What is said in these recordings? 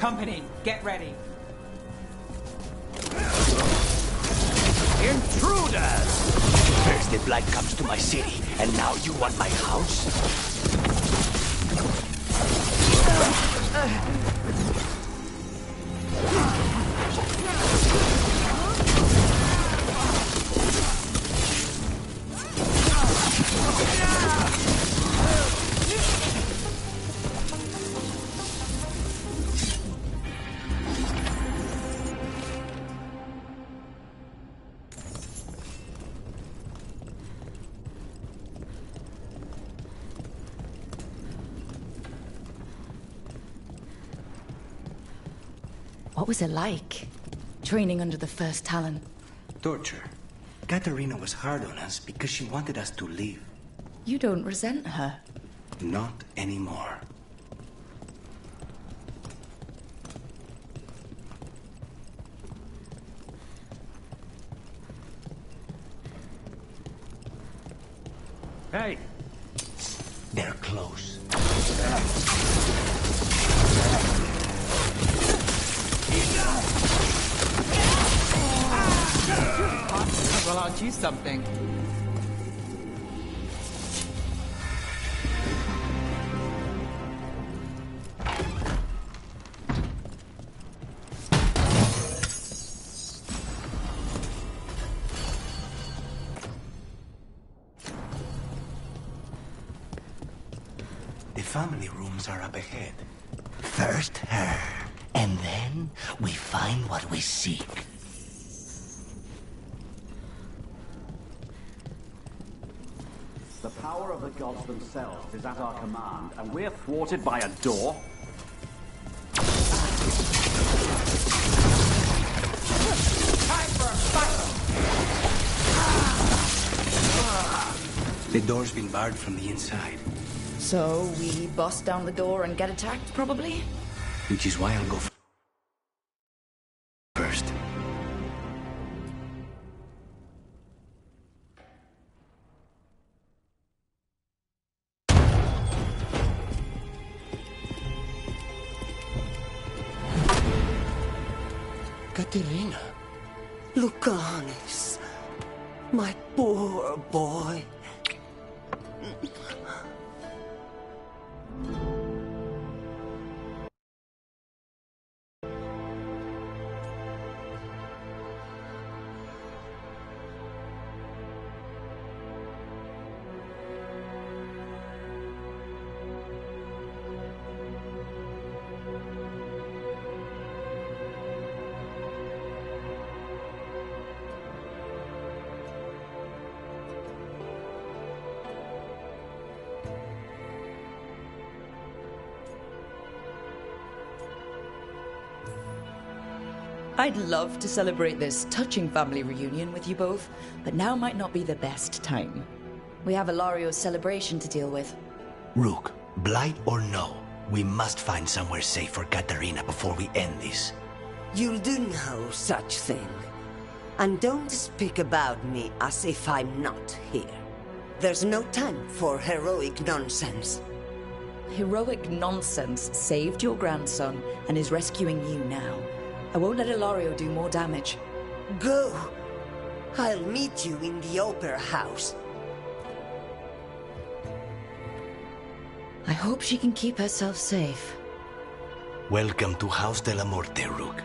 Company, get ready. Intruders! First the blight comes to my city, and now you want my house? What was it like, training under the first Talon? Torture. Katarina was hard on us because she wanted us to leave. You don't resent her. Not anymore. Hey! They're close. Well, aren't you something? The family rooms are up ahead. First her, and then we find what we seek. The power of the gods themselves is at our command, and we're thwarted by a door? Time for a fight! The door's been barred from the inside. So we bust down the door and get attacked, probably? Which is why I'll go first. Katerina. Lucanis, my poor boy. I'd love to celebrate this touching family reunion with you both, but now might not be the best time. We have Ilario's celebration to deal with. Rook, blight or no, we must find somewhere safe for Katarina before we end this. You'll do no such thing. And don't speak about me as if I'm not here. There's no time for heroic nonsense. Heroic nonsense saved your grandson and is rescuing you now. I won't let Ilario do more damage. Go! I'll meet you in the opera house. I hope she can keep herself safe. Welcome to House de la Morte, Rook.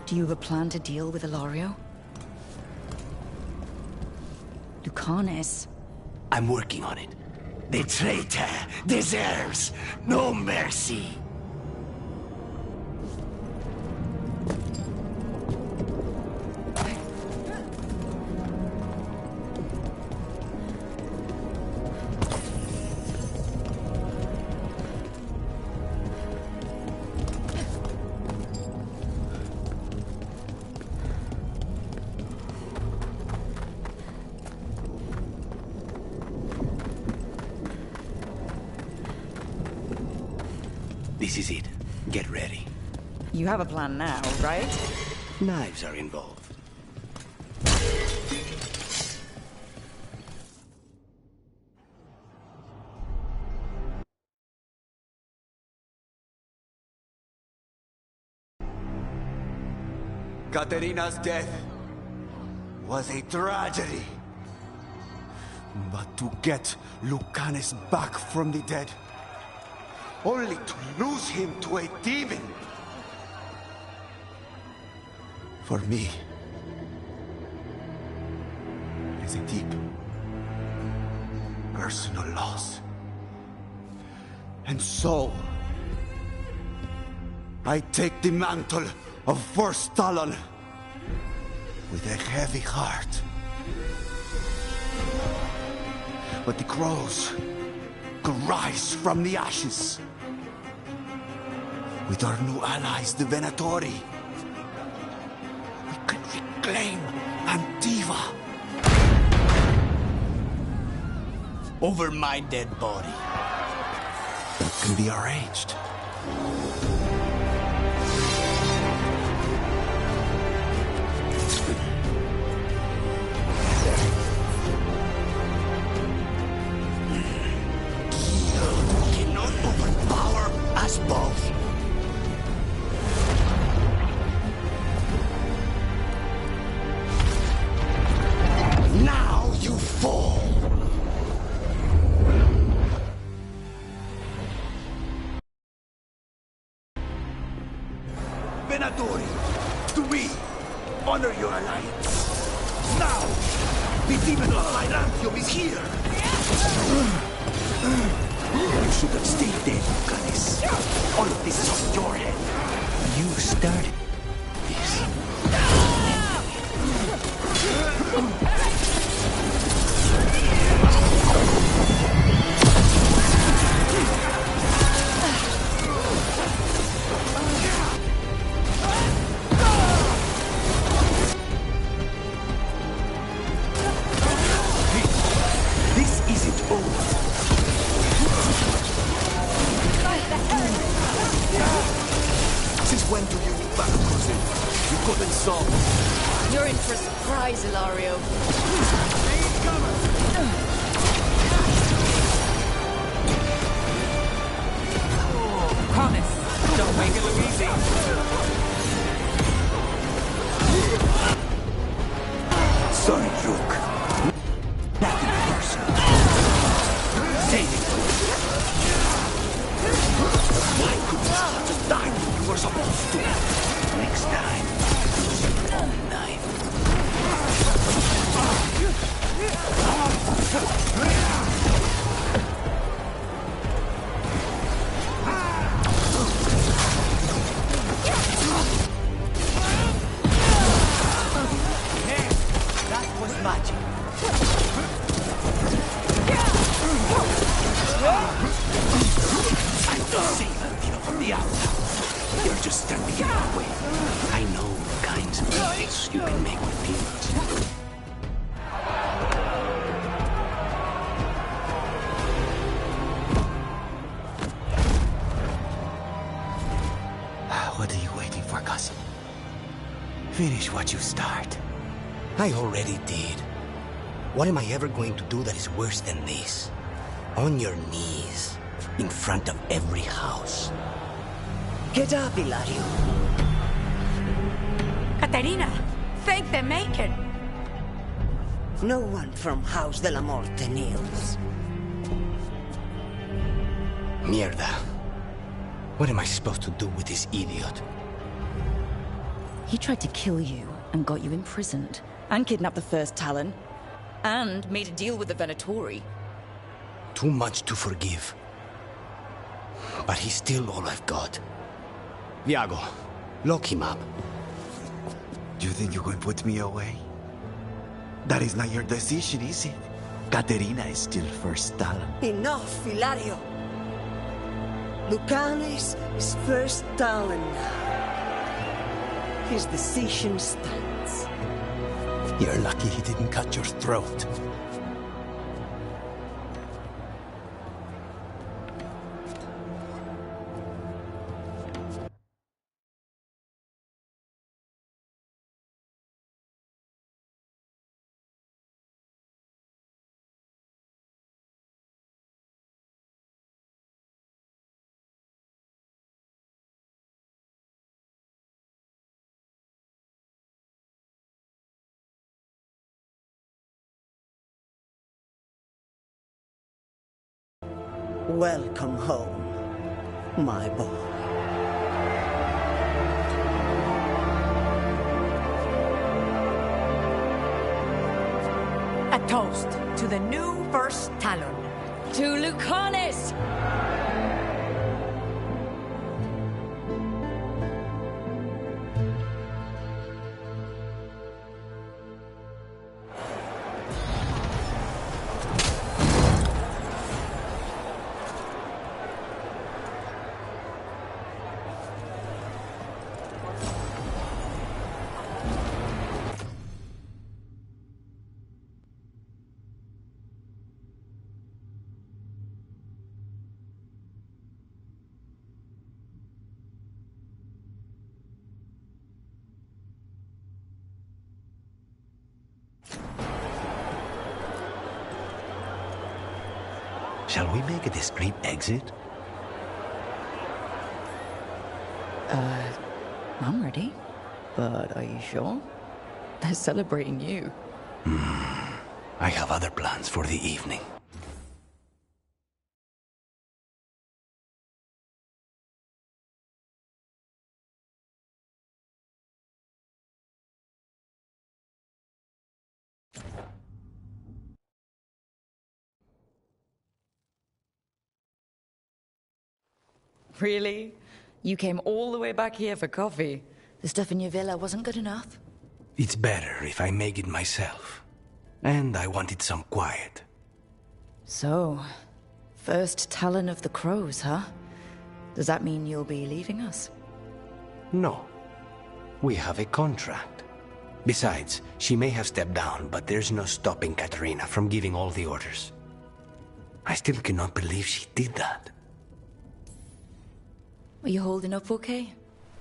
Do you have a plan to deal with Ilario? Lucanis. I'm working on it. The traitor deserves no mercy. This is it. Get ready. You have a plan now, right? Knives are involved. Katerina's death was a tragedy. But to get Lucanis back from the dead, only to lose him to a demon. For me, it is a deep, personal loss. And so, I take the mantle of First Talon with a heavy heart. But the crows could rise from the ashes. With our new allies, the Venatori, we can reclaim Antiva. Over my dead body. That can be arranged. Cannot overpower us both. Now you fall. Venatori, to me, honor your alliance. Now, the demon of Lyrantium is here. You should have stayed dead, Lucanis. All of this is on your head. You started this. This isn't over. Since when do you back, cousin? You couldn't solve. You're in for a surprise, Ilario. Promise. Don't make it look easy. Sorry, Rook. Nothing personal. Save it. Why couldn't you just die when you were supposed to? Next time, use your own knife. That was magic. I don't see you from the outside. You're just standing in my way. I know the kinds of deals you can make with demons. What are you waiting for, cousin? Finish what you start. I already did. What am I ever going to do that is worse than this? On your knees, in front of every house. Get up, Ilario. Katerina, thank the Maker. No one from House de la Morte kneels. Mierda. What am I supposed to do with this idiot? He tried to kill you and got you imprisoned, and kidnapped the first Talon, and made a deal with the Venatori. Too much to forgive. But he's still all I've got. Viago, lock him up. You think you can put me away? That is not your decision, is it? Caterina is still first Talon. Enough, Hilario. Lucanes is first Talon now. His decision stands. You're lucky he didn't cut your throat. Welcome home, my boy. A toast to the new first Talon. To Lucanes! Shall we make a discreet exit? I'm ready. But are you sure? They're celebrating you. I have other plans for the evening. Really? You came all the way back here for coffee? The stuff in your villa wasn't good enough? It's better if I make it myself. And I wanted some quiet. So, first Talon of the Crows, huh? Does that mean you'll be leaving us? No. We have a contract. Besides, she may have stepped down, but there's no stopping Caterina from giving all the orders. I still cannot believe she did that. Are you holding up okay?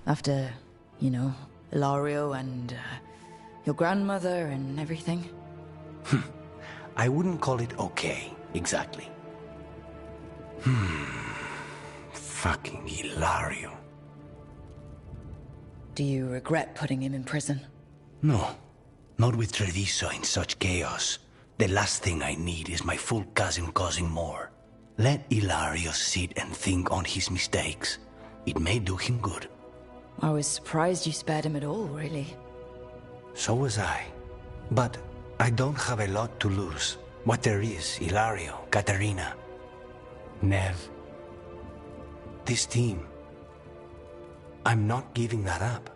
After, you know, Ilario and your grandmother and everything? I wouldn't call it okay, exactly. Fucking Ilario. Do you regret putting him in prison? No, not with Treviso in such chaos. The last thing I need is my full cousin causing more. Let Ilario sit and think on his mistakes. It may do him good. I was surprised you spared him at all, really. So was I. But I don't have a lot to lose. What there is, Ilario, Caterina, Nev. This team. I'm not giving that up.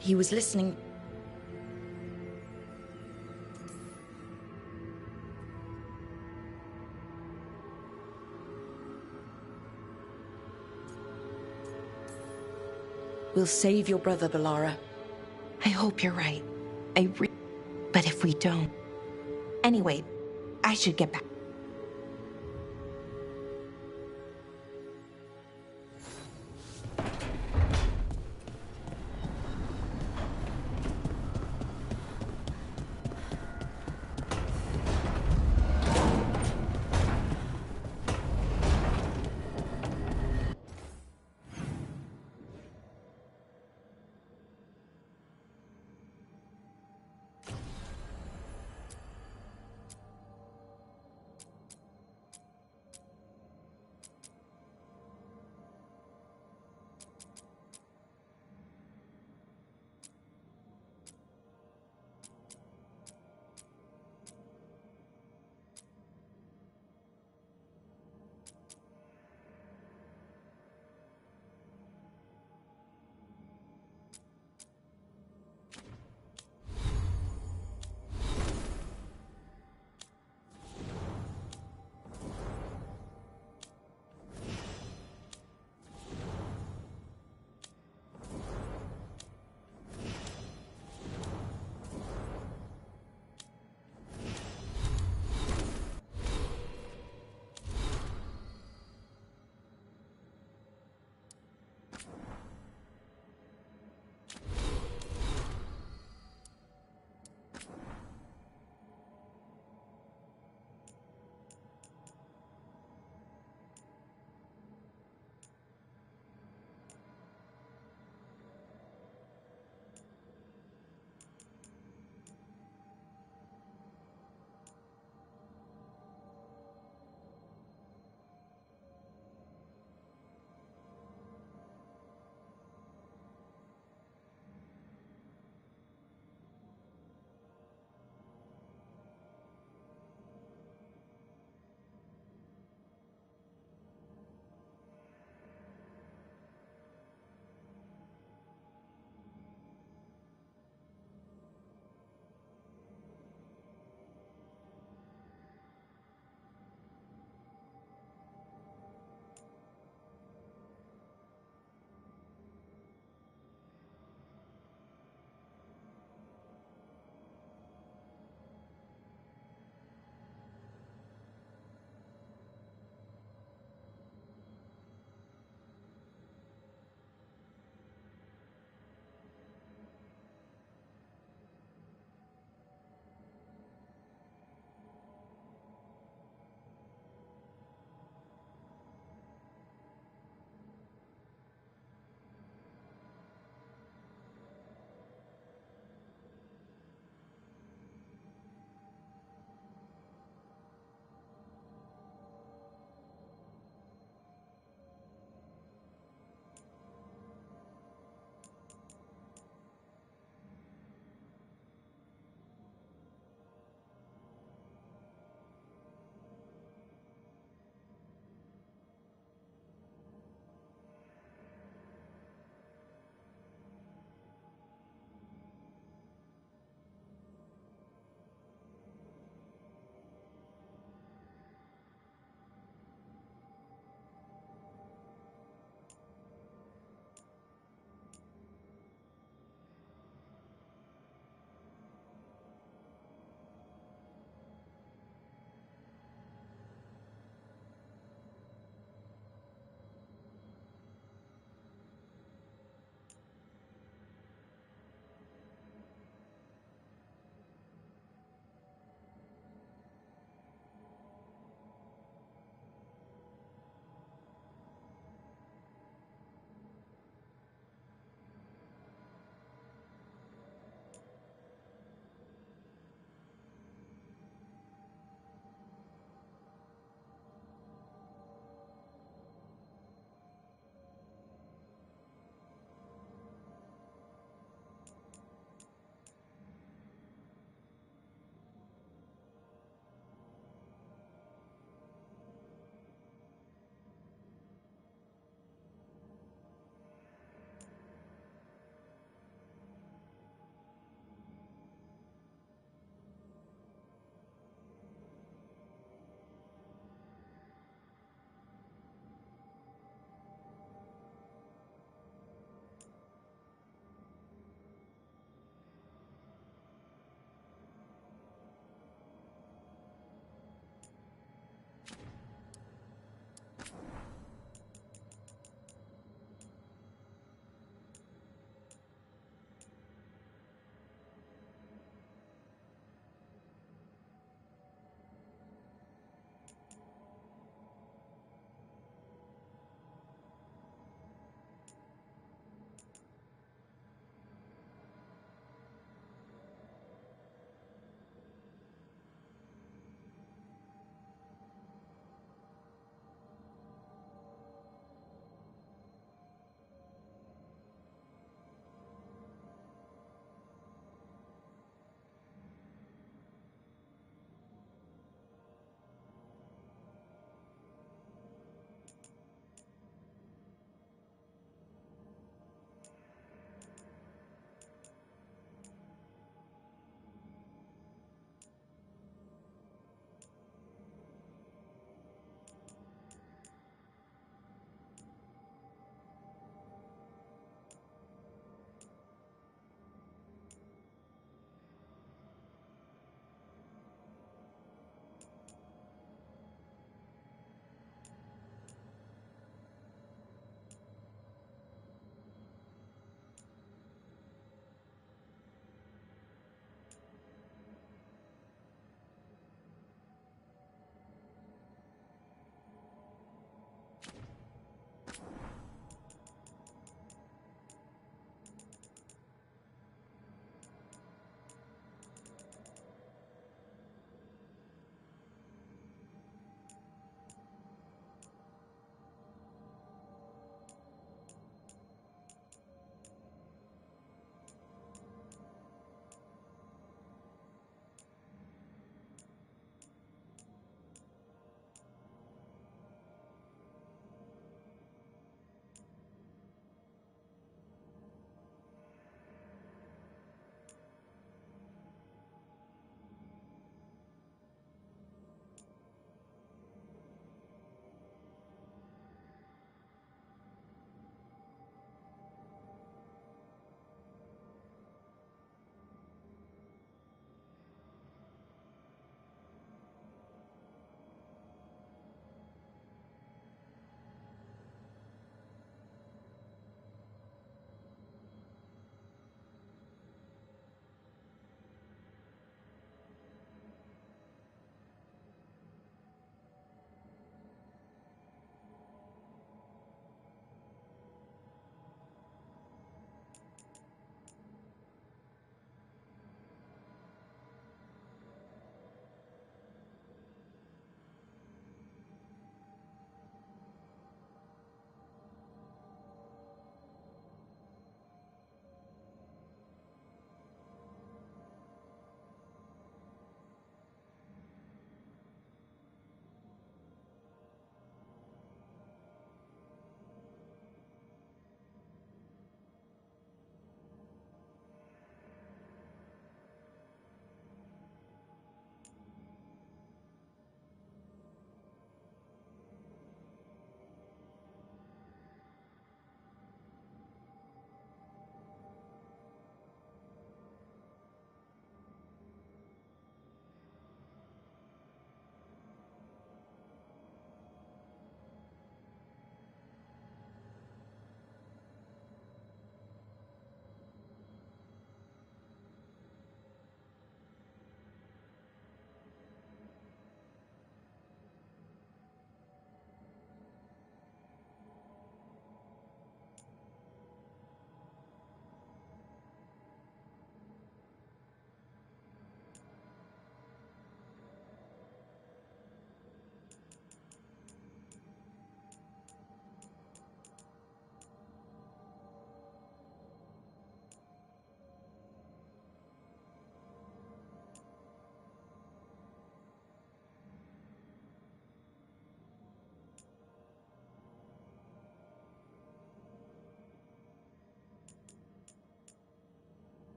He was listening We'll save your brother, Balara. I hope you're right. But if we don't... Anyway, I should get back.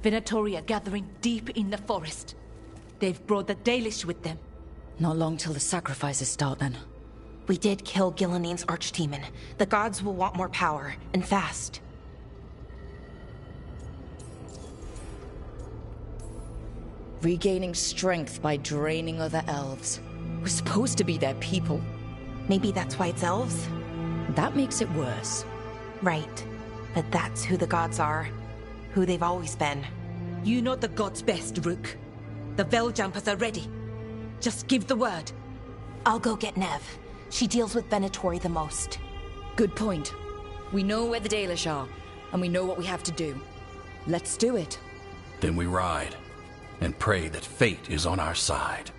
Venatori are gathering deep in the forest. They've brought the Dalish with them. Not long till the sacrifices start, then. We did kill Gilanine's archdemon. The gods will want more power, and fast. Regaining strength by draining other elves. We're supposed to be their people. Maybe that's why it's elves? That makes it worse. Right. But that's who the gods are. Who they've always been. You know the gods best, Rook. The Veljumpers are ready. Just give the word. I'll go get Nev. She deals with Venatori the most. Good point. We know where the Dalish are, and we know what we have to do. Let's do it. Then we ride, and pray that fate is on our side.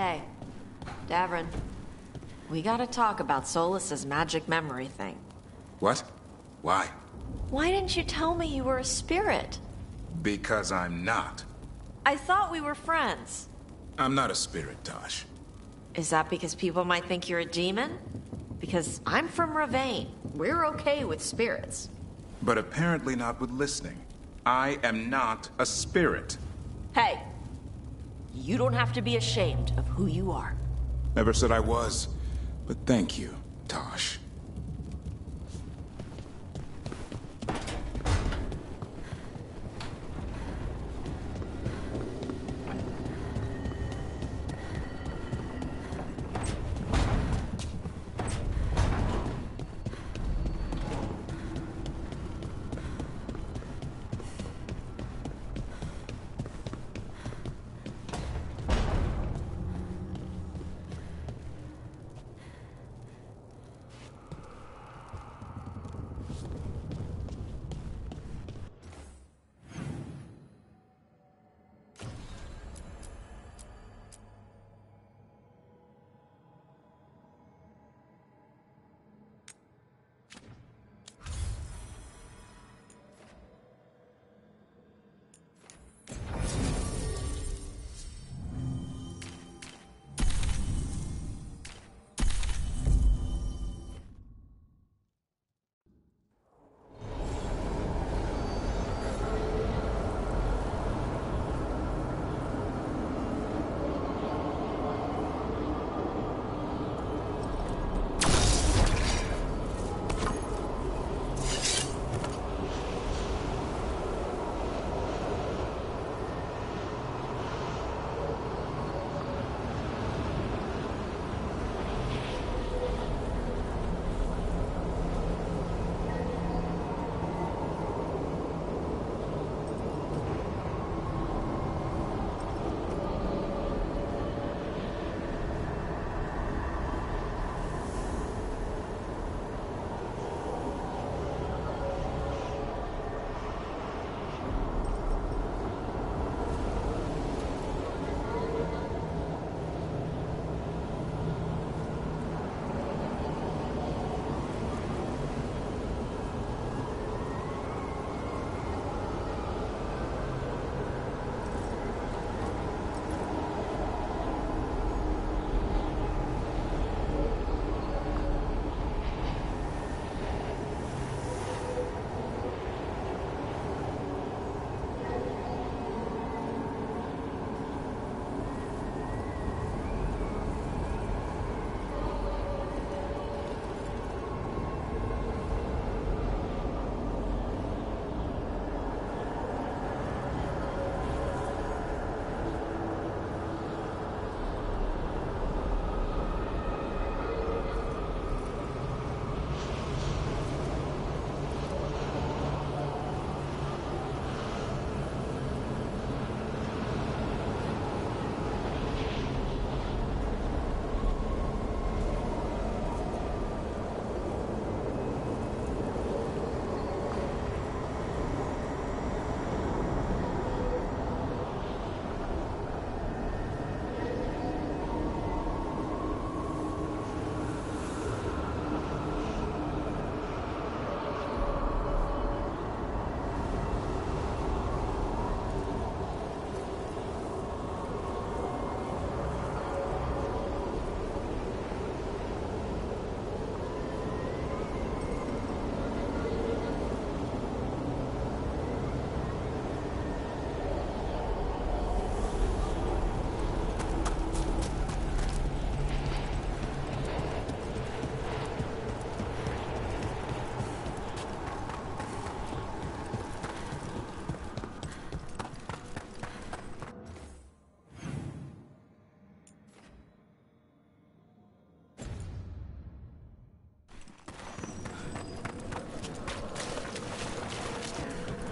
Hey, Davrin. We gotta talk about Solas's magic memory thing. What? Why? Why didn't you tell me you were a spirit? Because I'm not. I thought we were friends. I'm not a spirit, Tosh. Is that because people might think you're a demon? Because I'm from Ravain. We're okay with spirits. But apparently not with listening. I am not a spirit. Hey, you don't have to be ashamed of who you are. Never said I was, but thank you, Tosh.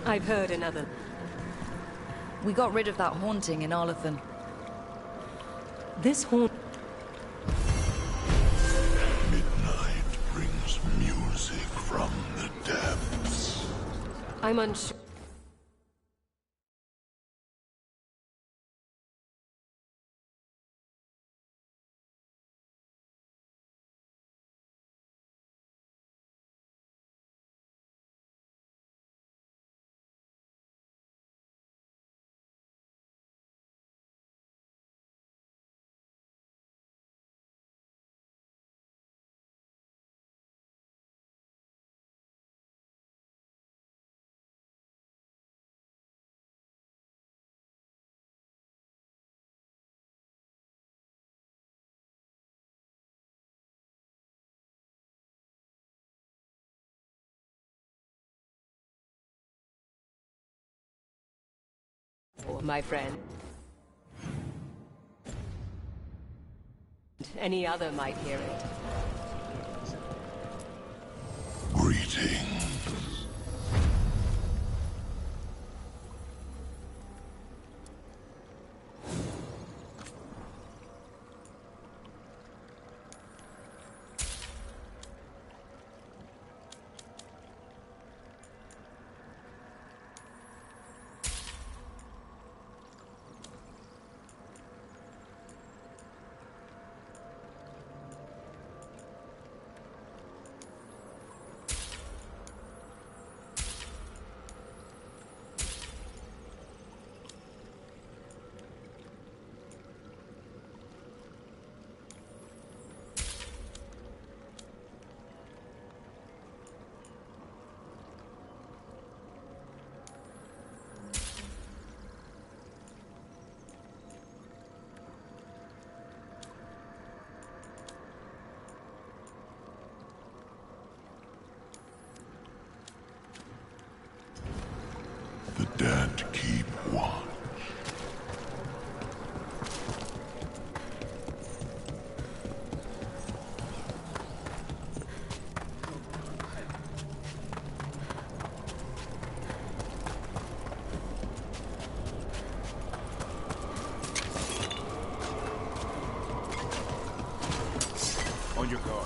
I've heard another. We got rid of that haunting in Arlathan. This haunt... Midnight brings music from the depths. I'm unsure. My friend. Any other might hear it. Greetings. The dead keep watch. On your guard.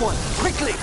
one, quickly!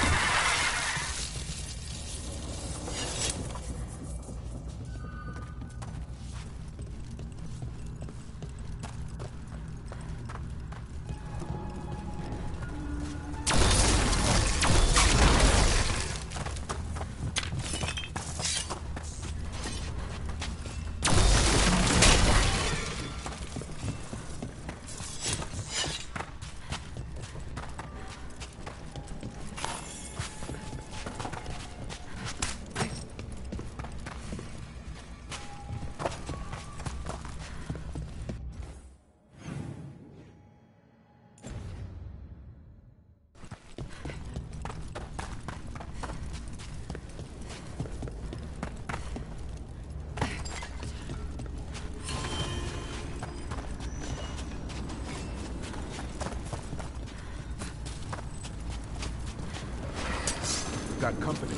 Got company.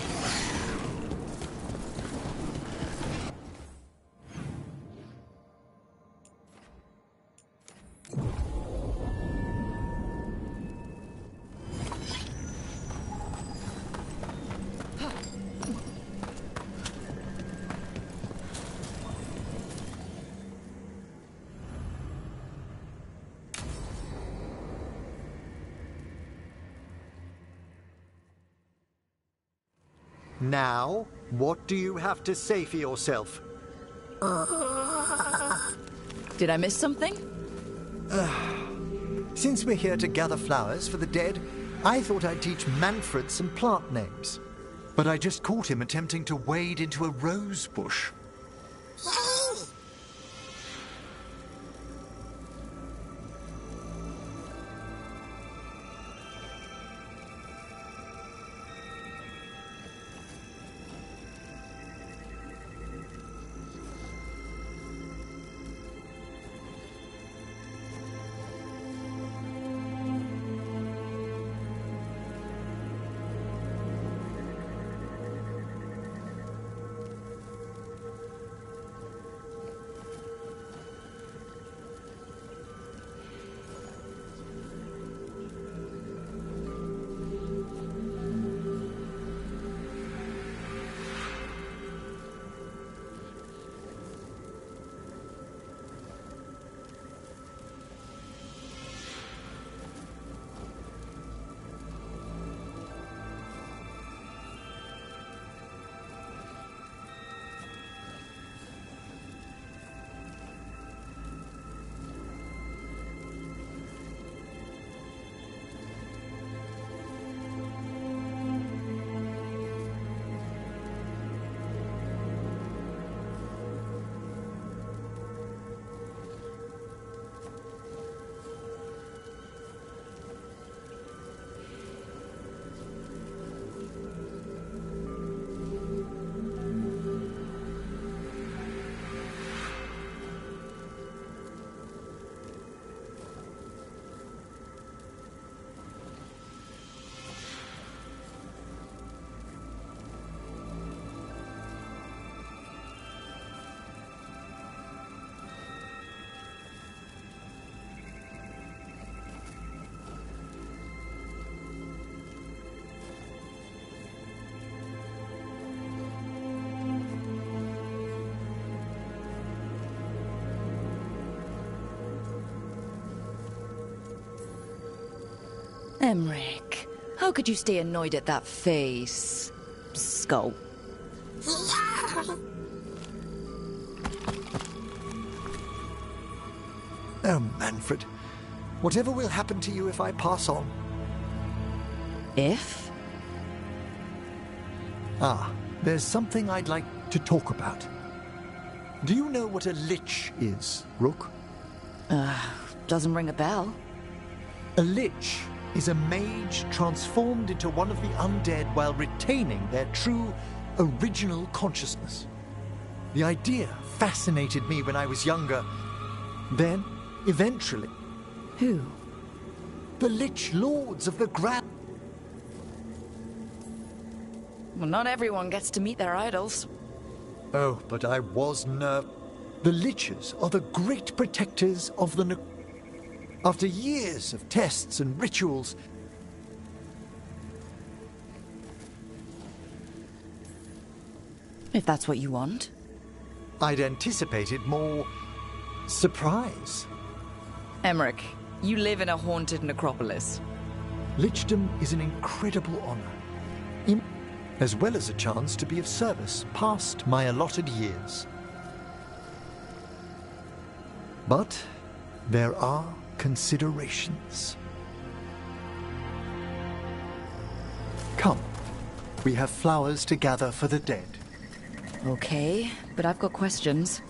Now, what do you have to say for yourself? Did I miss something? Since we're here to gather flowers for the dead, I thought I'd teach Manfred some plant names. But I just caught him attempting to wade into a rose bush. Emmerich, how could you stay annoyed at that face? Skull. Oh, Manfred. Whatever will happen to you if I pass on? If? There's something I'd like to talk about. Do you know what a lich is, Rook? Doesn't ring a bell. A lich is a mage transformed into one of the undead while retaining their true, original consciousness. The idea fascinated me when I was younger. Then, eventually... Who? The Lich Lords of the Grand... Well, not everyone gets to meet their idols. Oh, but I was nervous. The Liches are the great protectors of the... After years of tests and rituals, If that's what you want. I'd anticipated more surprise. Emmerich, you live in a haunted necropolis. Lichdom is an incredible honor, as well as a chance to be of service past my allotted years. But there are considerations. Come, we have flowers to gather for the dead. Okay, but I've got questions.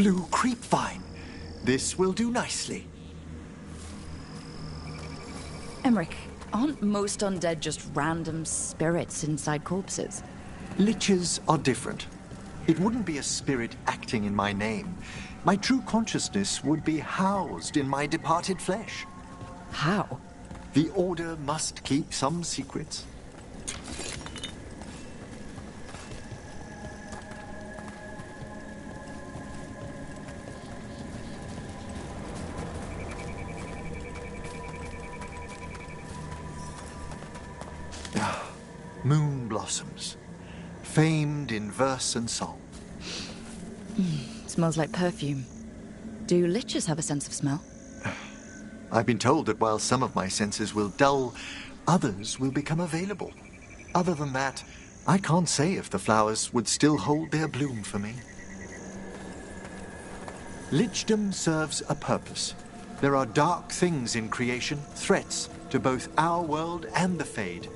blue creepvine. This will do nicely. Emmerich, aren't most undead just random spirits inside corpses? Liches are different. It wouldn't be a spirit acting in my name. My true consciousness would be housed in my departed flesh. How? The Order must keep some secrets. Moon blossoms, famed in verse and song. Smells like perfume. Do liches have a sense of smell? I've been told that while some of my senses will dull, others will become available. Other than that, I can't say if the flowers would still hold their bloom for me. Lichdom serves a purpose. There are dark things in creation, threats to both our world and the Fade.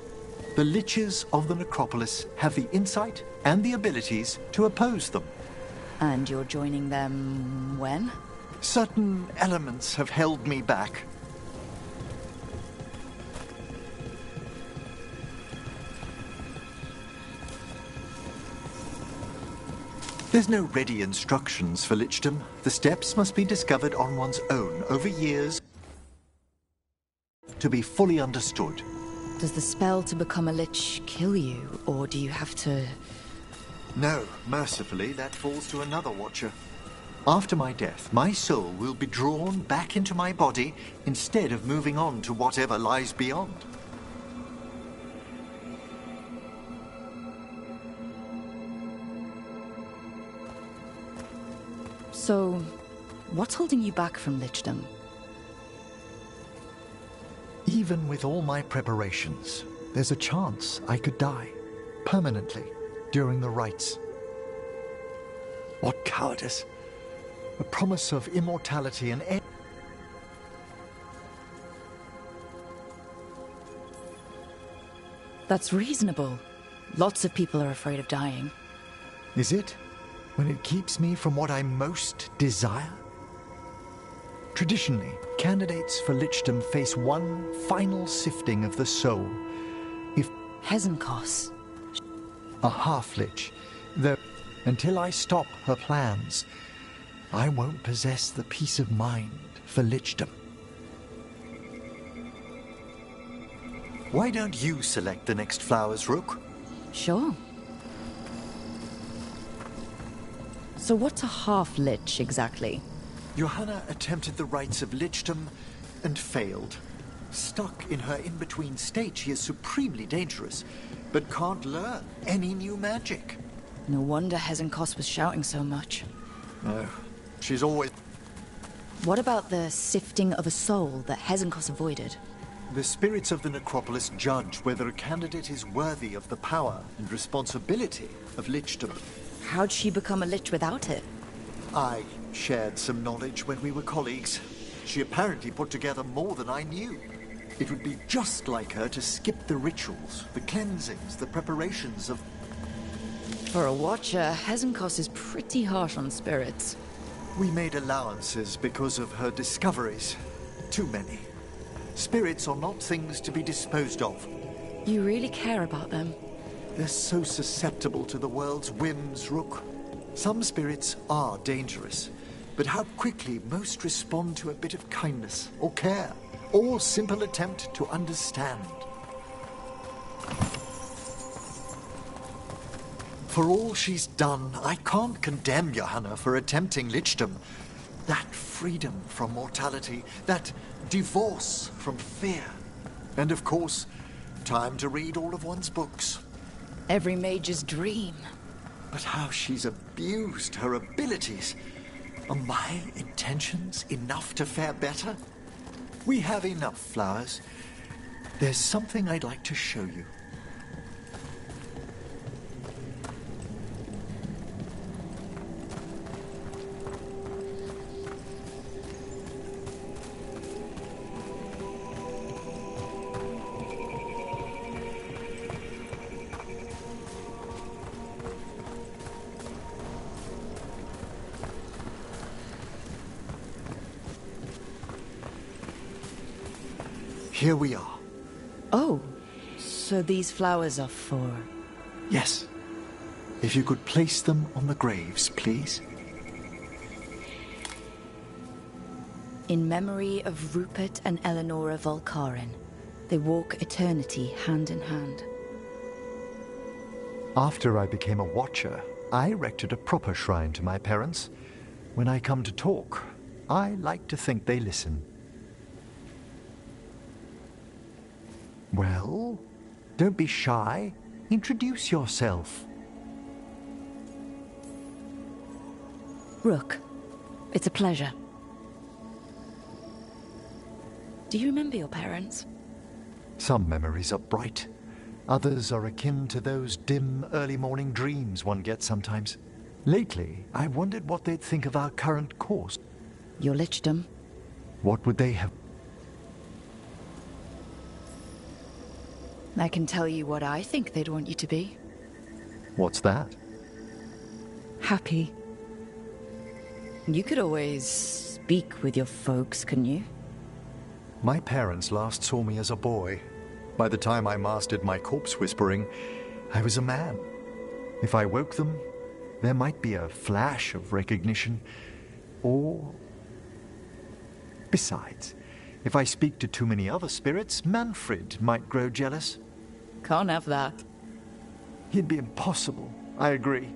The Liches of the Necropolis have the insight and the abilities to oppose them. And you're joining them when? Certain elements have held me back. There's no ready instructions for Lichdom. The steps must be discovered on one's own over years to be fully understood. Does the spell to become a lich kill you, or do you have to... No, mercifully, that falls to another watcher. After my death, my soul will be drawn back into my body instead of moving on to whatever lies beyond. So, what's holding you back from lichdom? Even with all my preparations, there's a chance I could die permanently during the rites. What cowardice! A promise of immortality and That's reasonable. Lots of people are afraid of dying. Is it? When it keeps me from what I most desire? Traditionally, candidates for lichdom face one final sifting of the soul. If Hezenkos, a half-lich, though until I stop her plans, I won't possess the peace of mind for lichdom. Why don't you select the next flowers, Rook? Sure. So what's a half-lich exactly? Johanna attempted the rites of lichdom and failed. Stuck in her in-between state, she is supremely dangerous, but can't learn any new magic. No wonder Hezenkos was shouting so much. No, she's always... What about the sifting of a soul that Hezenkos avoided? The spirits of the necropolis judge whether a candidate is worthy of the power and responsibility of lichdom. How'd she become a lich without it? I shared some knowledge when we were colleagues. She apparently put together more than I knew. It would be just like her to skip the rituals, the cleansings, the preparations of... For a watcher, Hezenkos is pretty harsh on spirits. We made allowances because of her discoveries. Too many. Spirits are not things to be disposed of. You really care about them? They're so susceptible to the world's whims, Rook. Some spirits are dangerous, but how quickly most respond to a bit of kindness or care, or simple attempt to understand. For all she's done, I can't condemn Johanna for attempting lichdom. That freedom from mortality, that divorce from fear. And of course, time to read all of one's books. Every mage's dream. But how she's abused her abilities. Are my intentions enough to fare better? We have enough flowers. There's something I'd like to show you. here we are. Oh, so these flowers are for... Yes. If you could place them on the graves, please. In memory of Rupert and Eleonora Volkaren, they walk eternity hand in hand. After I became a watcher, I erected a proper shrine to my parents. When I come to talk, I like to think they listen. Well, don't be shy. Introduce yourself. Rook, it's a pleasure. Do you remember your parents? Some memories are bright. Others are akin to those dim, early morning dreams one gets sometimes. Lately, I wondered what they'd think of our current course. Your lichdom? What would they have? I can tell you what I think they'd want you to be. What's that? Happy. You could always speak with your folks, couldn't you? My parents last saw me as a boy. By the time I mastered my corpse whispering, I was a man. If I woke them, there might be a flash of recognition, or... Besides, if I speak to too many other spirits, Manfred might grow jealous. Can't have that. He'd be impossible, I agree.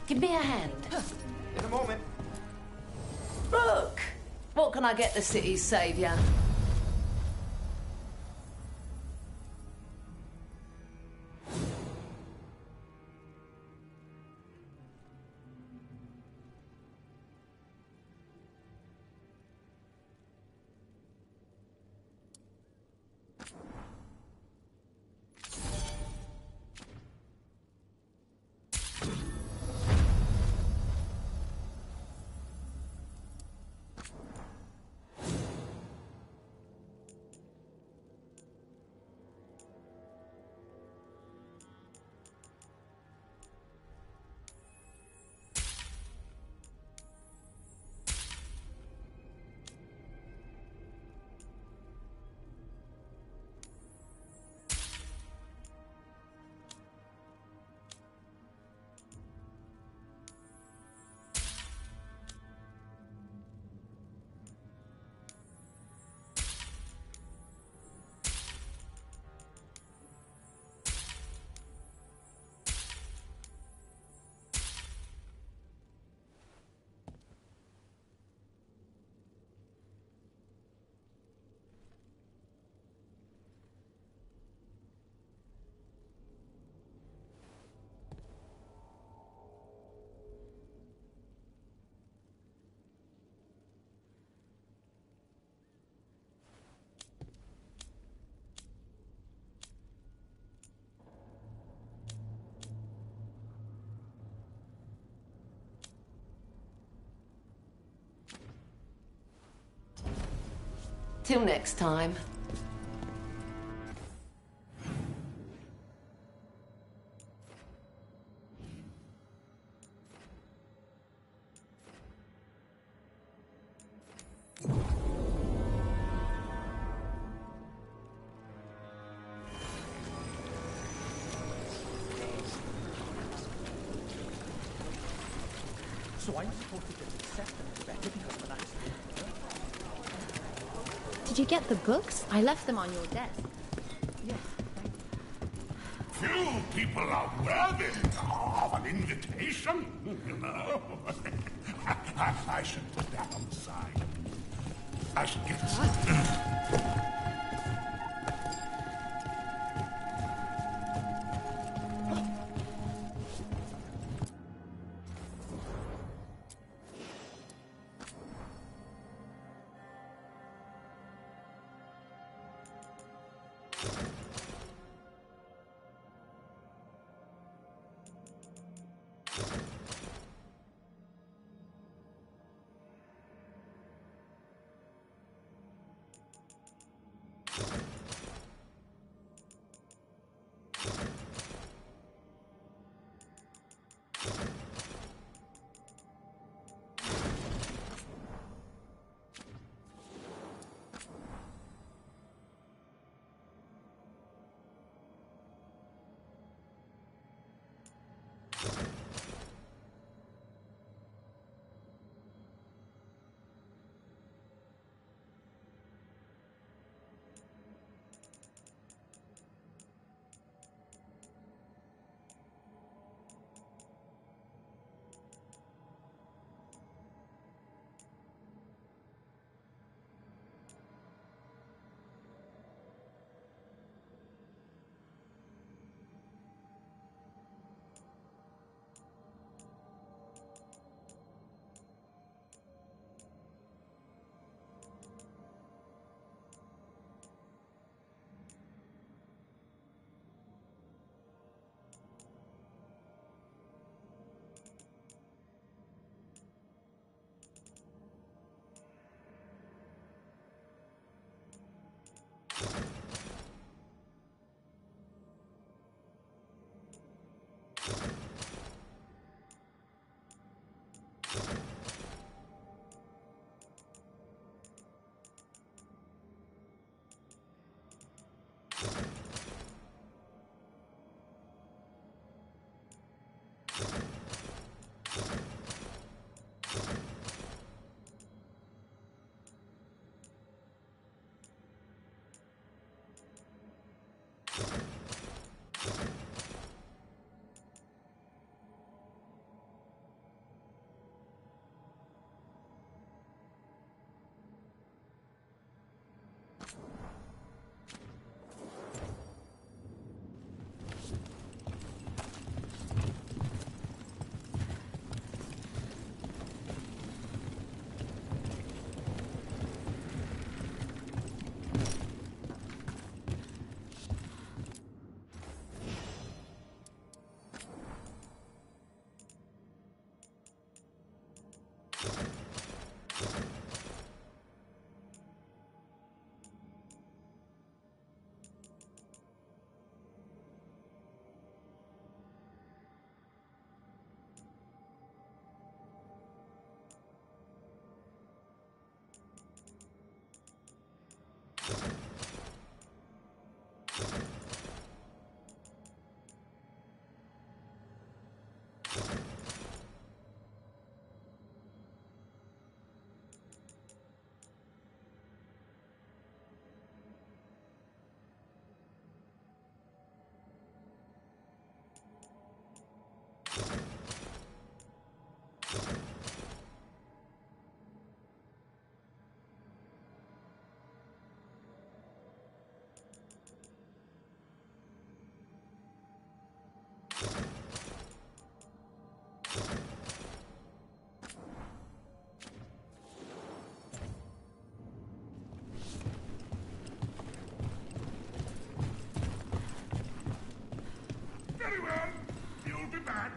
Give me a hand. In a moment. Look! What can I get the city's saviour? Till next time. So I'm supposed to just accept them as better because of an accident? Did you get the books? I left them on your desk. Yes. Few people are worthy of an invitation, you know. I should put that on the side. I should get some. Very well. You'll be back.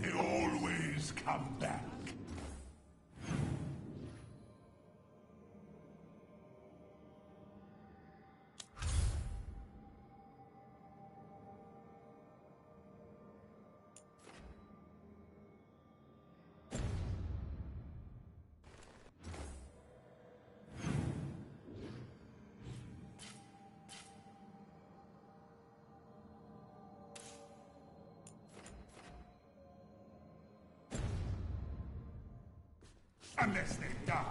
They always come back. unless they die.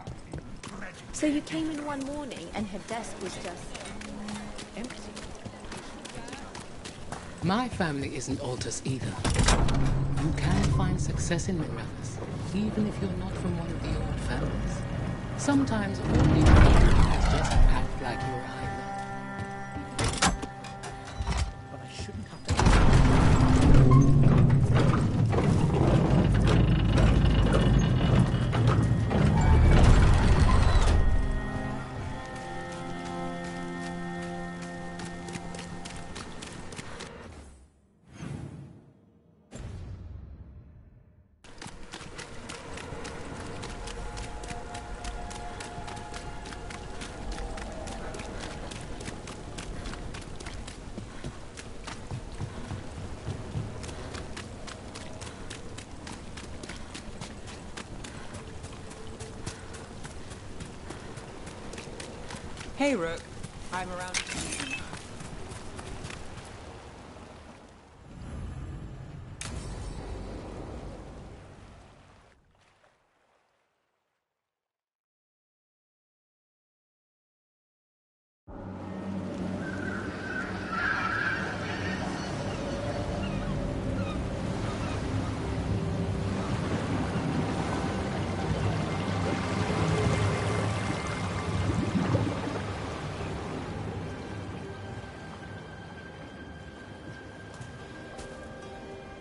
So you came in one morning and her desk was just empty. My family isn't Altus either. You can find success in McRuthers, even if you're not from one of the old families. Sometimes all you need is just act like you're a highway. But I shouldn't have to. Hey, Rook. I'm around.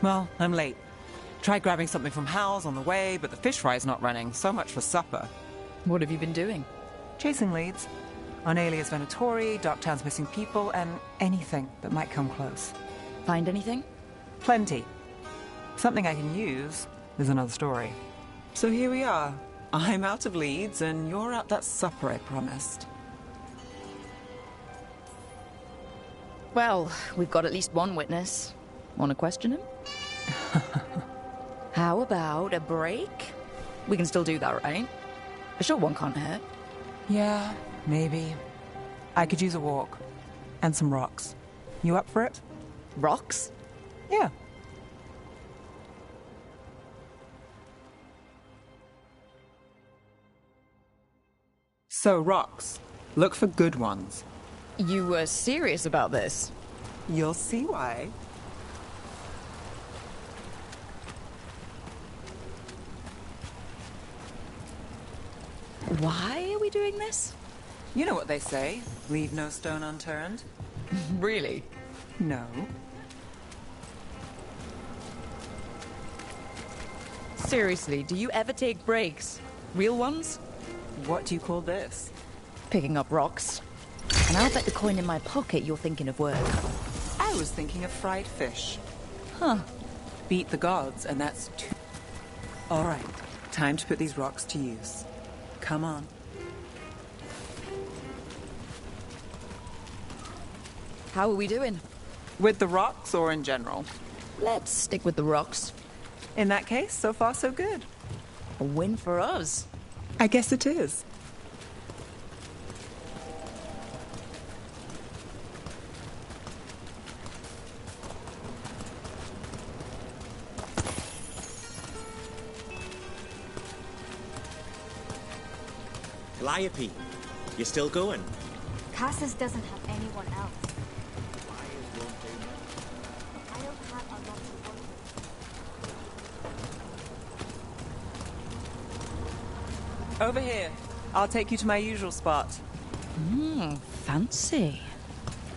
Well, I'm late. Tried grabbing something from Hal's on the way, but the fish fry's not running. So much for supper. What have you been doing? Chasing leads. On Alias Venatori, Darktown's missing people, and anything that might come close. Find anything? Plenty. Something I can use is another story. So here we are. I'm out of leads, and you're at that supper I promised. Well, we've got at least one witness. Want to question him? How about a break? We can still do that, right? A short one can't hurt. Yeah, maybe. I could use a walk. And some rocks. You up for it? Rocks? Yeah. So, rocks. Look for good ones. You were serious about this? You'll see why. Why are we doing this? You know what they say. Leave no stone unturned. Really? No. Seriously, do you ever take breaks? Real ones? What do you call this? Picking up rocks. And I'll bet the coin in my pocket you're thinking of work. I was thinking of fried fish. Huh. Beat the gods, and that's two. All right, time to put these rocks to use. Come on. How are we doing? With the rocks or in general? Let's stick with the rocks. In that case, so far so good. A win for us. I guess it is. Calliope, you still going? Cassis doesn't have anyone else. I don't have a lot to work with. Over here. I'll take you to my usual spot. Fancy.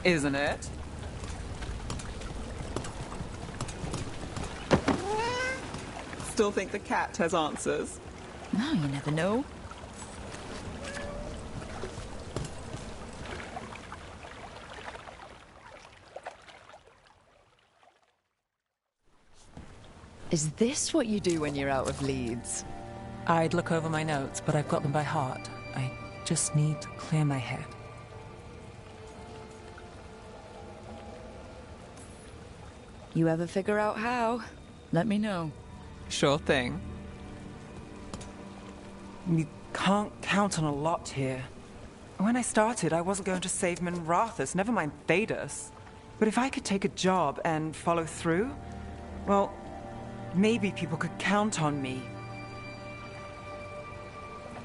Isn't it? Still think the cat has answers? No, you never know. Is this what you do when you're out of leads? I'd look over my notes, but I've got them by heart. I just need to clear my head. You ever figure out how? Let me know. Sure thing. You can't count on a lot here. When I started, I wasn't going to save Minrathus, never mind Thedas. But if I could take a job and follow through, well, maybe people could count on me.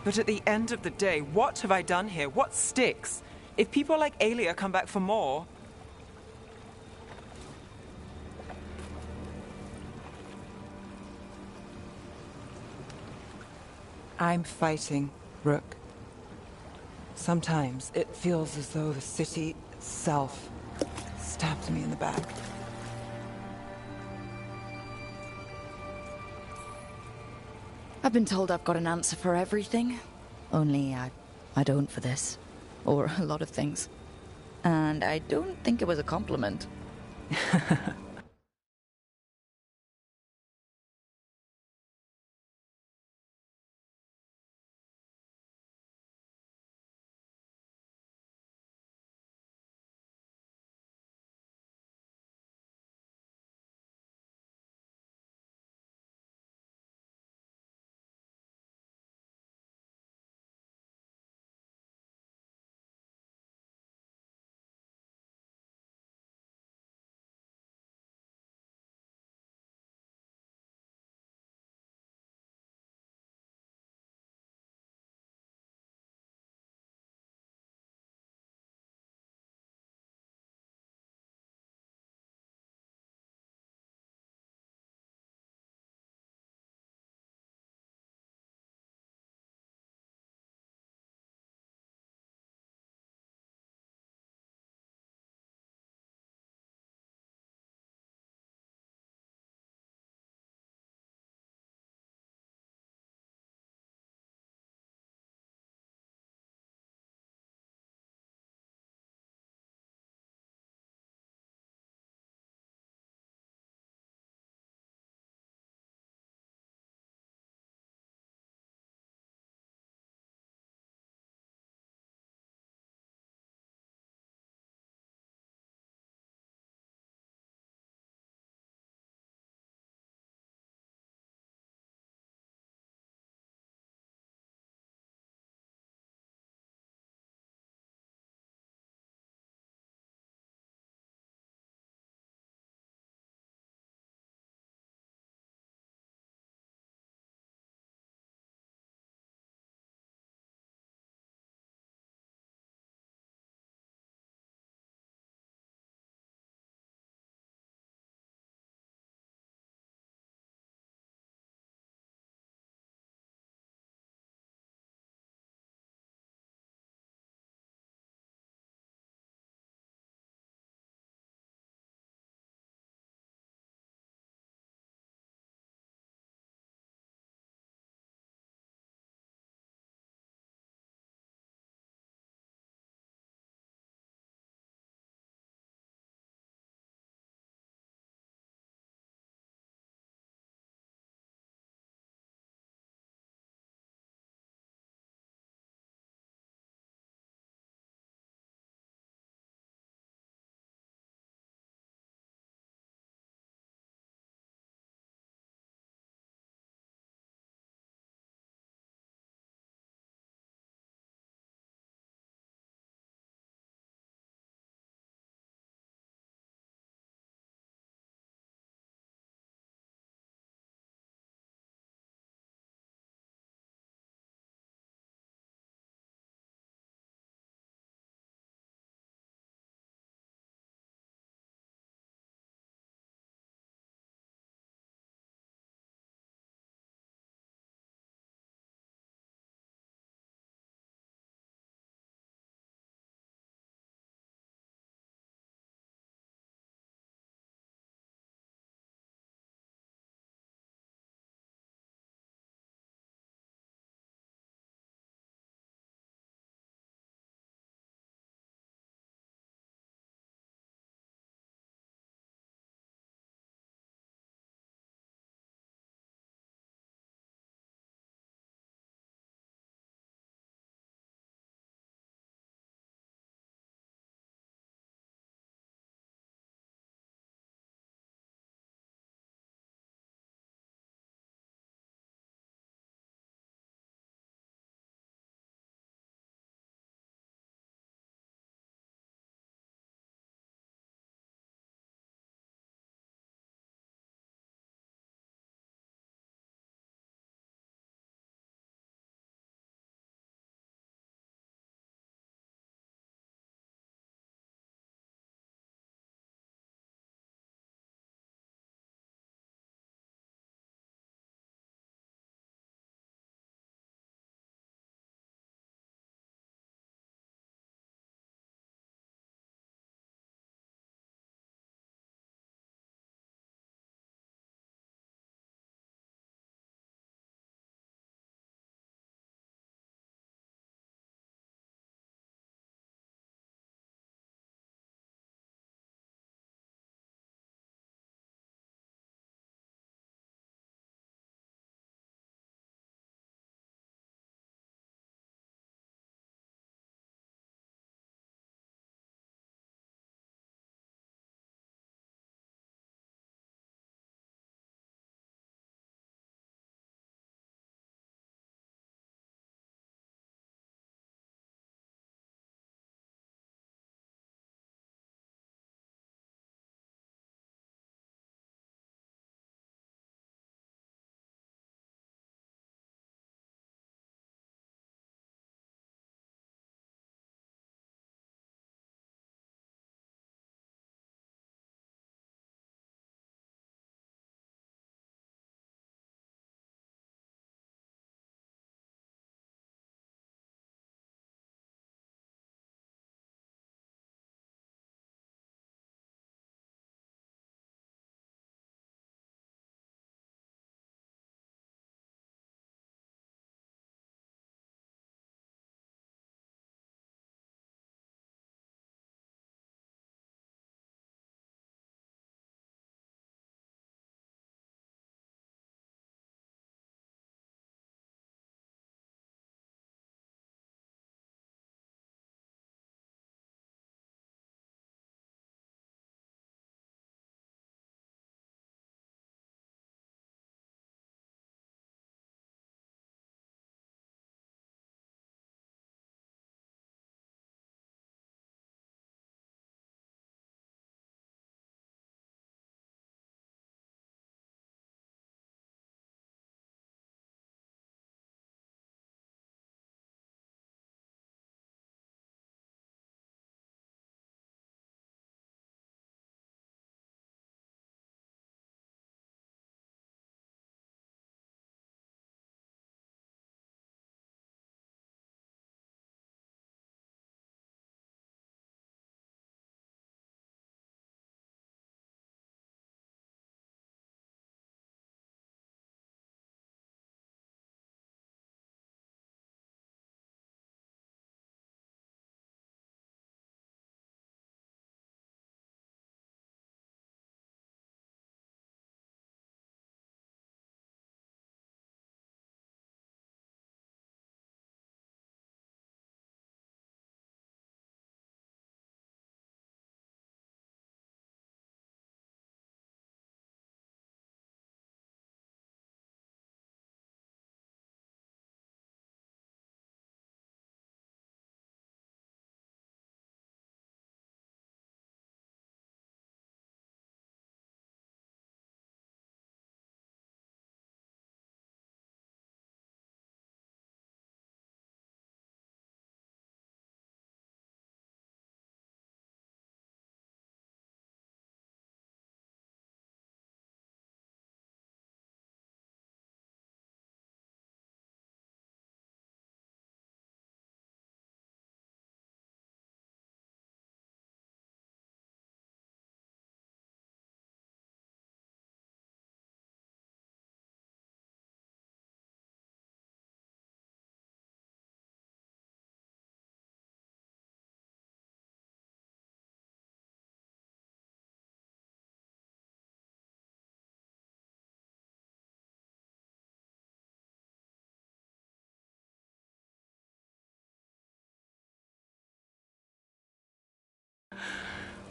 But at the end of the day, what have I done here? What sticks? If people like Aelia come back for more... I'm fighting, Rook. Sometimes it feels as though the city itself stabbed me in the back. I've been told I've got an answer for everything. Only I don't for this. Or a lot of things. And I don't think it was a compliment.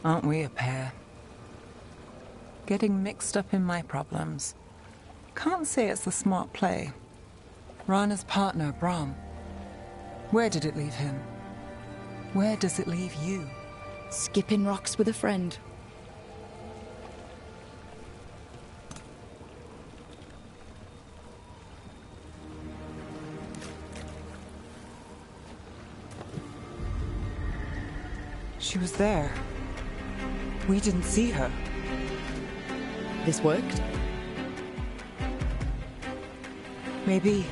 Aren't we a pair? Getting mixed up in my problems. Can't say it's a smart play. Rana's partner, Brahm. Where did it leave him? Where does it leave you? Skipping rocks with a friend. She was there. We didn't see her. This worked? Maybe.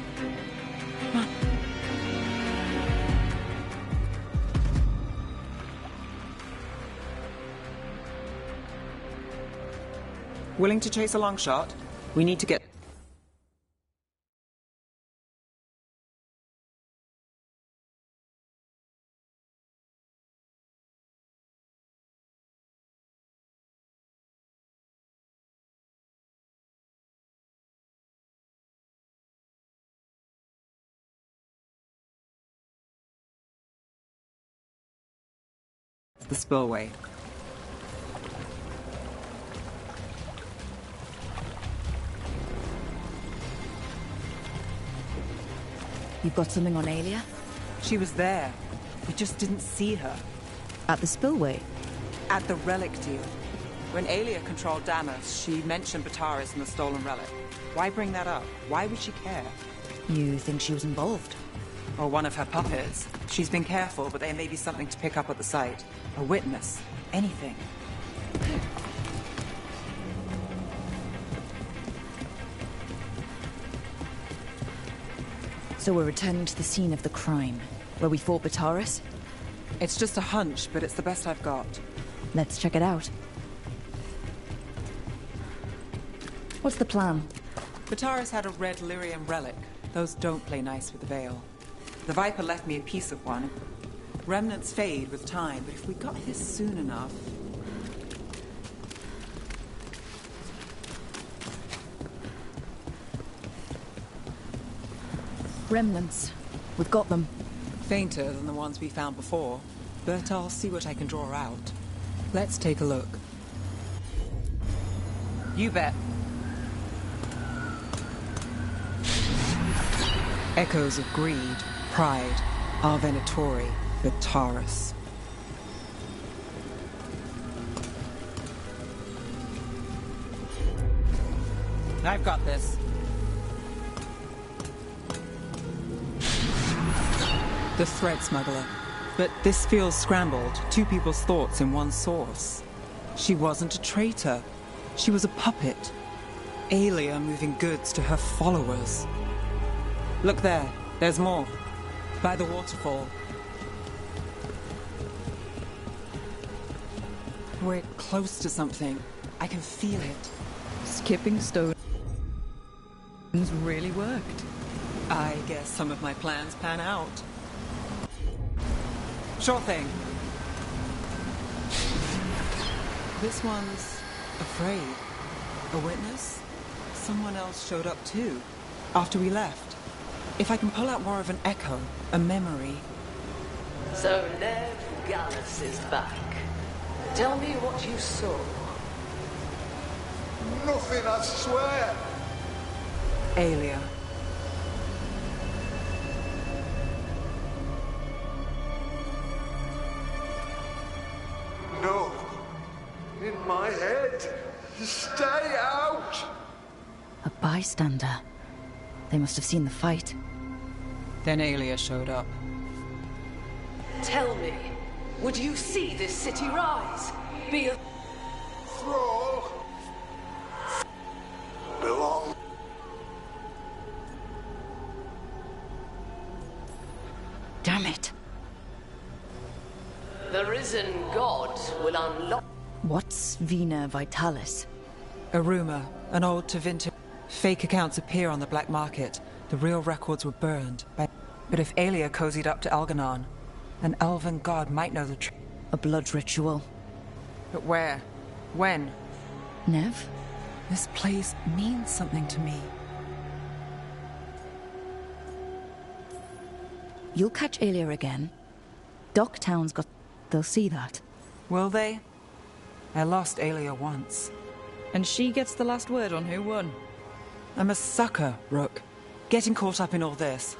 Come on. Willing to chase a long shot? We need to get... the spillway. You've got something on Aelia? She was there. We just didn't see her. At the spillway? At the relic deal. When Aelia controlled Damas, she mentioned Bataris and the stolen relic. Why bring that up? Why would she care? You think she was involved? Or one of her puppets. She's been careful, but there may be something to pick up at the site. A witness. Anything. So we're returning to the scene of the crime, where we fought Bataris? It's just a hunch, but it's the best I've got. Let's check it out. What's the plan? Bataris had a red lyrium relic. Those don't play nice with the Veil. The Viper left me a piece of one. Remnants fade with time, but if we got here soon enough... Remnants. We've got them. Fainter than the ones we found before, but I'll see what I can draw out. Let's take a look. You bet. Echoes of greed, pride, Arvenatori, Bataris. I've got this. The thread smuggler. But this feels scrambled. Two people's thoughts in one source. She wasn't a traitor. She was a puppet. Aelia moving goods to her followers. Look there. There's more. By the waterfall. We're close to something. I can feel it. Skipping stones really worked. I guess some of my plans pan out. Sure thing. This one's afraid. A witness? Someone else showed up too, after we left. If I can pull out more of an echo, a memory... So Nev Gallus is back. Tell me what you saw. Nothing, I swear. Aelia. No. In my head. Stay out! A bystander. They must have seen the fight. Then Aelia showed up. Tell me, would you see this city rise? Be a thrall? Belong. Damn it. The risen god will unlock... What's Vina Vitalis? A rumor, an ode to vintage. Fake accounts appear on the black market. The real records were burned. But if Aelia cozied up to Algernon, an elven god might know the truth. A blood ritual. But where? When? Nev? This place means something to me. You'll catch Aelia again. Docktown's got... They'll see that. Will they? I lost Aelia once. And she gets the last word on who won. I'm a sucker, Rook. Getting caught up in all this.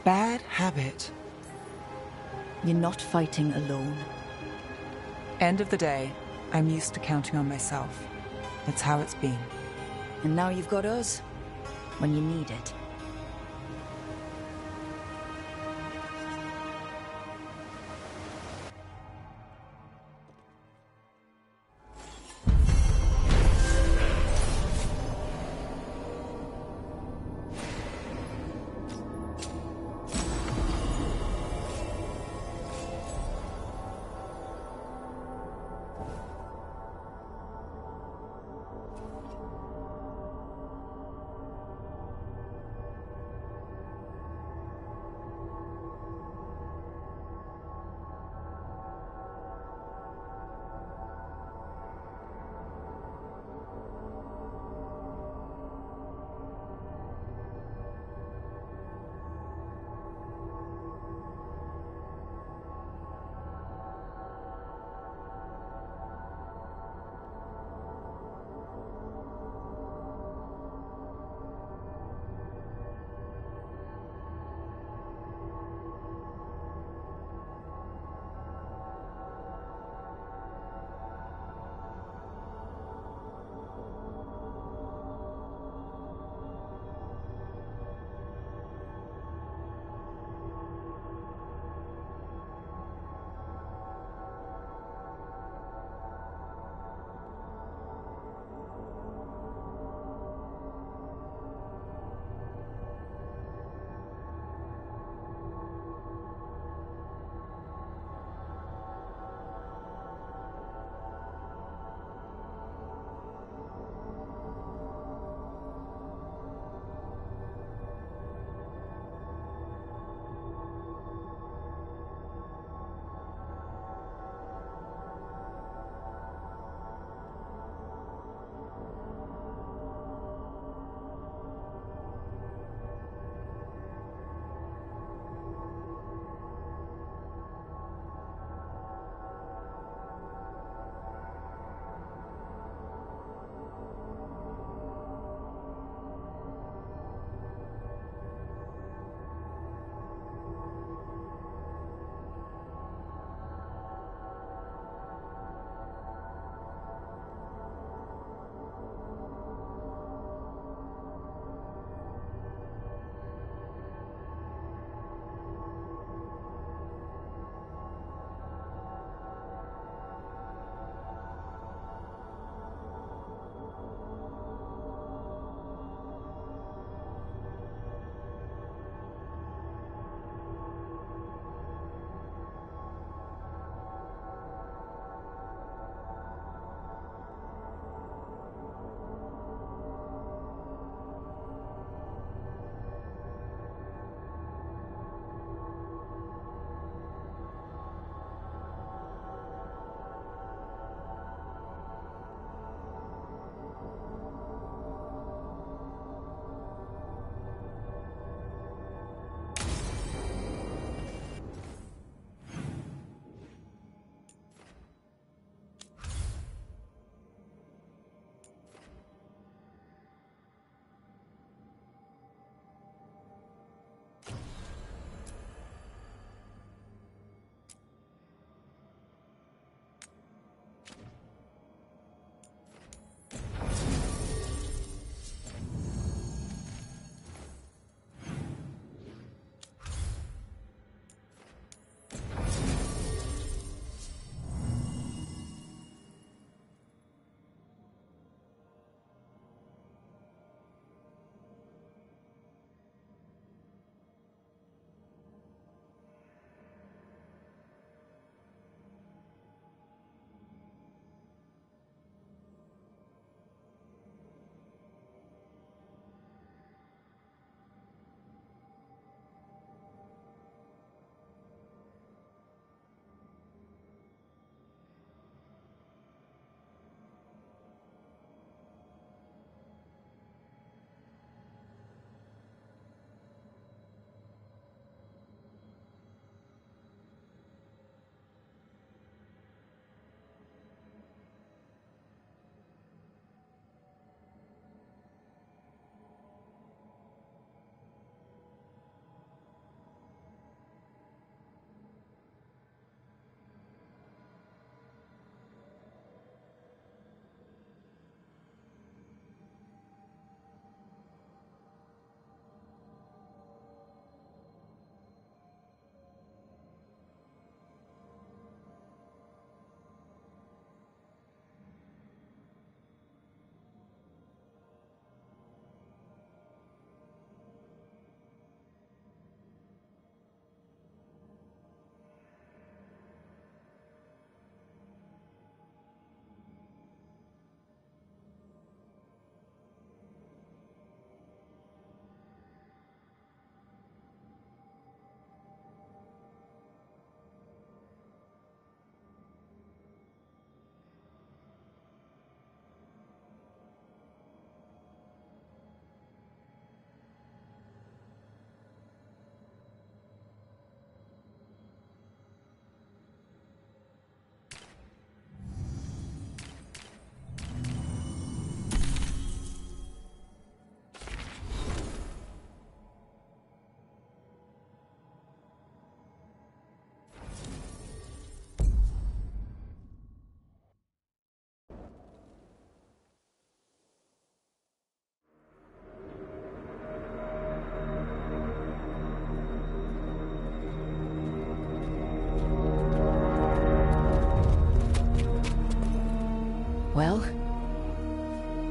Bad habit. You're not fighting alone. End of the day, I'm used to counting on myself. It's how it's been. And now you've got us. When you need it.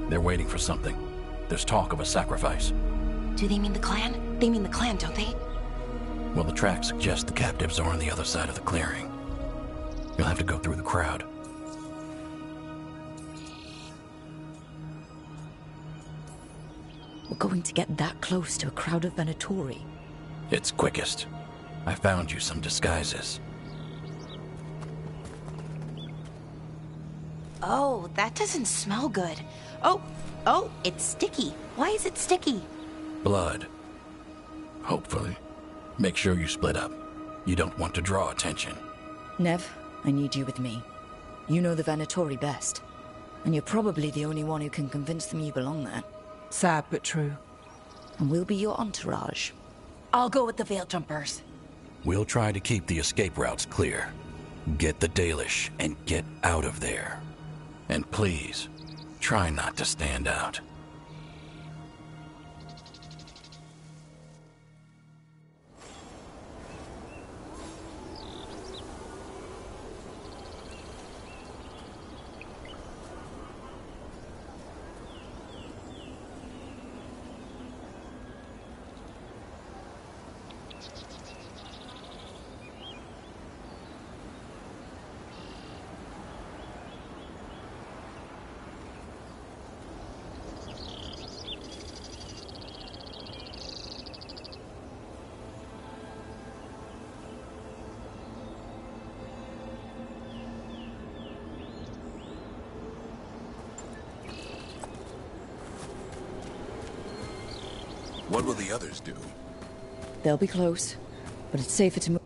They're waiting for something. There's talk of a sacrifice. Do they mean the clan? They mean the clan, don't they? Well, the tracks suggest the captives are on the other side of the clearing. You'll have to go through the crowd. We're going to get that close to a crowd of Venatori. It's quickest. I found you some disguises. Oh, that doesn't smell good. Oh, it's sticky. Why is it sticky? Blood. Hopefully. Make sure you split up. You don't want to draw attention. Nev, I need you with me. You know the Venatori best. And you're probably the only one who can convince them you belong there. Sad but true. And we'll be your entourage. I'll go with the Veil Jumpers. We'll try to keep the escape routes clear. Get the Dalish and get out of there. And please, try not to stand out. What will the others do? They'll be close, but it's safer to move.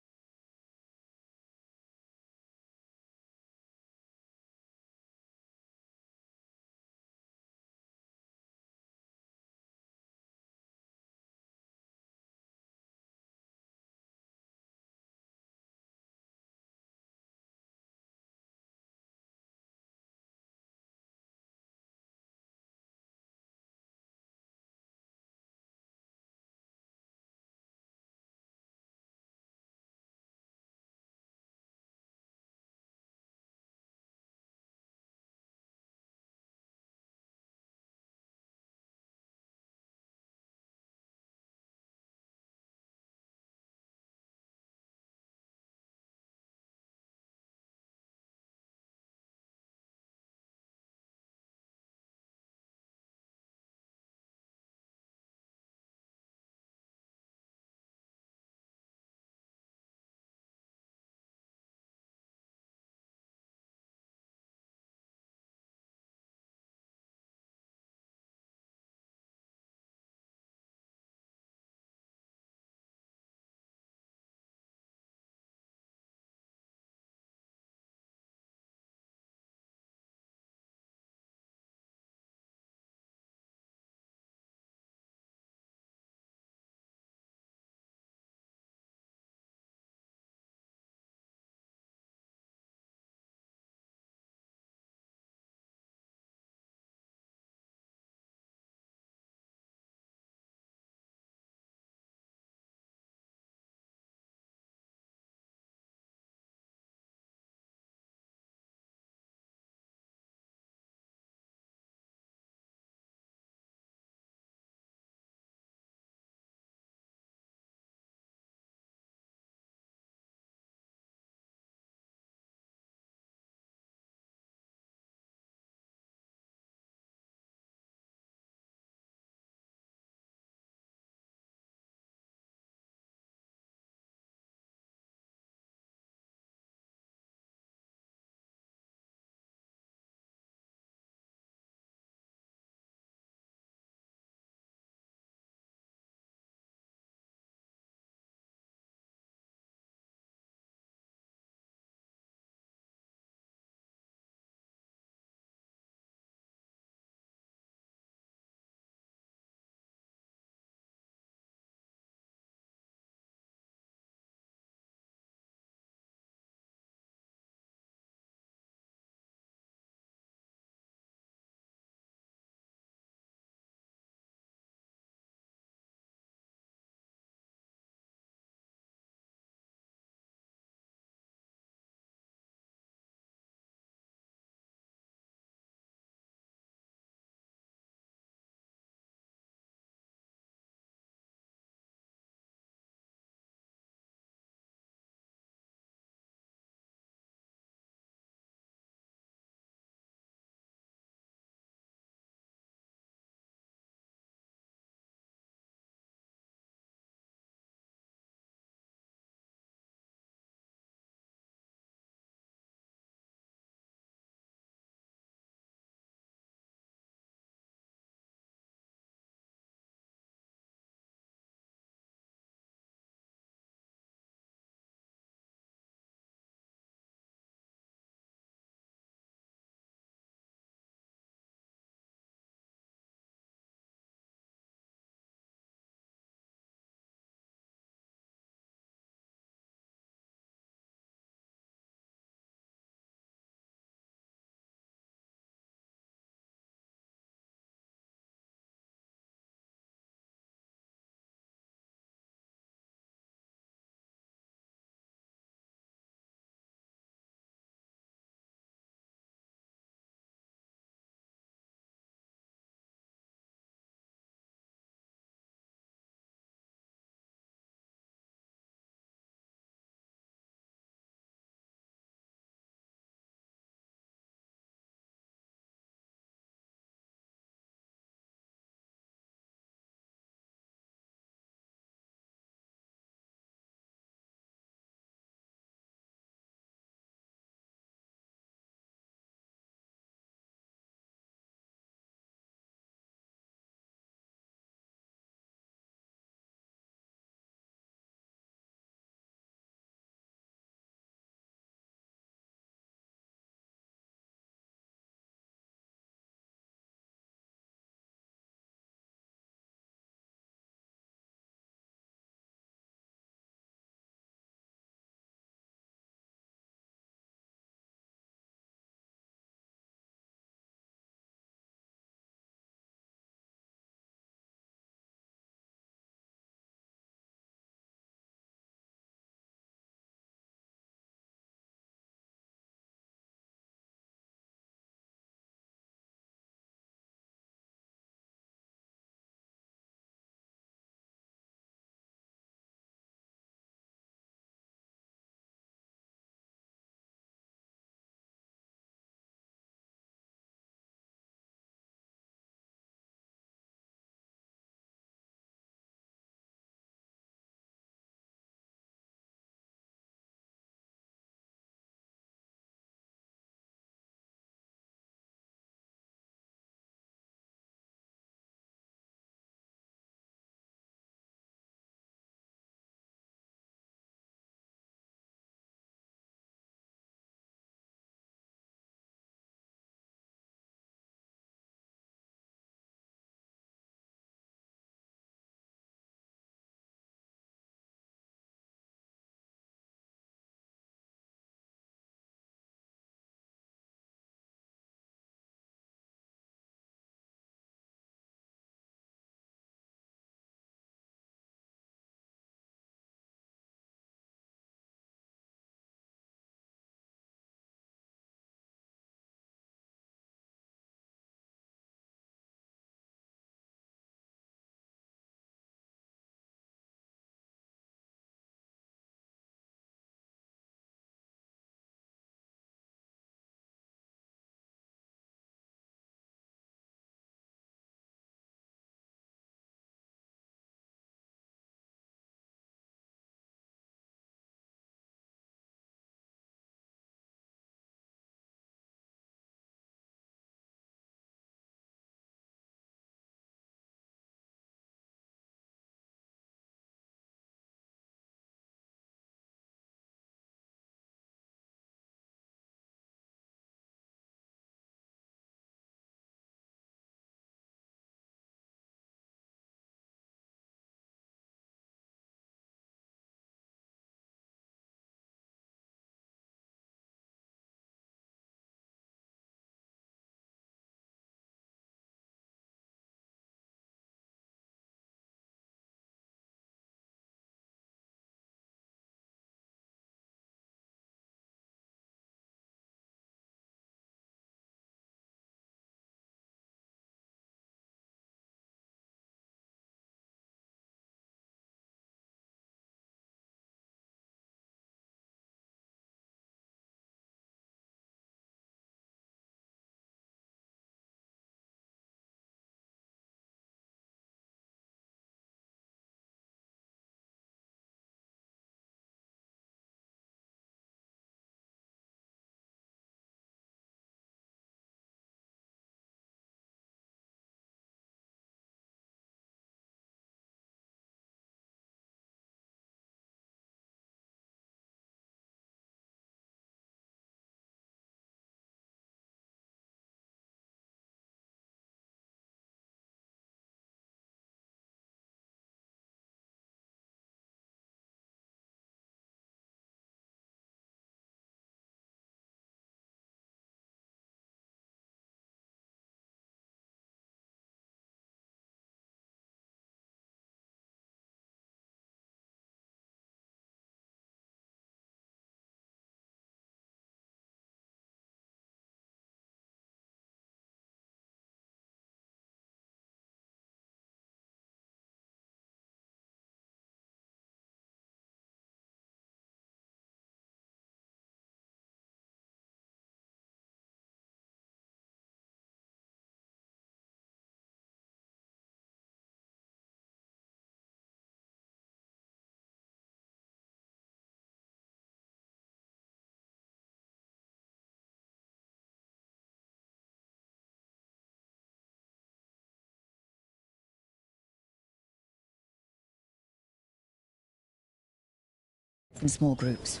in small groups.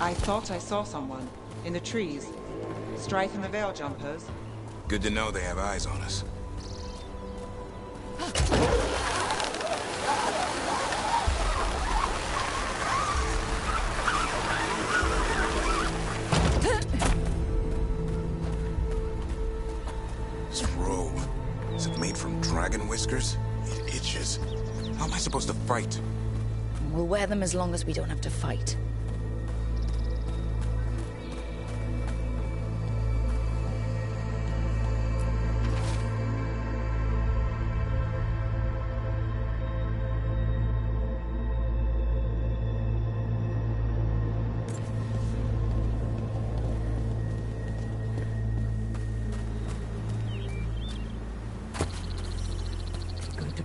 I thought I saw someone in the trees. Strife and the Veil Jumpers. Good to know they have eyes on us. This robe, is it made from dragon whiskers? It itches. How am I supposed to fight? We'll wear them as long as we don't have to fight.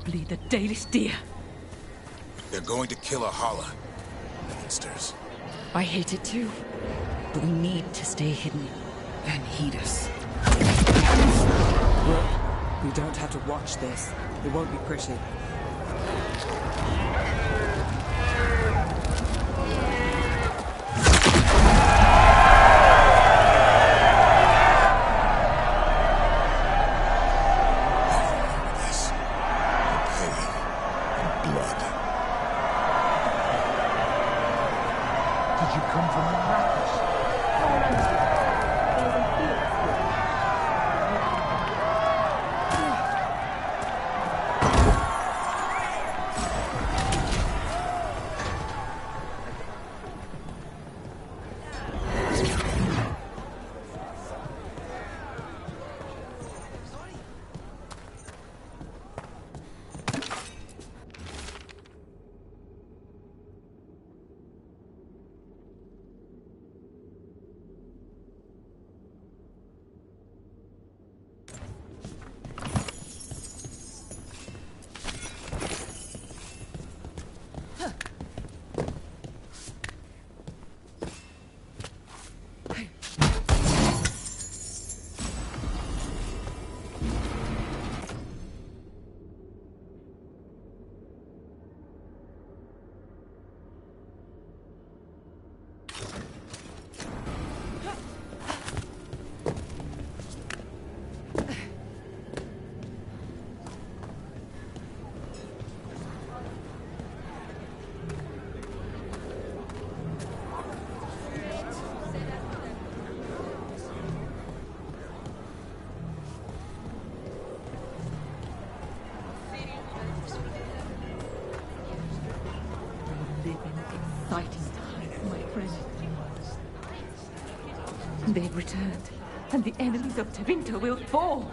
Bleed the Dalish deer. They're going to kill a holla. Monsters. I hate it too. But we need to stay hidden. Then heed us. We don't have to watch this. It won't be pretty. They've returned, and the enemies of Terinta will fall.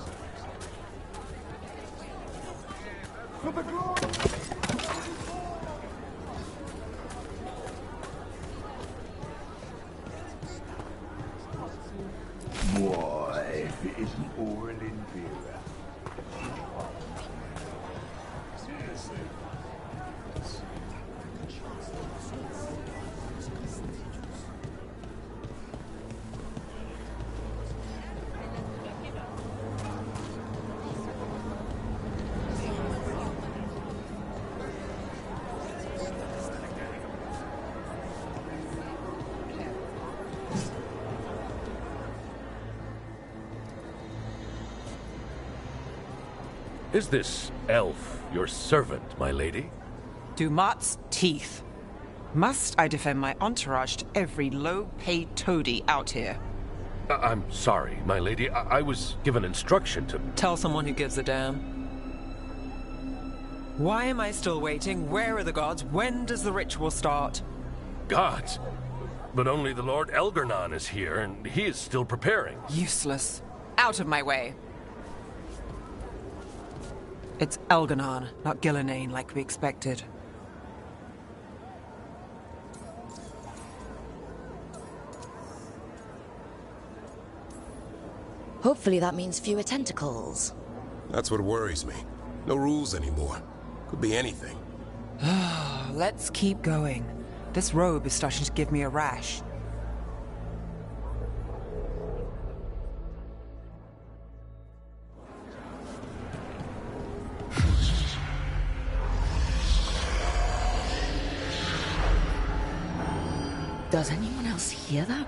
Why, if it isn't Orin and Vera. Is this elf your servant, my lady? Dumat's teeth. Must I defend my entourage to every low-paid toady out here? I'm sorry, my lady. I was given instruction to... Tell someone who gives a damn. Why am I still waiting? Where are the gods? When does the ritual start? Gods? But only the Lord Elgarnon is here, and he is still preparing. Useless. Out of my way. It's Elgarnon, not Gillenane, like we expected. Hopefully that means fewer tentacles. That's what worries me. No rules anymore. Could be anything. Let's keep going. This robe is starting to give me a rash. Does anyone else hear that?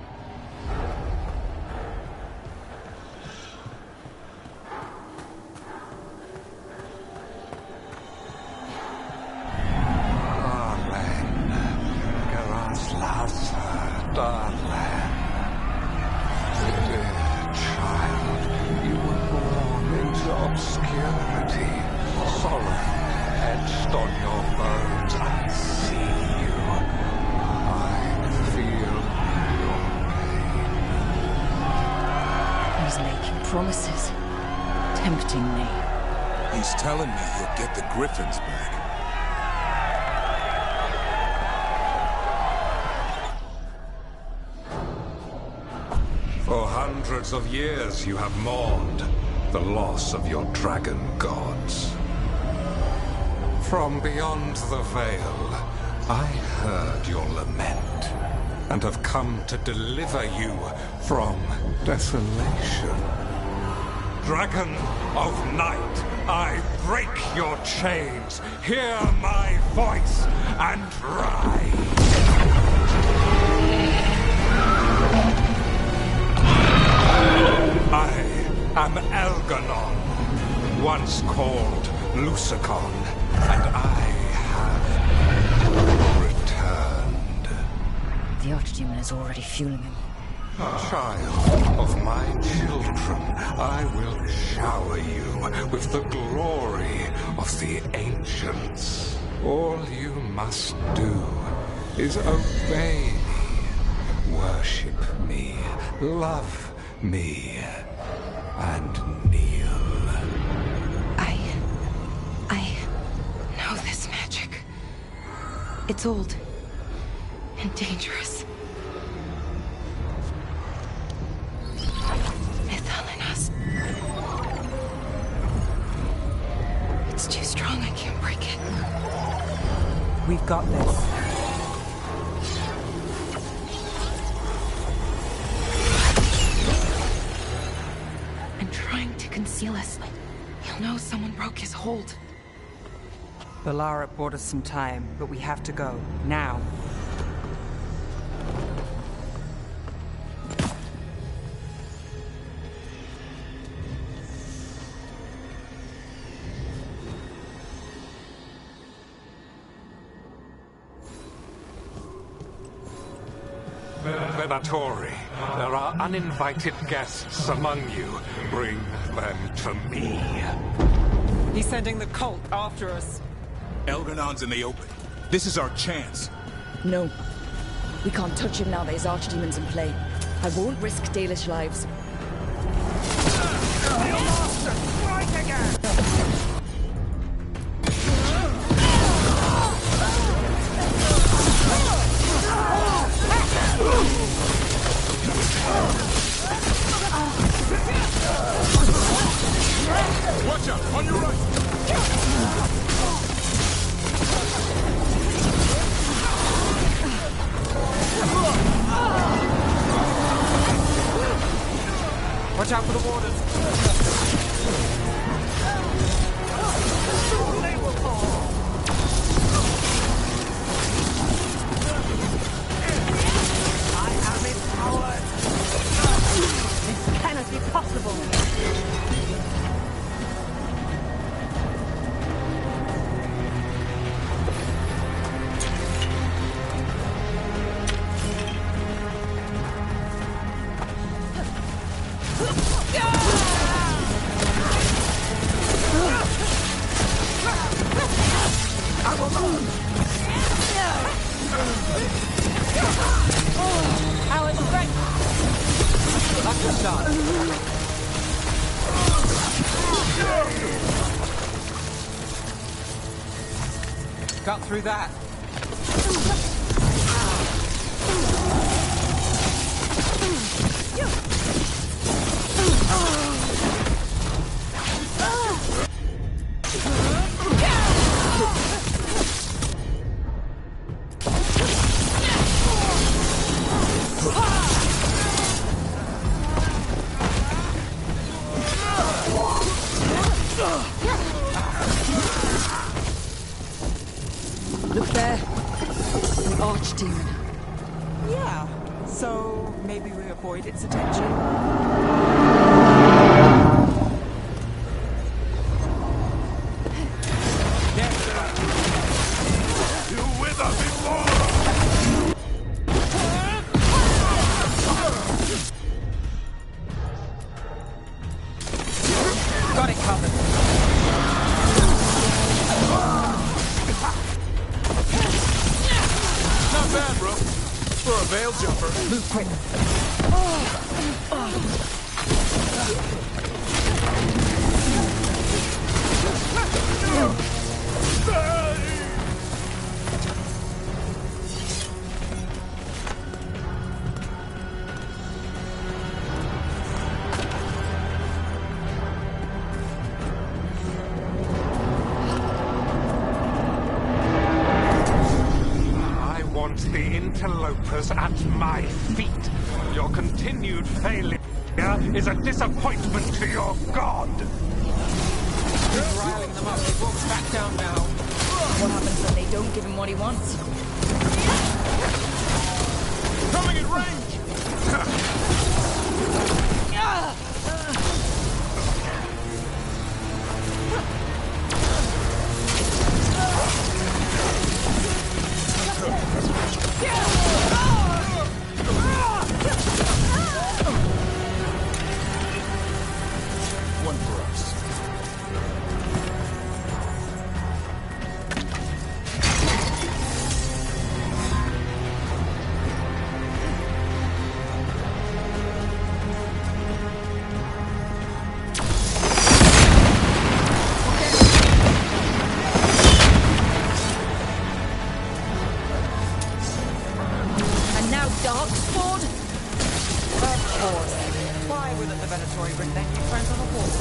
Promises, tempting me. He's telling me he'll get the Griffins back. For hundreds of years you have mourned the loss of your dragon gods. From beyond the veil, I heard your lament, and have come to deliver you from desolation. Dragon of Night, I break your chains. Hear my voice and rise. I am Elganon, once called Lucicon, and I have returned. The Archdemon is already fueling him. Child of my children, I will shower you with the glory of the ancients. All you must do is obey me, worship me, love me, and kneel. I know this magic. It's old and dangerous. It's too strong, I can't break it. We've got this. I'm trying to conceal us. He'll know someone broke his hold. Balara bought us some time, but we have to go. Now. Venatori, there are uninvited guests among you. Bring them to me. He's sending the cult after us. Elgernon's in the open. This is our chance. No. We can't touch him now that his archdemons in play. I won't risk Dalish lives. Strike again! Watch out! On your right! Watch out for the warders! They will fall! I am empowered! This cannot be possible! Our strength! That's a shot. Got through that. Yeah, so maybe we avoid its attention. You wither before! Got it covered. Not bad, bro. For a veil jumper. Move quick. I want the interlopers at my feet. Your continued failure is a disappointment to your god. He's riling them up. He walks back down now. What happens when they don't give him what he wants? Coming in range! One for us. And now Darksword? Of course. Why wouldn't the Venatori bring their new friends on a walk?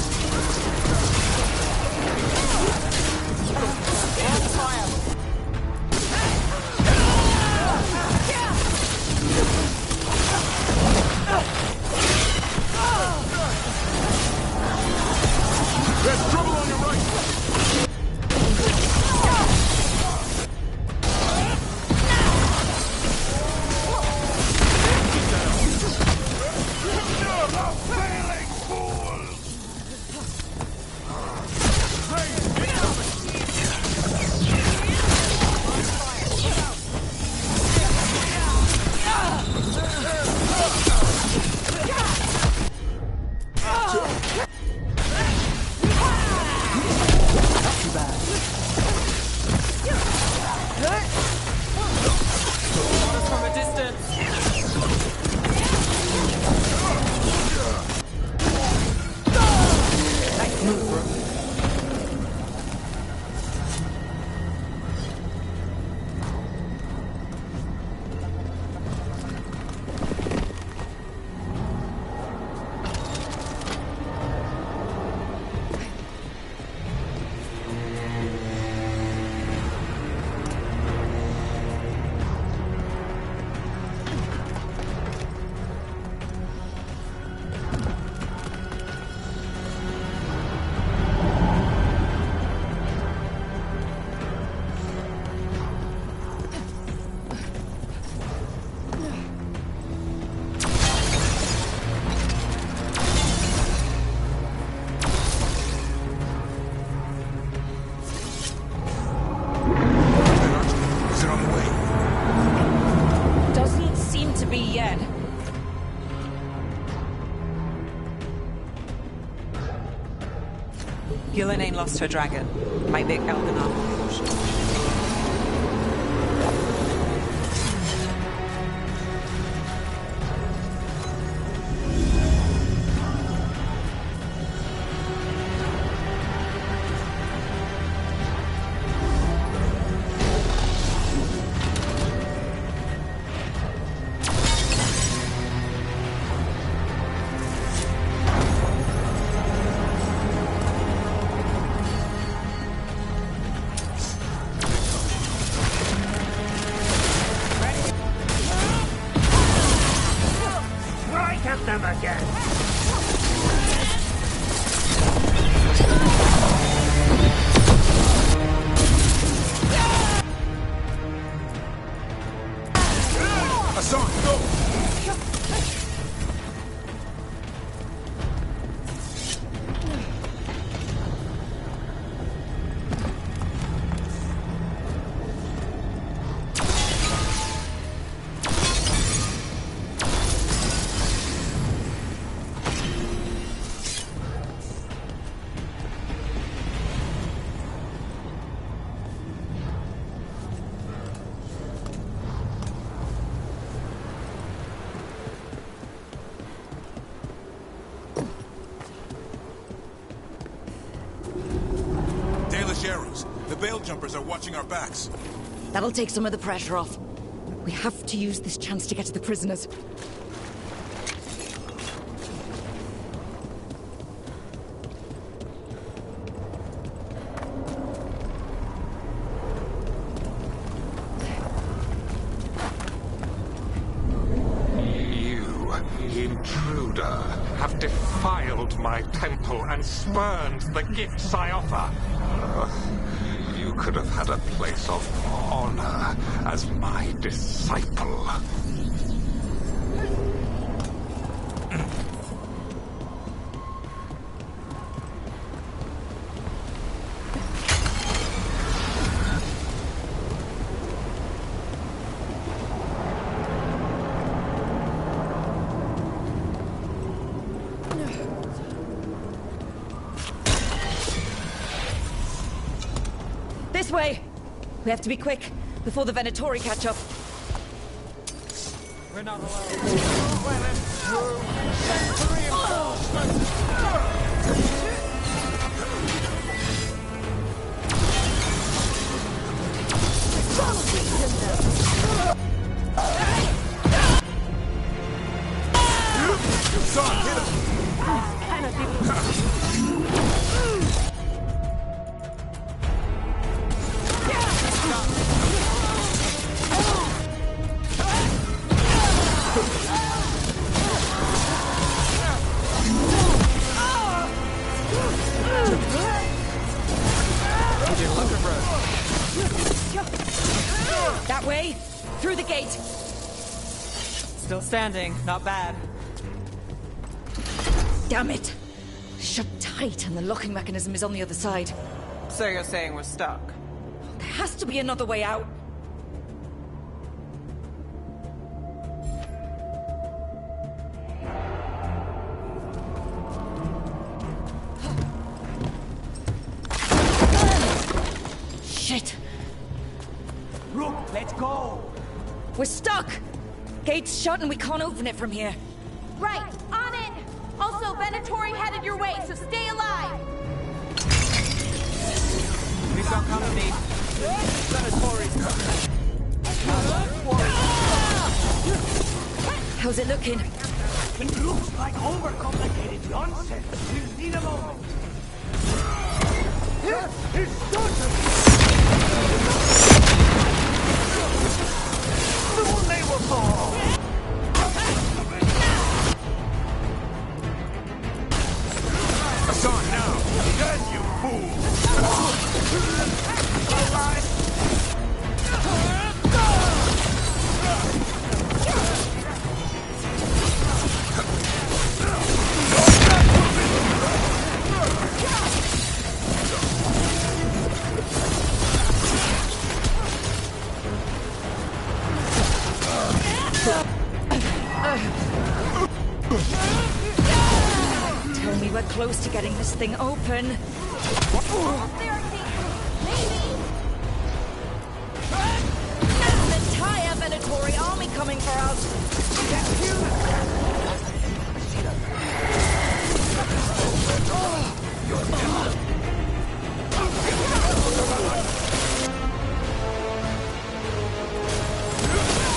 On fire! There's trouble on your right! Failing fools! From a distance. Nice move, bro. Is it on the way? Doesn't seem to be yet. Gillen ain't lost her dragon. Might make Elganon push. Right at them again! Hassan, go! Arrows. The Veil Jumpers are watching our backs. That'll take some of the pressure off. We have to use this chance to get to the prisoners. You, intruder, have defiled my temple and spurned the gifts I offer. You could have had a place of honor as my disciple. This way! We have to be quick, before the Venatori catch up. We're not allowed to let him through. Send for reinforcements! Son, hit him! That way, through the gate. Still standing, not bad. Damn it! Shut tight, and the locking mechanism is on the other side. So you're saying we're stuck? There has to be another way out. Shit! Rook, let's go! We're stuck! Gate's shut and we can't open it from here. Right, on it! Also, Venatori headed your way, so stay alive! Please don't come to me. Venatori's coming. How's it looking? It looks like overcomplicated nonsense. We'll need a moment. It's done! Soon they will fall! Hassan, now! Then you fool! Tell me we're close to getting this thing open. There's an entire Venatori army coming for us.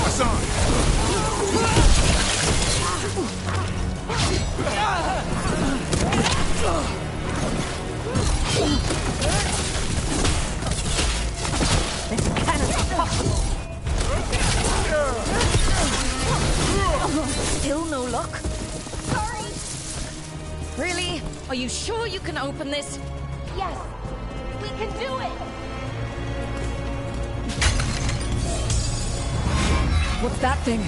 Hassan! Still no luck? Sorry! Really? Are you sure you can open this? Yes! We can do it! What's that thing?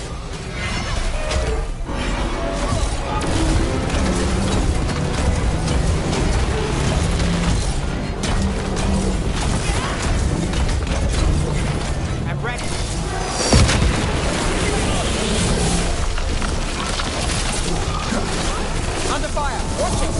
I'm ready. Under fire! Watch it!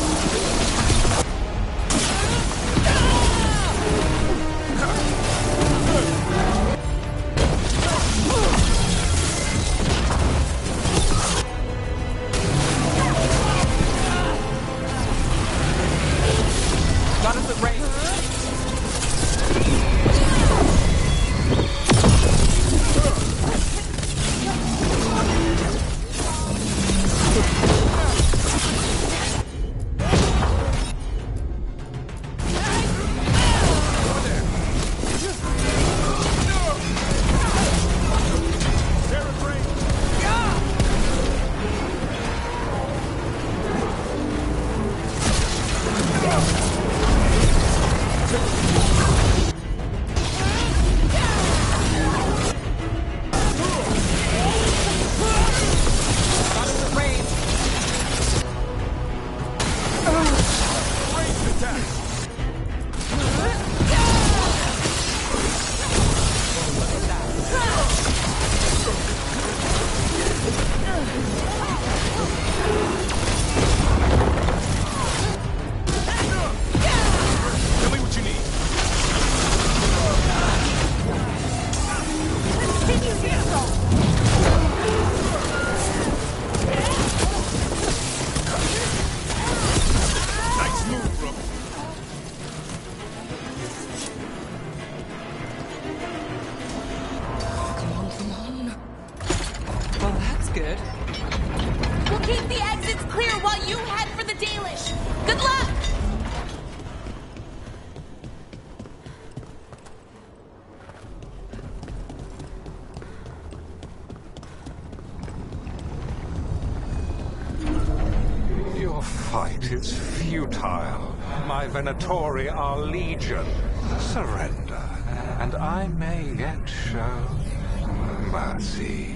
Got us at range. Tell me what you need. Nice move, Rook. Come on. Well, that's good. We'll keep the exits clear while you head for the Dalish. Good luck! Your fight is futile. My Venatori are legion. Surrender, and I may yet show mercy.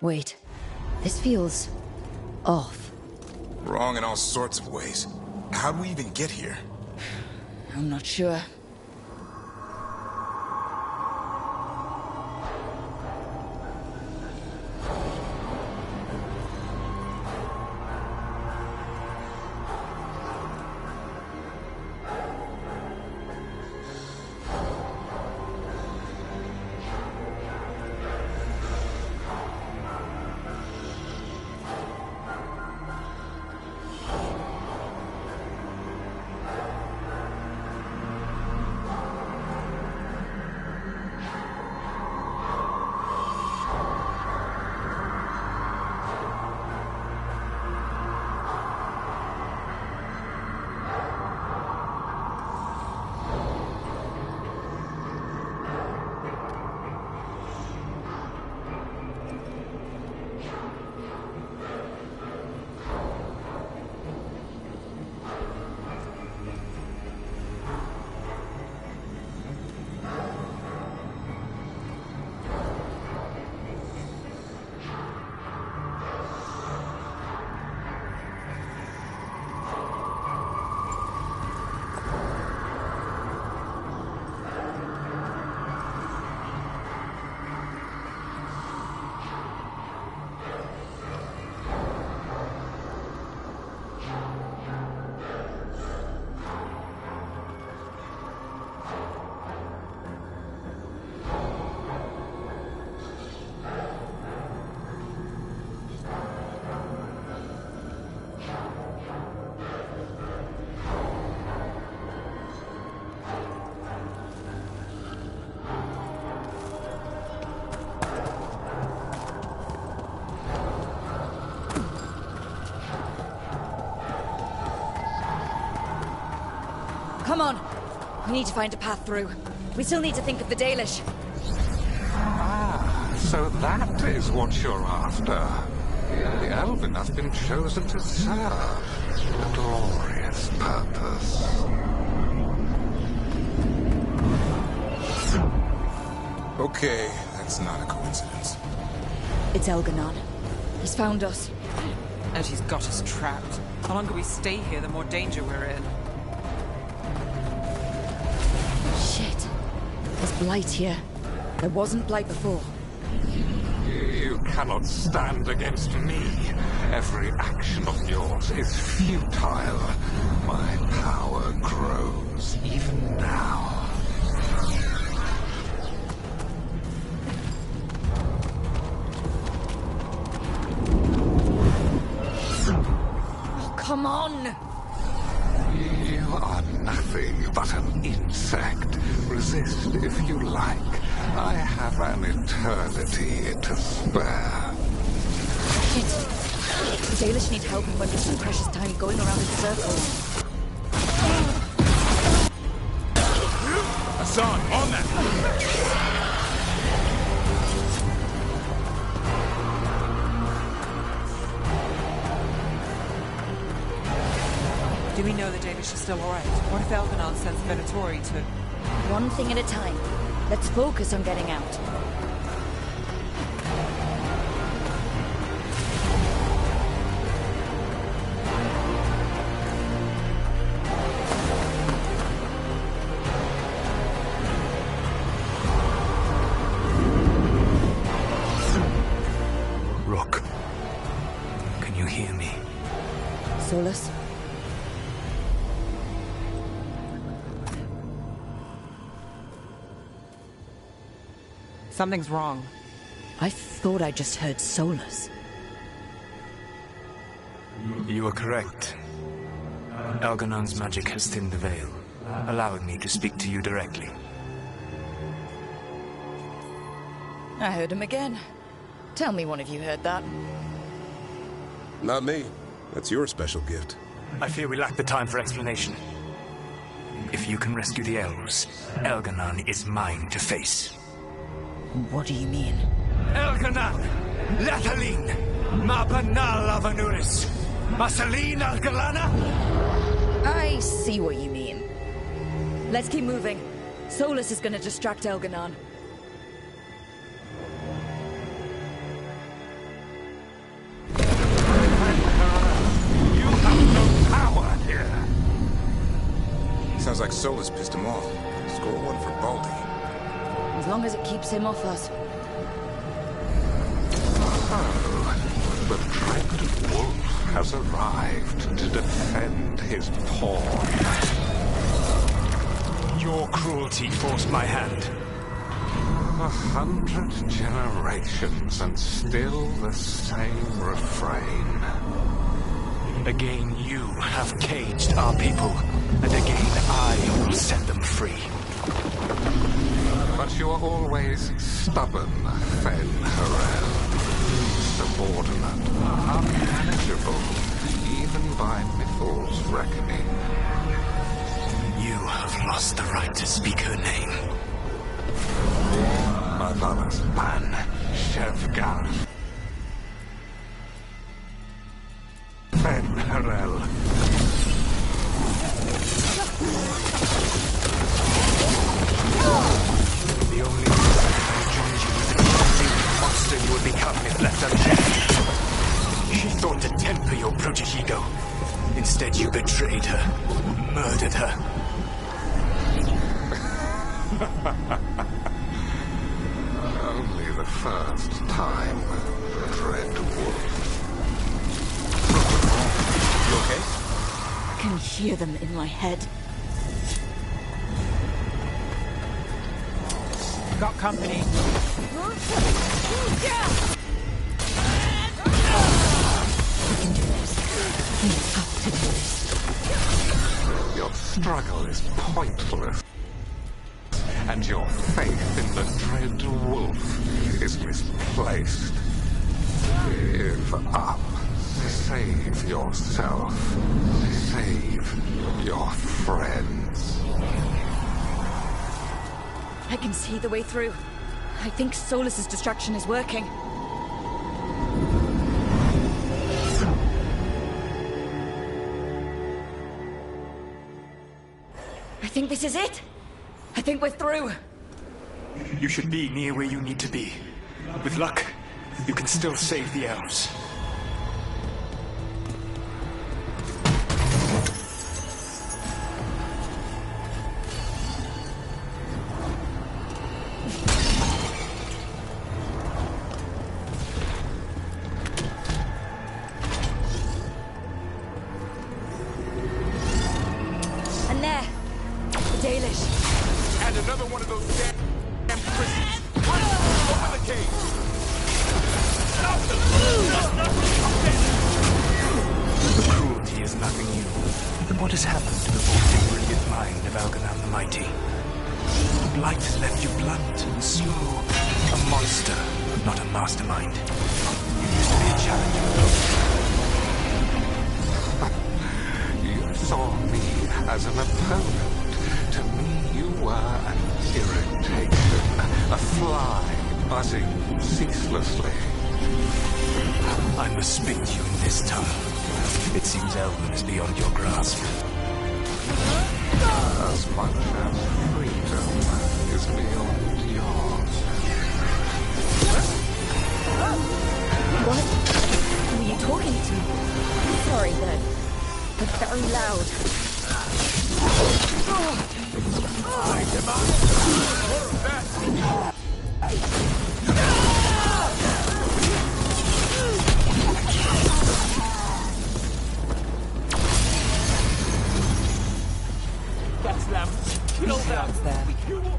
Wait. This feels... off. Wrong in all sorts of ways. How'd we even get here? I'm not sure. Come on. We need to find a path through. We still need to think of the Dalish. Ah, so that is what you're after. The Elven has been chosen to serve a glorious purpose. Okay, that's not a coincidence. It's Elganon. He's found us. And he's got us trapped. The longer we stay here, the more danger we're in. Shit. There's blight here. There wasn't blight before. You cannot stand against me. Every action of yours is futile. My power grows even now. Oh, come on! You are nothing but an insect. Resist if you like. I have an eternity to spare. Shit. The Dalish need help and we're wasting precious time going around in circles. Hassan, on that! Do we know the Dalish are still alright? What if Elganon sends Venatori to... One thing at a time. Let's focus on getting out. Rook, can you hear me? Solus? Something's wrong. I thought I just heard Solus. You are correct. Elganon's magic has thinned the veil, allowing me to speak to you directly. I heard him again. Tell me one of you heard that. Not me. That's your special gift. I fear we lack the time for explanation. If you can rescue the elves, Elganon is mine to face. What do you mean? Elganon! Lathalin! Mabanal Avanuris! Masaline Algalana! I see what you mean. Let's keep moving. Solus is gonna distract Elganon. Sounds like Solus pissed him off. Score one for Baldy. As long as it keeps him off us. Oh, the dread wolf has arrived to defend his pawn. Your cruelty forced my hand. 100 generations and still the same refrain. Again, you have caged our people, and again I will set them free. But you are always stubborn, Fen Harel. Subordinate, unmanageable, even by Mithel's reckoning. You have lost the right to speak her name. Motherless man, Shevgar. Fen Harel. The only reason I joined you was that you knew the monster you would become if left unchecked. She thought to temper your protege-ego. Instead, you betrayed her, murdered her. Only the first time, Dread Wolf. You okay? I can hear them in my head. Got company. We can do this. We have to do this. Your struggle is pointless. And your faith in the Dread Wolf is misplaced. Give up. Save yourself. Save your friends. I can see the way through. I think Solus's distraction is working. I think this is it. I think we're through. You should be near where you need to be. With luck, you can still save the elves. And there, the Dalish. And another one of those damn prisons. Open the cage. The cruelty is nothing new. But what has happened to the vaulting brilliant mind of Algernon the Mighty? The blight has left you blunt and slow. A monster, not a mastermind. You used to be a challenger. You saw me as an opponent. To me, you were an irritation, a fly buzzing ceaselessly. I must speak to you in this tongue. It seems Elven is beyond your grasp. As much as freedom is beyond yours. What? Who are you talking to? Sorry, they're very loud. I demand that. That's them. Kill them.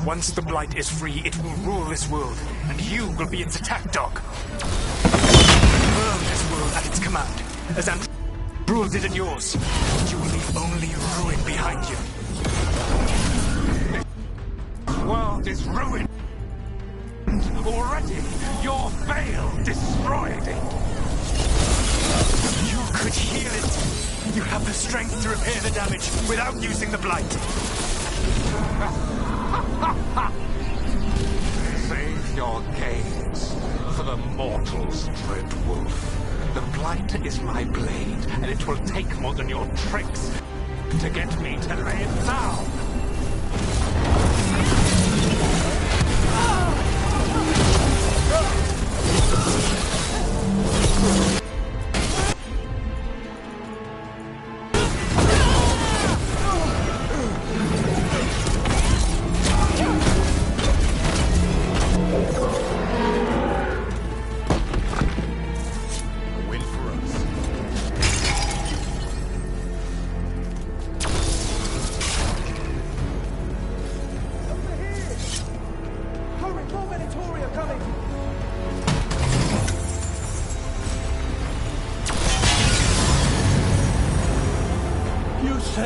Once the blight is free, it will rule this world, and you will be its attack dog. Burn this world at its command, as Andrew ruled it in yours. You will leave only ruin behind you. The world is ruined. Already, your veil destroyed it. You could heal it. You have the strength to repair the damage without using the blight. Save your gains for the mortals, Dread Wolf. The blight is my blade, and it will take more than your tricks to get me to lay it down.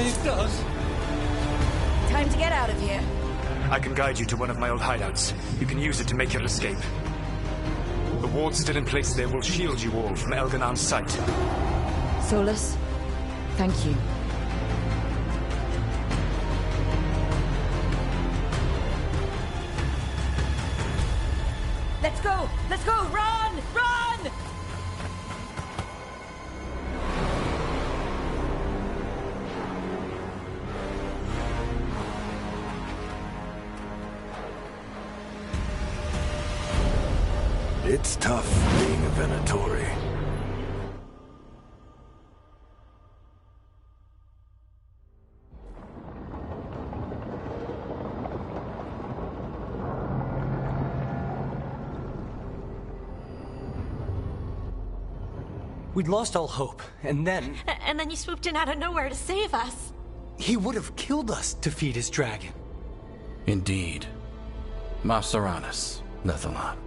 say it does. Time to get out of here. I can guide you to one of my old hideouts. You can use it to make your escape. The wards still in place there will shield you all from Elganon's sight. Solus, thank you. Let's go! Let's go! Run! Run! It's tough being a Venatori. We'd lost all hope, and then... And then you swooped in out of nowhere to save us. He would have killed us to feed his dragon. Indeed. Maceranus, Lethalon.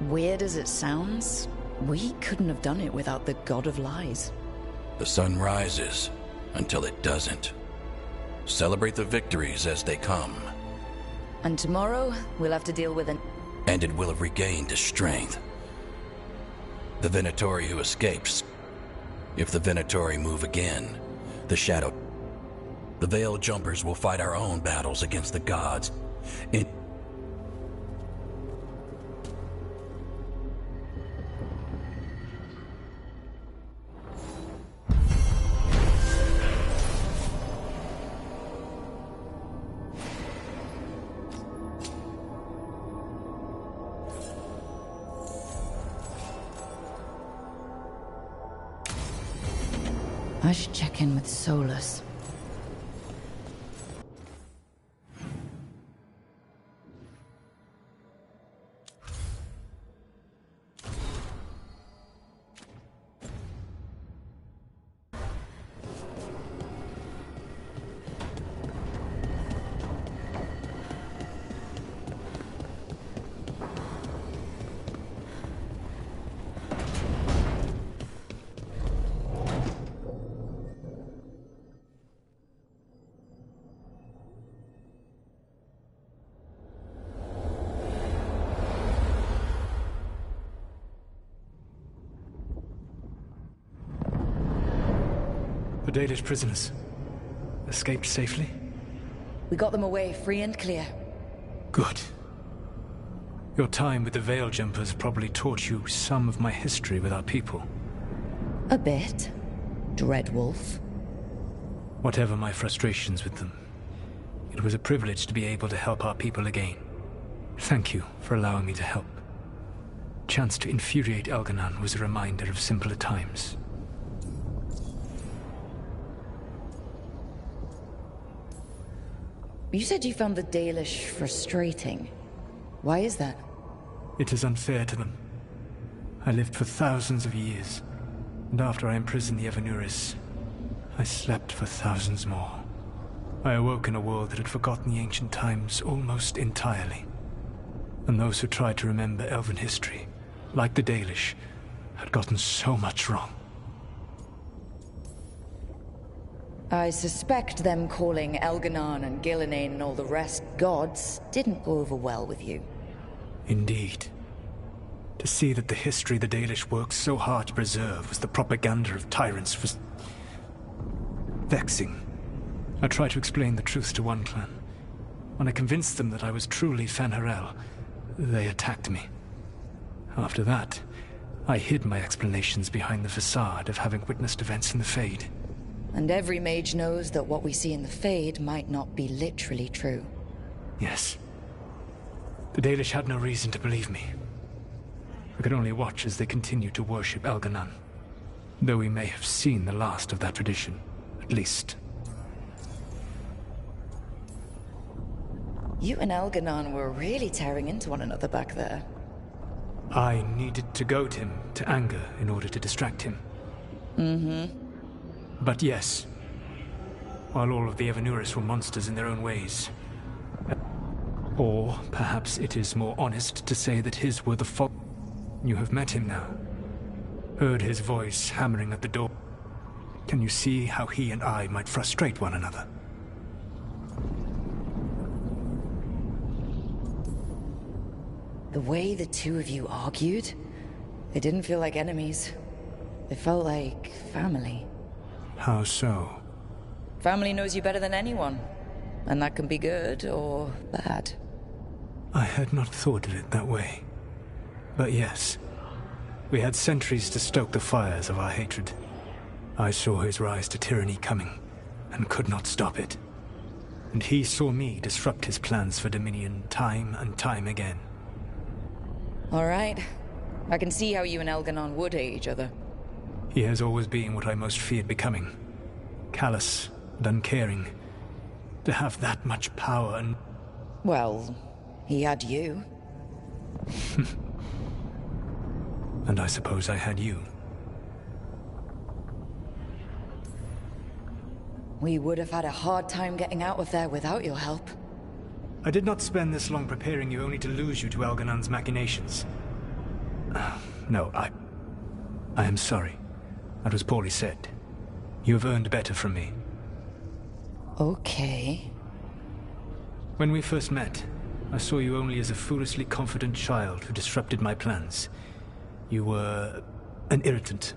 Weird as it sounds, we couldn't have done it without the God of Lies. The sun rises until it doesn't. Celebrate the victories as they come. And tomorrow, we'll have to deal with an... And it will have regained its strength. The Venatori who escapes. If the Venatori move again, the Shadow... The Veil Jumpers will fight our own battles against the gods. I should check in with Solus. The Dalish prisoners escaped safely? We got them away free and clear. Good. Your time with the Veil Jumpers probably taught you some of my history with our people. A bit. Dreadwolf. Whatever my frustrations with them, it was a privilege to be able to help our people again. Thank you for allowing me to help. Chance to infuriate Elganon was a reminder of simpler times. You said you found the Dalish frustrating. Why is that? It is unfair to them. I lived for thousands of years, and after I imprisoned the Evanuris, I slept for thousands more. I awoke in a world that had forgotten the ancient times almost entirely. And those who tried to remember Elven history, like the Dalish, had gotten so much wrong. I suspect them calling Elganon and Gillenane and all the rest gods didn't go over well with you. Indeed. To see that the history the Dalish worked so hard to preserve was the propaganda of tyrants was vexing. I tried to explain the truth to one clan. When I convinced them that I was truly Fen'Harel, they attacked me. After that, I hid my explanations behind the facade of having witnessed events in the Fade. And every mage knows that what we see in the Fade might not be literally true. Yes. The Dalish had no reason to believe me. I could only watch as they continued to worship Elganon, though we may have seen the last of that tradition, at least. You and Elganon were really tearing into one another back there. I needed to goad him to anger in order to distract him. Mm-hmm. But yes, while all of the Evanuris were monsters in their own ways. Or perhaps it is more honest to say that his were the fault. You have met him now. Heard his voice hammering at the door. Can you see how he and I might frustrate one another? The way the two of you argued, they didn't feel like enemies. They felt like family. How so? Family knows you better than anyone, and that can be good or bad. I had not thought of it that way. But yes, we had centuries to stoke the fires of our hatred. I saw his rise to tyranny coming, and could not stop it. And he saw me disrupt his plans for dominion time and time again. All right. I can see how you and Elganon would hate each other. He has always been what I most feared becoming. Callous and uncaring. To have that much power and... Well, he had you. And I suppose I had you. We would have had a hard time getting out of there without your help. I did not spend this long preparing you only to lose you to Elganon's machinations. No, I am sorry. That was poorly said. You have earned better from me. Okay. When we first met, I saw you only as a foolishly confident child who disrupted my plans. You were an irritant.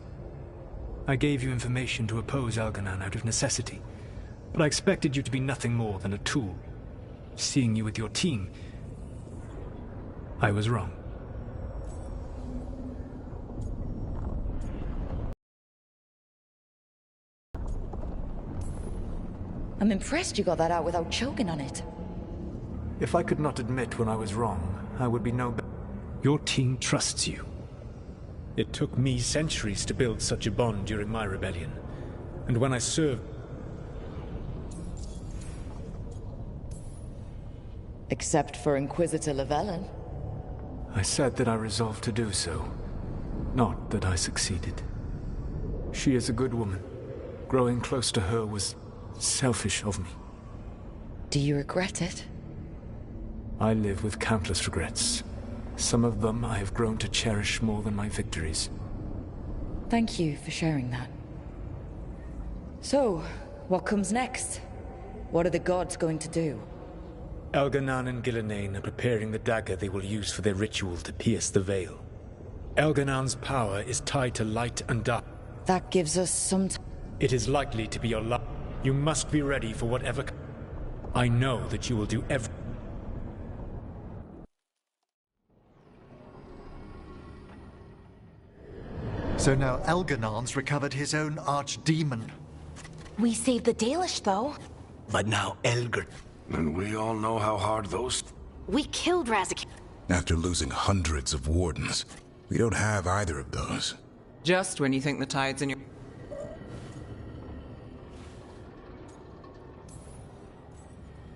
I gave you information to oppose Elganon out of necessity, but I expected you to be nothing more than a tool. Seeing you with your team, I was wrong. I'm impressed you got that out without choking on it. If I could not admit when I was wrong, I would be no better. Your team trusts you. It took me centuries to build such a bond during my rebellion. And when I served... Except for Inquisitor Llewellyn. I said that I resolved to do so. Not that I succeeded. She is a good woman. Growing close to her was selfish of me. Do you regret it? I live with countless regrets. Some of them I have grown to cherish more than my victories. Thank you for sharing that. So, what comes next? What are the gods going to do? Elganon and Gillenane are preparing the dagger they will use for their ritual to pierce the veil. Elganon's power is tied to light and dark. That gives us some It is likely to be your last. You must be ready for whatever. I know that you will do everything. So now Elganon's recovered his own archdemon. We saved the Dalish, though. But now Elgar... And we all know how hard those... We killed Razak. After losing hundreds of wardens, we don't have either of those. Just when you think the tide's in your...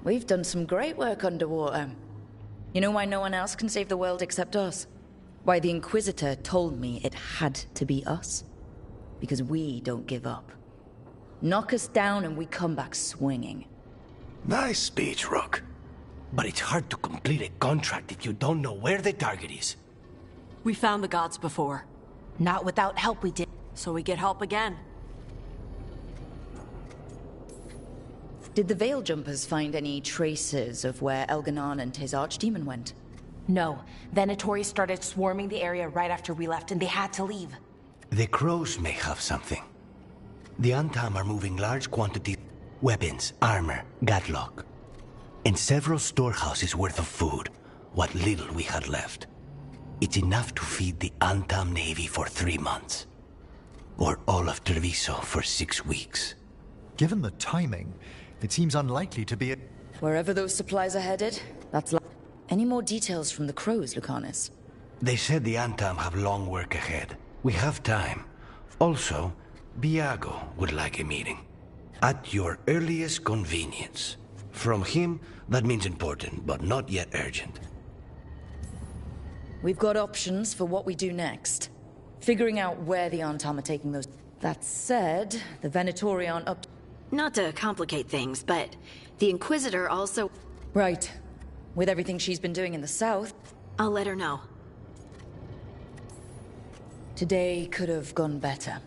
We've done some great work underwater. You know why no one else can save the world except us? Why the Inquisitor told me it had to be us? Because we don't give up. Knock us down and we come back swinging. Nice speech, Rook. But it's hard to complete a contract if you don't know where the target is. We found the gods before. Not without help we did. So we get help again. Did the Veil Jumpers find any traces of where Elganon and his archdemon went? No. Venatori started swarming the area right after we left, and they had to leave. The crows may have something. The Antam are moving large quantities of weapons, armor, gadlock, and several storehouses worth of food, what little we had left. It's enough to feed the Antam Navy for 3 months. Or all of Treviso for 6 weeks. Given the timing, it seems unlikely to be a... Wherever those supplies are headed, that's like... Any more details from the crows, Lucanus? They said the Antam have long work ahead. We have time. Also, Biago would like a meeting. At your earliest convenience. From him, that means important, but not yet urgent. We've got options for what we do next. Figuring out where the Antam are taking those... That said, the Venatori aren't up... Not to complicate things, but the Inquisitor also... Right. With everything she's been doing in the south... I'll let her know. Today could have gone better.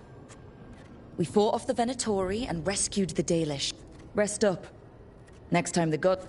We fought off the Venatori and rescued the Dalish. Rest up. Next time the god...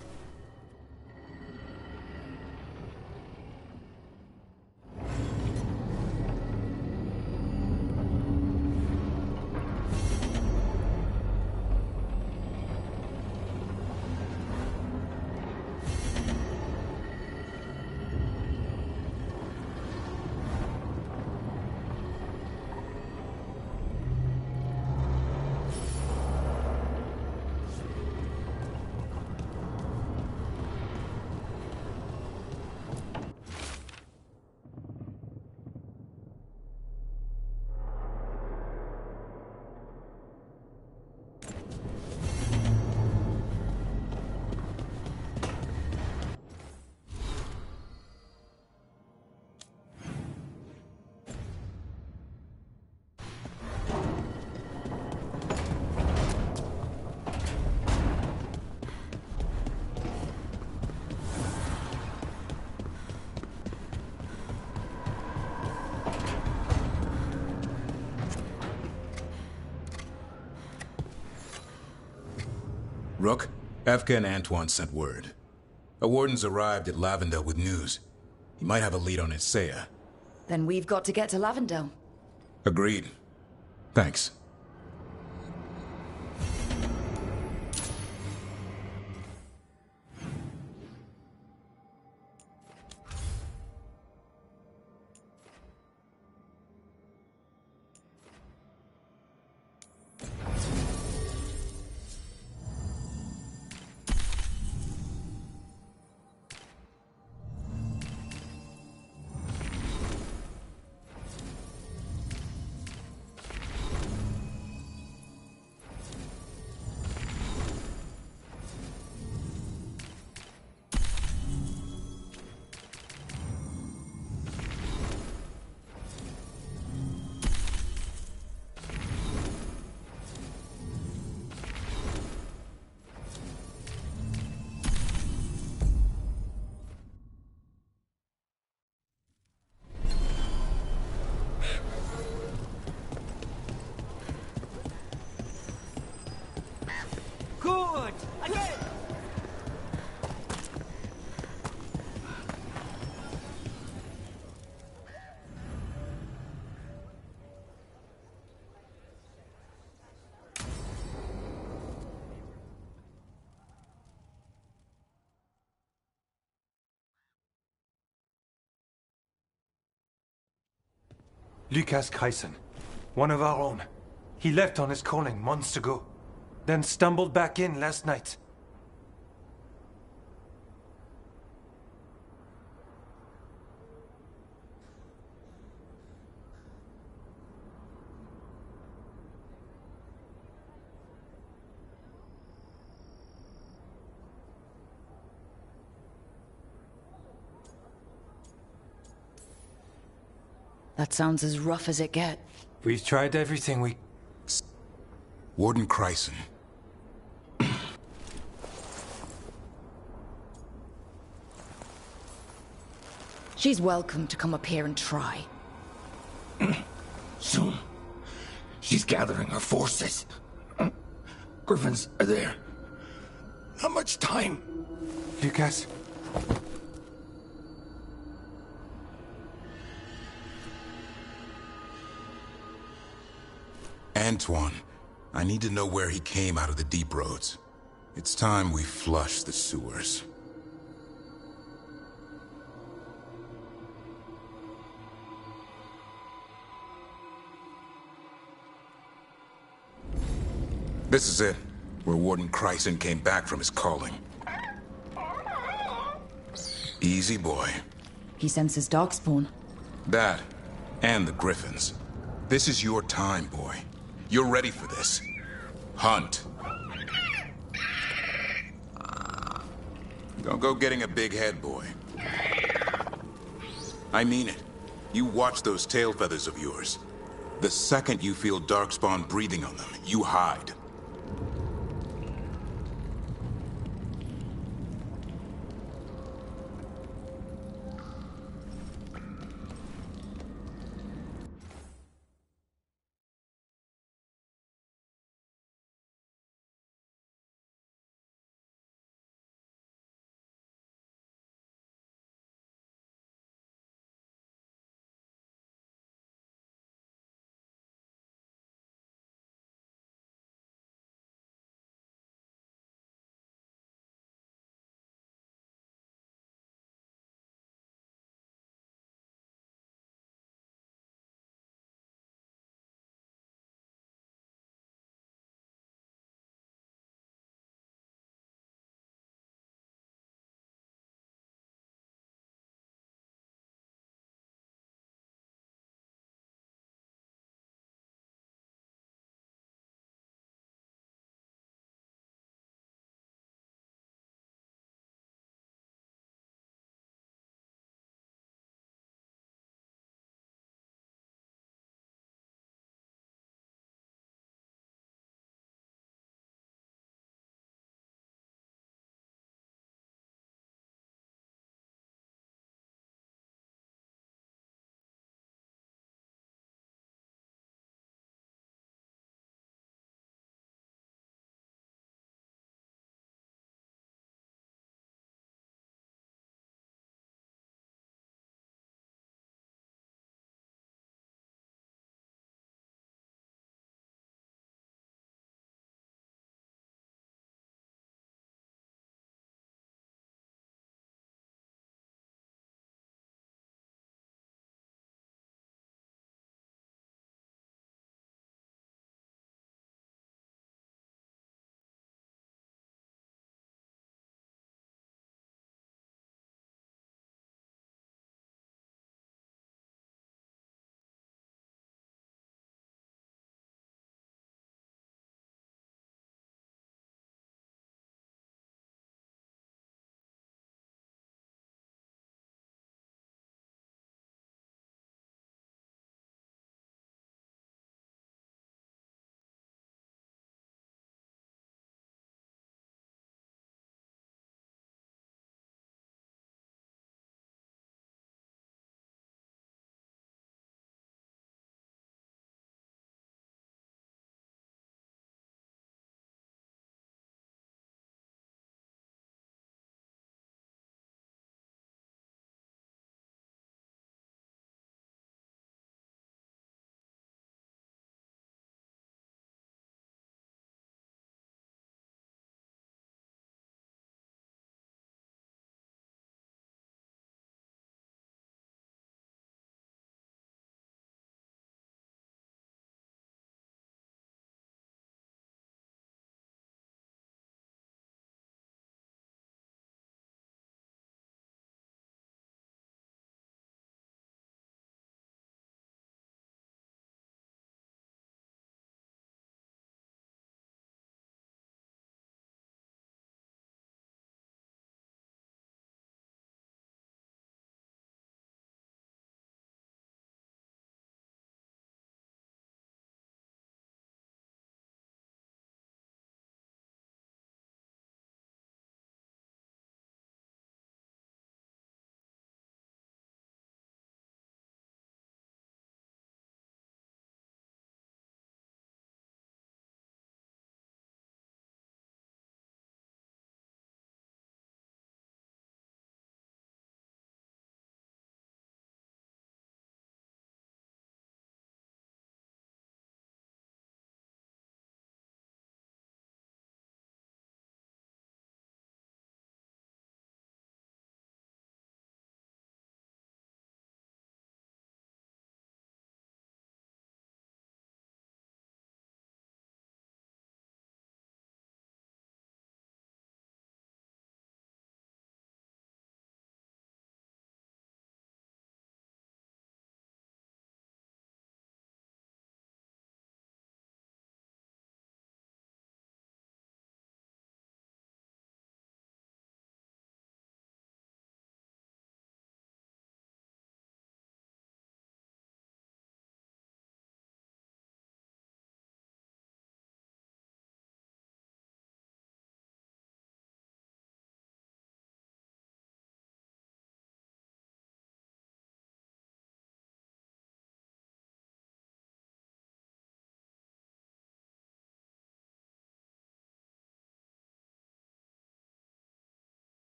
Rook, Evka and Antoine sent word. A warden's arrived at Lavendale with news. He might have a lead on Isaiah. Then we've got to get to Lavendale. Agreed. Thanks. Good! Again! Lucas Kryson, one of our own. He left on his calling months ago, then stumbled back in last night. That sounds as rough as it gets. We've tried everything we... Warden Kryson. She's welcome to come up here and try. Soon. She's gathering her forces. Griffins are there. Not much time. Lucas? Antoine, I need to know where he came out of the deep roads. It's time we flush the sewers. This is it, where Warden Kryson came back from his calling. Easy, boy. He senses darkspawn. That, and the Griffins. This is your time, boy. You're ready for this. Hunt. Don't go getting a big head, boy. I mean it. You watch those tail feathers of yours. The second you feel Darkspawn breathing on them, you hide.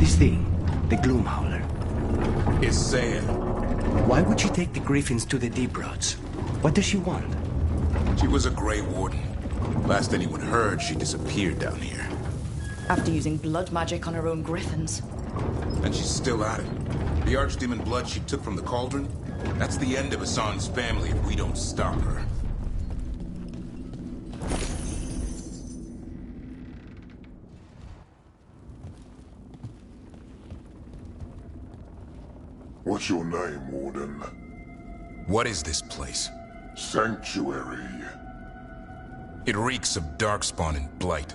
This thing, the Gloomhowler, is saying... Why would she take the Griffins to the Deep Roads? What does she want? She was a Grey Warden. Last anyone heard, she disappeared down here. After using blood magic on her own Griffins. And she's still at it. The Archdemon blood she took from the cauldron? That's the end of Hassan's family if we don't stop her. What's your name, Warden? What is this place? Sanctuary. It reeks of Darkspawn and Blight.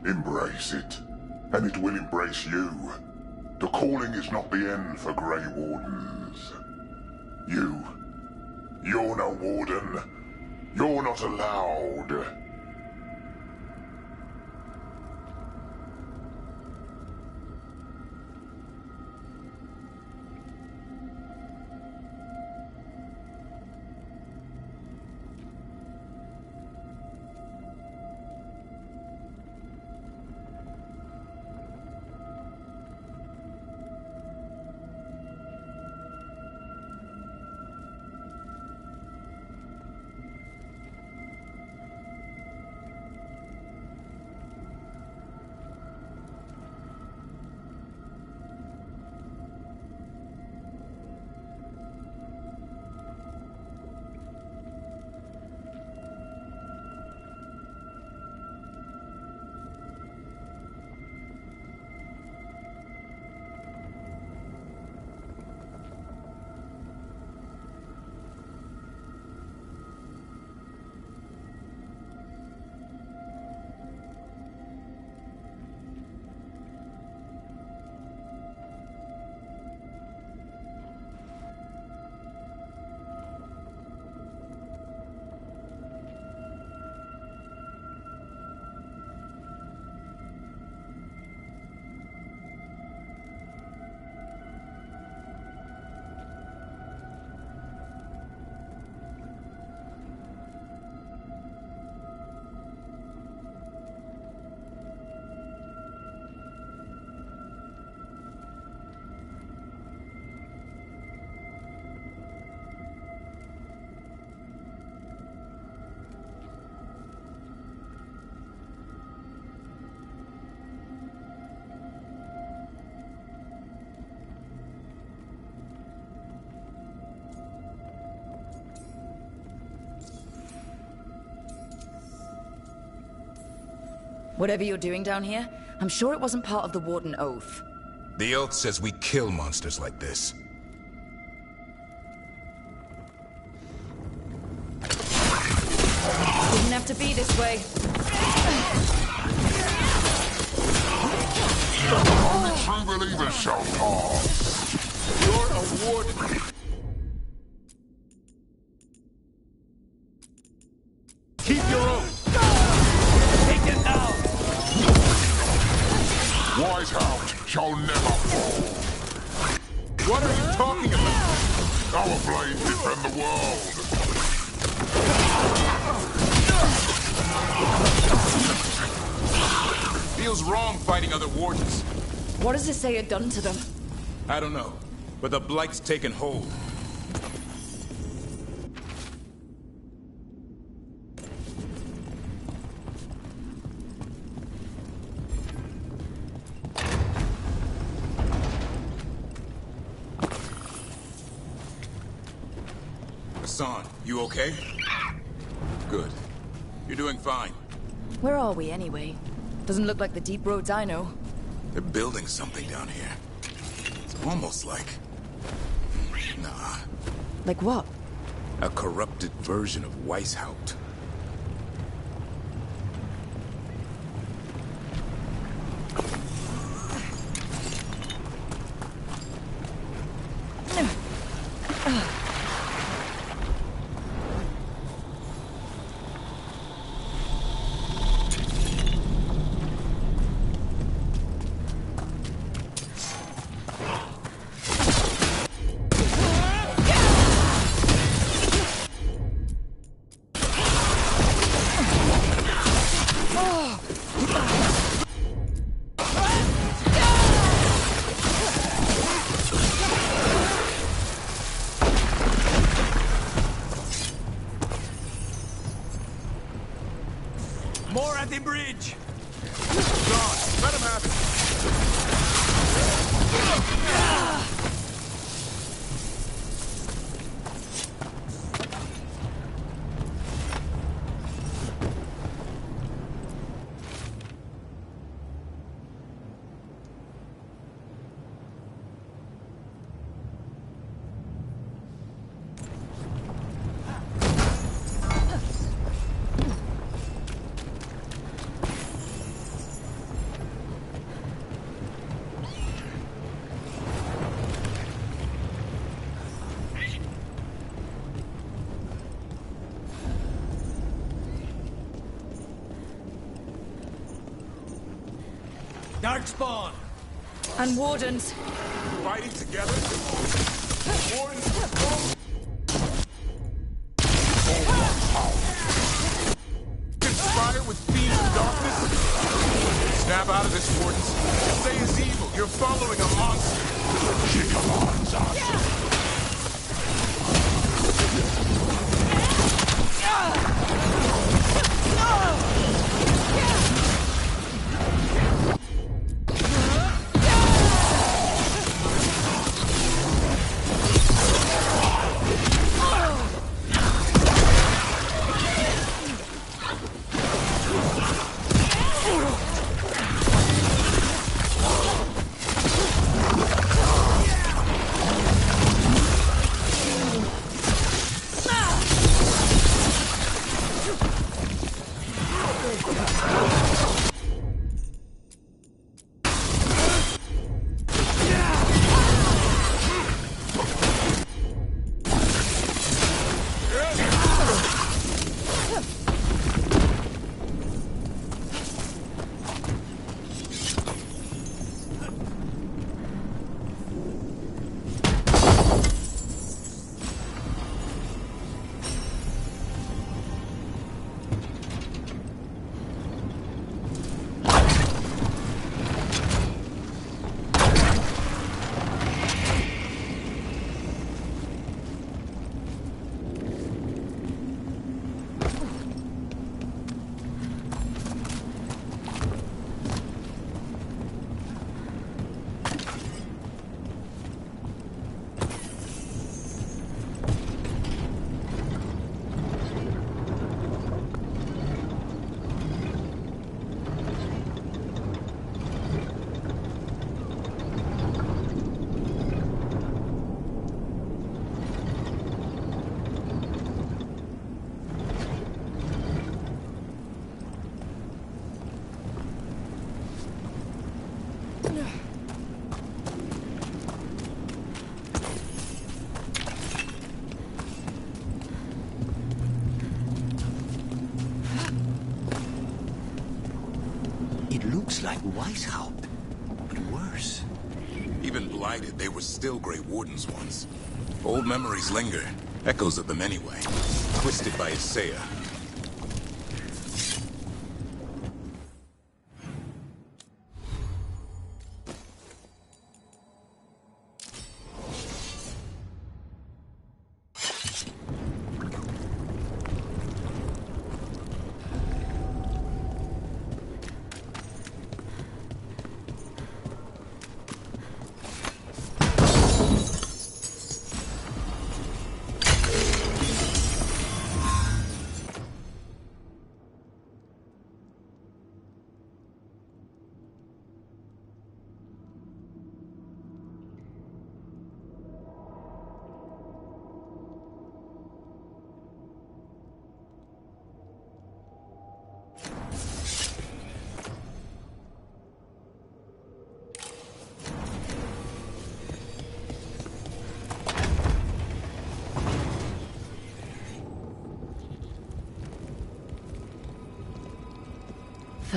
Embrace it, and it will embrace you. The calling is not the end for Grey Wardens. You're no Warden. You're not allowed. Whatever you're doing down here, I'm sure it wasn't part of the Warden Oath. The Oath says we kill monsters like this. Didn't have to be this way. Only true believers shall pass. You're a Warden. Keep your oath. Take it down. Wise house shall never fall. What are you talking about? Our blades defend the world. Feels wrong fighting other Wardens. What does this say had done to them? I don't know, but the Blight's taken hold. Hassan, you okay? Good. You're doing fine. Where are we, anyway? Doesn't look like the deep roads I know. They're building something down here. It's almost like... Nah. Like what? A corrupted version of Weishaupt. Darkspawn! And Wardens. Fighting together? Wardens! Conspire with fiends of darkness? Snap out of this, Wardens. Say is evil. You're following a monster. Like Weishaupt, but worse. Even blighted, they were still Grey Wardens once. Old memories linger, echoes of them anyway. Twisted by Isaiah.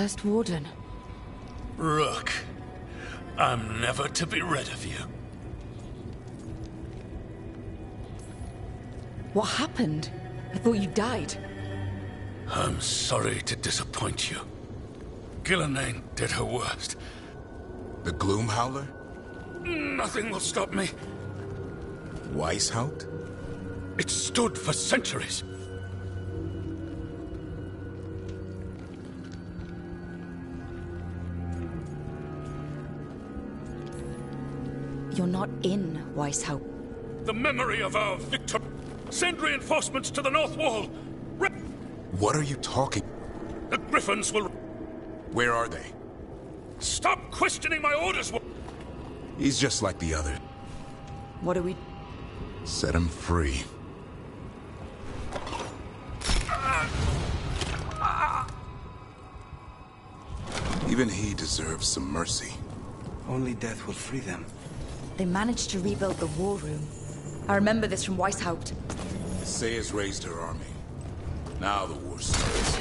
First Warden. Rook, I'm never to be rid of you. What happened? I thought you died. I'm sorry to disappoint you. Gillenane did her worst. The Gloom Howler? Nothing will stop me. Weishaupt? It stood for centuries. You're not in Weishaupt. The memory of our victor. Send reinforcements to the North Wall. What are you talking? The Griffins will... Where are they? Stop questioning my orders! He's just like the other. What do we... Set him free. Even he deserves some mercy. Only death will free them. They managed to rebuild the war room. I remember this from Weishaupt. Sayers raised her army. Now the war starts.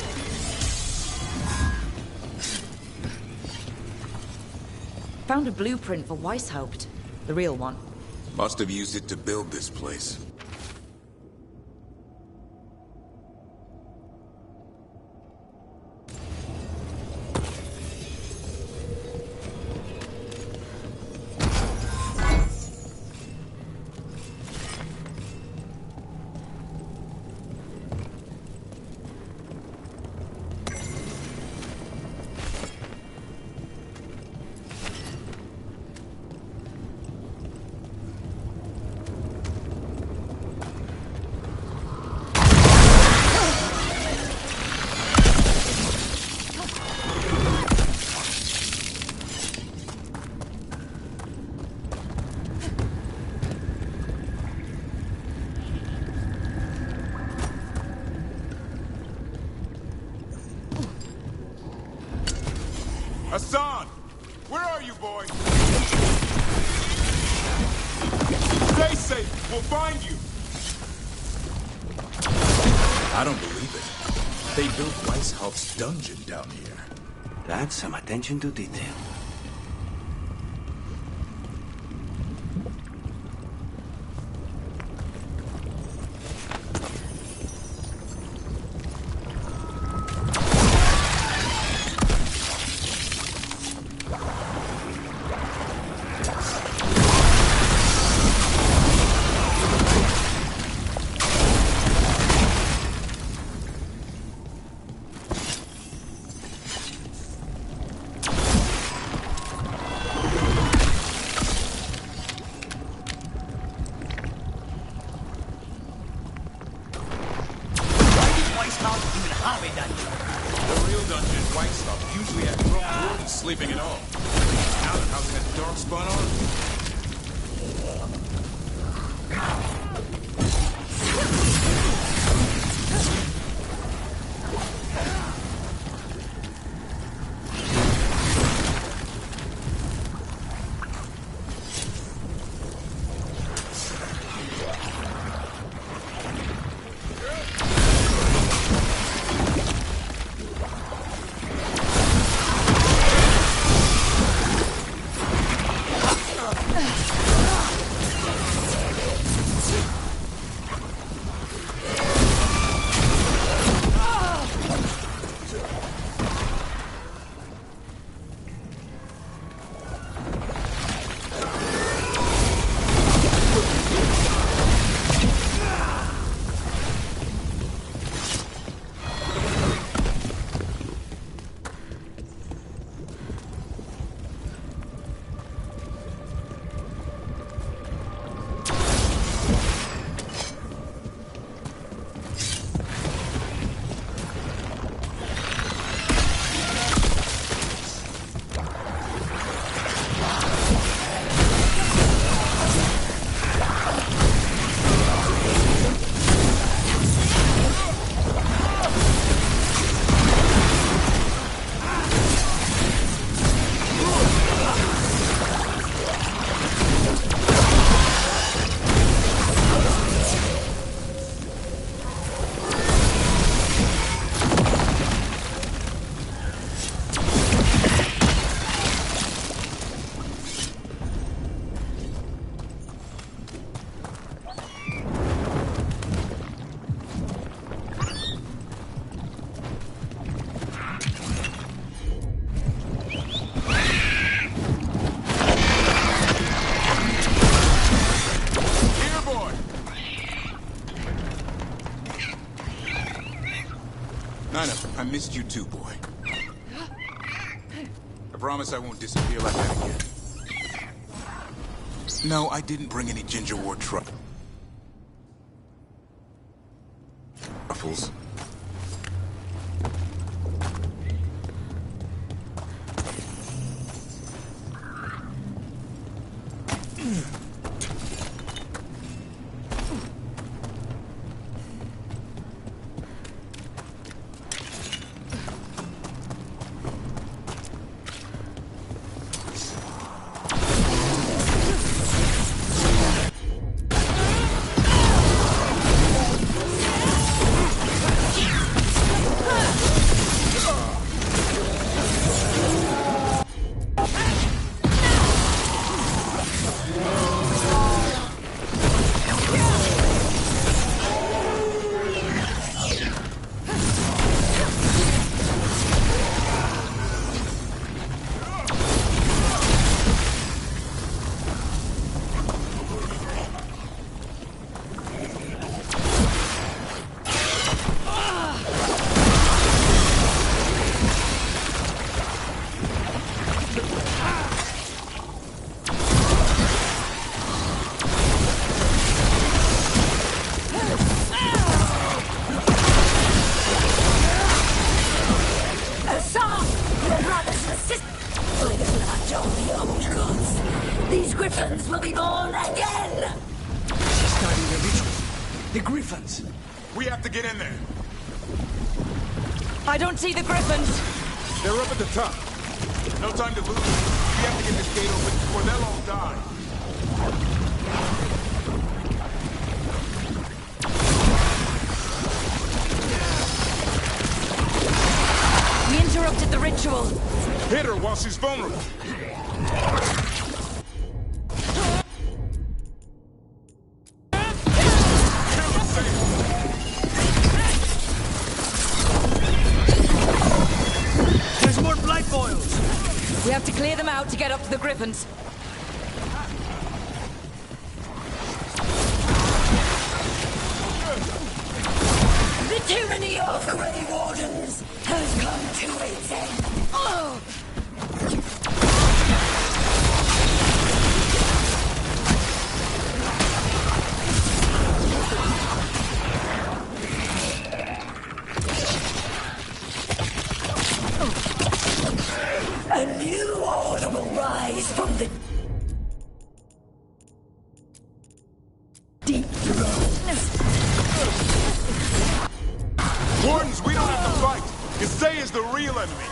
found a blueprint for Weishaupt. The real one. Must have used it to build this place. Hassan! Where are you, boy? Stay safe! We'll find you! I don't believe it. They built Weishaupt's dungeon down here. That's some attention to detail. The real dungeon, Weishaupt, usually had grown wardens sleeping at all. Now they're housing a dark-spun army. I missed you too, boy. I promise I won't disappear like that again. No, I didn't bring any ginger wart truffles. Griffins will be born again! She's starting the ritual. The Griffins. We have to get in there. I don't see the Griffins. They're up at the top. No time to lose. We have to get this gate open or they'll all die. We interrupted the ritual. Hit her while she's vulnerable. There's more blight boils. We have to clear them out to get up to the Griffins. The tyranny of Grey Wardens has come to its end. Oh! A new order will rise from the deep Wardens, we don't have to fight. Isaiah's the real enemy.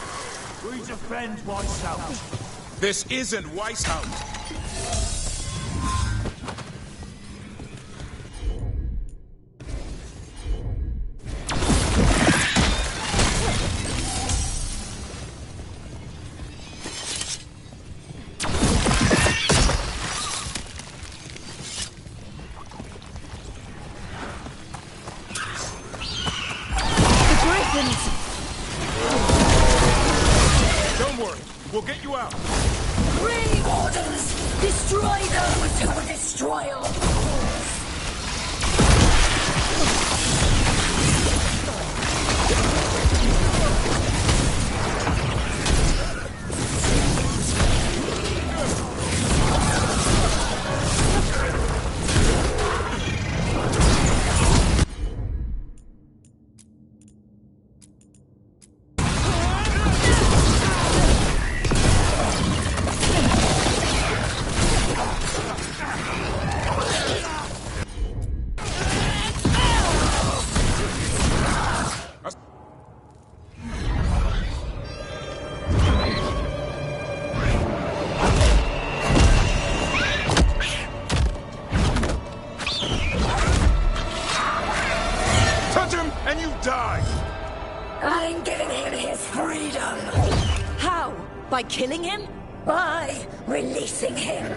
We defend Weishaupt. This isn't Weishaupt. Don't worry, we'll get you out. Grey Wardens! Destroy those who will destroy all fools! And you die! I'm giving him his freedom! How? By killing him? By releasing him!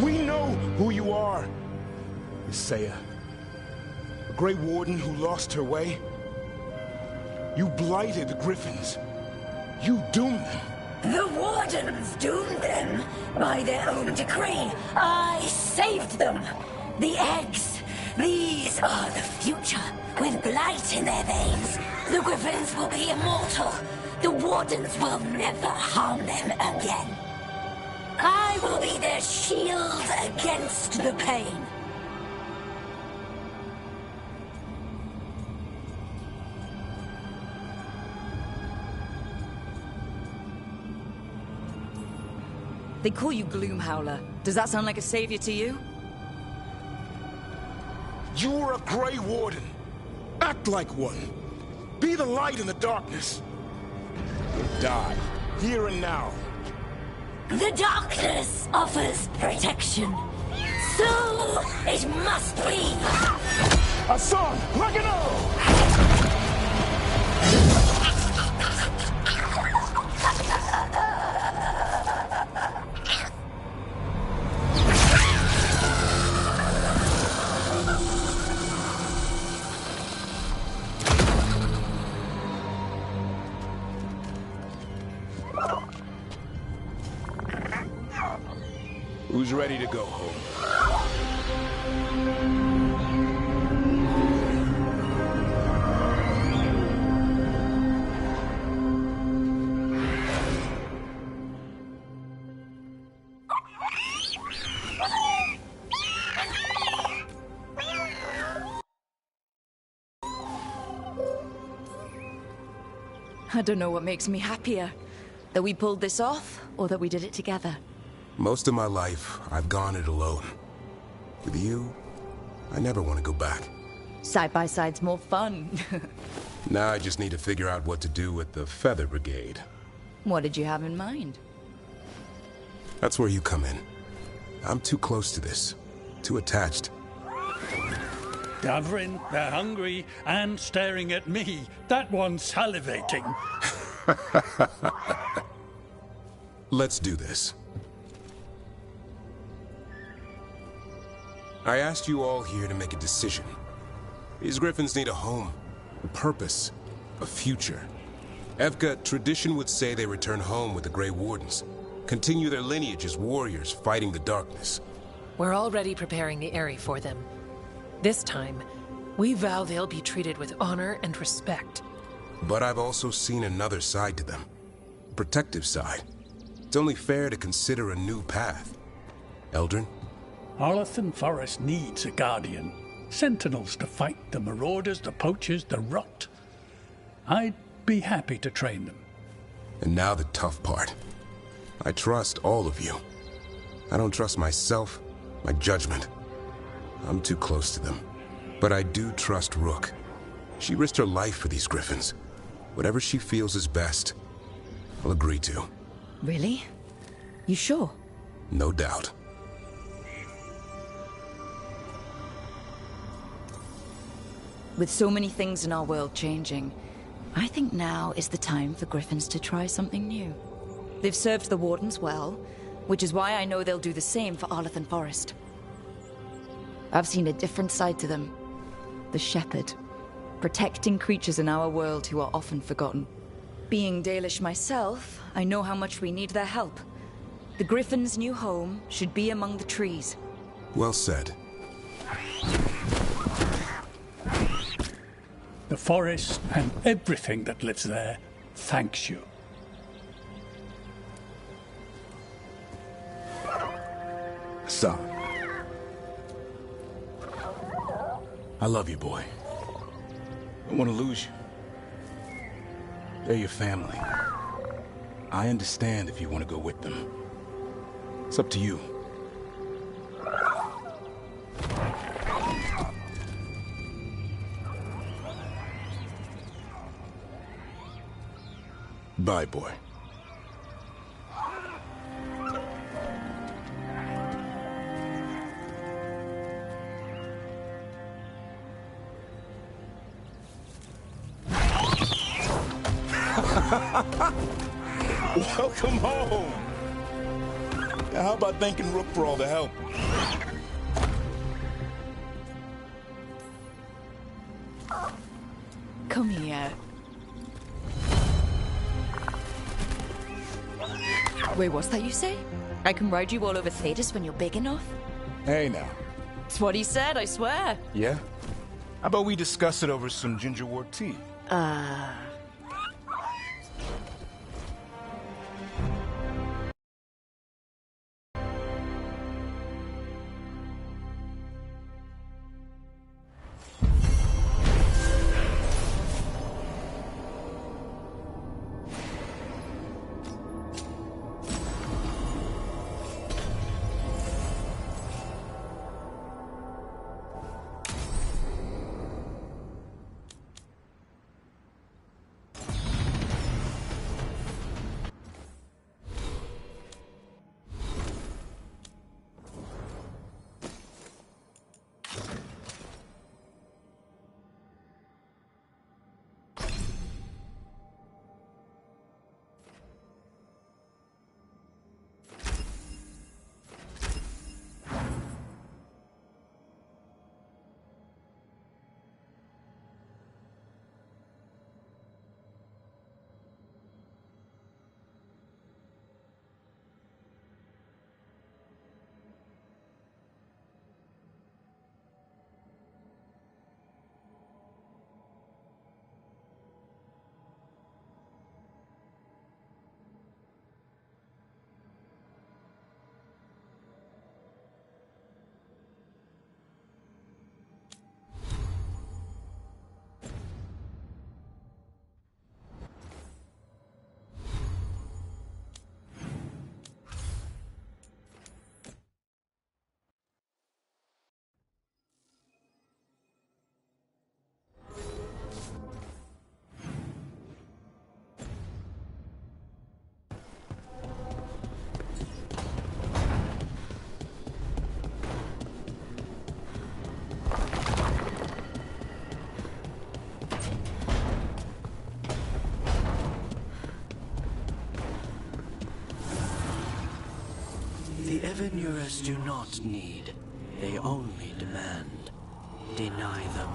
We know who you are! Isaiah. A Grey Warden who lost her way. You blighted the Griffins. You doomed them. The Wardens doomed them by their own decree. I saved them. The eggs. These are the future, with blight in their veins. The Griffins will be immortal. The Wardens will never harm them again. I will be their shield against the pain. They call you Gloomhowler. Does that sound like a savior to you? You're a Grey Warden. Act like one. Be the light in the darkness. Or die, here and now. The darkness offers protection. So it must be. A song, like an arrow! Who's ready to go home? I don't know what makes me happier. That we pulled this off, or that we did it together. Most of my life, I've gone it alone. With you, I never want to go back. Side by side's more fun. Now I just need to figure out what to do with the Feather Brigade. What did you have in mind? That's where you come in. I'm too close to this. Too attached. Davrin, they're hungry and staring at me. That one's salivating. Let's do this. I asked you all here to make a decision. These griffins need a home, a purpose, a future. Evka, tradition would say they return home with the Grey Wardens, continue their lineage as warriors fighting the darkness. We're already preparing the Eyrie for them. This time, we vow they'll be treated with honor and respect. But I've also seen another side to them. A protective side. It's only fair to consider a new path. Eldrin? Arlathan Forest needs a guardian. Sentinels to fight the marauders, the poachers, the rot. I'd be happy to train them. And now the tough part. I trust all of you. I don't trust myself, my judgment. I'm too close to them. But I do trust Rook. She risked her life for these griffins. Whatever she feels is best, I'll agree to. Really? You sure? No doubt. With so many things in our world changing, I think now is the time for griffins to try something new. They've served the Wardens well, which is why I know they'll do the same for Arlathan Forest. I've seen a different side to them. The Shepherd. Protecting creatures in our world who are often forgotten. Being Dalish myself, I know how much we need their help. The Griffin's new home should be among the trees. Well said. The forest and everything that lives there thanks you. Son. I love you, boy. I don't want to lose you. They're your family. I understand if you want to go with them. It's up to you. Bye, boy. Welcome home. Now, how about thanking Rook for all the help? Come here. Wait, what's that you say? I can ride you all over Thetis when you're big enough? Hey, now. It's what he said, I swear. Yeah? How about we discuss it over some gingerwort tea? The Evanurers do not need. They only demand. Deny them.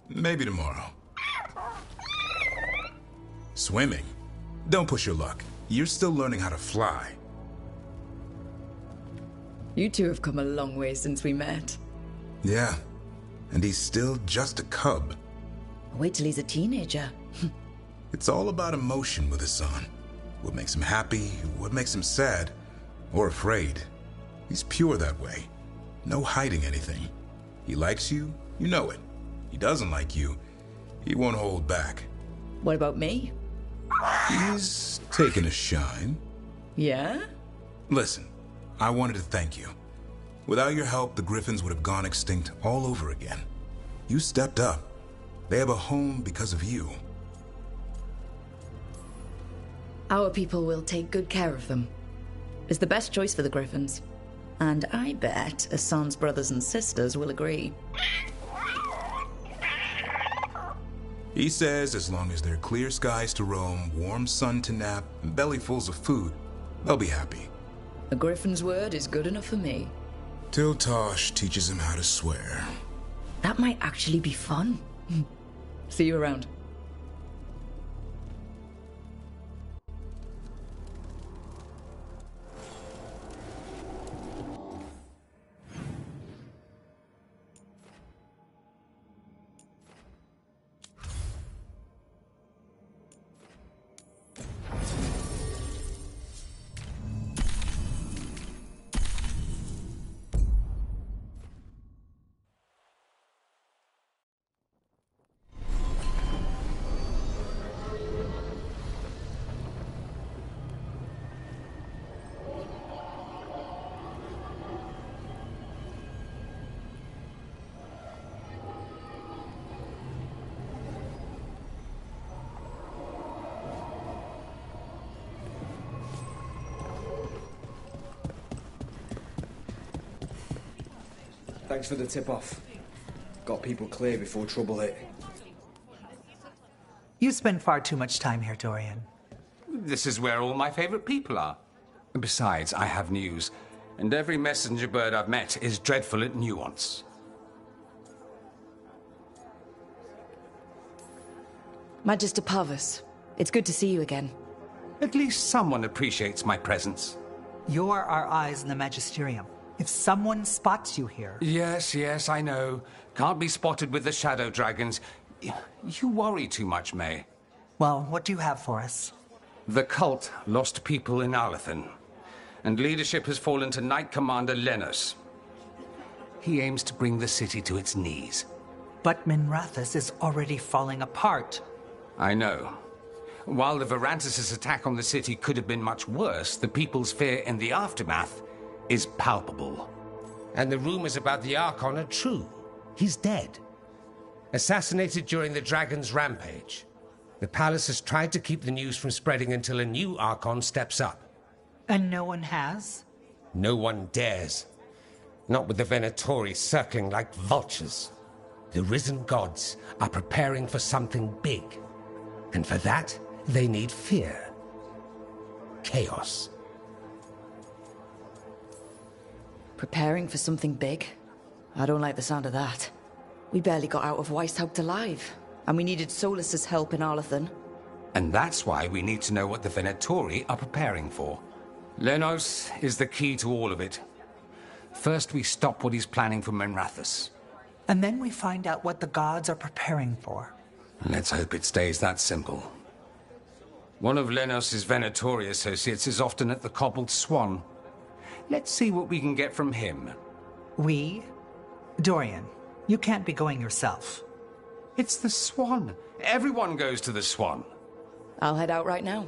Maybe tomorrow. Swimming? Don't push your luck. You're still learning how to fly. You two have come a long way since we met. Yeah, and he's still just a cub. Wait till he's a teenager. It's all about emotion with his son. What makes him happy, what makes him sad, or afraid. He's pure that way. No hiding anything. He likes you, you know it. He doesn't like you, he won't hold back. What about me? He's taken a shine. Yeah? Listen, I wanted to thank you. Without your help, the Griffins would have gone extinct all over again. You stepped up. They have a home because of you. Our people will take good care of them. It's the best choice for the Griffins. And I bet Hassan's brothers and sisters will agree. He says as long as there are clear skies to roam, warm sun to nap, and bellyfuls of food, they'll be happy. A Griffin's word is good enough for me. Till Tosh teaches him how to swear. That might actually be fun. See you around. Thanks for the tip-off. Got people clear before trouble hit. You spend far too much time here, Dorian. This is where all my favorite people are. Besides, I have news, and every messenger bird I've met is dreadful at nuance. Magister Parvus, it's good to see you again. At least someone appreciates my presence. You're our eyes in the Magisterium. If someone spots you here... Yes, I know. Can't be spotted with the Shadow Dragons. You worry too much, May. Well, what do you have for us? The cult lost people in Arlathan, and leadership has fallen to Knight Commander Lenos. He aims to bring the city to its knees. But Minrathous is already falling apart. I know. While the Varantis' attack on the city could have been much worse, the people's fear in the aftermath is palpable. And the rumors about the Archon are true. He's dead. Assassinated during the Dragon's rampage. The palace has tried to keep the news from spreading until a new Archon steps up. And no one has? No one dares. Not with the Venatori circling like vultures. The risen gods are preparing for something big. And for that, they need fear. Chaos. Preparing for something big? I don't like the sound of that. We barely got out of Weishaupt alive, and we needed Solas's help in Arlathan. And that's why we need to know what the Venatori are preparing for. Lenos is the key to all of it. First, we stop what he's planning for Minrathous. And then we find out what the gods are preparing for. Let's hope it stays that simple. One of Lenos' Venatori associates is often at the Cobbled Swan. Let's see what we can get from him. We? Dorian, you can't be going yourself. It's the Swan. Everyone goes to the Swan. I'll head out right now.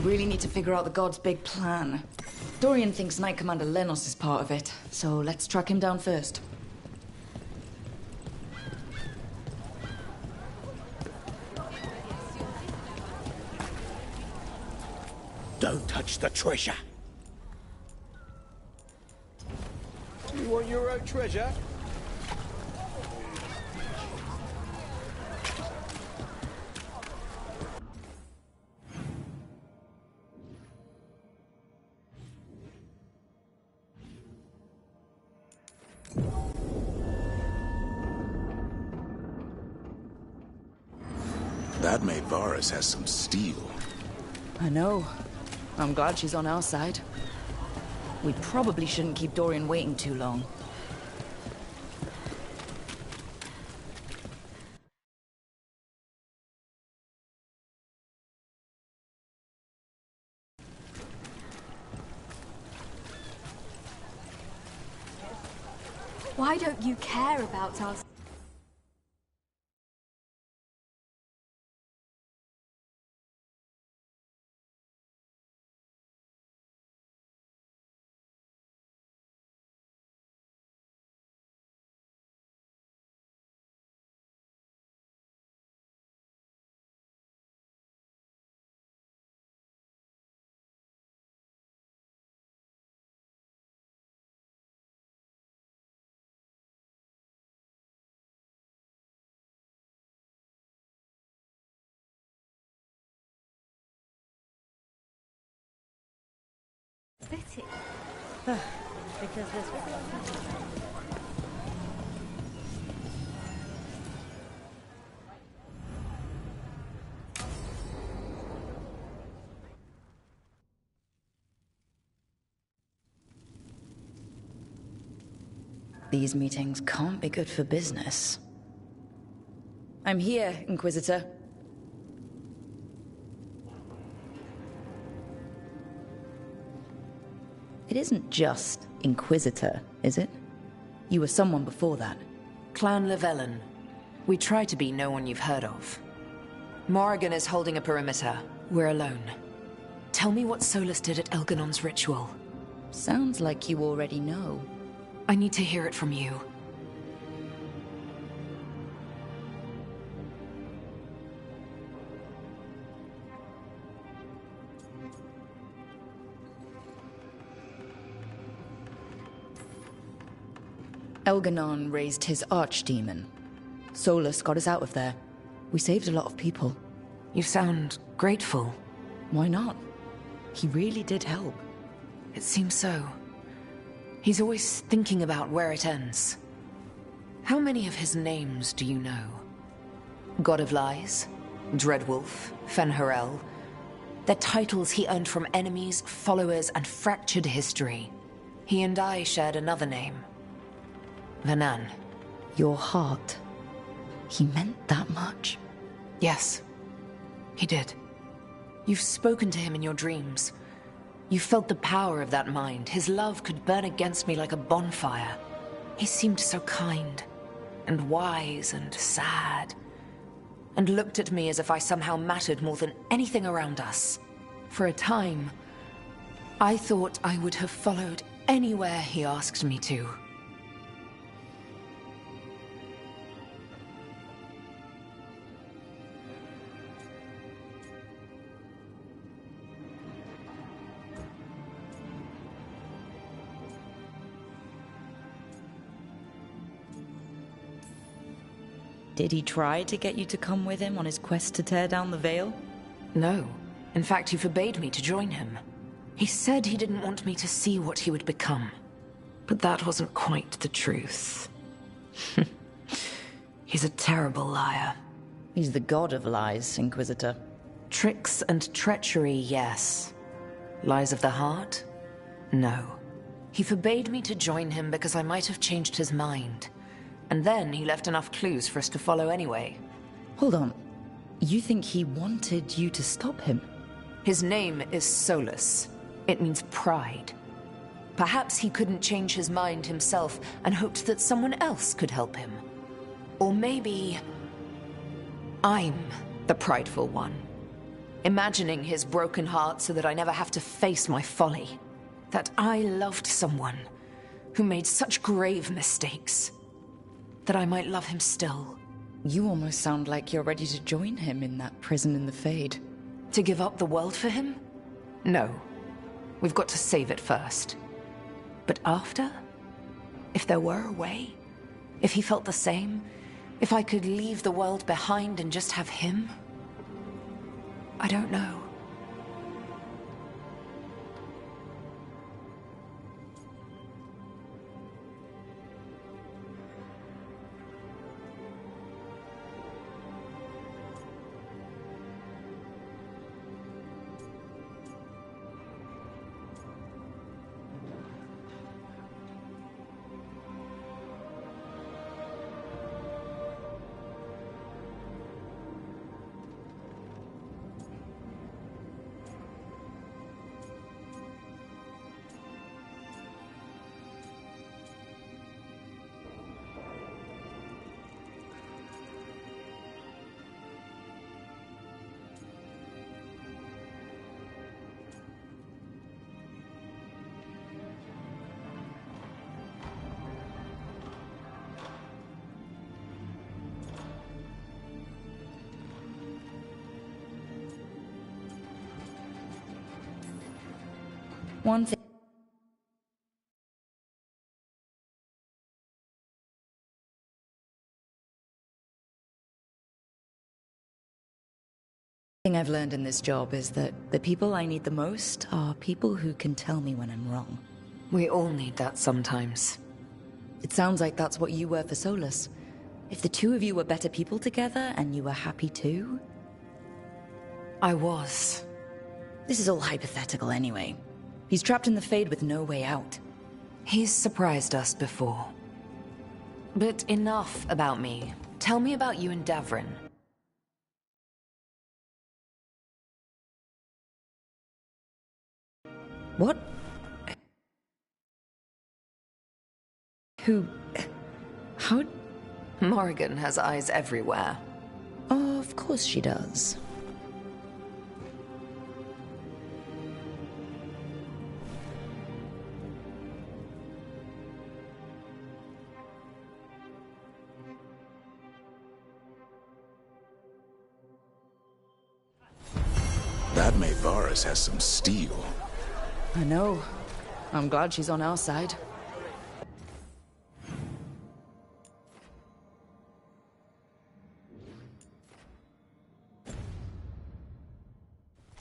really need to figure out the God's big plan. Dorian thinks Knight Commander Lenos is part of it, so let's track him down first. Don't touch the treasure. You want your own treasure? That maid Varus has some steel. I know. I'm glad she's on our side. We probably shouldn't keep Dorian waiting too long. Why don't you care about us? Betty. Because there's These meetings can't be good for business. I'm here, Inquisitor. It isn't just Inquisitor, is it? You were someone before that. Clan Llewellyn. We try to be no one you've heard of. Morrigan is holding a perimeter. We're alone. Tell me what Solus did at Elganon's ritual. Sounds like you already know. I need to hear it from you. Elganon raised his archdemon. Solus got us out of there. We saved a lot of people. You sound grateful. Why not? He really did help. It seems so. He's always thinking about where it ends. How many of his names do you know? God of Lies, Dreadwolf, Fen'Harel. They're titles he earned from enemies, followers, and fractured history. He and I shared another name. Vanan. Your heart. He meant that much? Yes, he did. You've spoken to him in your dreams. You felt the power of that mind. His love could burn against me like a bonfire. He seemed so kind, and wise, and sad, and looked at me as if I somehow mattered more than anything around us. For a time, I thought I would have followed anywhere he asked me to. Did he try to get you to come with him on his quest to tear down the Veil? No. In fact, he forbade me to join him. He said he didn't want me to see what he would become. But that wasn't quite the truth. He's a terrible liar. He's the god of lies, Inquisitor. Tricks and treachery, yes. Lies of the heart? No. He forbade me to join him because I might have changed his mind. And then he left enough clues for us to follow anyway. Hold on. You think he wanted you to stop him? His name is Solus. It means pride. Perhaps he couldn't change his mind himself and hoped that someone else could help him. Or maybe I'm the prideful one. imagining his broken heart so that I never have to face my folly. That I loved someone who made such grave mistakes, that I might love him still. You almost sound like you're ready to join him in that prison in the Fade. To give up the world for him? No. We've got to save it first. But after? If there were a way? If he felt the same? If I could leave the world behind and just have him? I don't know. One thing I've learned in this job is that the people I need the most are people who can tell me when I'm wrong. We all need that sometimes. It sounds like that's what you were for Solus. If the two of you were better people together and you were happy too... I was. This is all hypothetical anyway. He's trapped in the Fade with no way out. He's surprised us before. But enough about me. Tell me about you and Davrin. What? Who... How... Morrigan has eyes everywhere. Oh, of course she does. That maid Varus has some steel. I know. I'm glad she's on our side.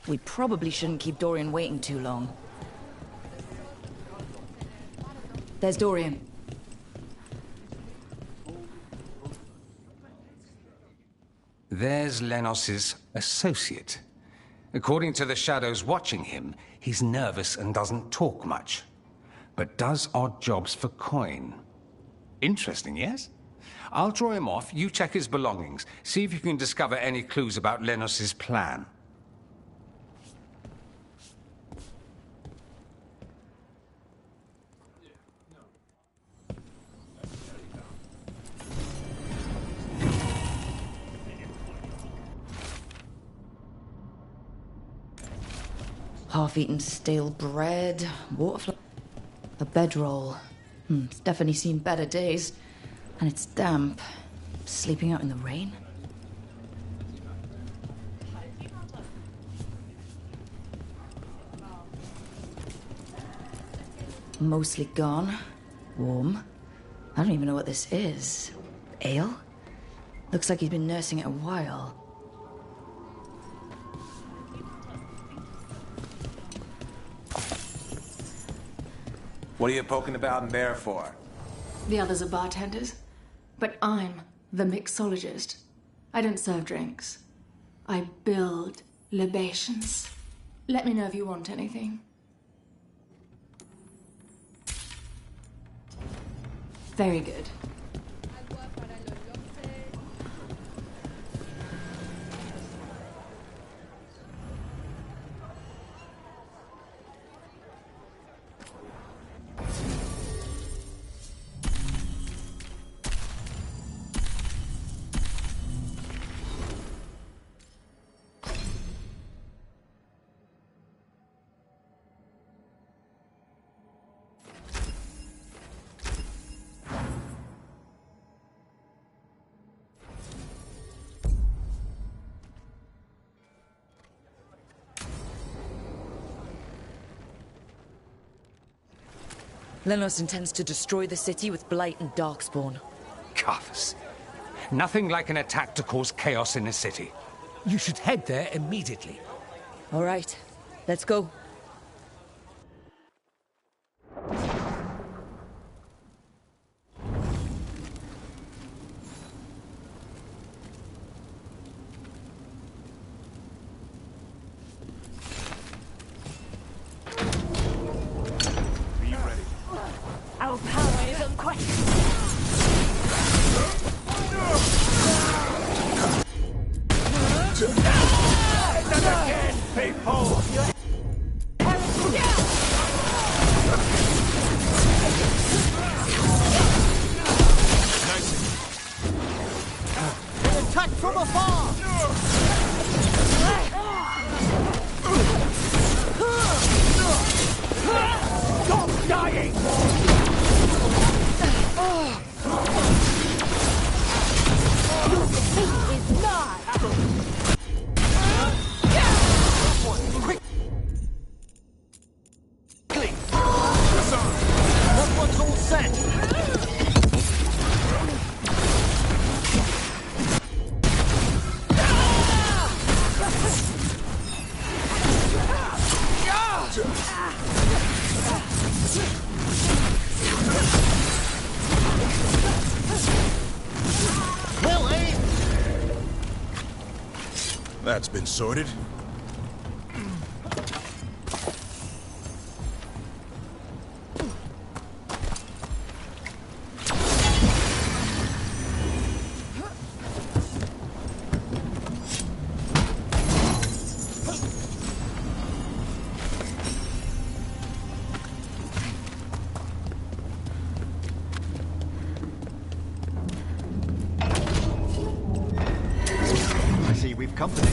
We probably shouldn't keep Dorian waiting too long. There's Dorian. There's Lenos's associate. According to the shadows watching him, he's nervous and doesn't talk much, but does odd jobs for coin. Interesting, yes? I'll draw him off, you check his belongings, see if you can discover any clues about Lenos's plan. Half-eaten stale bread, a bedroll. It's definitely seen better days. And it's damp. Sleeping out in the rain? Mostly gone. Warm. I don't even know what this is. Ale? Looks like he's been nursing it a while. What are you poking about in there for? The others are bartenders, but I'm the mixologist. I don't serve drinks. I build libations. Let me know if you want anything. Very good. Lenos intends to destroy the city with Blight and Darkspawn. Carthus. Nothing like an attack to cause chaos in a city. You should head there immediately. All right, let's go. Our power is unquestioned. Again, people! They attack from afar! Stop dying! Is not. Quickly! That one's all set! That's been sorted. I see we've company.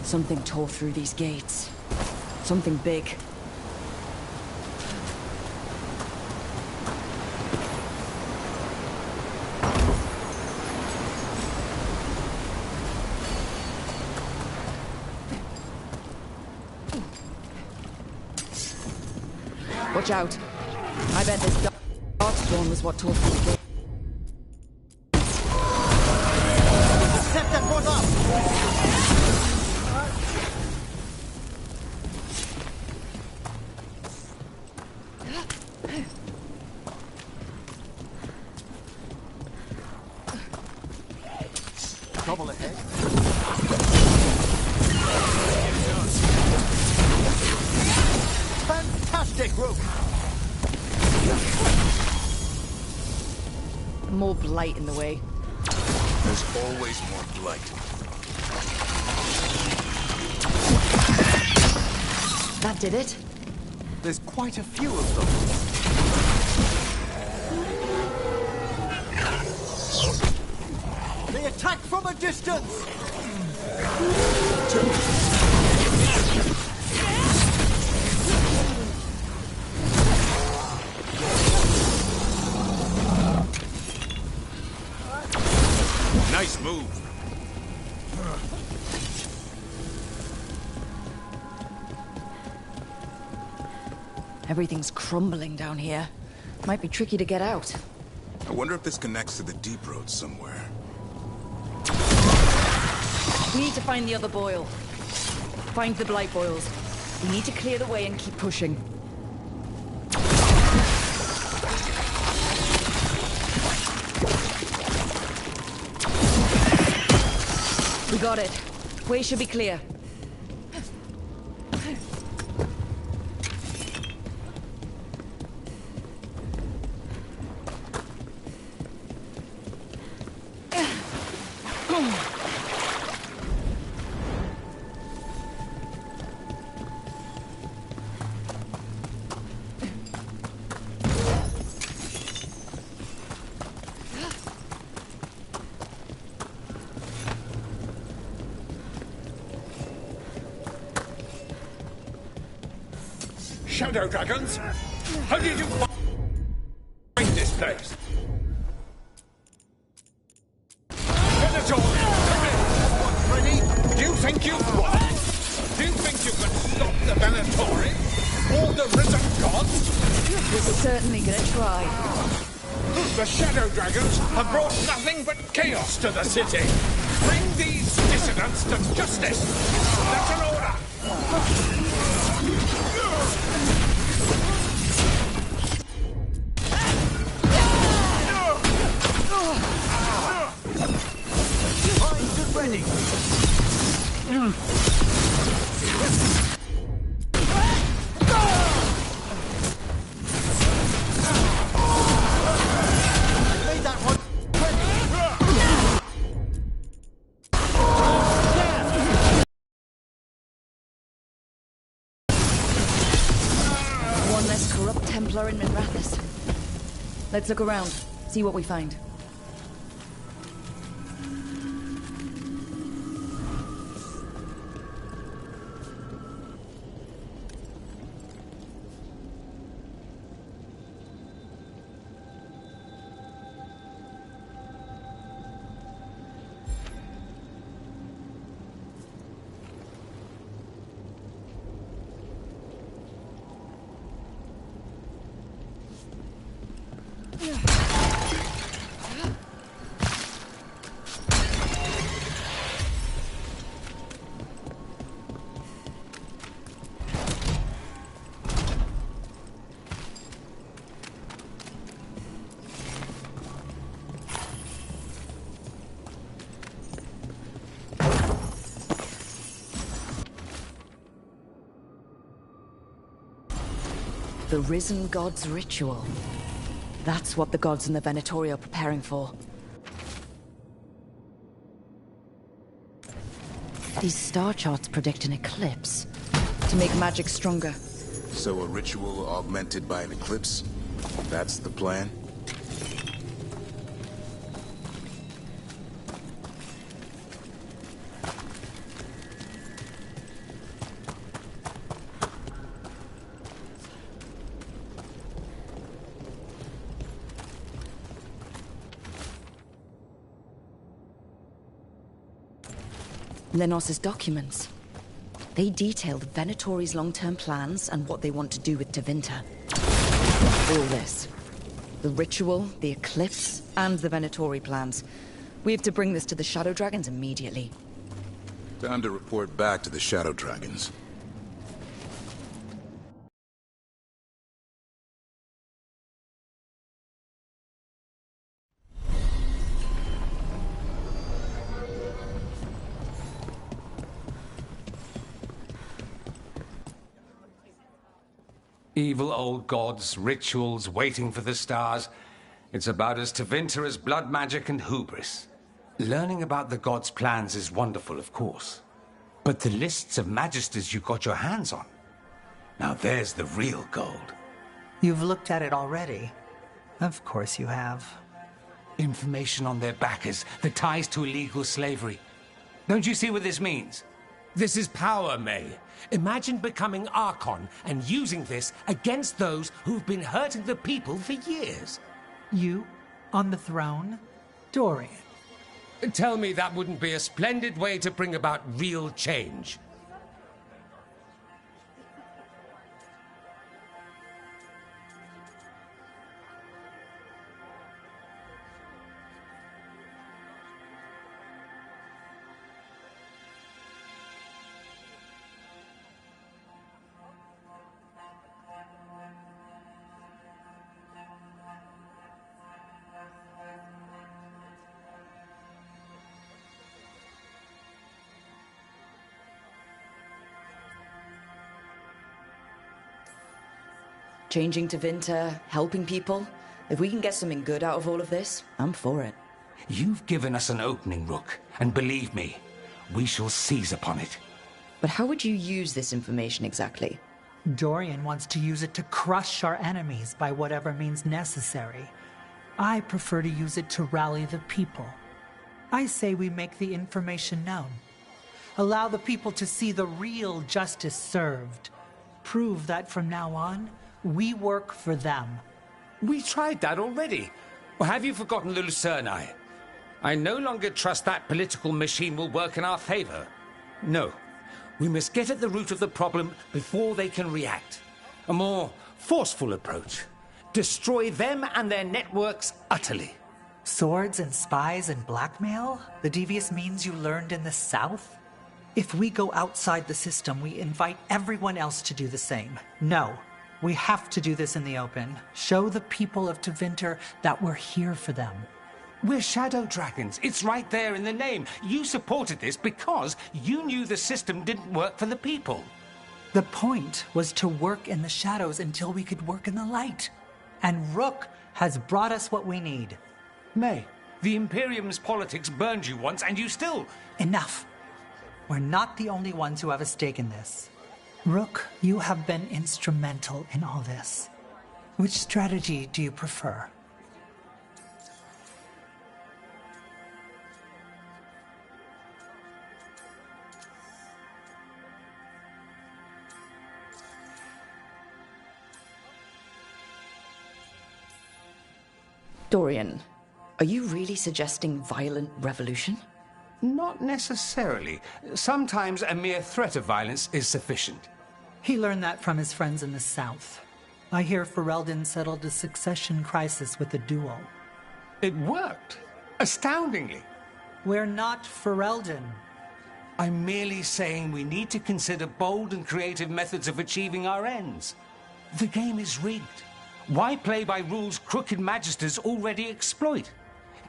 Something tore through these gates. Something big. Watch out. I bet this Darkspawn was what tore through the gate. Set that one up! trouble ahead? Fantastic, Rook! More blight in the way. There's always more blight. That did it. There's quite a few of them. They attack from a distance! Nice move. Everything's crumbling down here. Might be tricky to get out. I wonder if this connects to the deep road somewhere. We need to find the other boil. Find the blight boils. We need to clear the way and keep pushing. We got it. Way should be clear. Shadow dragons? How did you find this place? Venator! Ready? Do you think you've won? Do you think you can stop the Venatori? Or the risen gods? We're certainly gonna try. The Shadow Dragons have brought nothing but chaos to the city. Bring these dissidents to justice. That's an order. Ready. Made that one One less corrupt Templar in Minrathous. Let's look around, see what we find. The Risen God's ritual. That's what the gods in the Venatori are preparing for. These star charts predict an eclipse. To make magic stronger. So a ritual augmented by an eclipse? That's the plan? Lenos's documents. They detailed Venatori's long-term plans and what they want to do with Tevinter. All this. The ritual, the eclipse, and the Venatori plans. We have to bring this to the Shadow Dragons immediately. Time to report back to the Shadow Dragons. Evil old gods, rituals, waiting for the stars. It's about as Tevinter as blood magic and hubris. Learning about the gods' plans is wonderful, of course. But the lists of magisters you got your hands on, now there's the real gold. You've looked at it already. Of course you have. Information on their backers, the ties to illegal slavery. Don't you see what this means? This is power, May. Imagine becoming Archon and using this against those who've been hurting the people for years. You? On the throne? Dorian. Tell me that wouldn't be a splendid way to bring about real change. Changing to Tevinter, helping people. If we can get something good out of all of this, I'm for it. You've given us an opening, Rook, and believe me, we shall seize upon it. But how would you use this information exactly? Dorian wants to use it to crush our enemies by whatever means necessary. I prefer to use it to rally the people. I say we make the information known. Allow the people to see the real justice served. Prove that from now on, we work for them. We tried that already. Or have you forgotten the Lucerni? I no longer trust that political machine will work in our favor. No. We must get at the root of the problem before they can react. A more forceful approach. Destroy them and their networks utterly. Swords and spies and blackmail? The devious means you learned in the South? If we go outside the system, we invite everyone else to do the same. No. We have to do this in the open. Show the people of Tevinter that we're here for them. We're shadow dragons. It's right there in the name. You supported this because you knew the system didn't work for the people. The point was to work in the shadows until we could work in the light. And Rook has brought us what we need. May, the Imperium's politics burned you once and you still... Enough. We're not the only ones who have a stake in this. Rook, you have been instrumental in all this. Which strategy do you prefer? Dorian, are you really suggesting violent revolution? Not necessarily. Sometimes a mere threat of violence is sufficient. He learned that from his friends in the South. I hear Ferelden settled a succession crisis with a duel. It worked. Astoundingly. We're not Ferelden. I'm merely saying we need to consider bold and creative methods of achieving our ends. The game is rigged. Why play by rules crooked magisters already exploit?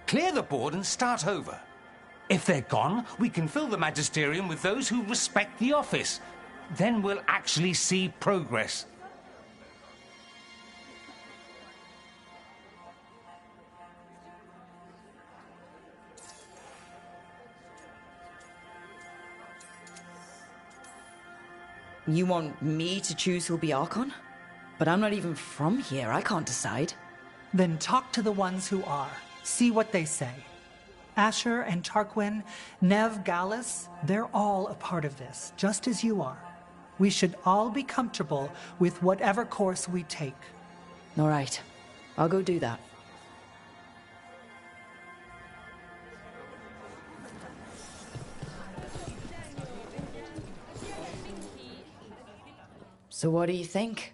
Clear the board and start over. If they're gone, we can fill the magisterium with those who respect the office. Then we'll actually see progress. You want me to choose who'll be Archon? But I'm not even from here. I can't decide. Then talk to the ones who are. See what they say. Asher and Tarquin, Nev, Gallus, they're all a part of this, just as you are. We should all be comfortable with whatever course we take. All right. I'll go do that. So what do you think?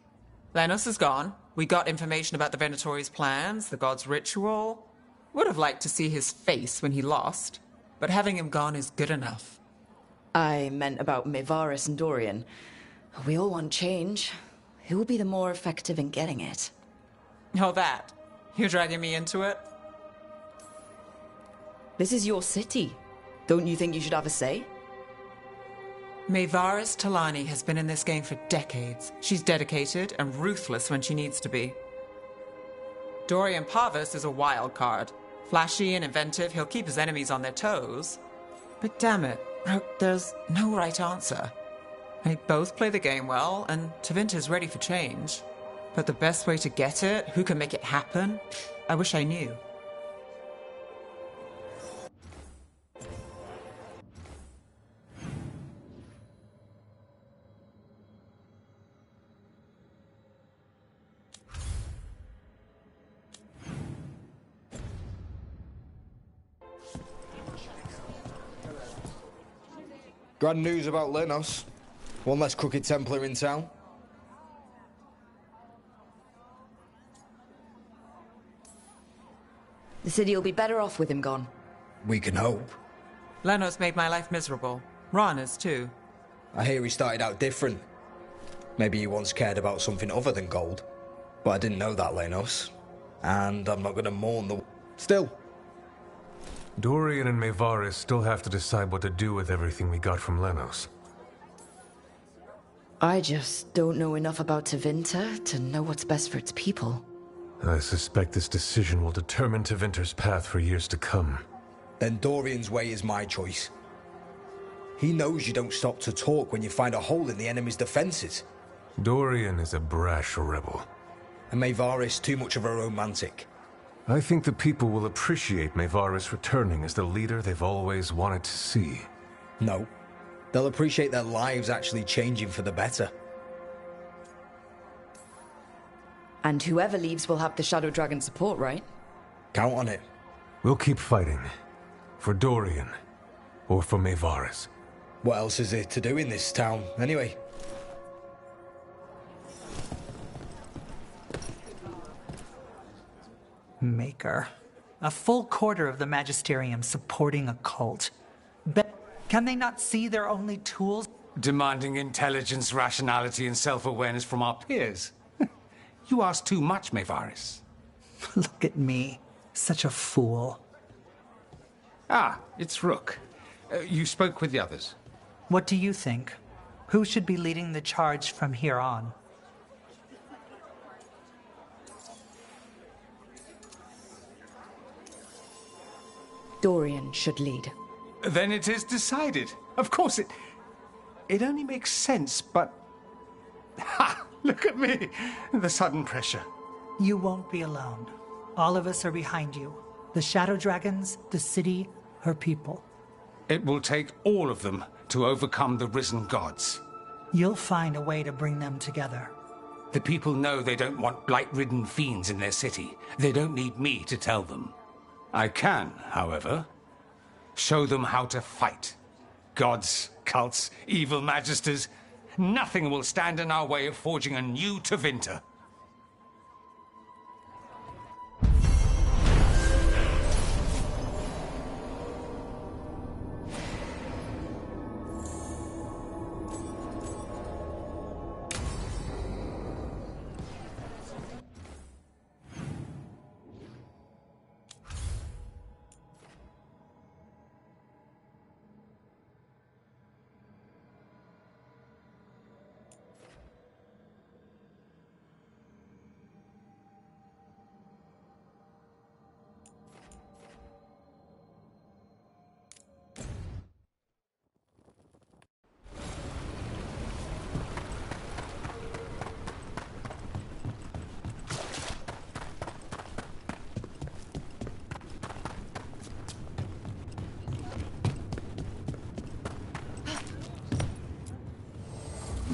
Lenos is gone. We got information about the Venatori's plans, the god's ritual. Would have liked to see his face when he lost, but having him gone is good enough. I meant about Mevaris and Dorian. We all want change. Who will be the more effective in getting it? Oh, that. You're dragging me into it? This is your city. Don't you think you should have a say? Maevaris Talani has been in this game for decades. She's dedicated and ruthless when she needs to be. Dorian Parvis is a wild card. Flashy and inventive, he'll keep his enemies on their toes. But damn it, there's no right answer. They both play the game well, and Tevinter's ready for change. But the best way to get it, who can make it happen, I wish I knew. Grand news about Lenos. One less crooked Templar in town. The city will be better off with him gone. We can hope. Lenos made my life miserable. Rana's too. I hear he started out different. Maybe he once cared about something other than gold. But I didn't know that, Lenos. And I'm not gonna mourn the... Still. Dorian and Maevaris still have to decide what to do with everything we got from Lenos. I just don't know enough about Tevinter to know what's best for its people. I suspect this decision will determine Tevinter's path for years to come. Then Dorian's way is my choice. He knows you don't stop to talk when you find a hole in the enemy's defenses. Dorian is a brash rebel. And Maevaris too much of a romantic. I think the people will appreciate Maevaris returning as the leader they've always wanted to see. No. They'll appreciate their lives actually changing for the better. And whoever leaves will have the Shadow Dragon support, right? Count on it. We'll keep fighting. For Dorian. Or for Maevaris. What else is there to do in this town, anyway? Maker. A full quarter of the Magisterium supporting a cult. Can they not see their only tools? Demanding intelligence, rationality, and self-awareness from our peers. You ask too much, Maevaris. Look at me. Such a fool. Ah, it's Rook. You spoke with the others. What do you think? Who should be leading the charge from here on? Dorian should lead. Then it is decided. Of course, it only makes sense, but... Ha! Look at me! The sudden pressure. You won't be alone. All of us are behind you. The Shadow Dragons, the city, her people. It will take all of them to overcome the risen gods. You'll find a way to bring them together. The people know they don't want blight-ridden fiends in their city. They don't need me to tell them. I can, however, show them how to fight. Gods, cults, evil magisters, nothing will stand in our way of forging a new Tevinter.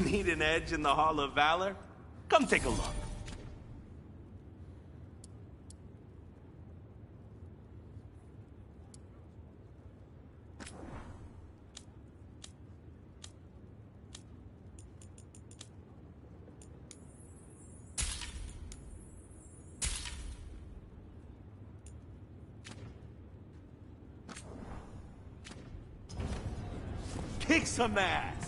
Need an edge in the Hall of Valor? Come take a look. Kick some ass!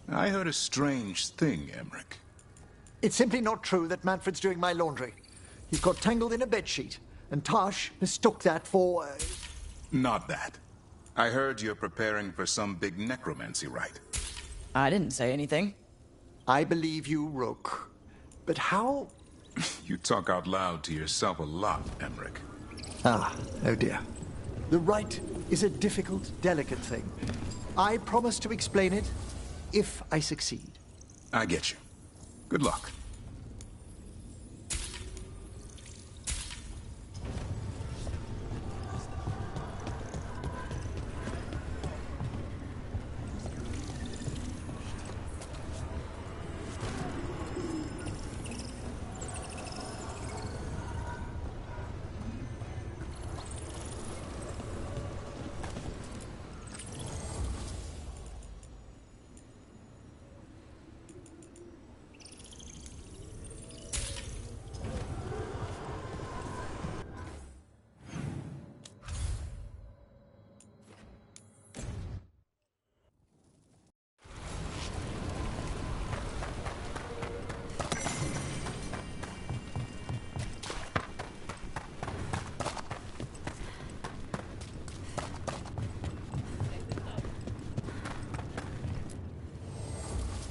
I heard a strange thing, Emmerich. It's simply not true that Manfred's doing my laundry. He's got tangled in a bedsheet, and Tash mistook that for... Not that. I heard you're preparing for some big necromancy rite. I didn't say anything. I believe you, Rook. But how... You talk out loud to yourself a lot, Emmerich. Ah, oh dear. The rite is a difficult, delicate thing. I promise to explain it if I succeed. I get you. Good luck.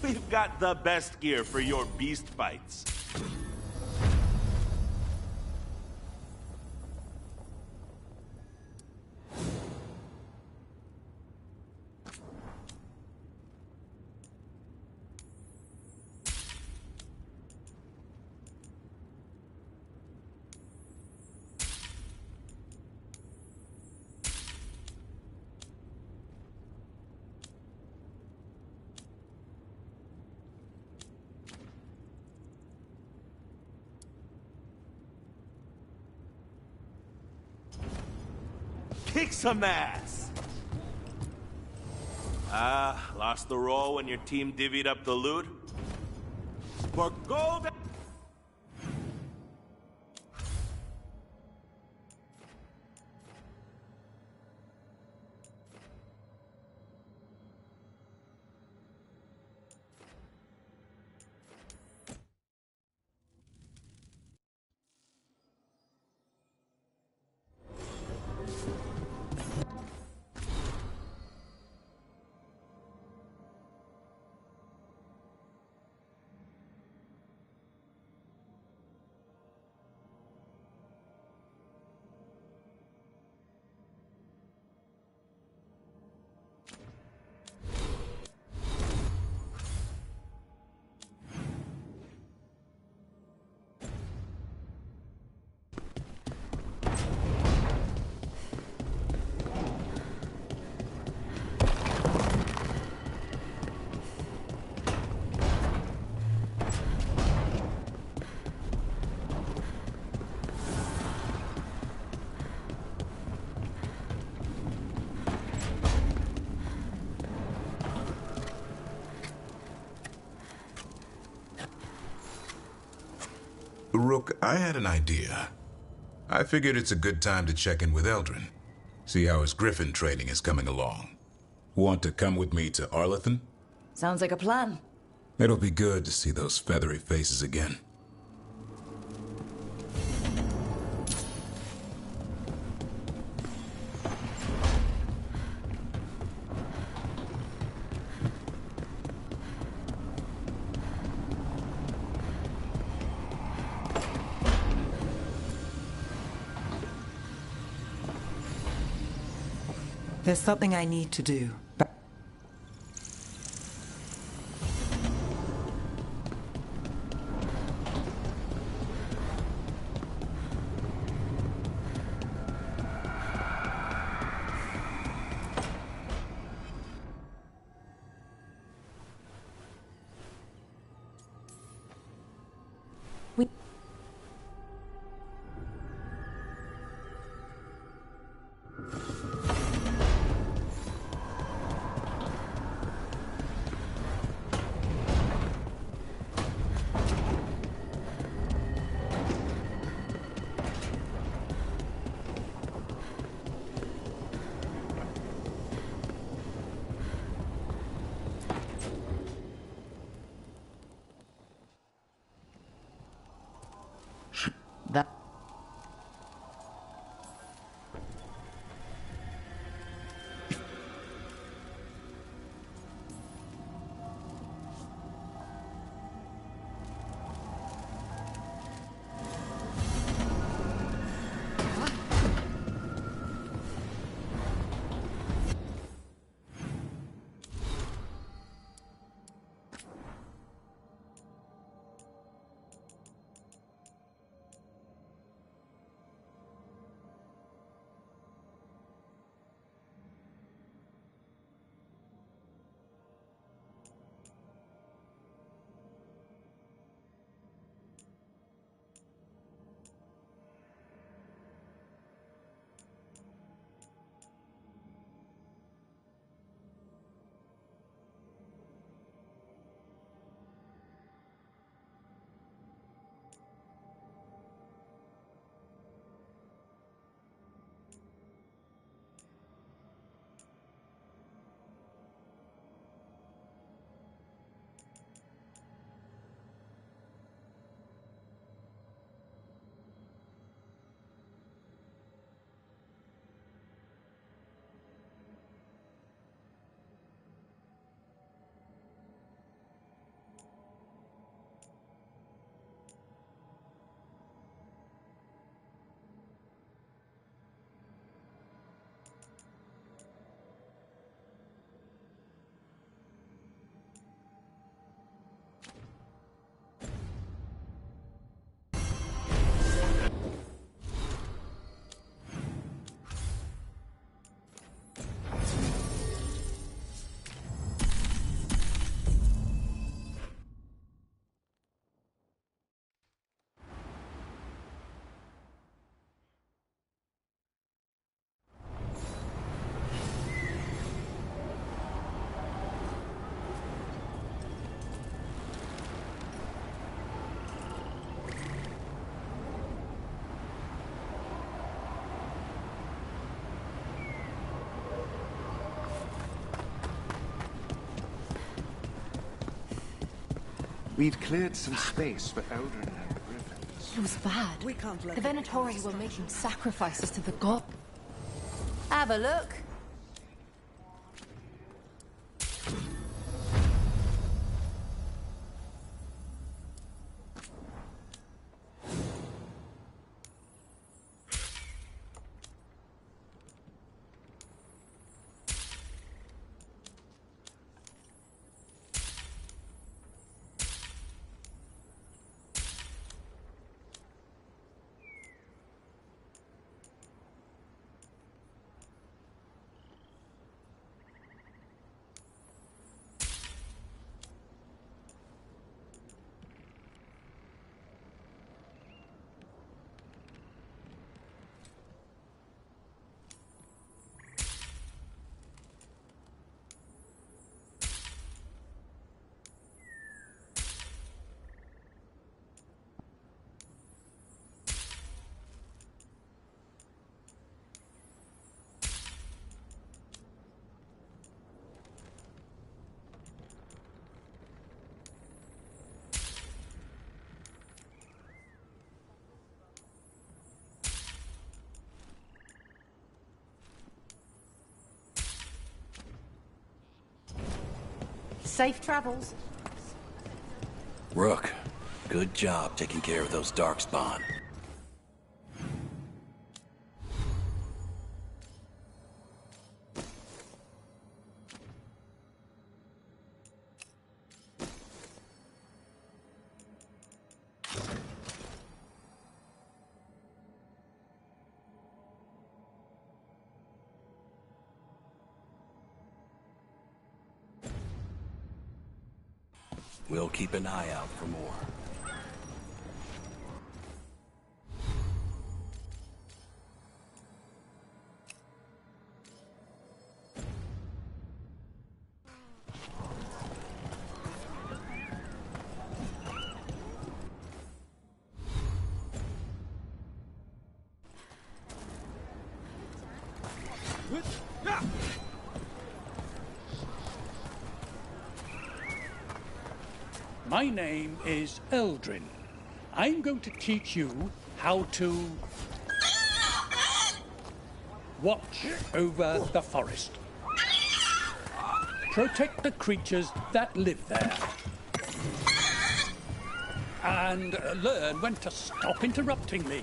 We've got the best gear for your beast fights. Kick some ass! Lost the roll when your team divvied up the loot? For gold... Rook, I had an idea. I figured it's a good time to check in with Eldrin. See how his griffin training is coming along. Want to come with me to Arlethan? Sounds like a plan. It'll be good to see those feathery faces again. There's something I need to do. We'd cleared some space for Eldrin and the Griffins. It was bad. We can't let The Venatori were making sacrifices to the god. Have a look. Safe travels. Rook, good job taking care of those darkspawn. We'll keep an eye out for more. My name is Eldrin. I'm going to teach you how to watch over the forest. Protect the creatures that live there. And learn when to stop interrupting me.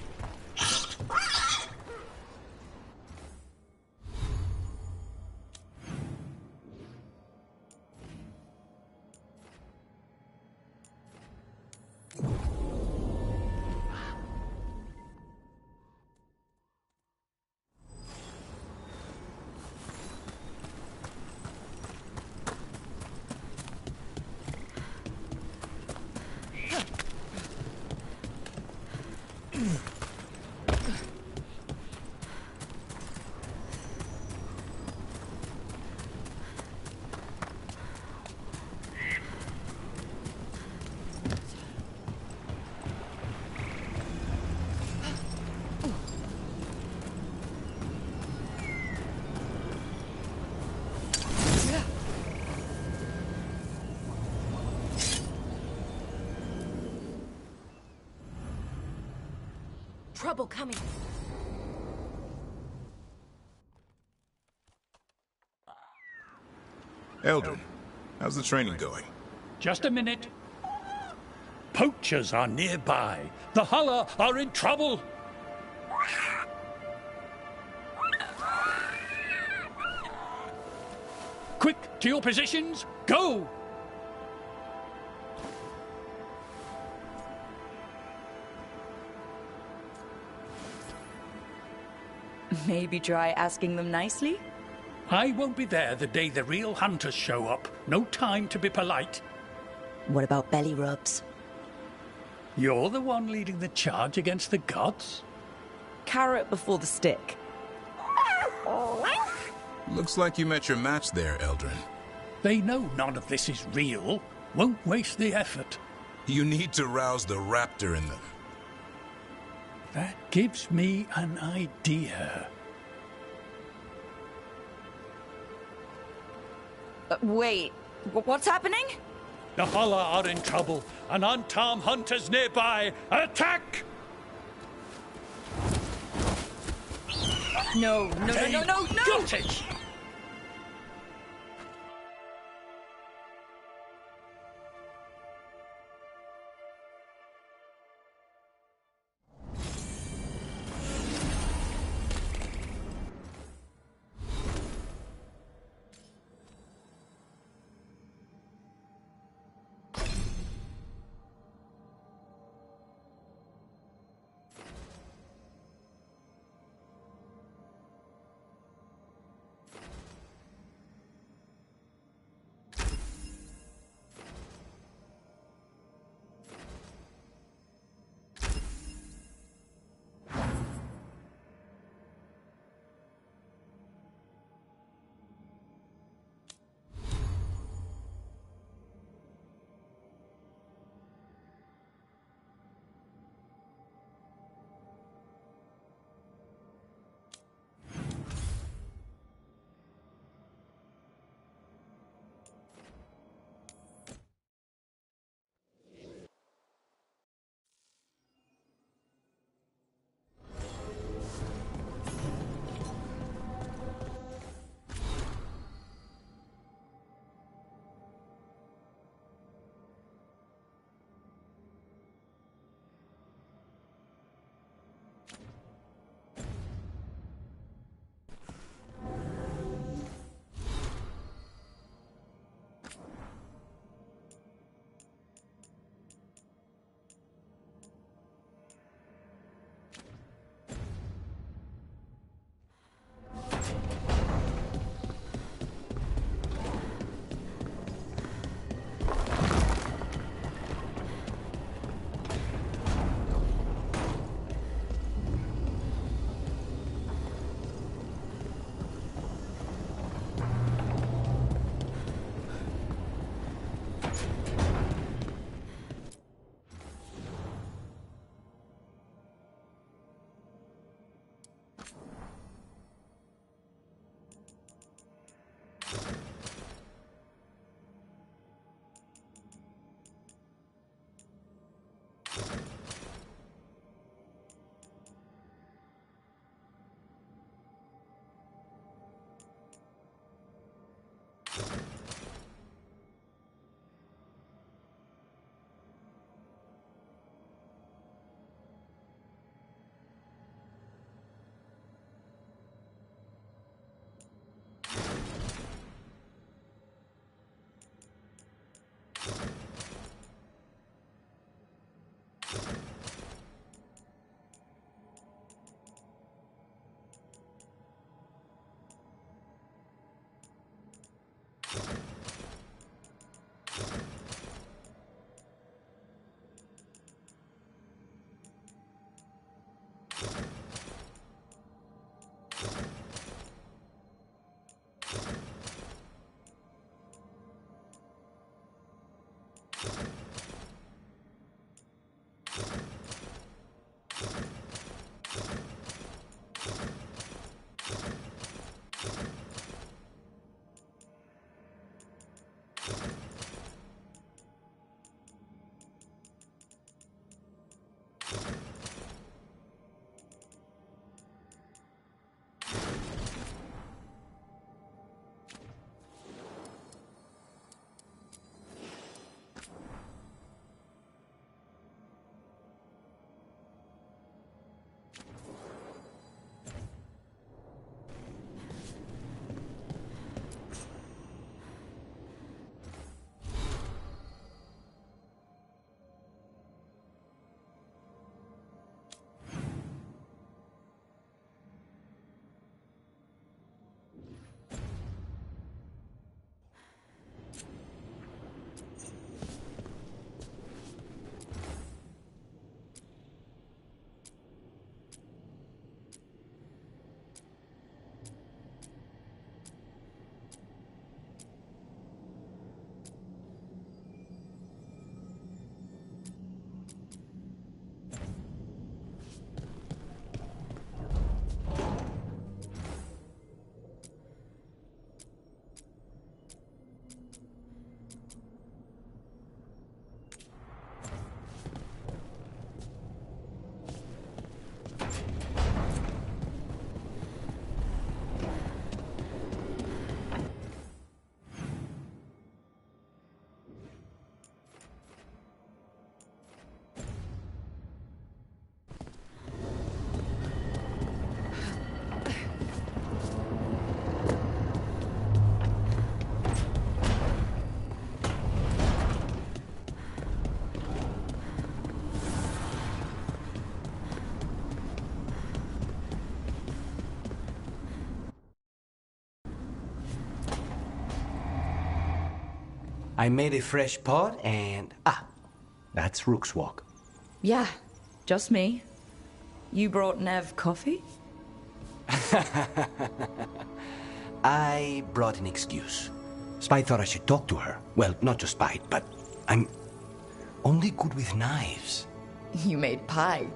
Trouble coming. Eldrin, how's the training going? Just a minute. Poachers are nearby. The Hulla are in trouble. Quick, to your positions. Go! Maybe try asking them nicely? I won't be there the day the real hunters show up. No time to be polite. What about belly rubs? You're the one leading the charge against the gods? Carrot before the stick. Looks like you met your match there, Eldrin. They know none of this is real. Won't waste the effort. You need to rouse the raptor in them. That gives me an idea. Wait, what's happening? The Hala are in trouble. An Antam hunters nearby. Attack! No. Got it! I made a fresh pot and... that's Rook's Walk. Yeah, just me. You brought Nev coffee? I brought an excuse. Spite thought I should talk to her. Well, not just Spite, but I'm only good with knives. You made pie.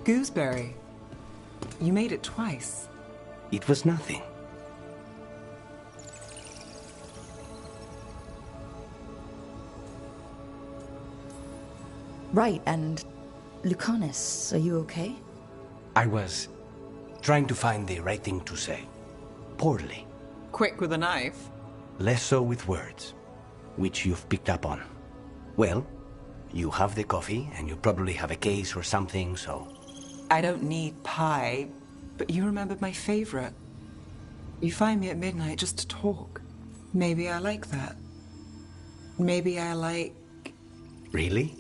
Gooseberry. You made it twice. It was nothing. Right, and Lucanus, are you okay? I was trying to find the right thing to say. Poorly. Quick with a knife. Less so with words, which you've picked up on. Well, you have the coffee, and you probably have a case or something, so... I don't need pie, but you remembered my favorite. You find me at midnight just to talk. Maybe I like that. Maybe I like... Really?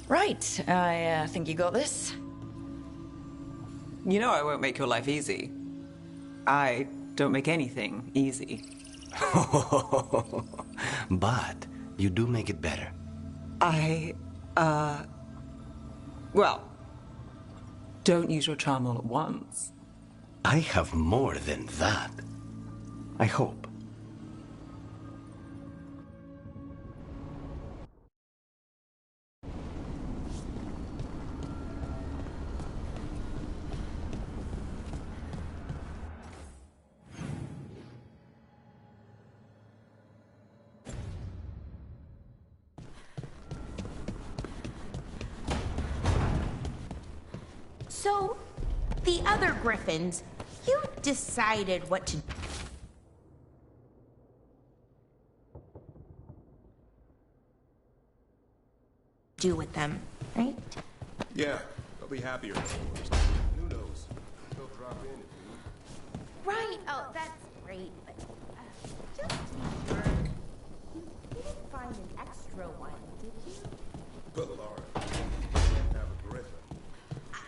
Right, I think you got this. You know I won't make your life easy. I don't make anything easy. But you do make it better. Well, don't use your charm all at once. I have more than that. I hope. So, the other griffins, you decided what to do with them, right? Yeah, they'll be happier. Who knows? They'll drop in. Right. Oh, that's great. But just to be sure, you didn't find an extra one, did you? But Laura, you can't have a griffin.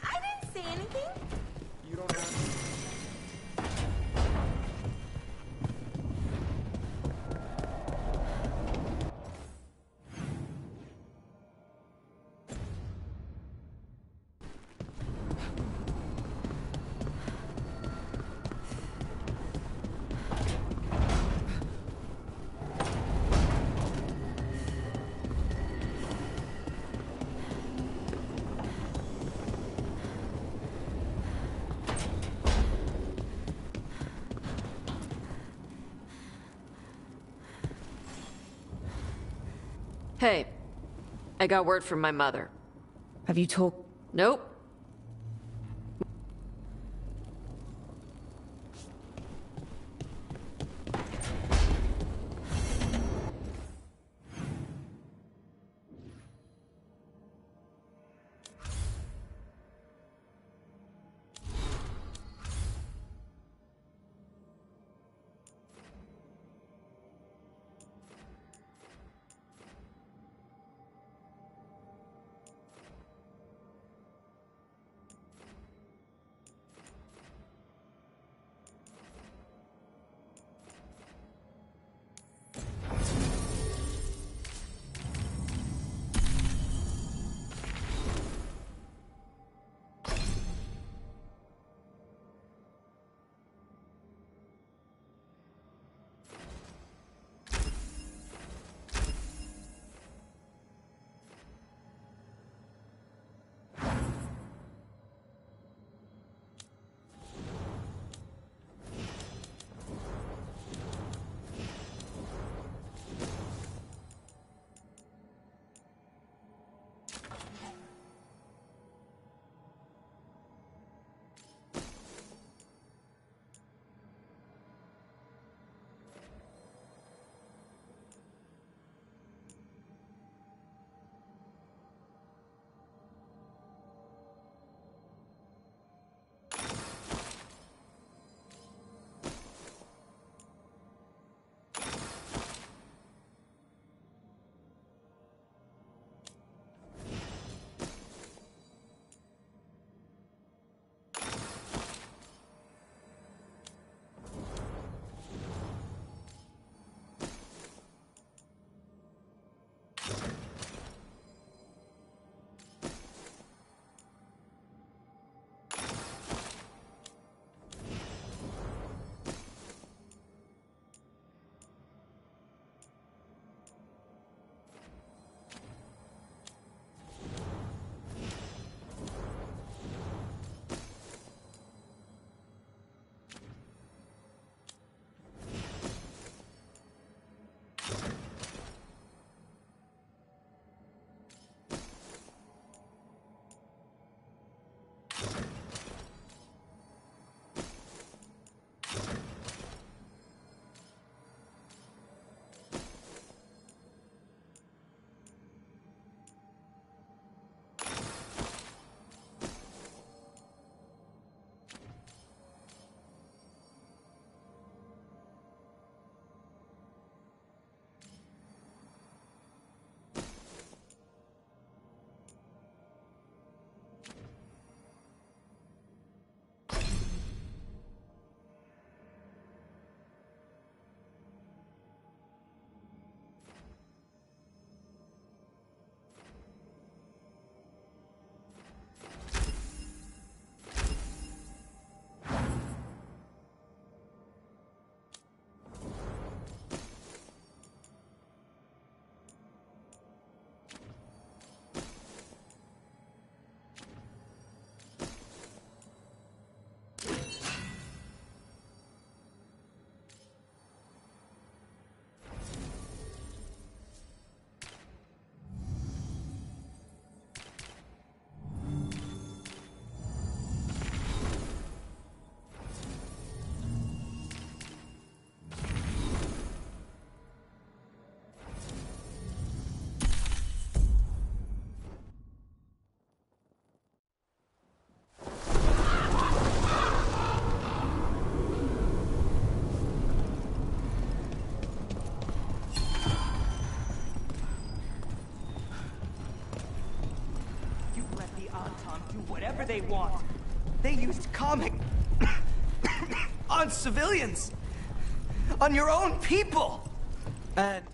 I didn't say anything. You don't have to. Hey, I got word from my mother. Have you talked? Nope. whatever they want. They used comic on civilians. On your own people. And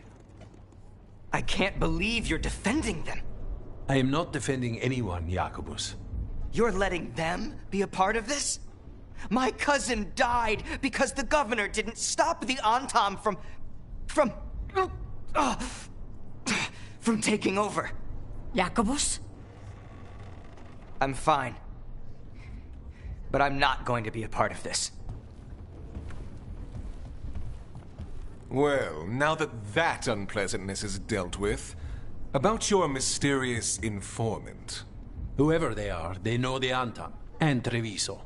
I can't believe you're defending them. I am not defending anyone, Jacobus. You're letting them be a part of this? My cousin died because the governor didn't stop the Antam from taking over. Jacobus? I'm fine. But I'm not going to be a part of this. Well, now that unpleasantness is dealt with, about your mysterious informant. Whoever they are, they know the Antam and Treviso.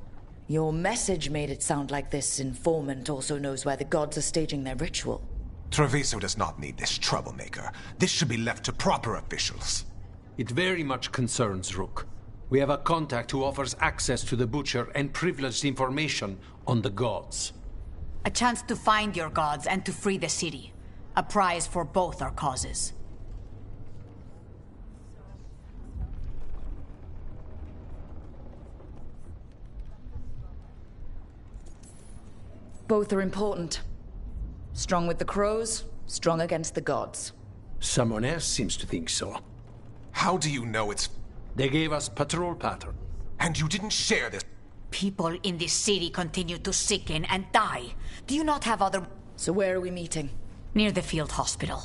Your message made it sound like this informant also knows where the gods are staging their ritual. Treviso does not need this troublemaker. This should be left to proper officials. It very much concerns Rook. We have a contact who offers access to the Butcher and privileged information on the gods. A chance to find your gods and to free the city. A prize for both our causes. Both are important. Strong with the crows, strong against the gods. Someone else seems to think so. How do you know it's... They gave us patrol pattern. And you didn't share this? People in this city continue to sicken and die. Do you not have other... So where are we meeting? Near the field hospital.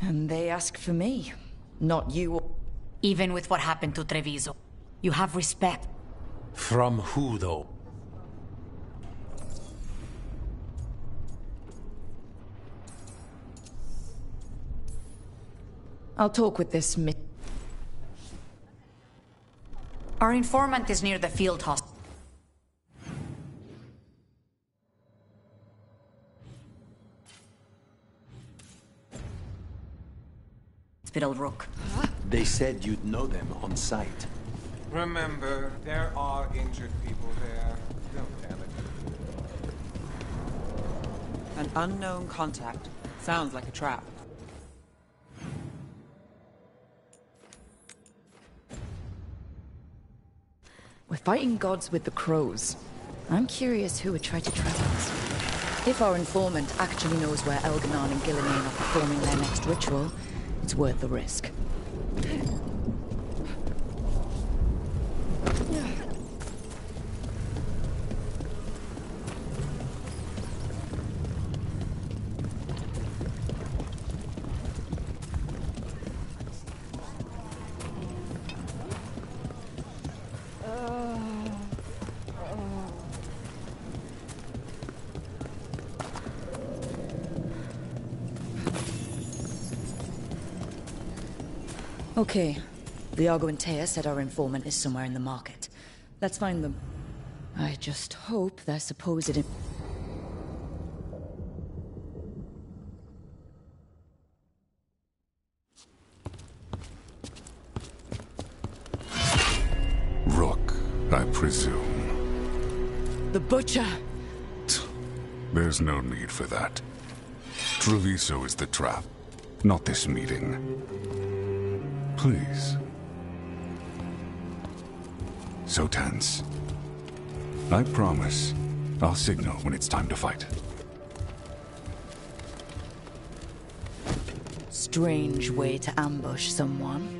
And they ask for me, not you. Even with what happened to Treviso, you have respect. From who, though? I'll talk with this Our informant is near the field hospital. Hospital Rook. They said you'd know them on sight. Remember, there are injured people there. Don't damage An unknown contact. Sounds like a trap. We're fighting gods with the crows. I'm curious who would try to trap us. If our informant actually knows where Elganon and Gilliman are performing their next ritual, it's worth the risk. Okay. Viago and Taya said our informant is somewhere in the market. Let's find them. I just hope their supposed... Rook, I presume. The Butcher! There's no need for that. Treviso is the trap, not this meeting. Please. So tense. I promise, I'll signal when it's time to fight. Strange way to ambush someone.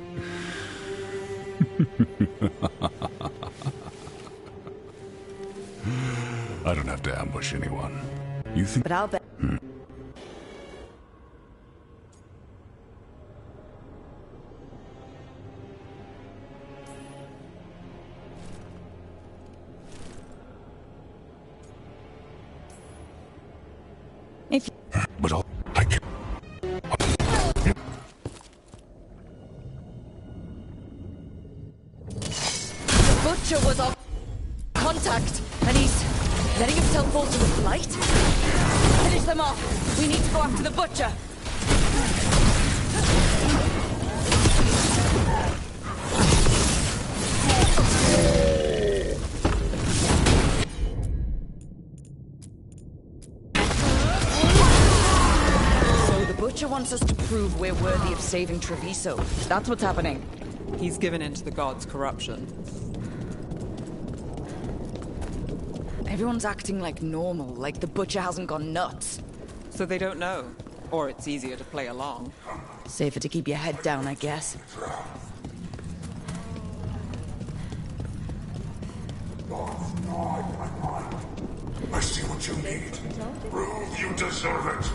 I don't have to ambush anyone. You think... But I'll bet... If But I can... The Butcher was our contact, and he's letting himself fall to the blight? Finish them off! We need to go after the Butcher! Butcher wants us to prove we're worthy of saving Treviso. That's what's happening. He's given in to the gods' corruption. Everyone's acting like normal, like the butcher hasn't gone nuts. So they don't know. Or it's easier to play along. Safer to keep your head down, I guess. I see what you need. Prove you deserve it.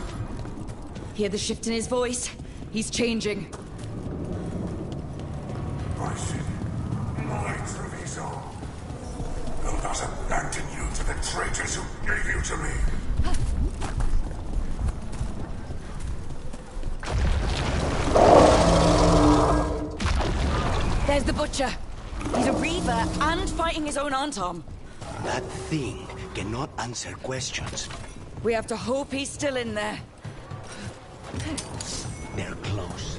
Hear the shift in his voice? He's changing. I see. My Treviso. Will not abandon you to the traitors who gave you to me. There's the butcher. He's a reaver and fighting his own Antom. That thing cannot answer questions. We have to hope he's still in there. They're close.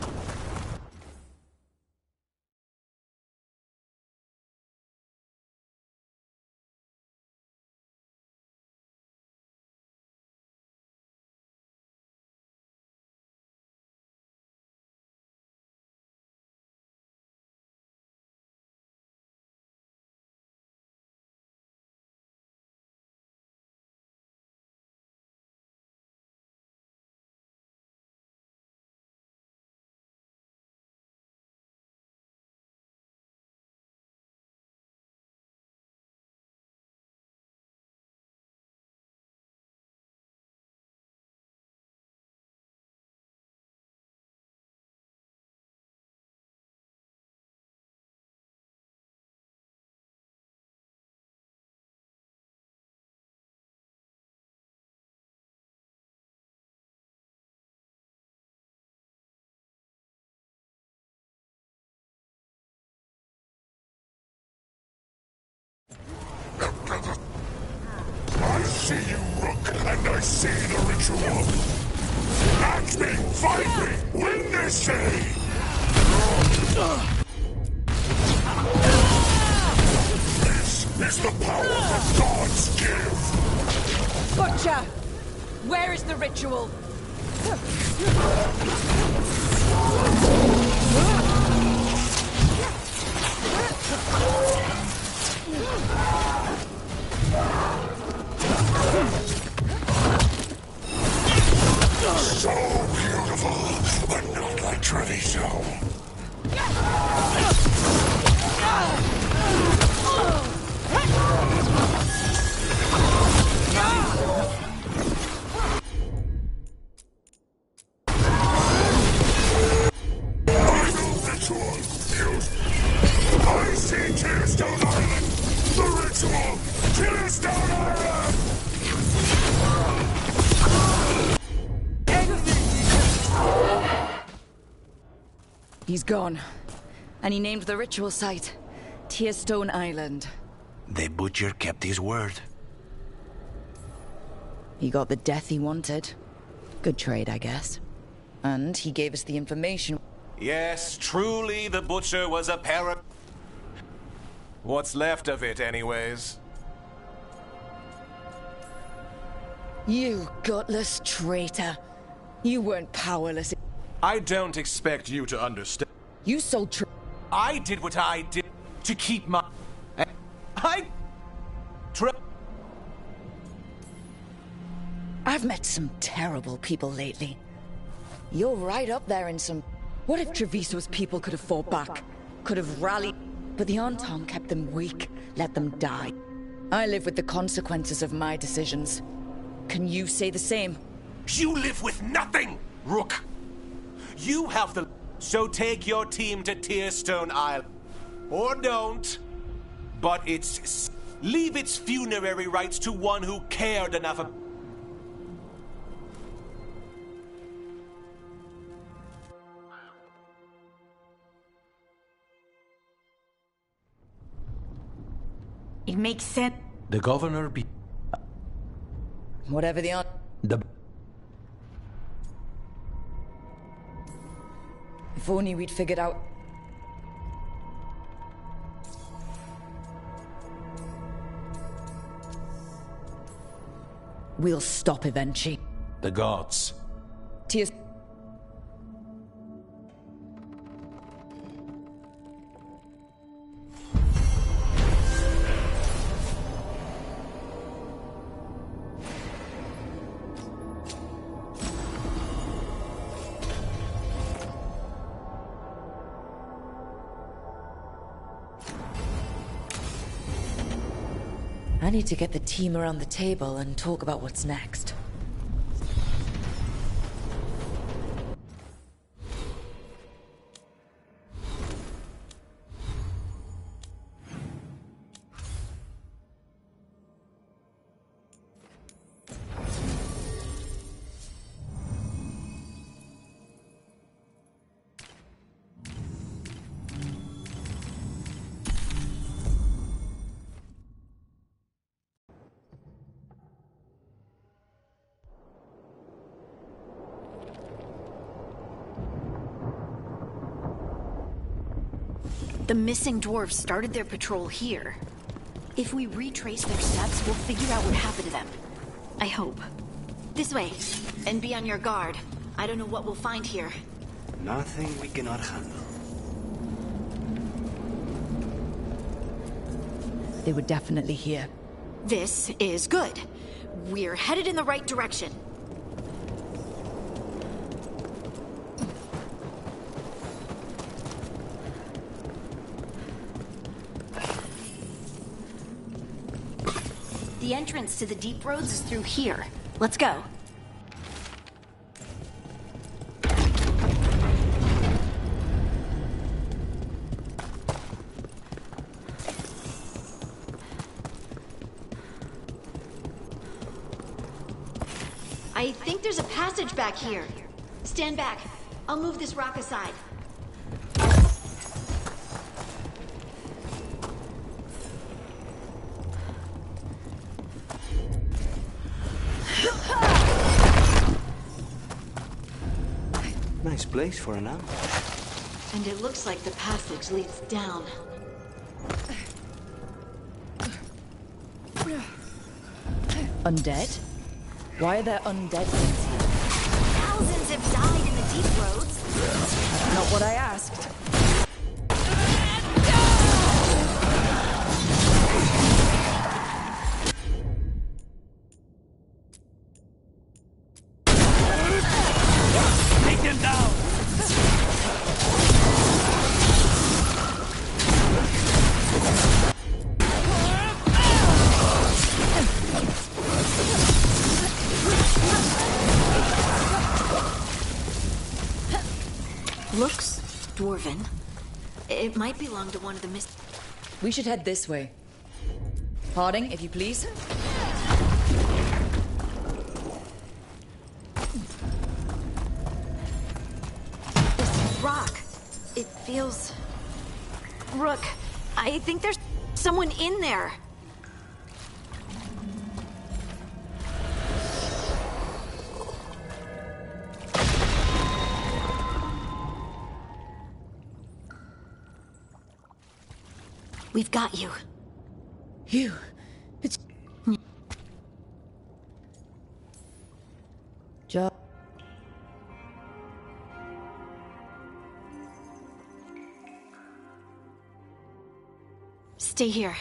I see you, Rook, and I see the ritual. Match me, fight me, win this day! This is the power the gods give! Butcher! Where is the ritual? So beautiful, but not like Treviso. Ritual used. I see Tearstone Island. The ritual, Tearstone Island. He's gone. And he named the ritual site Tearstone Island. The butcher kept his word. He got the death he wanted. Good trade, I guess. And he gave us the information. Yes, truly the butcher was a What's left of it, anyways? You gutless traitor. You weren't powerless. I don't expect you to understand. You sold I did what I did to keep my... I've met some terrible people lately. You're right up there in some... What if Treviso's people could have fought back? Could have rallied... But the Antom kept them weak, let them die. I live with the consequences of my decisions. Can you say the same? You live with nothing, Rook! You have the... So take your team to Tearstone Island. Or don't. But it's... Leave its funerary rites to one who cared enough of... It makes sense. The governor be... Whatever the... If only we'd figured out... We'll stop eventually. The gods. Tears... I need to get the team around the table and talk about what's next. The missing dwarves started their patrol here. If we retrace their steps, we'll figure out what happened to them. I hope. This way. And be on your guard. I don't know what we'll find here. Nothing we cannot handle. They were definitely here. This is good. We're headed in the right direction. The entrance to the deep roads is through here. Let's go. I think there's a passage back here. Stand back. I'll move this rock aside. Nice place for an ambush. And it looks like the passage leads down. Undead? Why are there undead things here? Thousands have died in the deep roads. That's not what I asked. Take them down! Looks dwarven. It might belong to one of the We should head this way. Harding, if you please. This rock. It feels... Rook, I think there's someone in there. We've got you. You. It's... Job. Stay here.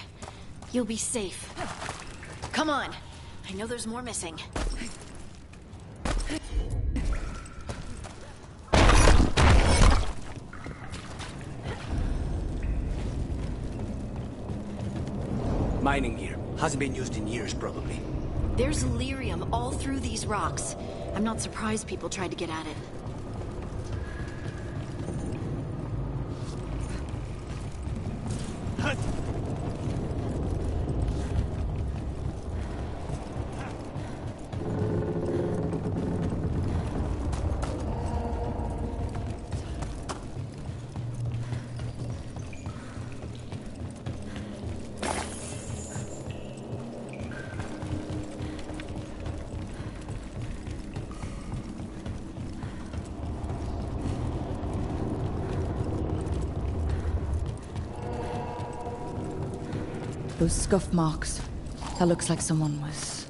You'll be safe. Come on. I know there's more missing. Mining gear. Hasn't been used in years, probably. There's lyrium all through these rocks. I'm not surprised people tried to get at it. Those scuff marks. That looks like someone was...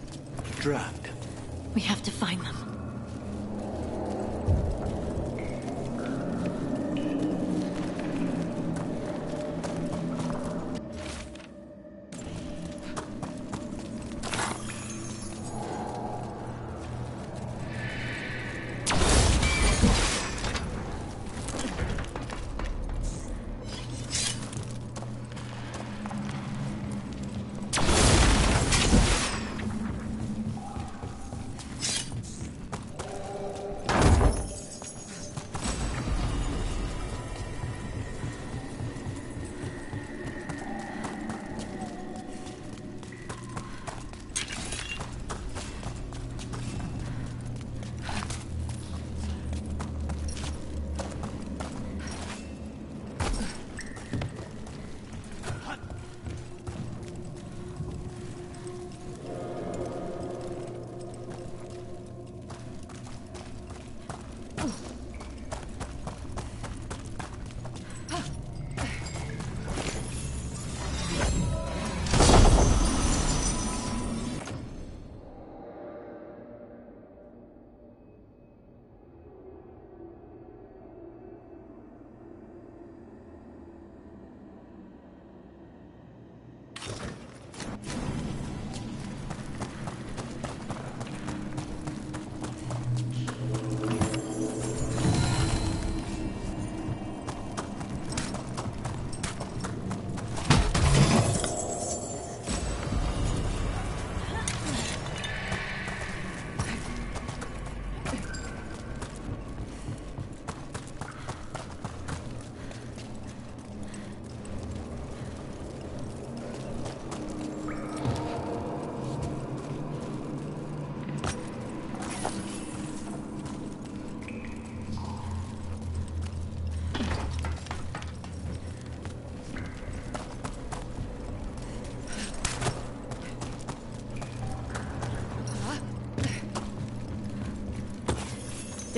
Drugged. We have to find them.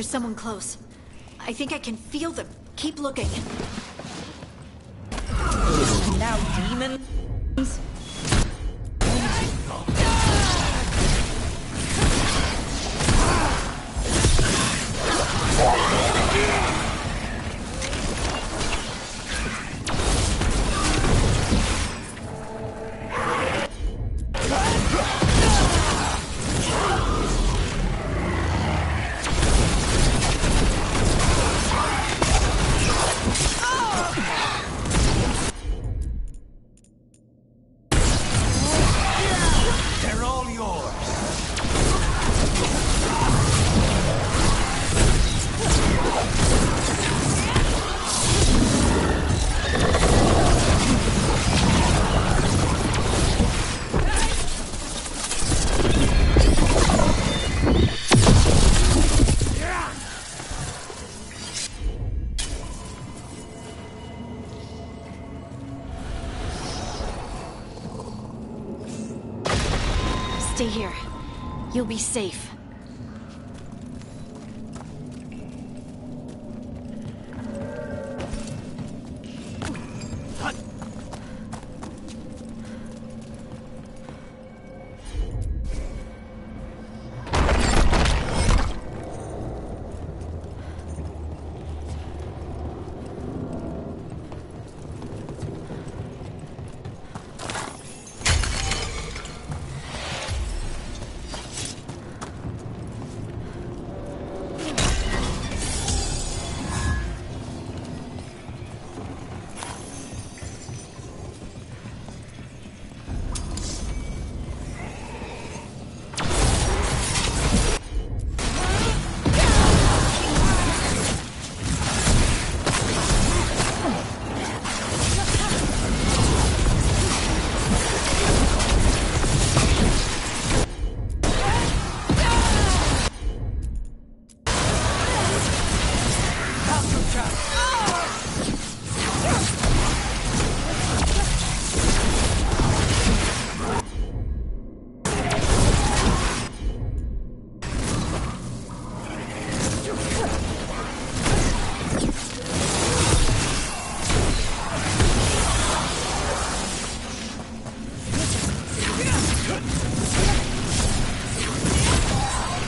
There's someone close. I think I can feel them. Keep looking. Now, demons? They're all yours. Stay here. You'll be safe.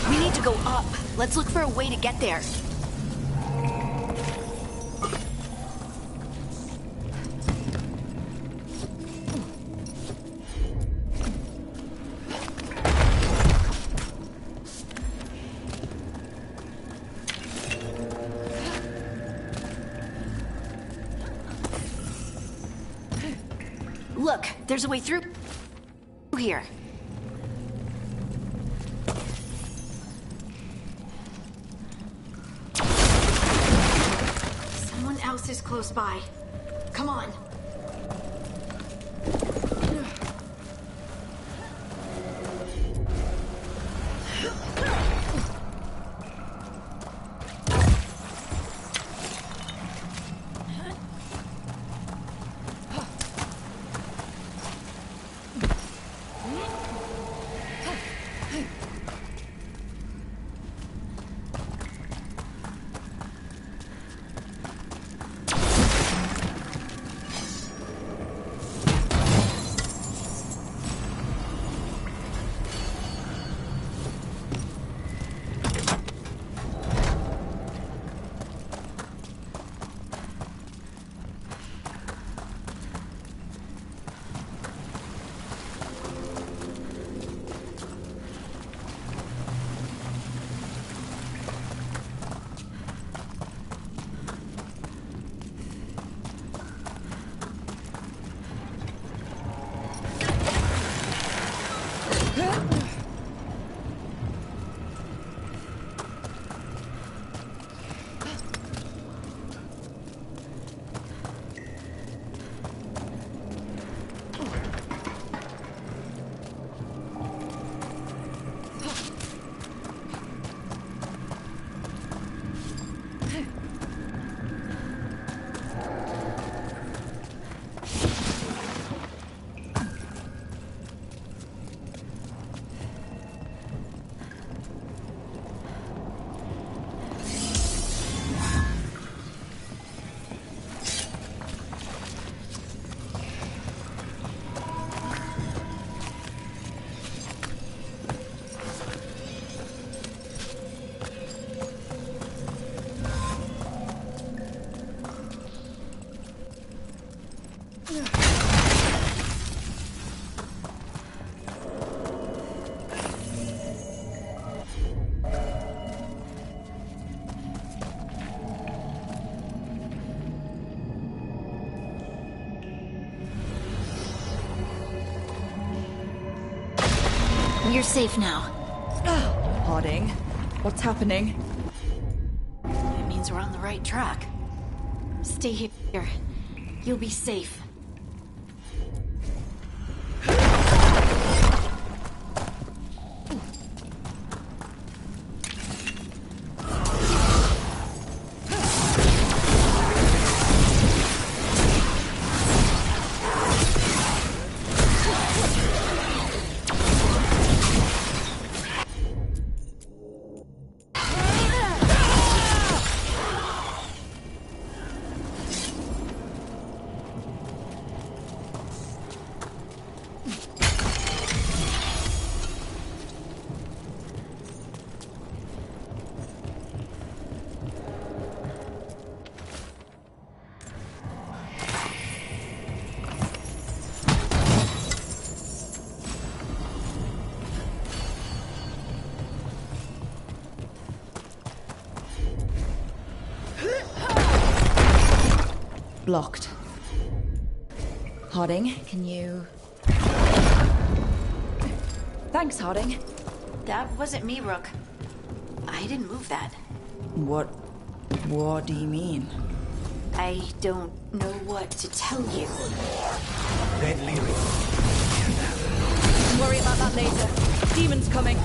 We need to go up. Let's look for a way to get there. Look, there's a way through here. Someone else is close by. Come on. You're safe now. Harding, what's happening? It means we're on the right track. Stay here. You'll be safe. Blocked. Harding, can you... Thanks, Harding. That wasn't me, Rook. I didn't move that. What do you mean? I don't know what to tell you. Red Lyrium. Don't worry about that later. Demon's coming.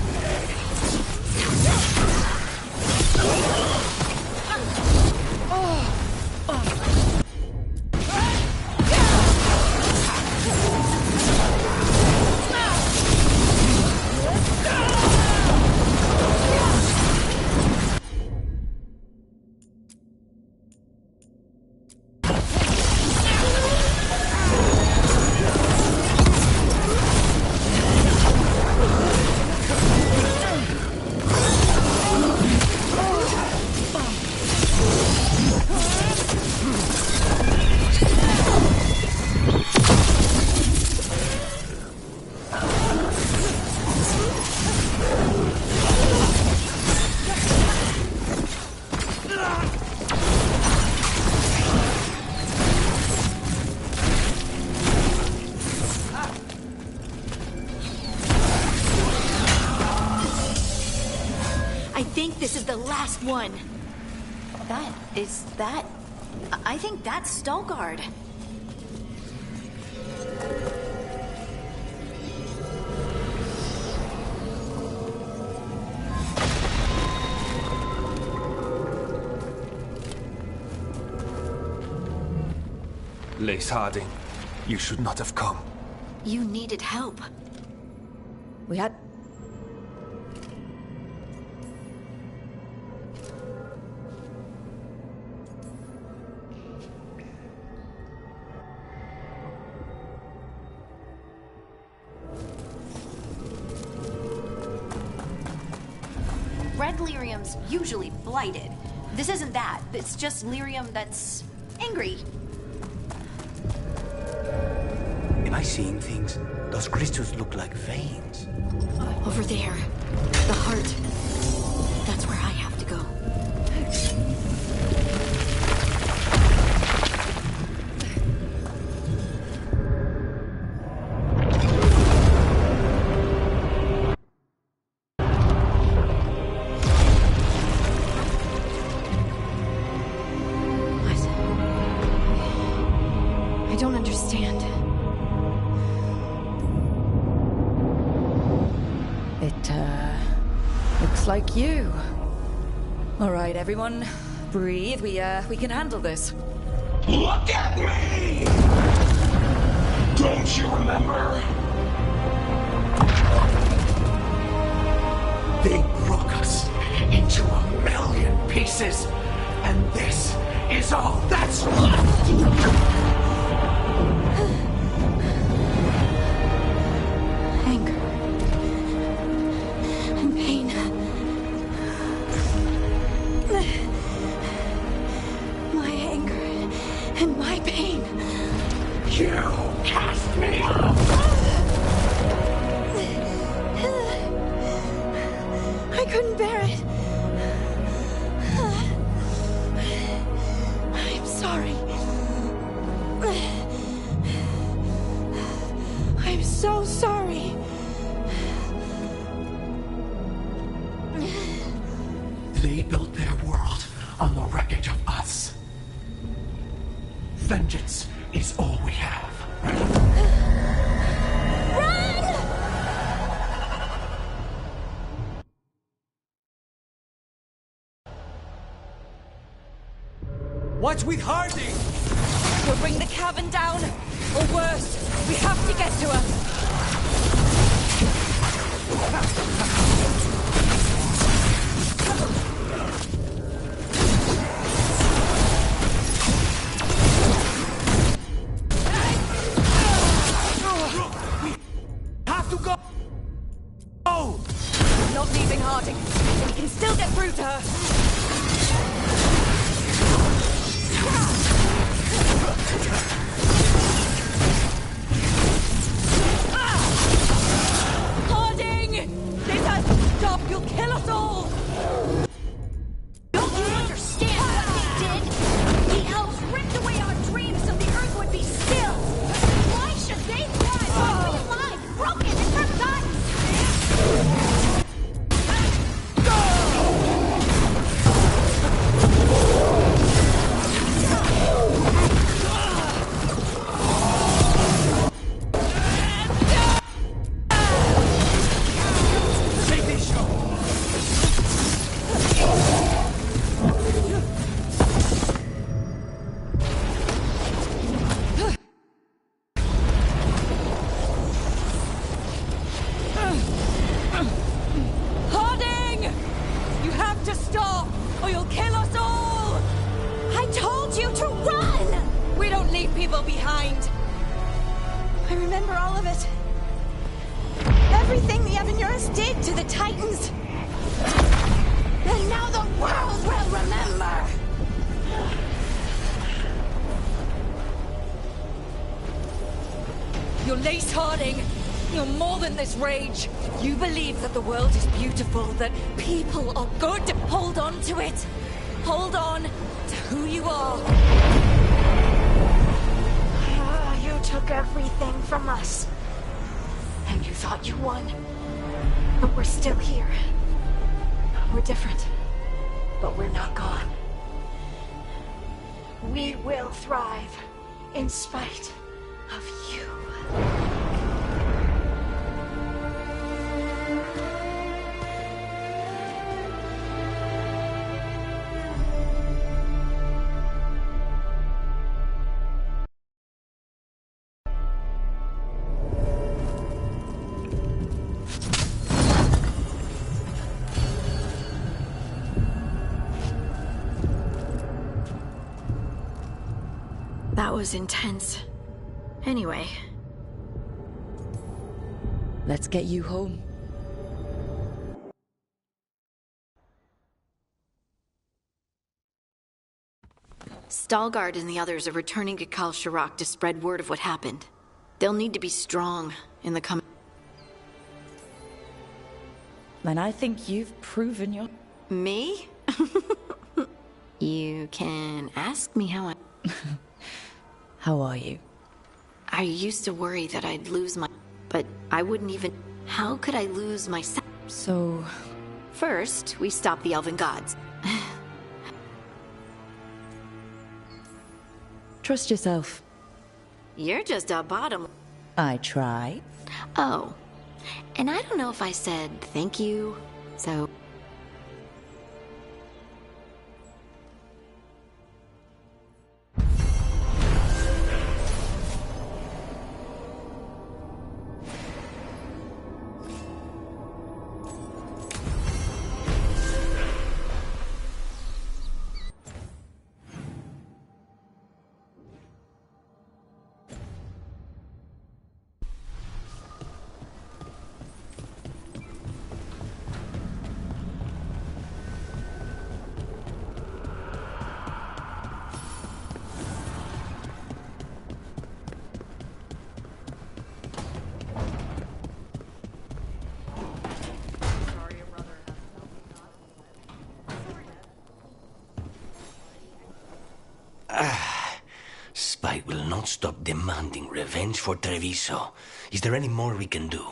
This is the last one. I think that's Stalguard. Lace Harding, you should not have come. You needed help. We had... Red lyrium's usually blighted. This isn't that. It's just lyrium that's angry. Am I seeing things? Those crystals look like veins. Over there. The heart. That's where I have to go. I don't understand. It, looks like you. All right, everyone, breathe. We can handle this. Look at me! Don't you remember? They broke us into 1,000,000 pieces, and this is all that's left! You cast me off! I couldn't bear it. I'm sorry. I'm so sorry. on the wreckage of us. Vengeance is all we have. What's with Harding? We'll bring the cavern down, or worse, we have to get to her. We have to go. Oh! We're not leaving Harding. We can still get through to her. Harding! This has to stop! You'll kill us all! Don't you understand what they did? The elves ripped away our dreams so the earth would be still. Why should they thrive while we lie broken and forgotten? Harding! You have to stop, or you'll kill us all! I told you to run! We don't leave people behind. I remember all of it. Everything the Avenurus did to the Titans. And now the world will remember! You're Lace Harding. You're more than this rage. You believe that the world is beautiful, that people are good. Hold on to it. Hold on to who you are. You took everything from us. And you thought you won. But we're still here. We're different. But we're not gone. We will thrive in spite of you. That was intense. Anyway. Let's get you home. Stalgard and the others are returning to Kal Shirak to spread word of what happened. They'll need to be strong in the coming... And I think you've proven your... Me? You can ask me how I... How are you? I used to worry that I'd lose my... But I wouldn't even... How could I lose myself? So... First, we stopped the Elven Gods. Trust yourself. You're just a bottom... I try. Oh. And I don't know if I said thank you, so... Spite will not stop demanding revenge for Treviso. Is there any more we can do?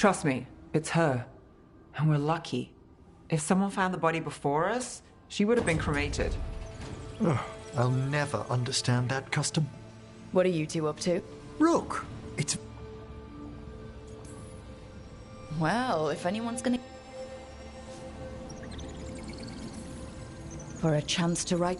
Trust me, it's her. And we're lucky. If someone found the body before us, she would have been cremated. Oh, I'll never understand that custom. What are you two up to? Rook, it's... Well, if anyone's gonna... For a chance to write...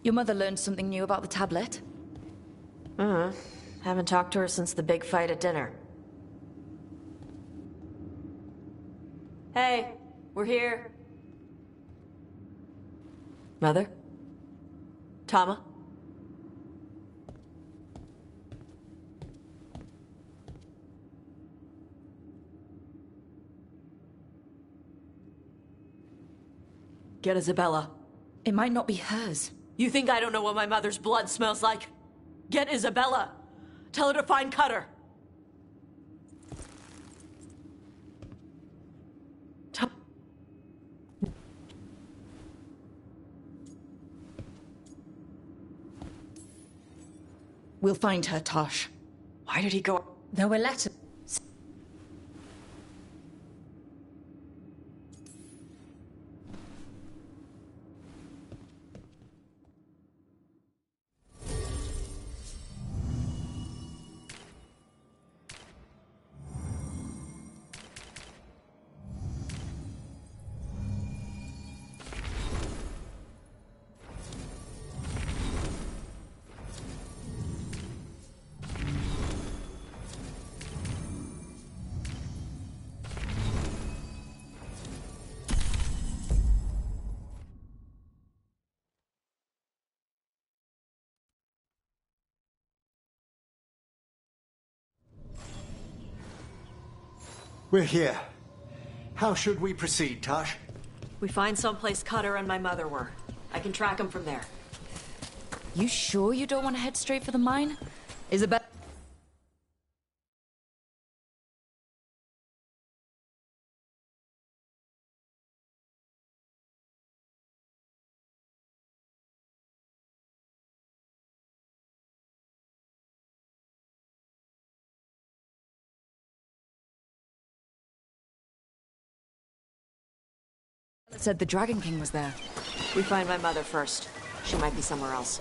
Your mother learned something new about the tablet? Haven't talked to her since the big fight at dinner. Hey, we're here. Mother? Tama? Get Isabella. It might not be hers. You think I don't know what my mother's blood smells like? Get Isabella. Tell her to find Cutter. We'll find her, Tosh. Why did he go? There were letters. We're here. How should we proceed, Tosh? We find someplace Cutter and my mother were. I can track them from there. You sure you don't want to head straight for the mine? Isabel... said the Dragon King was there. We find my mother first. She might be somewhere else.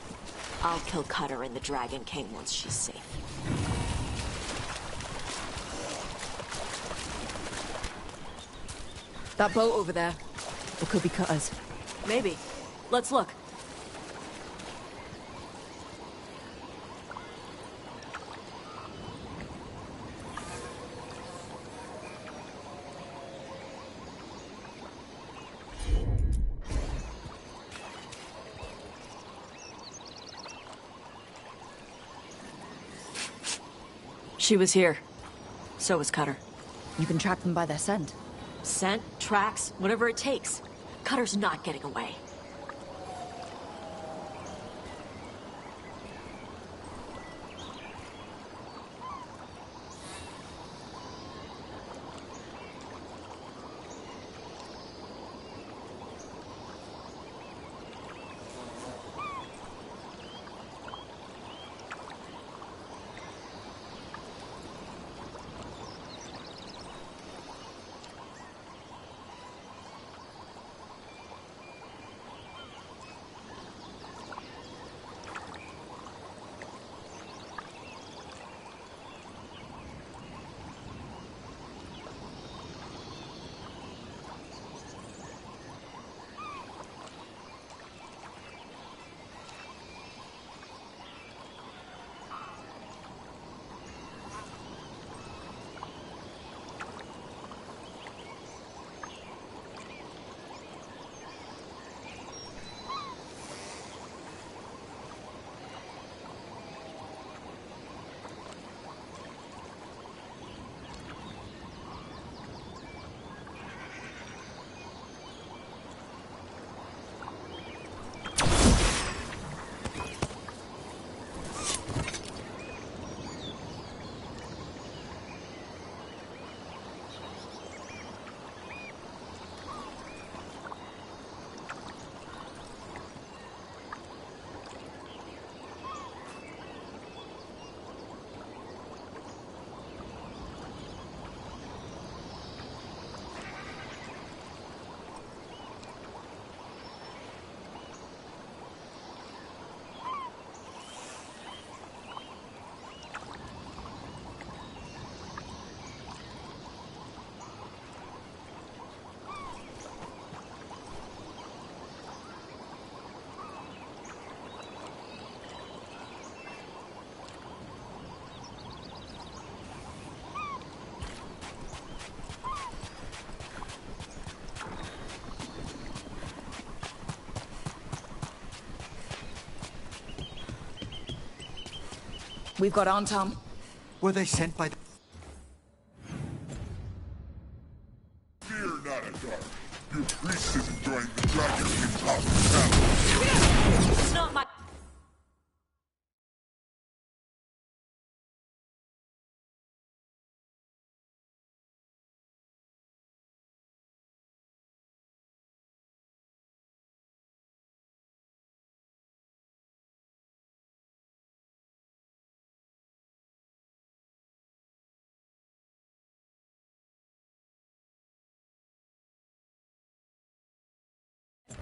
I'll kill Cutter and the Dragon King once she's safe. That boat over there. It could be Cutter's. Maybe. Let's look. She was here. So was Cutter. You can track them by their scent. Scent, tracks, whatever it takes. Cutter's not getting away. We've got on, Tom. Were they sent by... Fear not, a dark. Your priest is enjoying the Dragon King's hospitality. It's not my...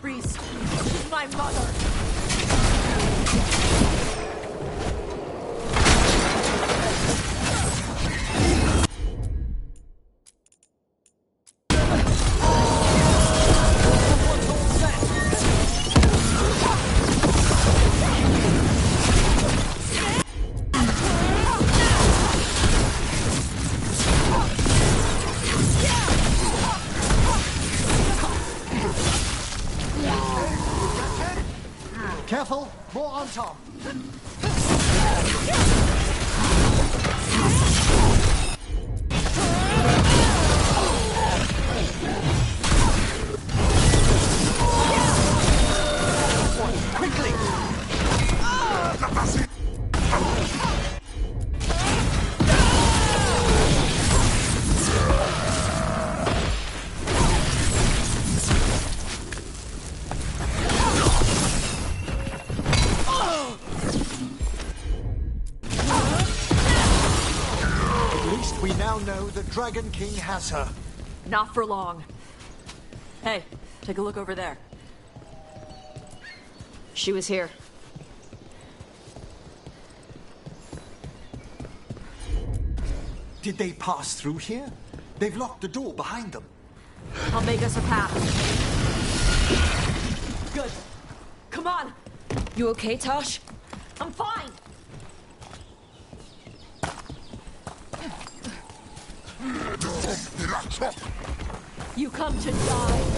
Priest, she's my mother. Careful! More on Tom! Quickly! Know the Dragon King has her. Not for long. Hey, take a look over there. She was here. Did they pass through here? They've locked the door behind them. I'll make us a path. Good. Come on! You okay, Tosh? I'm fine! You come to die.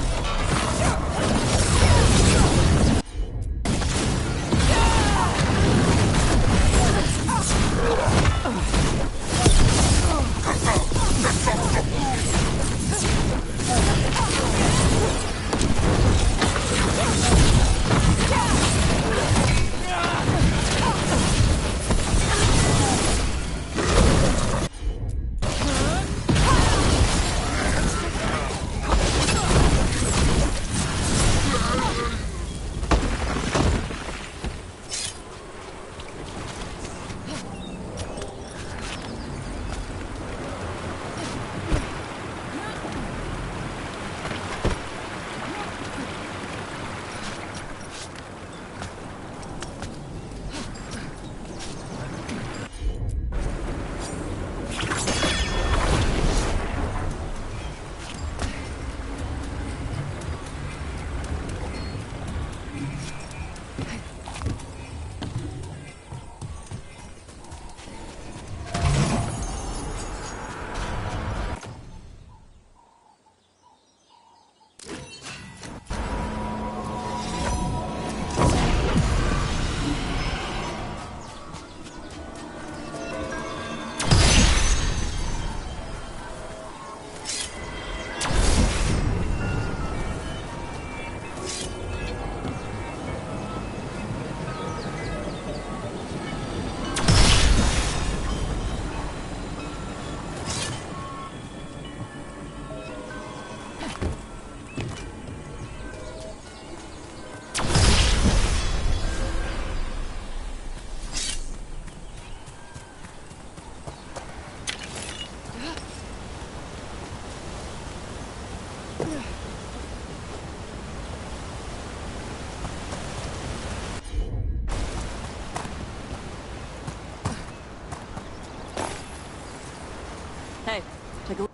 Hey, take a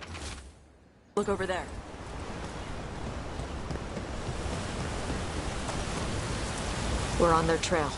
look over there. We're on their trail.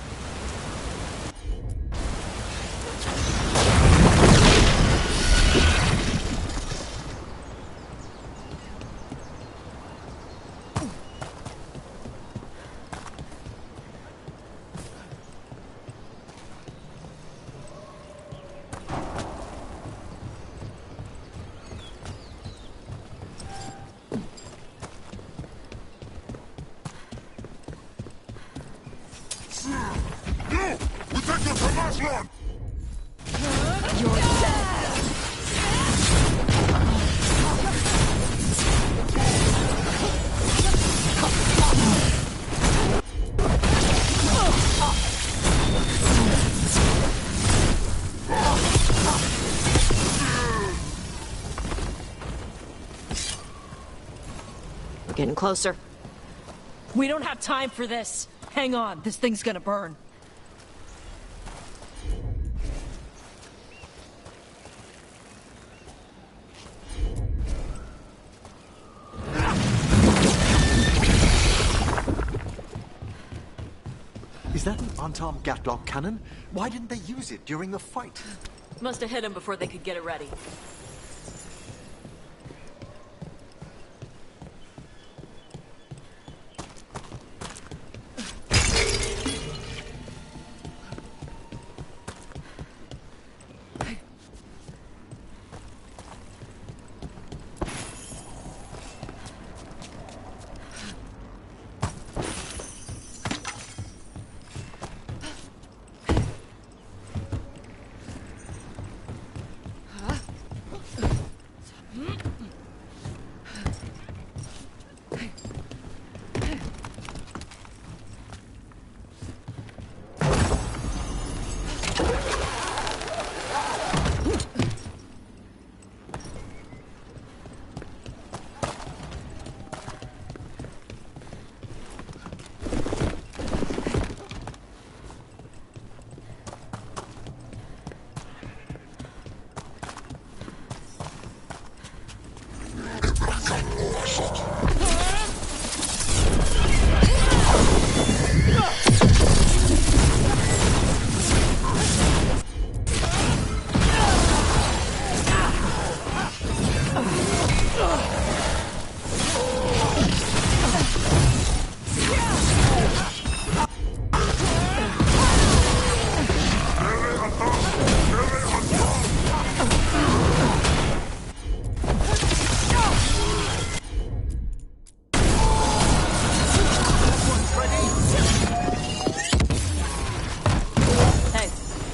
Getting closer. We don't have time for this. Hang on, this thing's gonna burn. Is that an unarmed Gatlock cannon? Why didn't they use it during the fight? Must have hit him before they could get it ready.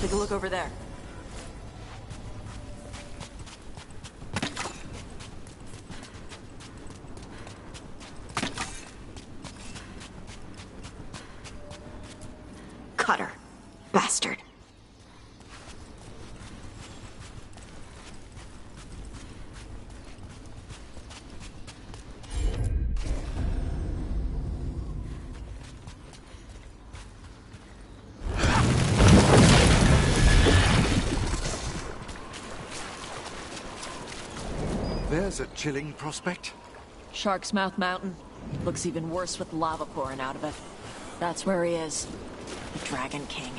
Take a look over there. Cutter. Bastard. There's a chilling prospect. Shark's Mouth Mountain. Looks even worse with lava pouring out of it. That's where he is. The Dragon King.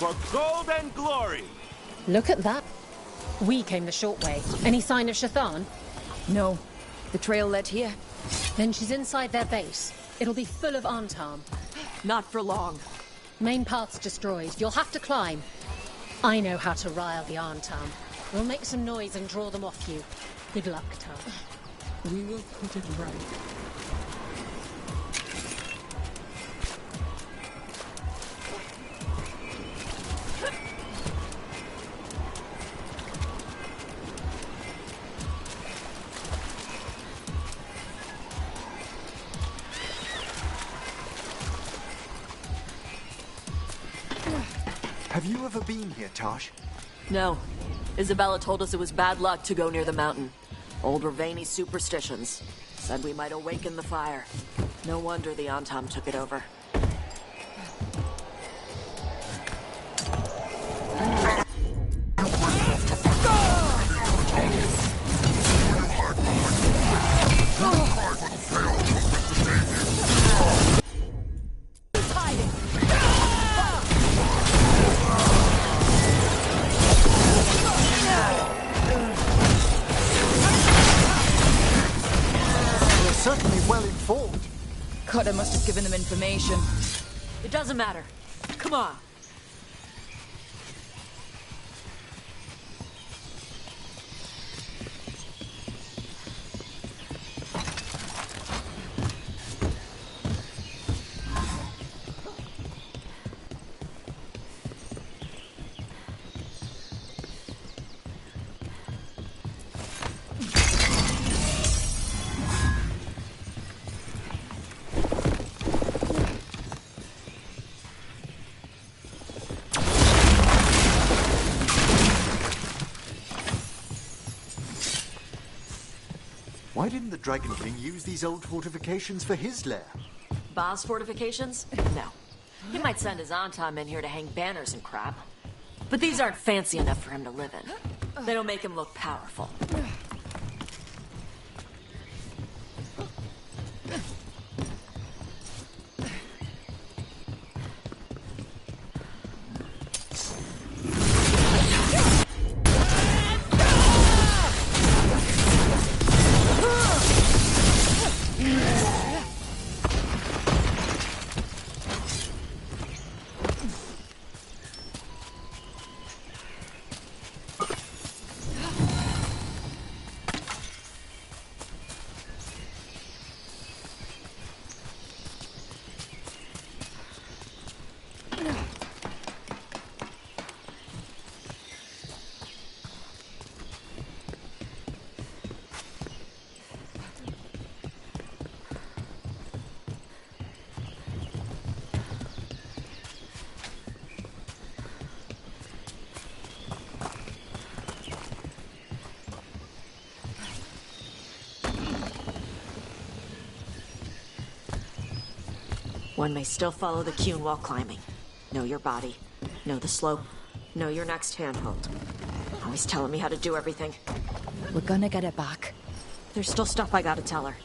For gold and glory! Look at that. We came the short way. Any sign of Shathan? No. The trail led here. Then she's inside their base. It'll be full of Antam. Not for long. Main path's destroyed. You'll have to climb. I know how to rile the Antam. We'll make some noise and draw them off you. Good luck, Tam. We will put it right. Have you ever been here, Tosh? No. Isabella told us it was bad luck to go near the mountain. Old Ravani superstitions. Said we might awaken the fire. No wonder the Antam took it over. Certainly well informed. Cutter must have given them information. It doesn't matter. Come on. Why didn't the Dragon King use these old fortifications for his lair? Boss fortifications? No. He might send his Antam in here to hang banners and crap. But these aren't fancy enough for him to live in. They don't make him look powerful. One may still follow the Qun while climbing. Know your body. Know the slope. Know your next handhold. Always telling me how to do everything. We're gonna get it back. There's still stuff I gotta tell her.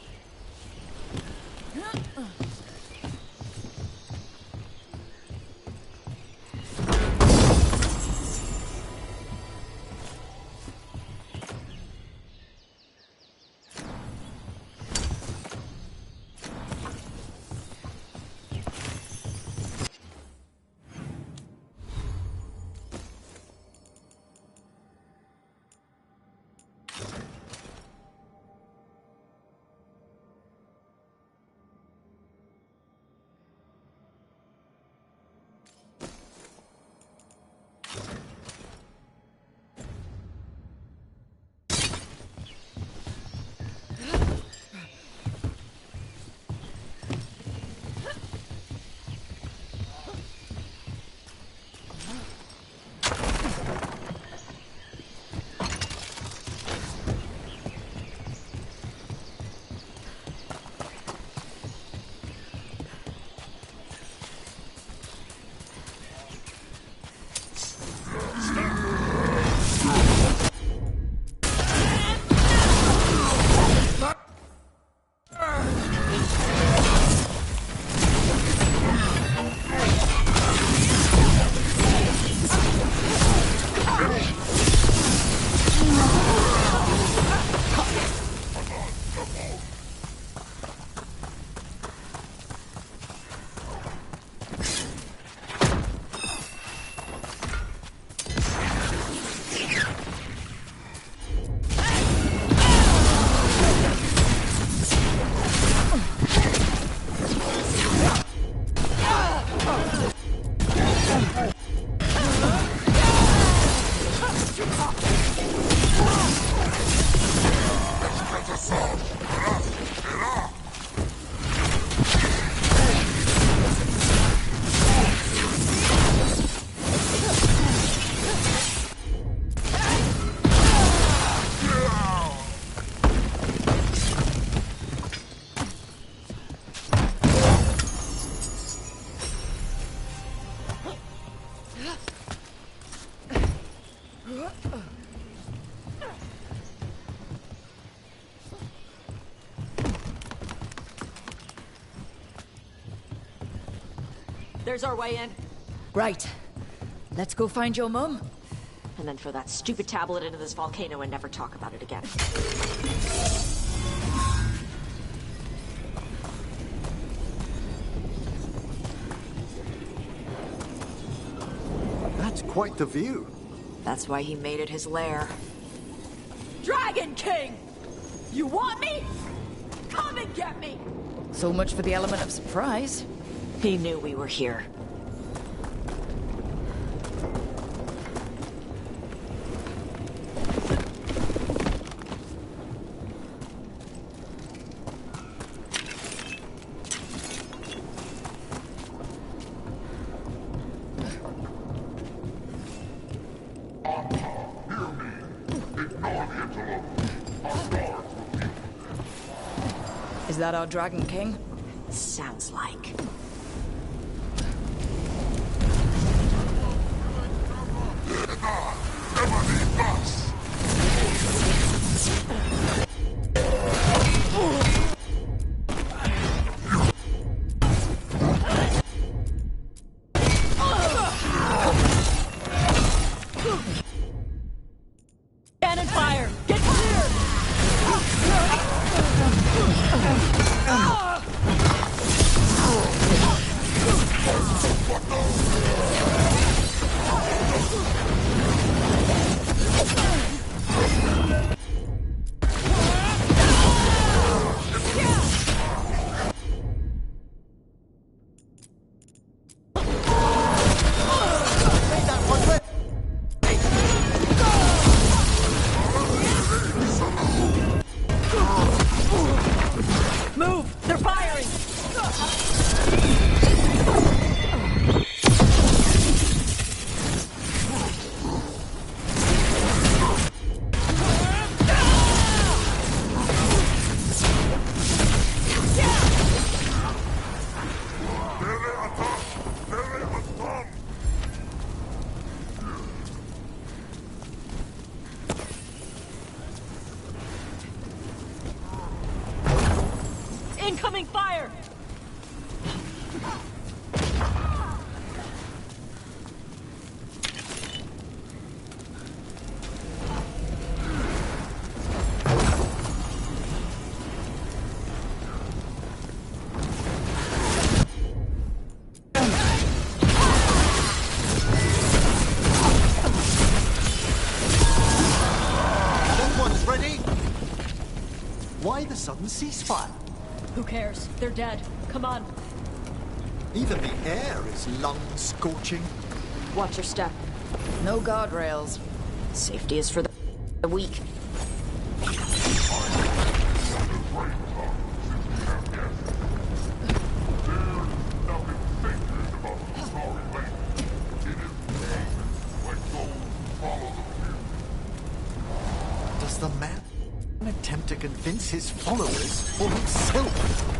There's our way in. Right. Let's go find your mum. And then throw that stupid tablet into this volcano and never talk about it again. That's quite the view. That's why he made it his lair. Dragon King! You want me? Come and get me! So much for the element of surprise. He knew we were here. Is that our Dragon King? Sounds like. Cannon fire! Get clear! Move! They're firing! Incoming fire! Everyone's ready? Why the sudden ceasefire? Who cares? They're dead. Come on. Even the air is lung-scorching. Watch your step. No guardrails. Safety is for the weak. Does the man attempt to convince his followers or himself?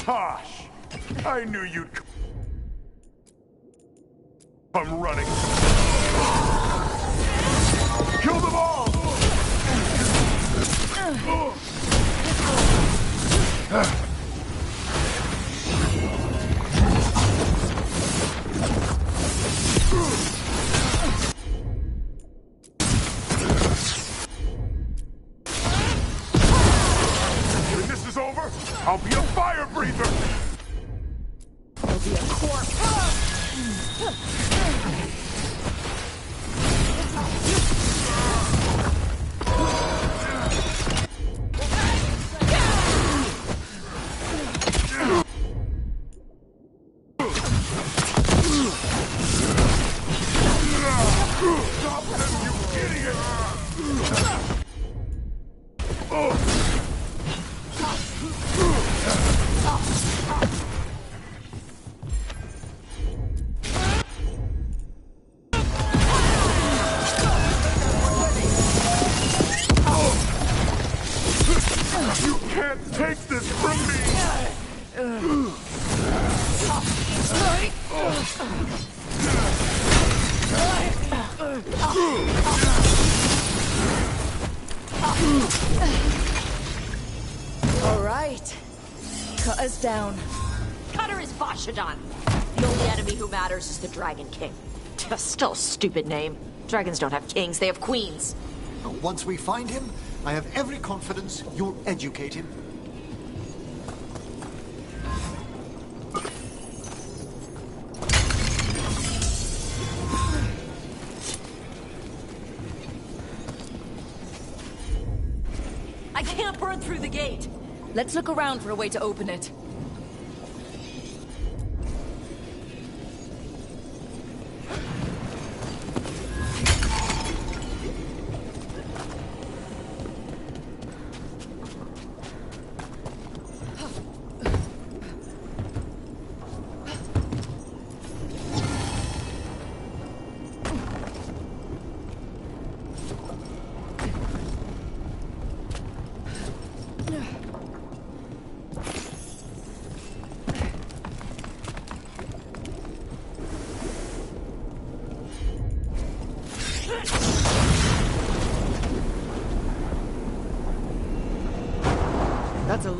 Tosh! I knew you'd come running. Kill them all! When this is over, I'll be a fire breather! There'll be a corpse. Stop them, you idiot! You can't take this from me! All right. Cut us down. Cutter is Vashadon. The only enemy who matters is the Dragon King. Still a stupid name. Dragons don't have kings, they have queens. Once we find him, I have every confidence you'll educate him. I can't burn through the gate. Let's look around for a way to open it.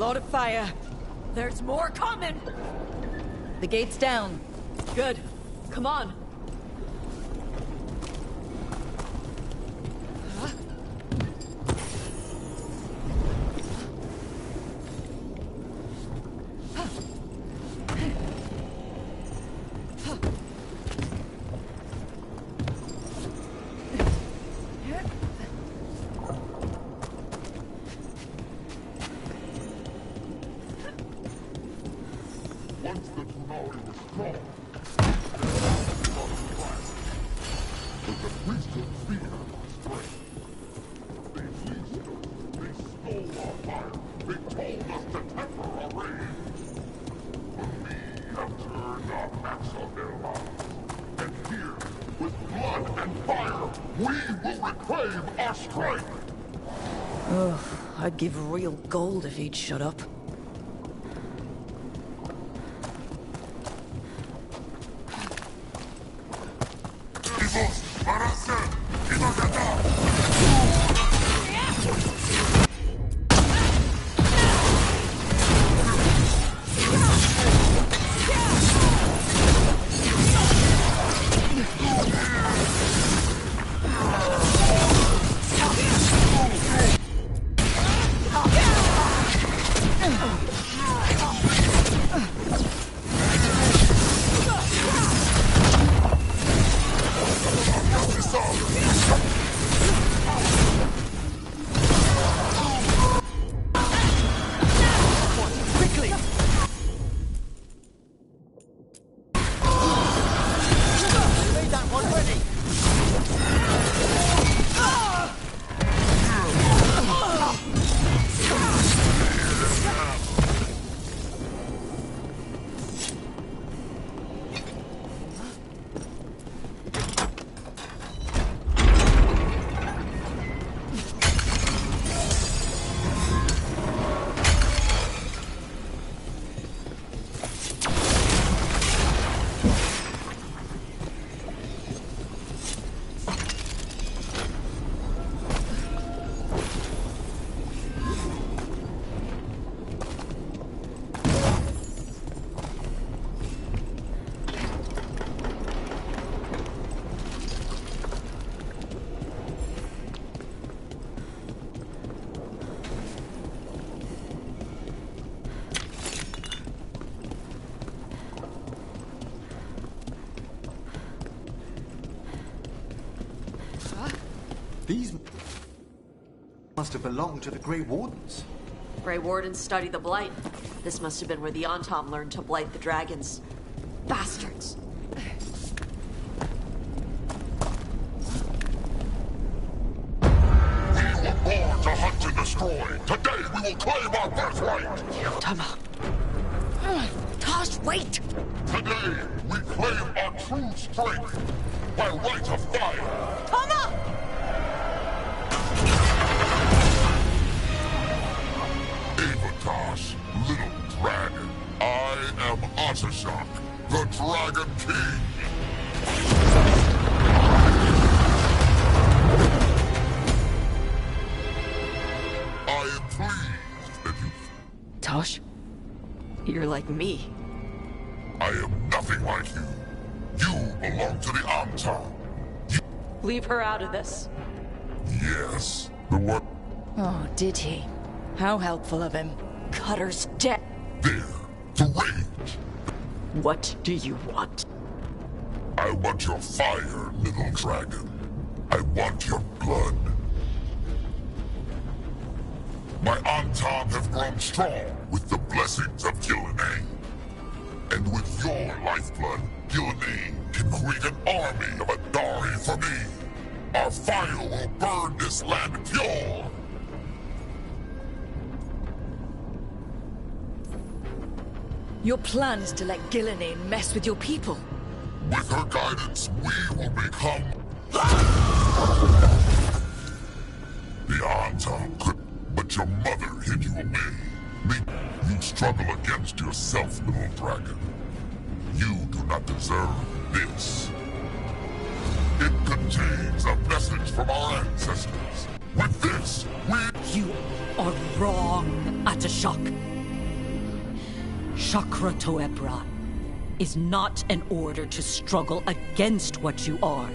lot of fire. There's more coming! The gate's down. Good. Come on. Once the Tsunami was strong, but the priesthood feared our strength. They fleeced us, they stole our fire, they told us to temper our rage. But we have turned our backs on their lives. And here, with blood and fire, we will reclaim our strength! Ugh, I'd give real gold if he'd shut up. These must have belonged to the Grey Wardens. Grey Wardens study the Blight. This must have been where the Antom learned to blight the dragons. Bastards! We were born to hunt and destroy. Today we will claim our birthright. Tama. Tosh, wait! Today we claim our true strength by right of fire. Tama! Avatosh, little dragon. I am Atashok, the Dragon King. I am pleased that you... Tosh, you're like me. I am nothing like you. You belong to the Antom. Leave her out of this. Yes, the one... Oh, did he? How helpful of him. Cutter's dead. There, the rage. What do you want? I want your fire, little dragon. I want your blood. My Antom have grown strong with the blessings of Gillenane. And with your lifeblood, Gillenane can create an army of Adari for me. Our fire will burn this land pure. Your plan is to let Gillenane mess with your people. With her guidance, we will become... The Antom could... But your mother hid you away. You struggle against yourself, little dragon. You do not deserve this. It contains a message from our ancestors. With this, we... You are wrong, Atashok. Chakra Toebra is not an order to struggle against what you are.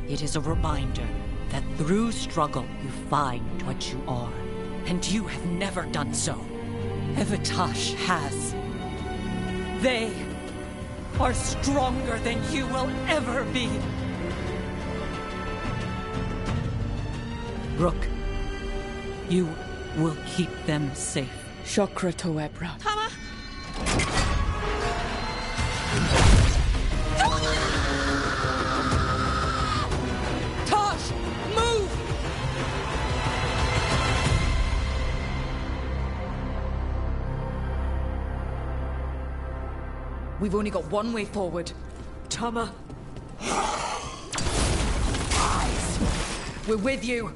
It is a reminder that through struggle you find what you are. And you have never done so. Evitash has. They are stronger than you will ever be. Rook, you will keep them safe. Chakra Toebra. Tama! Tosh! Move! We've only got one way forward. Tama. We're with you.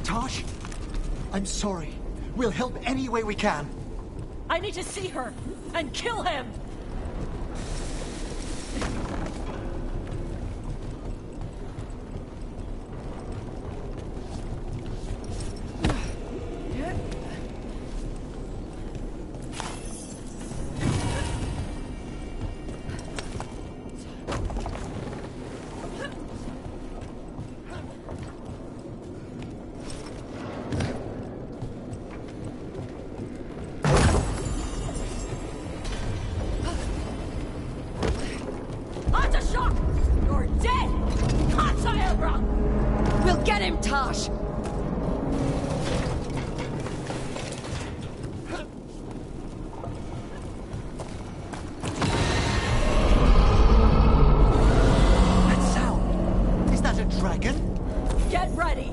Tosh, I'm sorry. We'll help any way we can. I need to see her and kill him! Get him, Tosh! That sound! Is that a dragon? Get ready!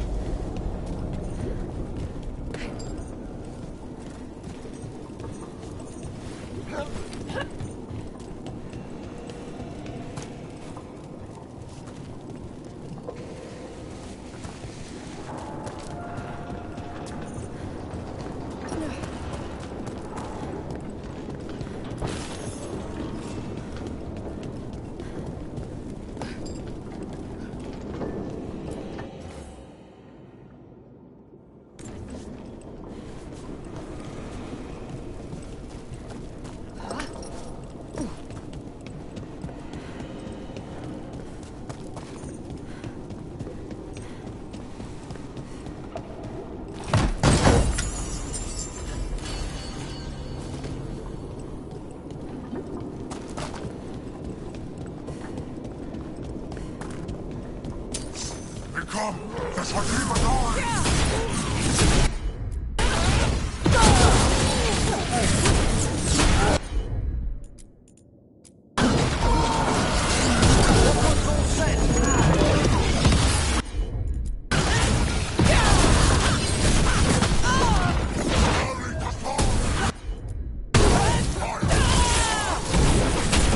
Come! This will keep us going!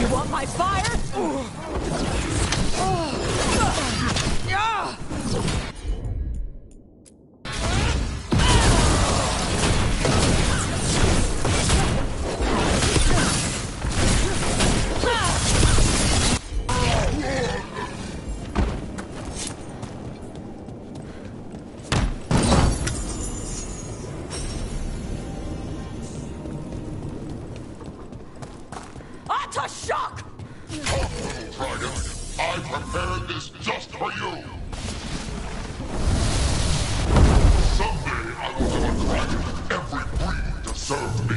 You want my fire? To shock! Dragon, I prepared this just for you! Someday I will have a dragon in every breed to serve me.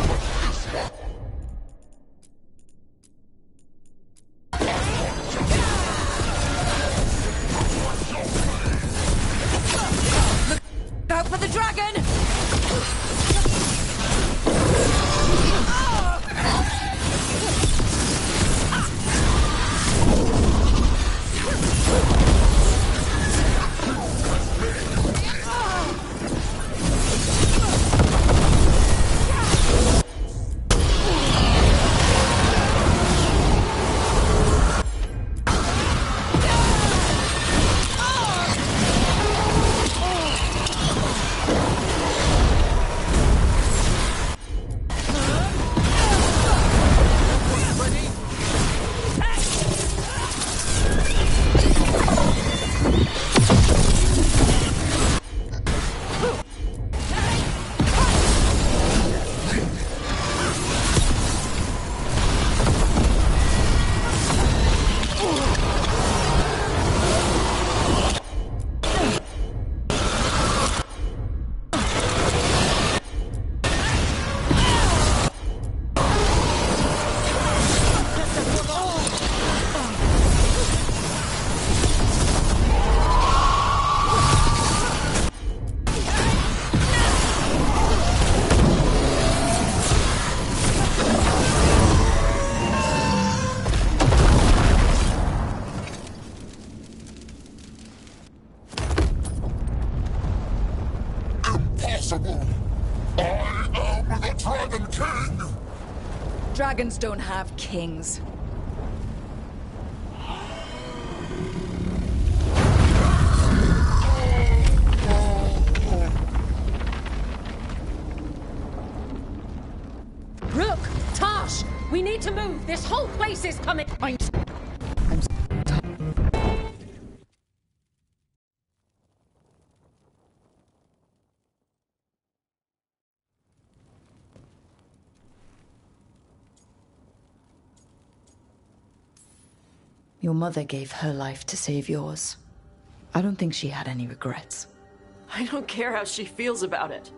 But this one... Look out for the dragon! Impossible! I am the Dragon King! Dragons don't have kings. Rook! Tosh! We need to move! This whole place is coming! Your mother gave her life to save yours. I don't think she had any regrets. I don't care how she feels about it.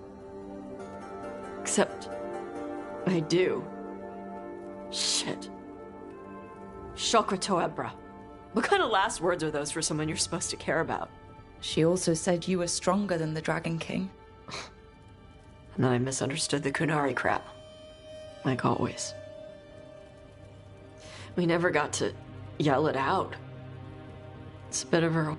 Except... I do. Shit. Shokratoebra. What kind of last words are those for someone you're supposed to care about? She also said you were stronger than the Dragon King. And then I misunderstood the Kunari crap. Like always. We never got to yell it out. It's a bit of a...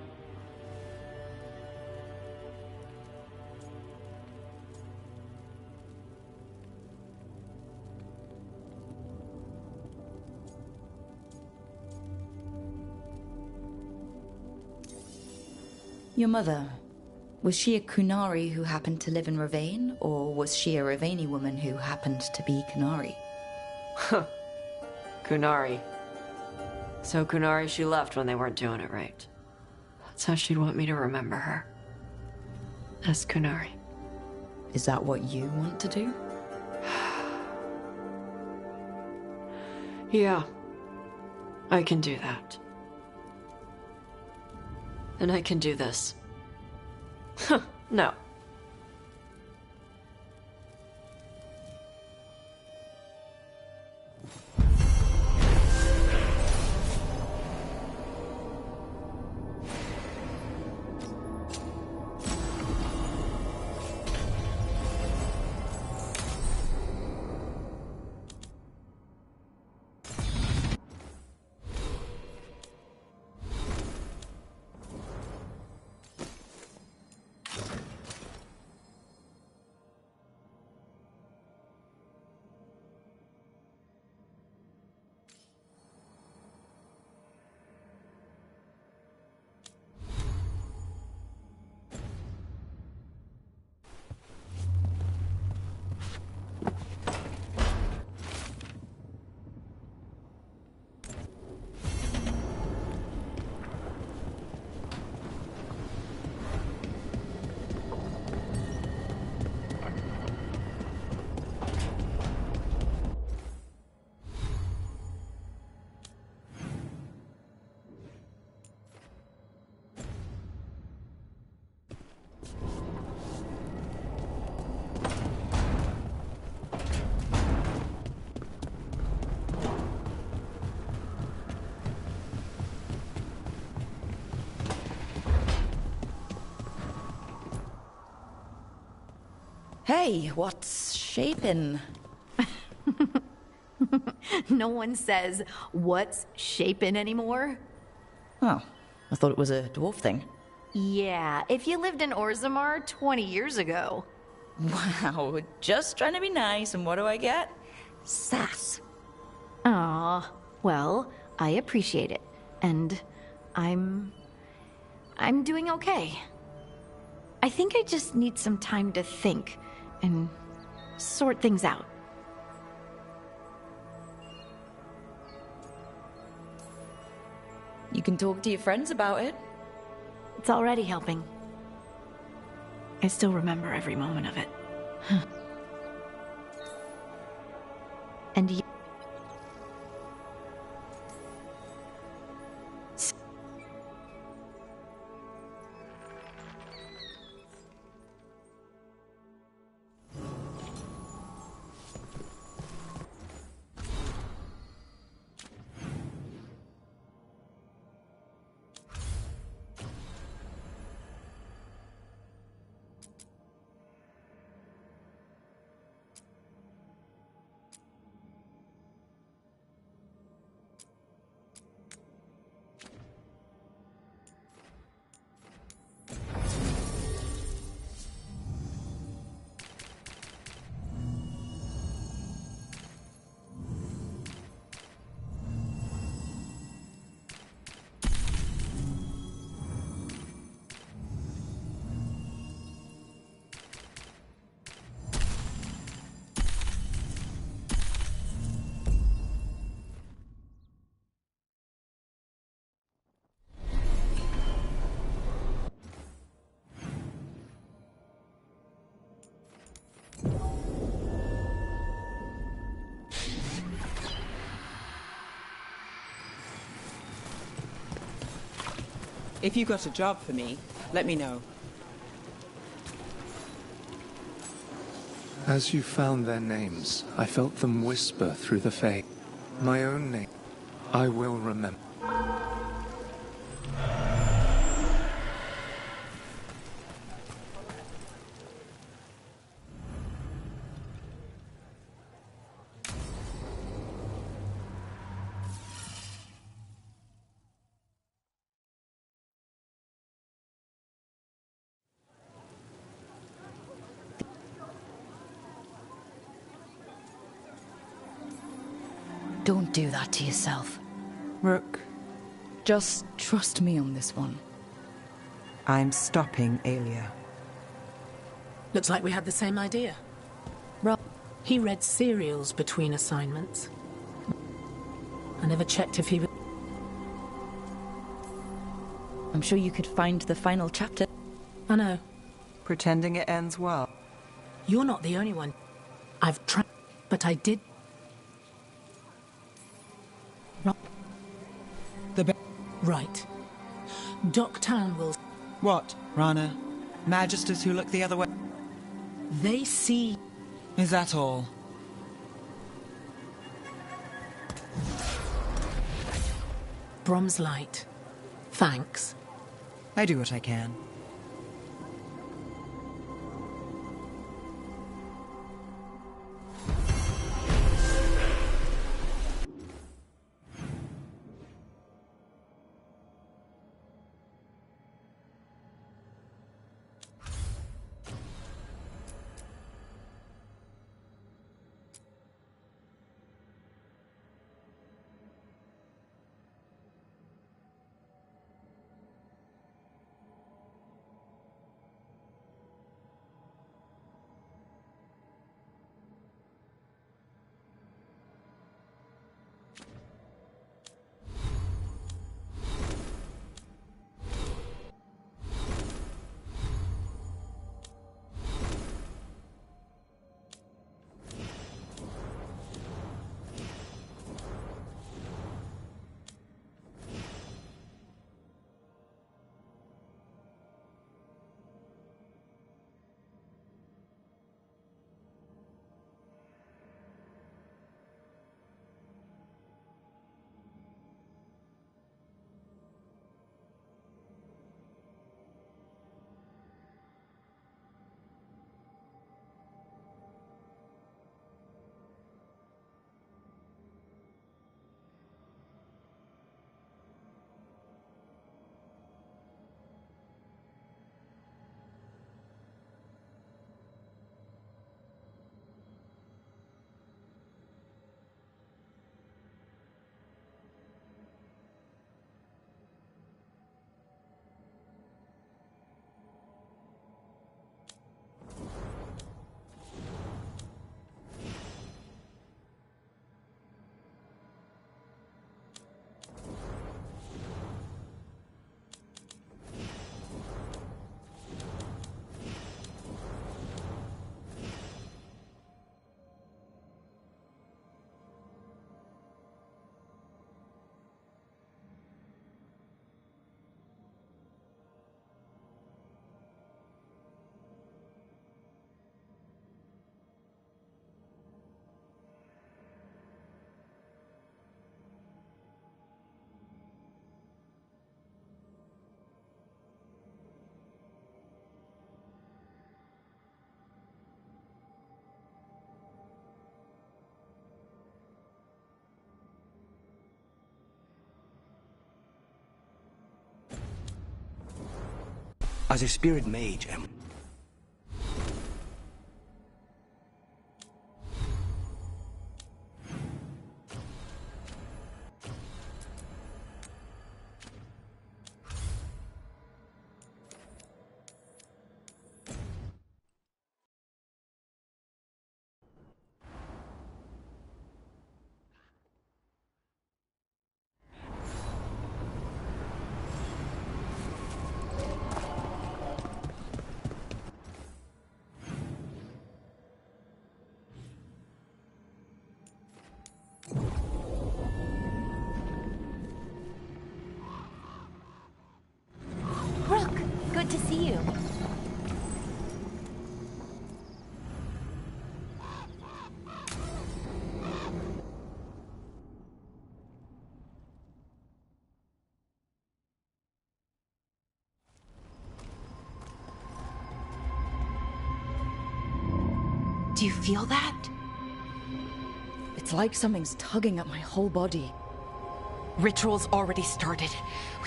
Your mother, was she a Kunari who happened to live in Ravane, or was she a Ravani woman who happened to be Kunari? Kunari. So Kunari she left when they weren't doing it right. That's how she'd want me to remember her. As Kunari. Is that what you want to do? Yeah. I can do that. And I can do this. No. Hey, what's shaping? No one says, what's shaping anymore? Oh, I thought it was a dwarf thing. Yeah, if you lived in Orzammar 20 years ago. Wow, just trying to be nice, and what do I get? Sass. Aw, well, I appreciate it. And I'm doing okay. I think I just need some time to think and sort things out. You can talk to your friends about it. It's already helping. I still remember every moment of it. And you... If you got a job for me, let me know. As you found their names, I felt them whisper through the fade. My own name, I will remember. Don't do that to yourself. Rook. Just trust me on this one. I'm stopping Aelia. Looks like we had the same idea. Rob. He read serials between assignments. I never checked if he was... I'm sure you could find the final chapter. I know. Pretending it ends well. You're not the only one. I've tried, but I did... Right. Docktown will... What, Rana? Magisters who look the other way? They see... Is that all? Brom's light. Thanks. I do what I can. As a spirit mage, Rook, good to see you. Do you feel that? It's like something's tugging at my whole body. Ritual's already started.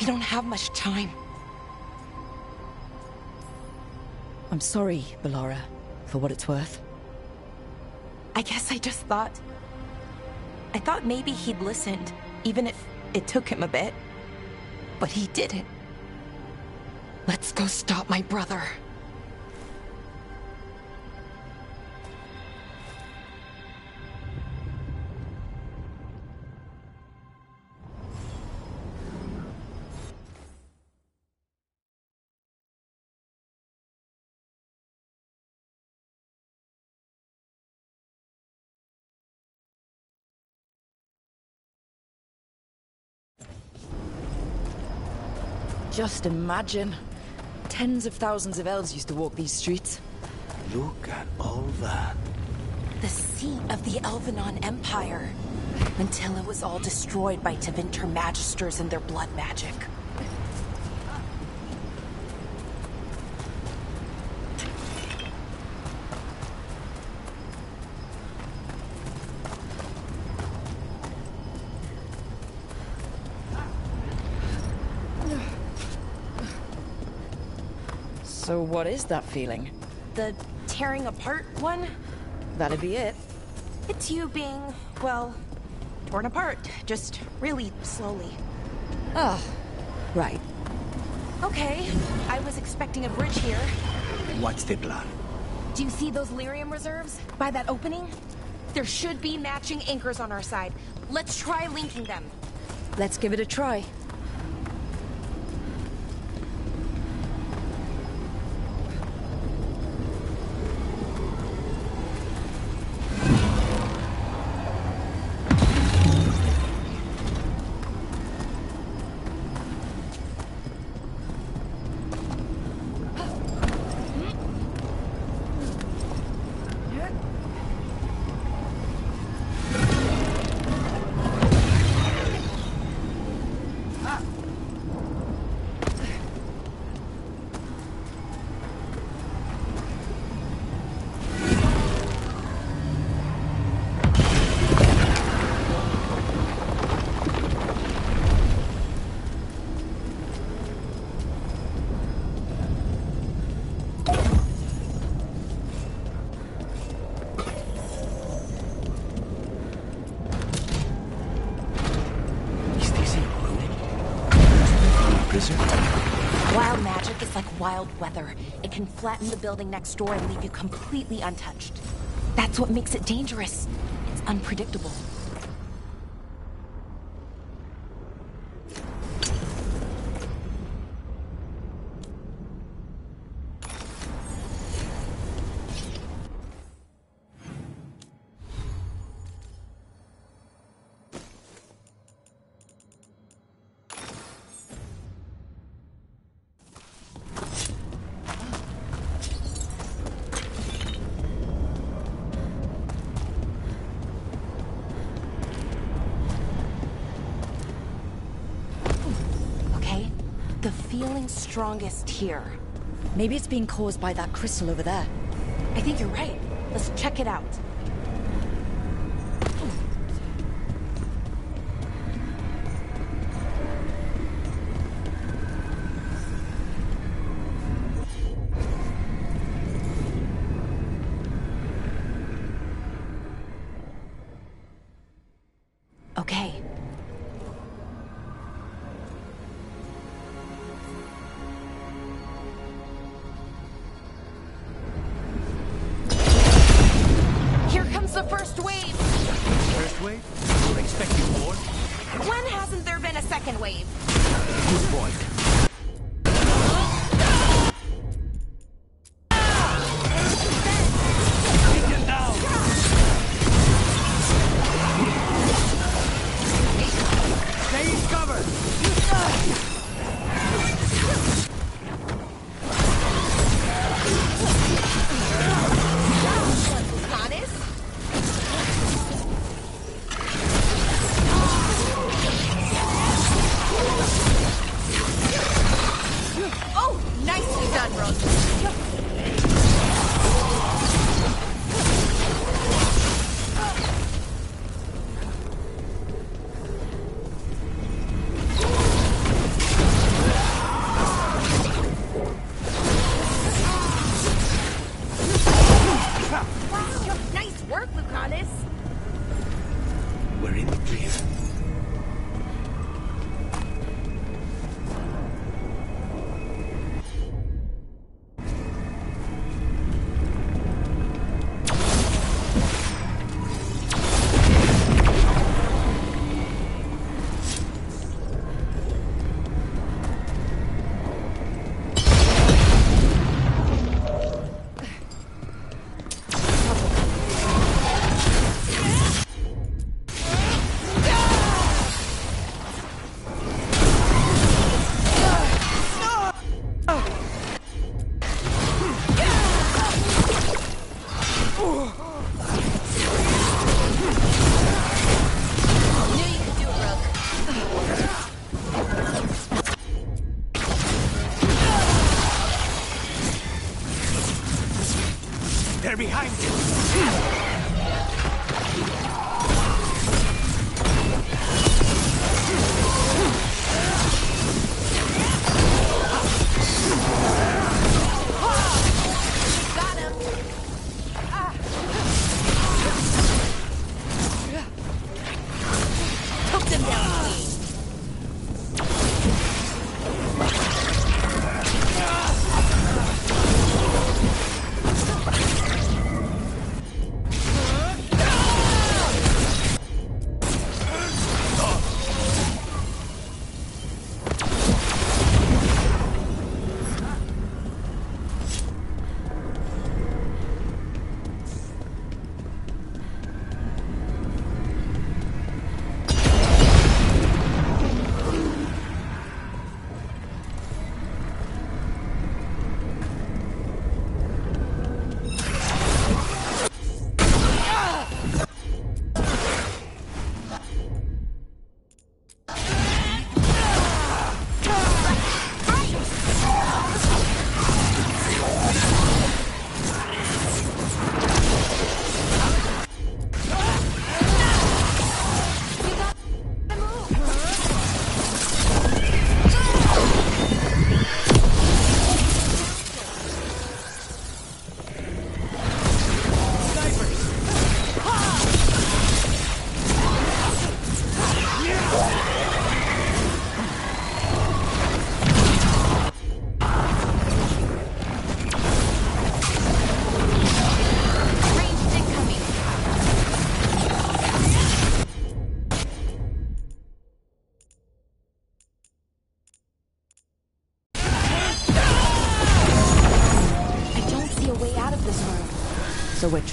We don't have much time. I'm sorry, Ballora, for what it's worth. I guess I just thought... I thought maybe he'd listened, even if it took him a bit. But he didn't. Let's go stop my brother. Just imagine. Tens of thousands of elves used to walk these streets. Look at all that. The seat of the Elvenon Empire. Until it was all destroyed by Tevinter Magisters and their blood magic. So what is that feeling? The tearing apart one? That'd be it. It's you being, well, torn apart. Just really slowly. Ah, right. Okay, I was expecting a bridge here. What's the plan? Do you see those lyrium reserves by that opening? There should be matching anchors on our side. Let's try linking them. Let's give it a try. Wild magic is like wild weather. It can flatten the building next door and leave you completely untouched. That's what makes it dangerous. It's unpredictable. The feeling's strongest here. Maybe it's being caused by that crystal over there. I think you're right. Let's check it out. Okay. Here comes the first wave! First wave? We're expecting more? When hasn't there been a second wave? Good point.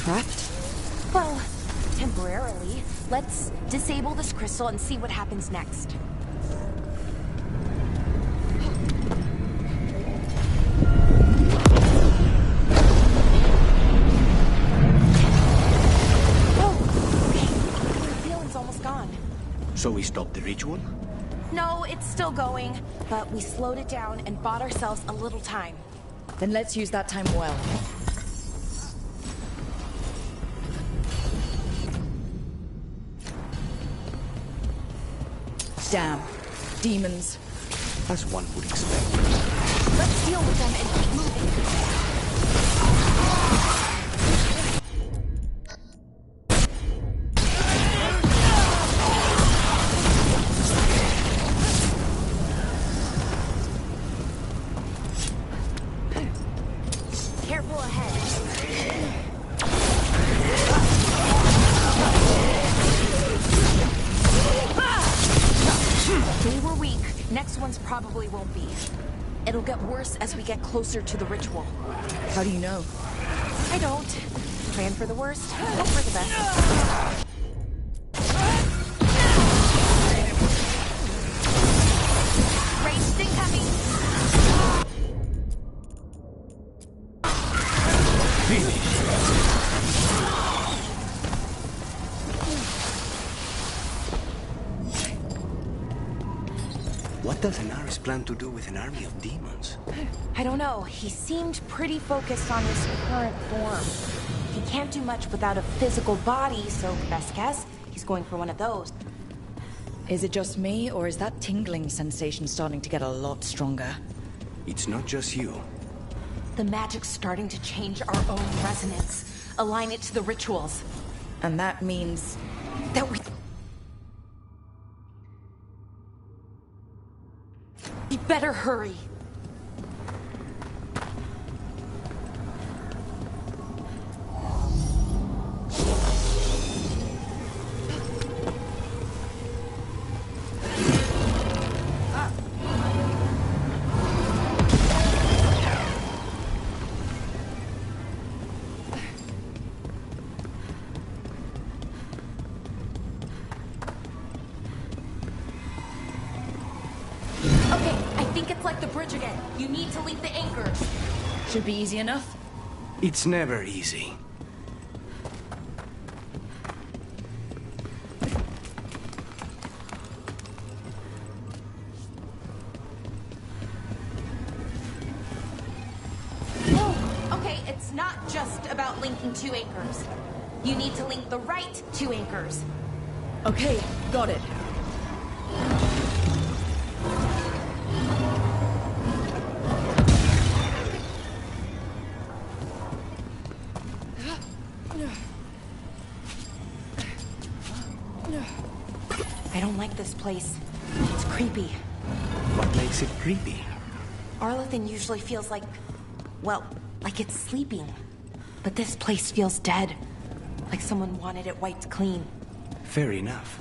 trapped? Well, temporarily. Let's disable this crystal and see what happens next. So we stopped the ritual? No, it's still going, but we slowed it down and bought ourselves a little time. Then let's use that time well. Damn. Demons. As one would expect. Let's deal with them and keep moving. Probably won't be. It'll get worse as we get closer to the ritual. How do you know? I don't. Plan for the worst, hope for the best. Rage sting coming. What does Anaris plan to do with an army of demons? I don't know. He seemed pretty focused on his current form. He can't do much without a physical body, so best guess, he's going for one of those. Is it just me, or is that tingling sensation starting to get a lot stronger? It's not just you. The magic's starting to change our own resonance, align it to the rituals. And that means that we better hurry. Should be easy enough. It's never easy. Oh, okay, it's not just about linking two anchors. You need to link the right two anchors. Okay, got it. I don't like this place. It's creepy. What makes it creepy? Arlathan usually feels like, well, like it's sleeping. But this place feels dead. Like someone wanted it wiped clean. Fair enough.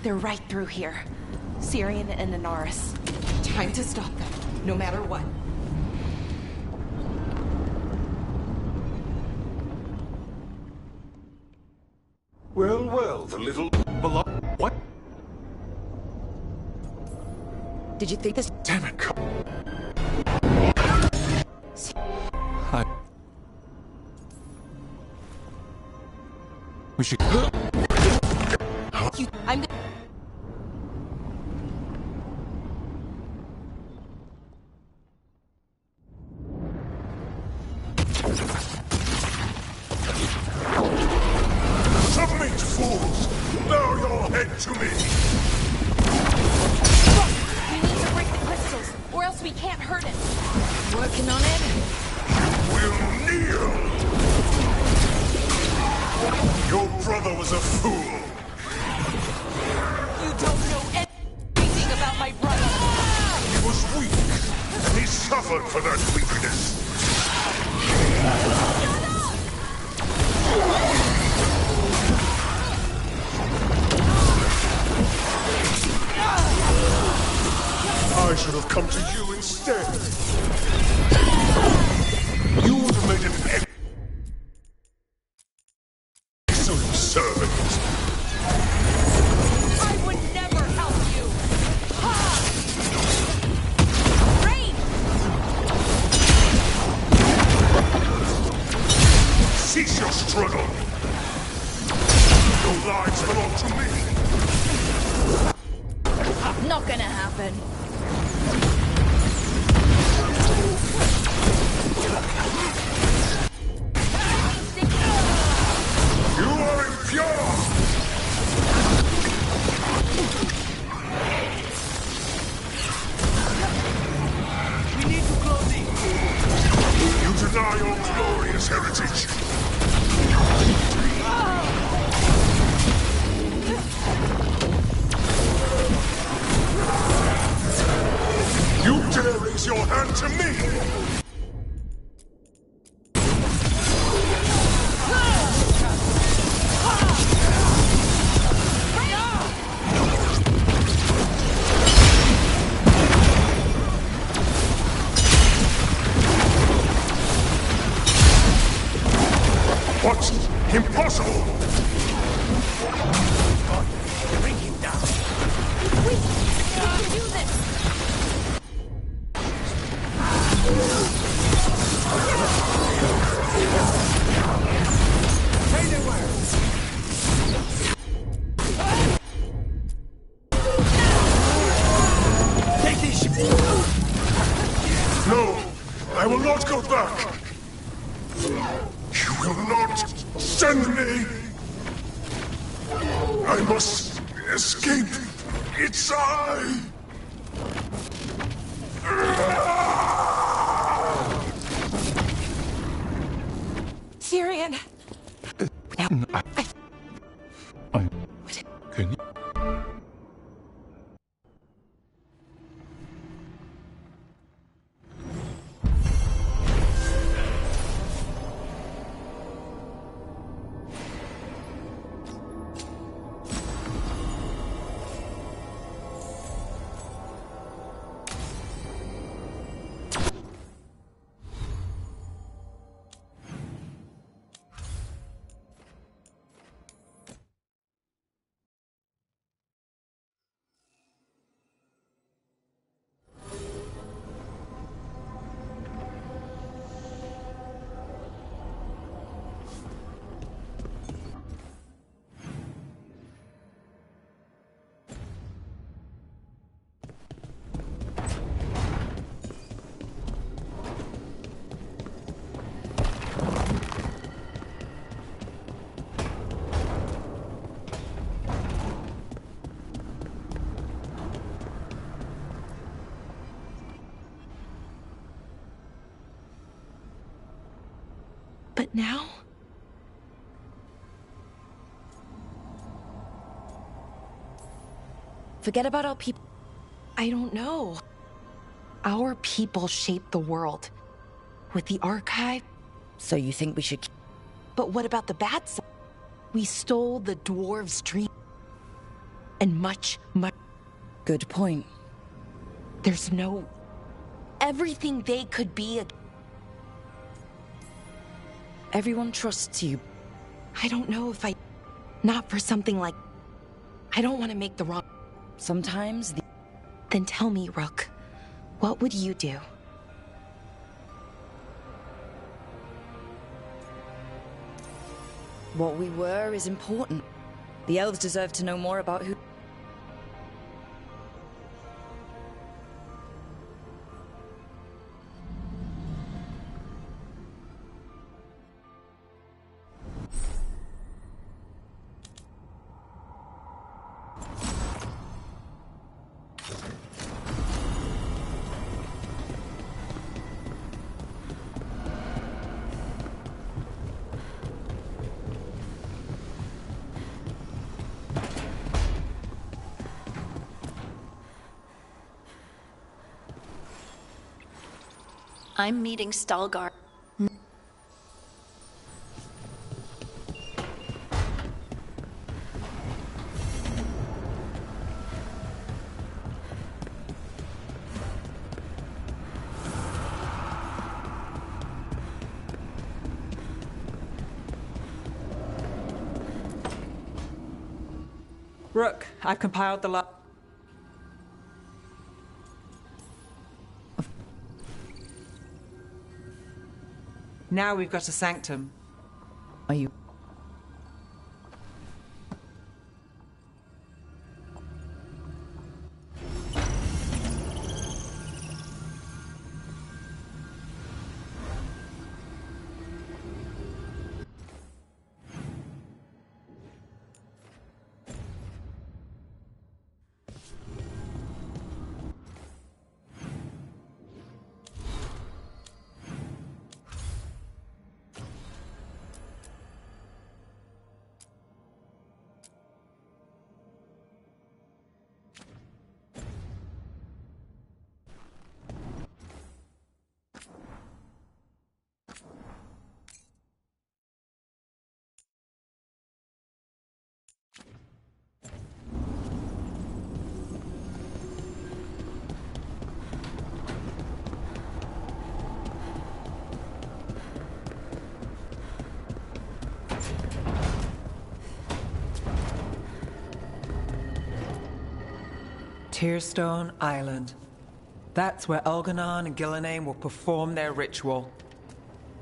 They're right through here. Syrian and Anaris. Time to stop them, no matter what. Well, well, the little beloved. What? Did you think this? Damn it! We should. I'm. Submit, fools! Bow your head to me! Look! We need to break the crystals, or else we can't hurt him. Working on it. Will kneel! Your brother was a fool! You don't know anything about my brother! He was weak, and he suffered for that weakness! I should have come to you instead. You would have made an excellent servant. I would never help you! Ha! Rain! Cease your struggle. Your lives belong to me. Not gonna happen. You are impure! We need to close it. You deny your glorious heritage. You dare raise your hand to me! What? Impossible! Bring him down. We can do this! Take this. No! I will not go back! You will not send me! I must escape! It's I! Syrian! Can you? But now? Forget about our people. I don't know. Our people shaped the world. With the archive. So you think we should... But what about the bad side? We stole the dwarves' dream. And much. Good point. There's no... Everything they could be... Everyone trusts you. I don't know if I... Not for something like... I don't want to make the wrong... Sometimes the... Then tell me, Rook. What would you do? What we were is important. The elves deserve to know more about who... I'm meeting Stalgar. Rook, I've compiled the Now we've got a sanctum. Are you... Tearstone Island. That's where Elganon and Gillename will perform their ritual.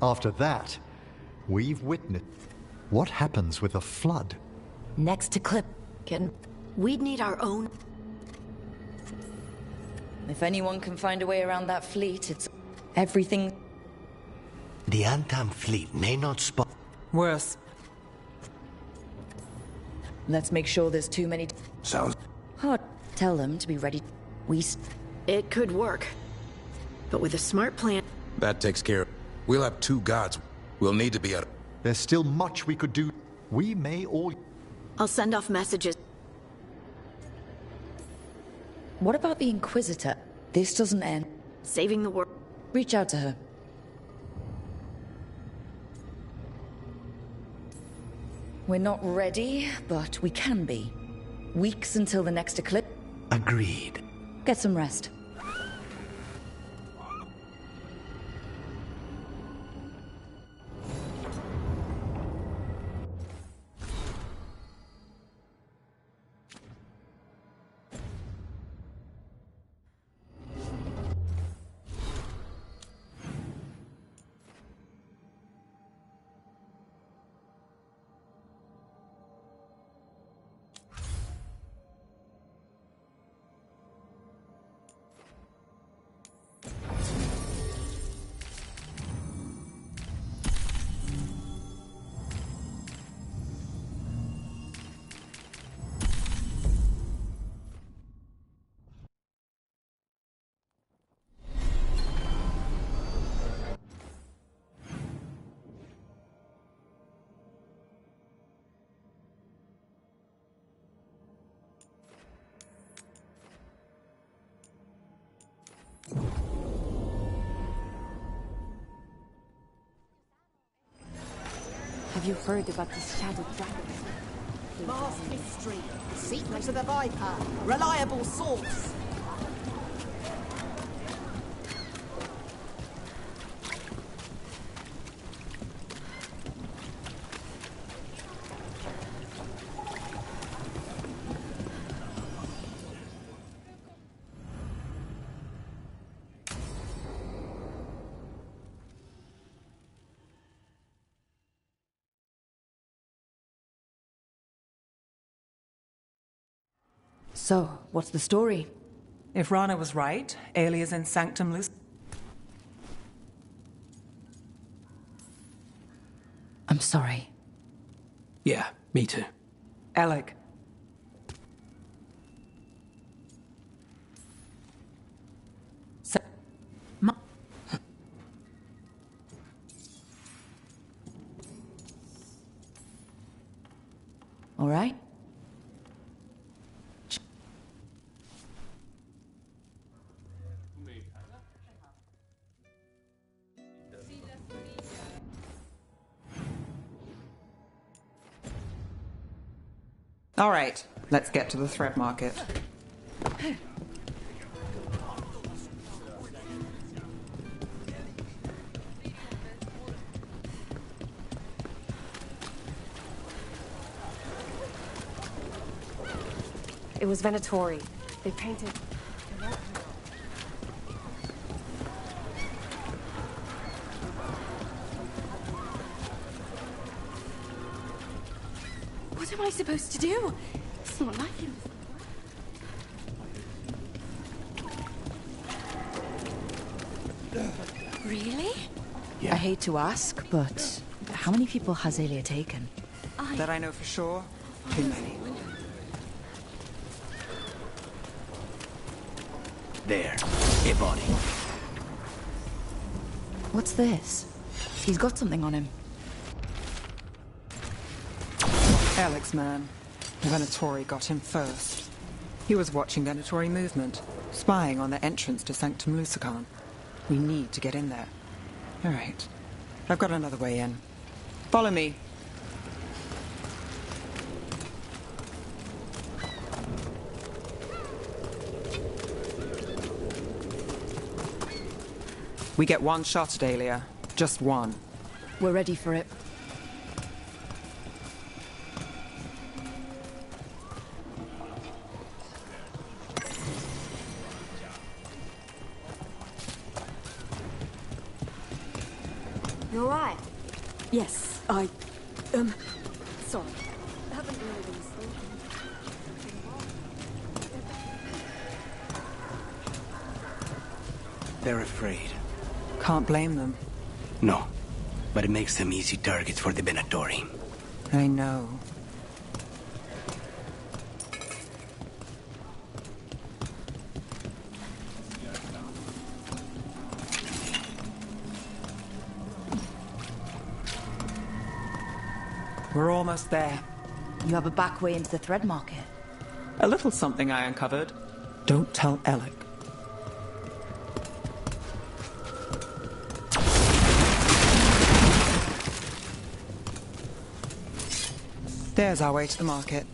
After that, we've witnessed what happens with a flood. Next to Clip. We'd need our own... If anyone can find a way around that fleet, it's... everything... The Antam fleet may not spot... Worse. Let's make sure there's too many... Sounds... Hard. Tell them to be ready. It could work. But with a smart plan... That takes care of... We'll have 2 gods. We'll need to be at... There's still much we could do. We may all... I'll send off messages. What about the Inquisitor? This doesn't end. Saving the world. Reach out to her. We're not ready, but we can be. Weeks until the next eclipse. Agreed. Get some rest. Have you heard about this shadow dragon? Vast mystery. Secret of the Viper. Reliable source. So, what's the story? If Rana was right, Alia's in Sanctum Luc... I'm sorry. Yeah, me too. Alec. All right. All right, let's get to the thread market. It was Venatori. They painted... What am I supposed to do? It's not like him. Really? I hate to ask, but how many people has Alia taken? That I know for sure, too many. There, a body. What's this? He's got something on him. Alec's man. Venatori got him first. He was watching Venatori movement, spying on the entrance to Sanctum Lucican. We need to get in there. All right. I've got another way in. Follow me. We get one shot at Alia. Just one. We're ready for it. You alright? Yes, sorry. Haven't really been sleeping. They're afraid. Can't blame them. No, but it makes them easy targets for the Venatori. I know. We're almost there. You have a back way into the thread market. A little something I uncovered. Don't tell Alec. There's our way to the market.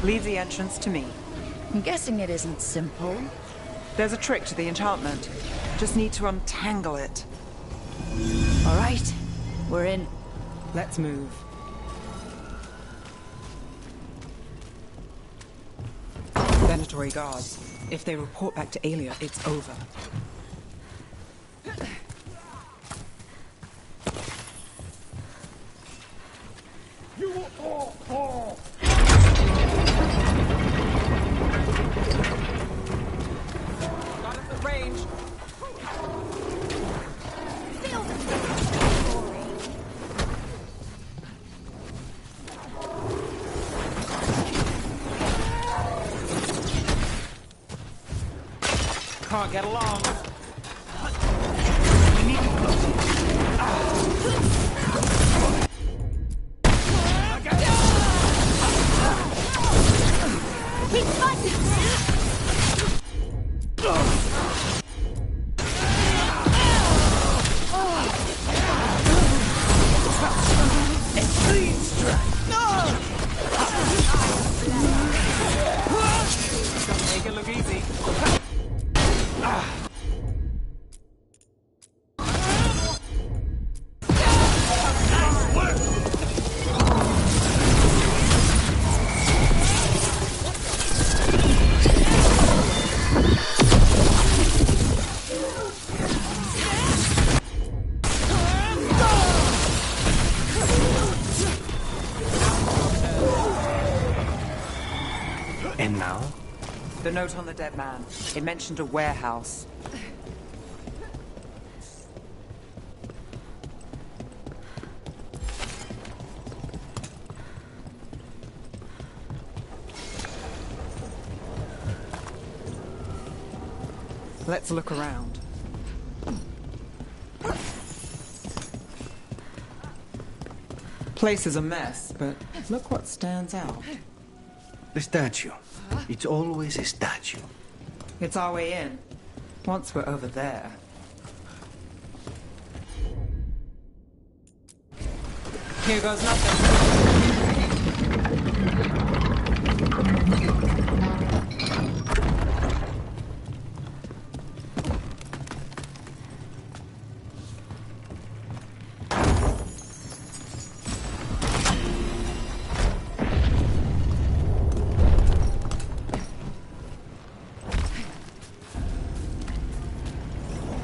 Leave the entrance to me. I'm guessing it isn't simple. There's a trick to the enchantment. Just need to untangle it. All right, we're in. Let's move. Venatori guards. If they report back to Alia, it's over. You will all fall! Got us at range. Can't get along. We need to close it. He's fighting! A clean strike. No! The note on the dead man. It mentioned a warehouse. Let's look around. Place is a mess, but look what stands out. The statue. It's always a statue. It's our way in. Once we're over there. Here goes nothing.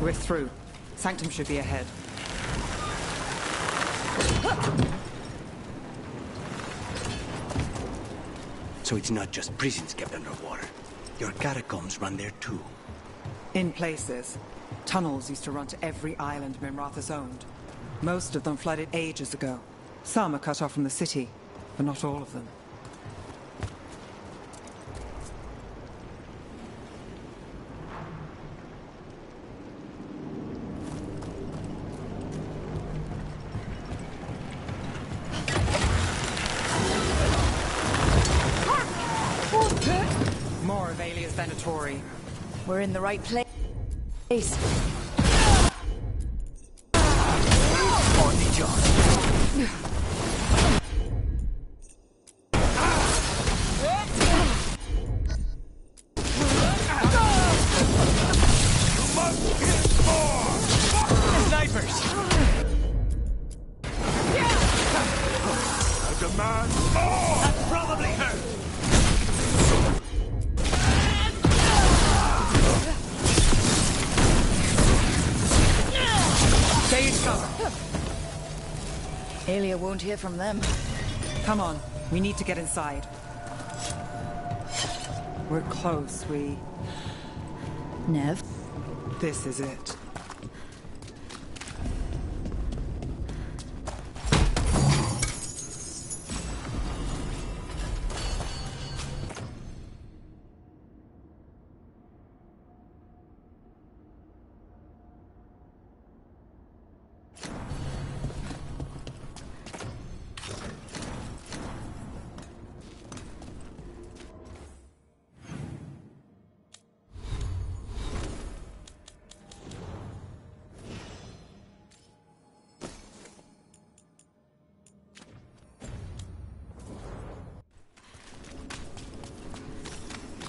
We're through. Sanctum should be ahead. So it's not just prisons kept underwater. Your catacombs run there too. In places. Tunnels used to run to every island Minrathous owned. Most of them flooded ages ago. Some are cut off from the city, but not all of them. More of Alia's Venatori. We're in the right place. Snipers! I demand more! That probably hurt! Stage cover. Alia won't hear from them. Come on, we need to get inside. We're close, Nev? This is it.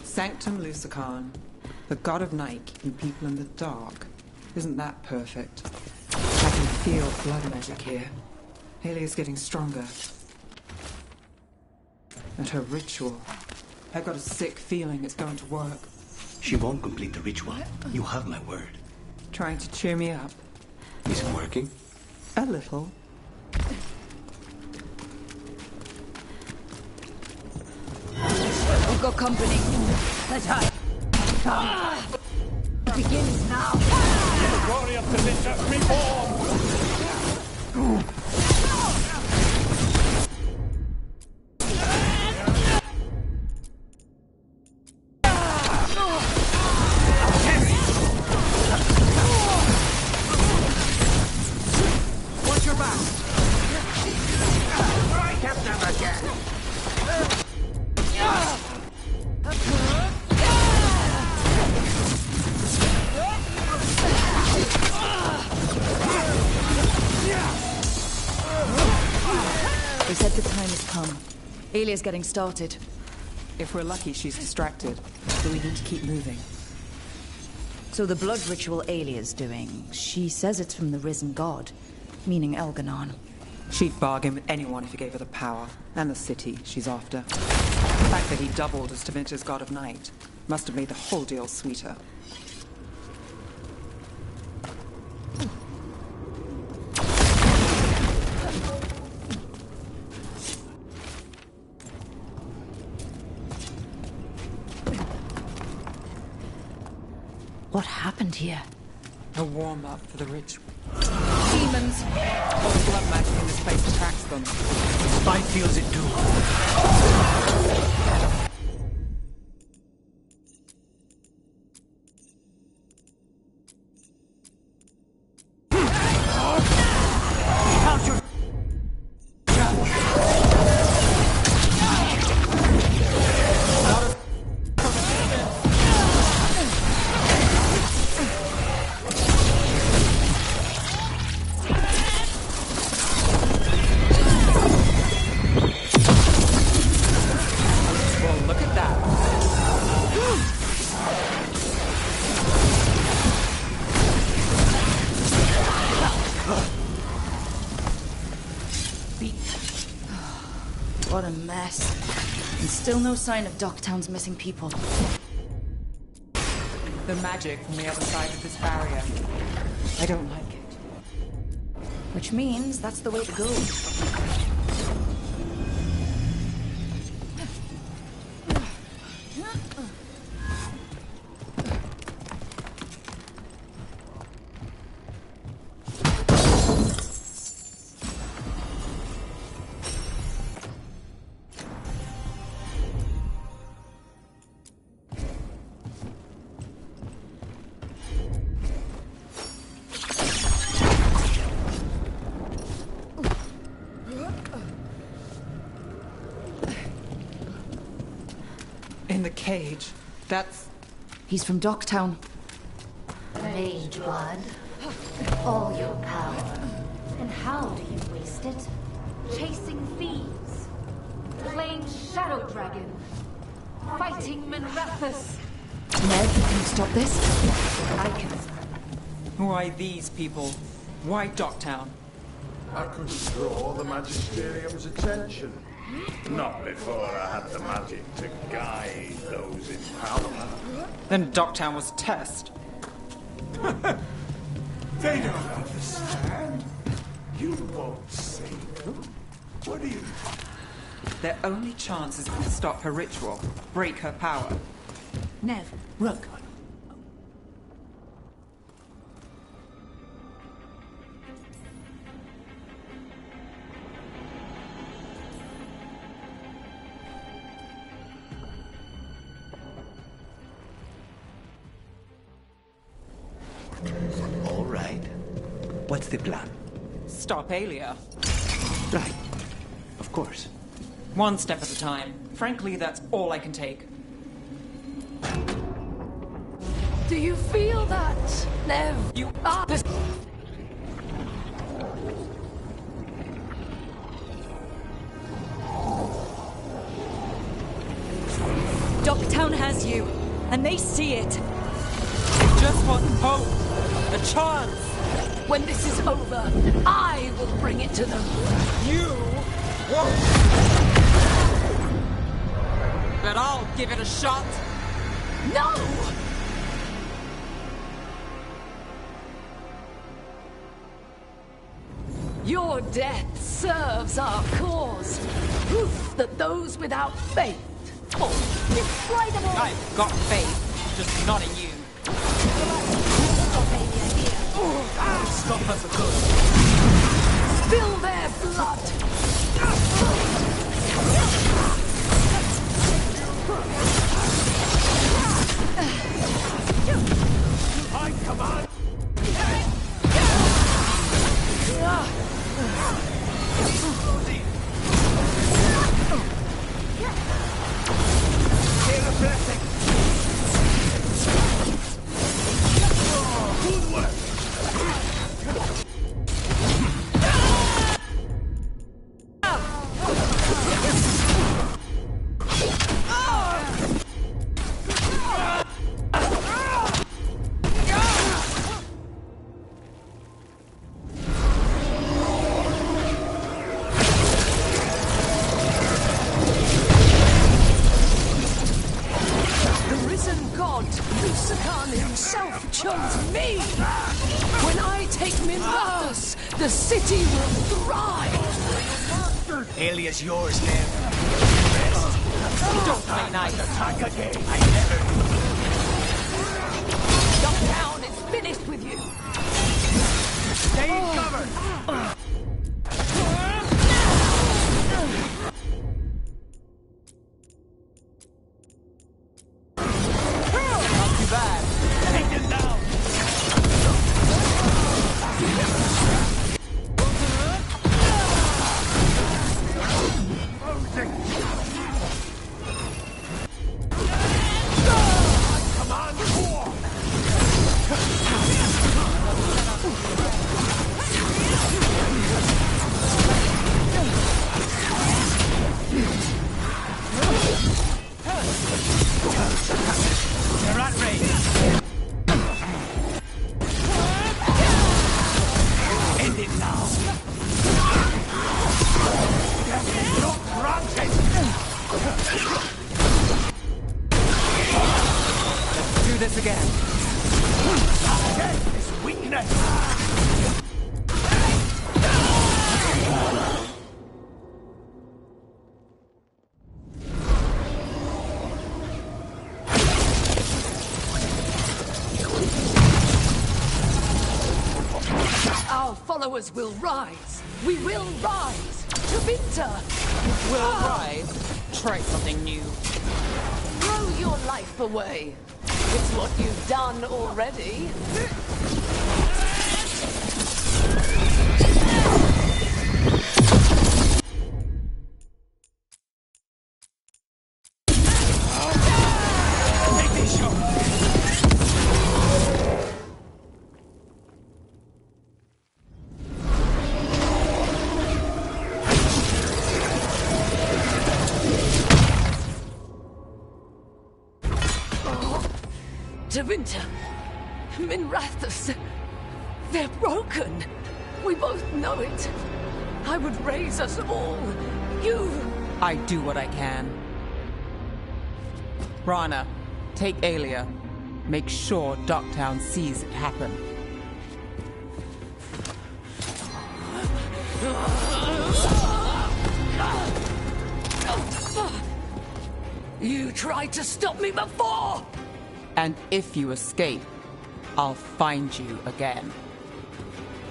Sanctum Lucican, the god of night keeping people in the dark. Isn't that perfect? I can feel blood magic here. Alia's getting stronger. And her ritual. I've got a sick feeling it's going to work. She won't complete the ritual. You have my word. Trying to cheer me up. Is it working? A little. We've got company. Let's hide. Come. Begins now. The glory of Delicious reborn! Watch your back! I kept them again! They said the time has come. Alia's getting started. If we're lucky, she's distracted. So we need to keep moving. So the blood ritual Alia's doing, she says it's from the risen god, meaning Elganon. She'd bargain with anyone if he gave her the power, and the city she's after. The fact that he doubled as Tevinter's god of night must have made the whole deal sweeter. What happened here? A warm-up for the ritual. Demons! All the blood magic in this place attracts them. Spine feels it too. What a mess. And still no sign of Docktown's missing people. The magic from the other side of this barrier. I don't like it. Which means that's the way to go. In the cage. That's... He's from Docktown. Mage blood. All your power. And how do you waste it? Chasing thieves. Playing Shadow Dragon. Fighting Minrathus. Ned, can you stop this? I can. Why these people? Why Docktown? I couldn't draw the Magisterium's attention. Not before I had the magic to guide those in power. Then Docktown was a test. They don't understand. You won't save them. What do you... Their only chance is to stop her ritual, break her power. Nev, Rook. All right. What's the plan? Stop Aelia. Right. Of course. One step at a time. Frankly, that's all I can take. Do you feel that, Nev? You are the... Docktown has you, and they see it. Just want hope. A chance. When this is over, I will bring it to them. You won't. But I'll give it a shot. No! Your death serves our cause. Proof that those without faith fall despicable. I've got faith, just not in you. Stop us a good. Spill their blood. I command. Here's a blessing. Good work. The city will thrive! Aelia's yours, Nev. Don't play nice. Attack again. I never... with you. Stay in cover! Not too bad. Take them down. They're at range. End it now. Not granted. Let's do this again. This weakness. Our followers will rise. We will rise. To winter. Will rise. Try something new. Throw your life away. It's what you've done already. Make this show. To winter. Minrathus. They're broken. We both know it. I would raise us all. You. I do what I can. Rana, take Aelia. Make sure Docktown sees it happen. You tried to stop me before! And if you escape, I'll find you again.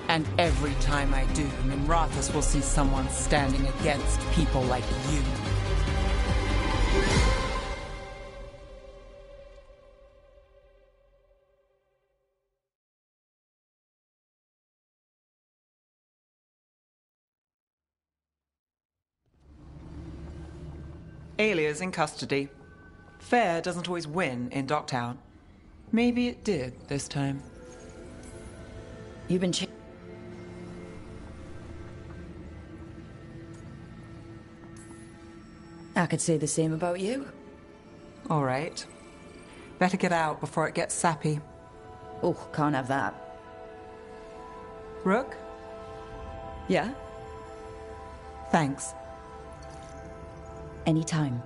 And every time I do, Minrathus will see someone standing against people like you. Aelia's in custody. Fair doesn't always win in Docktown. Maybe it did this time. You've been I could say the same about you. All right. Better get out before it gets sappy. Oh, can't have that. Rook? Yeah? Thanks. Anytime.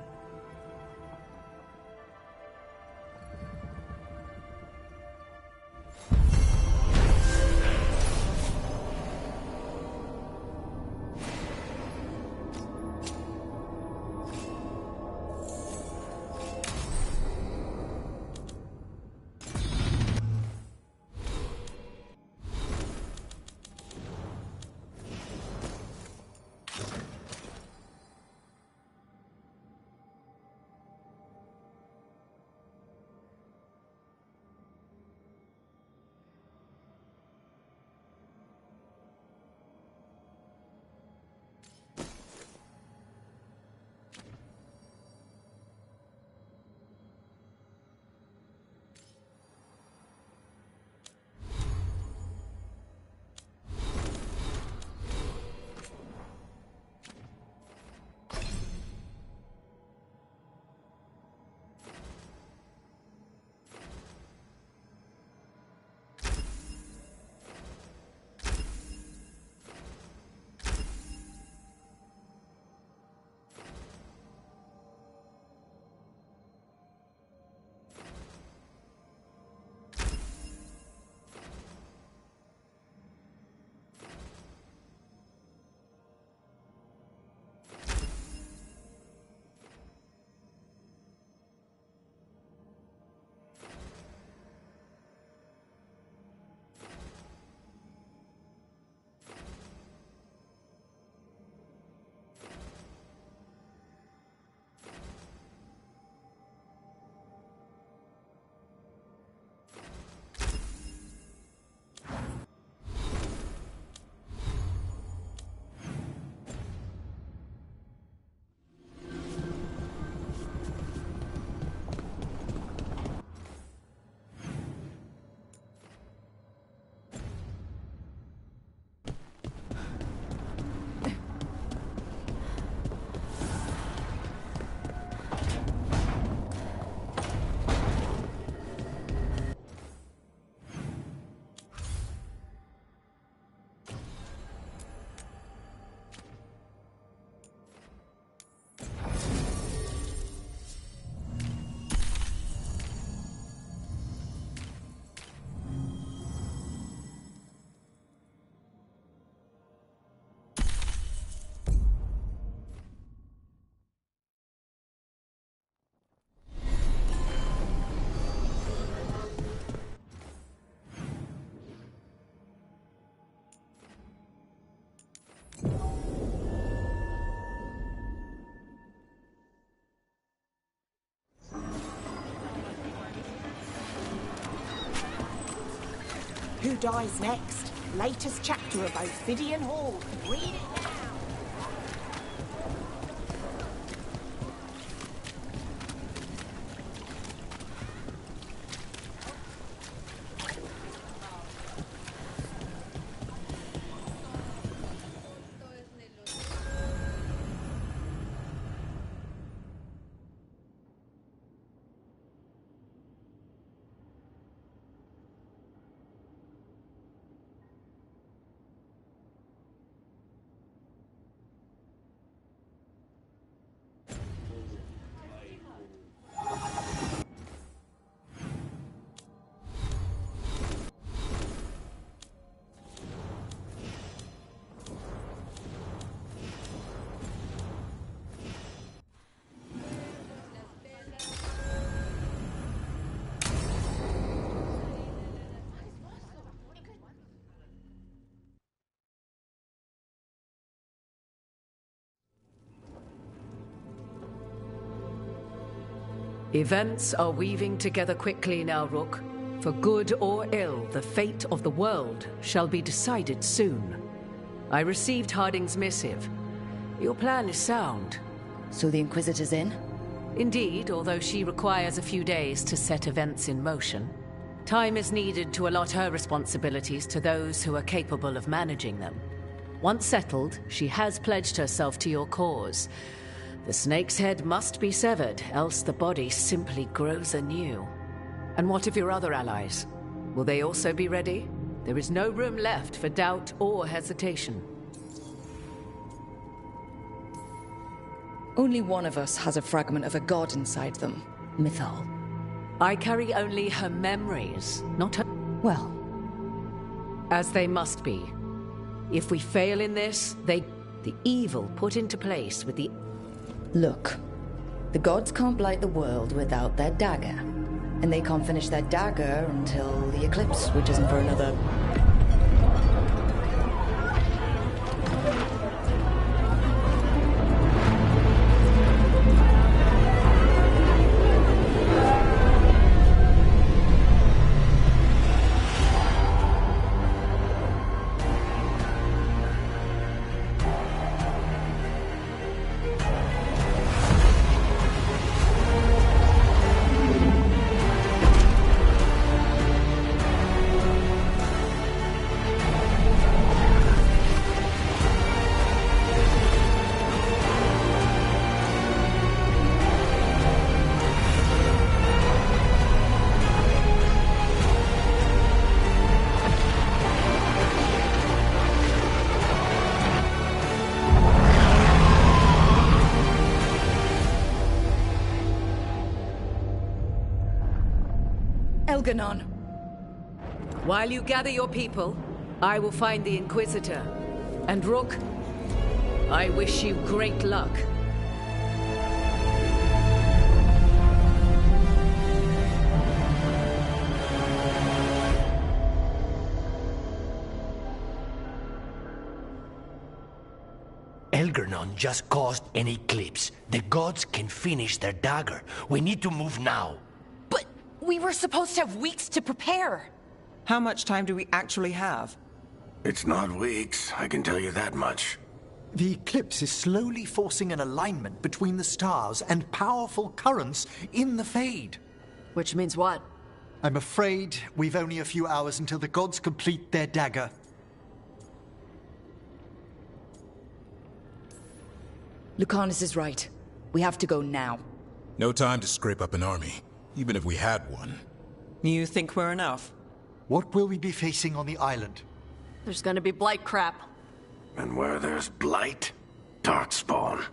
Who dies next? Latest chapter of Ophidian Hall. Read it now. Events are weaving together quickly now, Rook. For good or ill, the fate of the world shall be decided soon. I received Harding's missive. Your plan is sound. So the Inquisitor's in? Indeed, although she requires a few days to set events in motion. Time is needed to allot her responsibilities to those who are capable of managing them. Once settled, she has pledged herself to your cause. The snake's head must be severed, else the body simply grows anew. And what of your other allies? Will they also be ready? There is no room left for doubt or hesitation. Only one of us has a fragment of a god inside them, Mythal. I carry only her memories, not her... Well, as they must be. If we fail in this, the evil put into place with the... Look, the gods can't blight the world without their dagger. And they can't finish their dagger until the eclipse, which isn't for another... Elganon. While you gather your people, I will find the Inquisitor. And Rook, I wish you great luck. Elganon just caused an eclipse. The gods can finish their dagger. We need to move now. We were supposed to have weeks to prepare. How much time do we actually have? It's not weeks, I can tell you that much. The eclipse is slowly forcing an alignment between the stars and powerful currents in the Fade. Which means what? I'm afraid we've only a few hours until the gods complete their dagger. Lucanus is right. We have to go now. No time to scrape up an army, even if we had one. You think we're enough? What will we be facing on the island? There's gonna be blight crap. And where there's blight, darkspawn.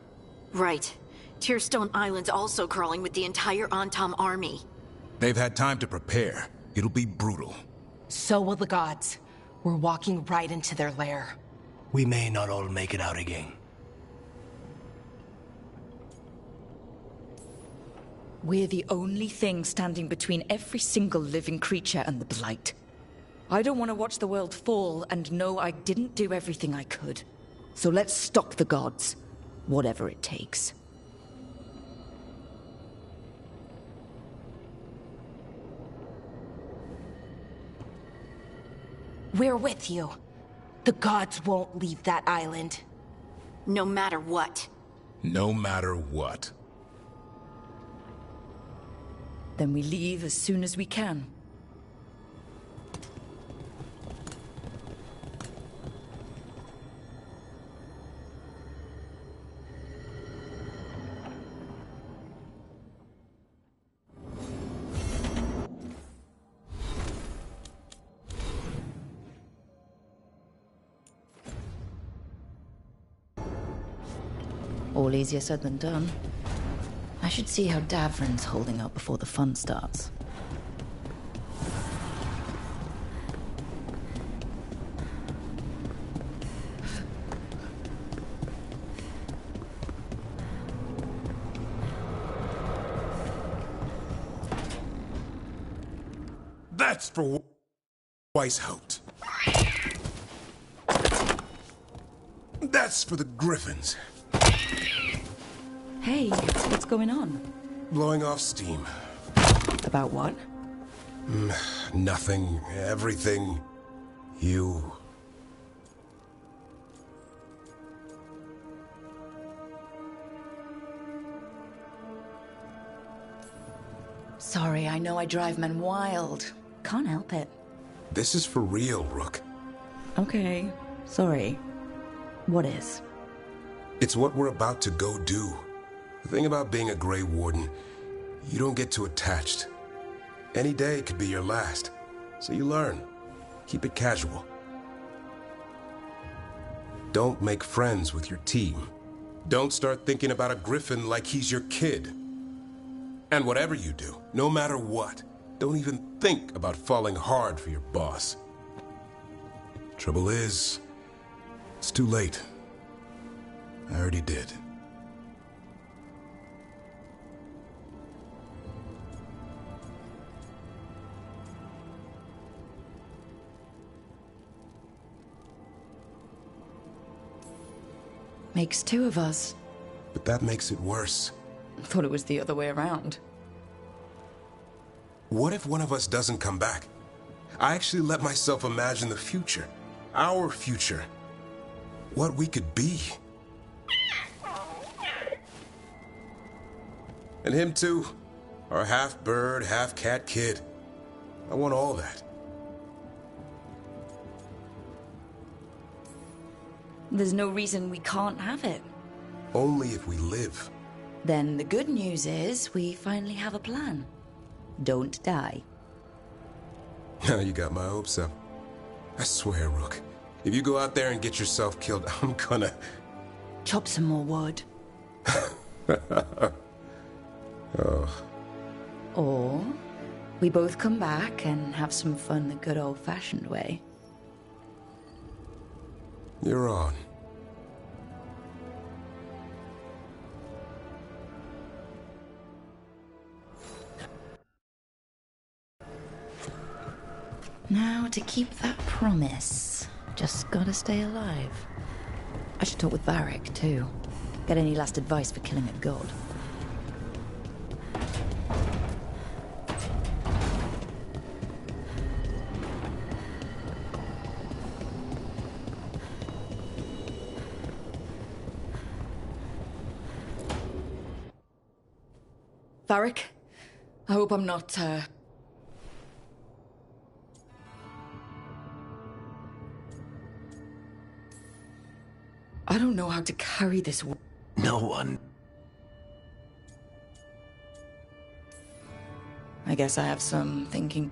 Right. Tearstone Island's also crawling with the entire Antam army. They've had time to prepare. It'll be brutal. So will the gods. We're walking right into their lair. We may not all make it out again. We're the only thing standing between every single living creature and the Blight. I don't want to watch the world fall and know I didn't do everything I could. So let's stop the gods, whatever it takes. We're with you. The gods won't leave that island. No matter what. No matter what. Then we leave as soon as we can. All easier said than done. I should see how Davrin's holding up before the fun starts. That's for what Weiss hoped. That's for the Griffins. Hey, what's going on? Blowing off steam. About what? Nothing. Everything. You. Sorry, I know I drive men wild. Can't help it. This is for real, Rook. Okay, sorry. What is? It's what we're about to go do. The thing about being a Grey Warden, you don't get too attached. Any day could be your last. So you learn. Keep it casual. Don't make friends with your team. Don't start thinking about a Griffin like he's your kid. And whatever you do, no matter what, don't even think about falling hard for your boss. Trouble is, it's too late. I already did. Makes two of us. But that makes it worse. Thought it was the other way around. What if one of us doesn't come back? I actually let myself imagine the future. Our future. What we could be. And him too. Our half-bird, half-cat kid. I want all that. There's no reason we can't have it. Only if we live. Then the good news is we finally have a plan. Don't die. Now you got my hopes up. I swear, Rook, if you go out there and get yourself killed, I'm gonna... Chop some more wood. Oh. Or we both come back and have some fun the good old-fashioned way. You're on. Now, to keep that promise, just gotta stay alive. I should talk with Varric, too. Get any last advice for killing a god. Varric, I hope I'm not, I don't know how to carry this. No one. I guess I have some thinking.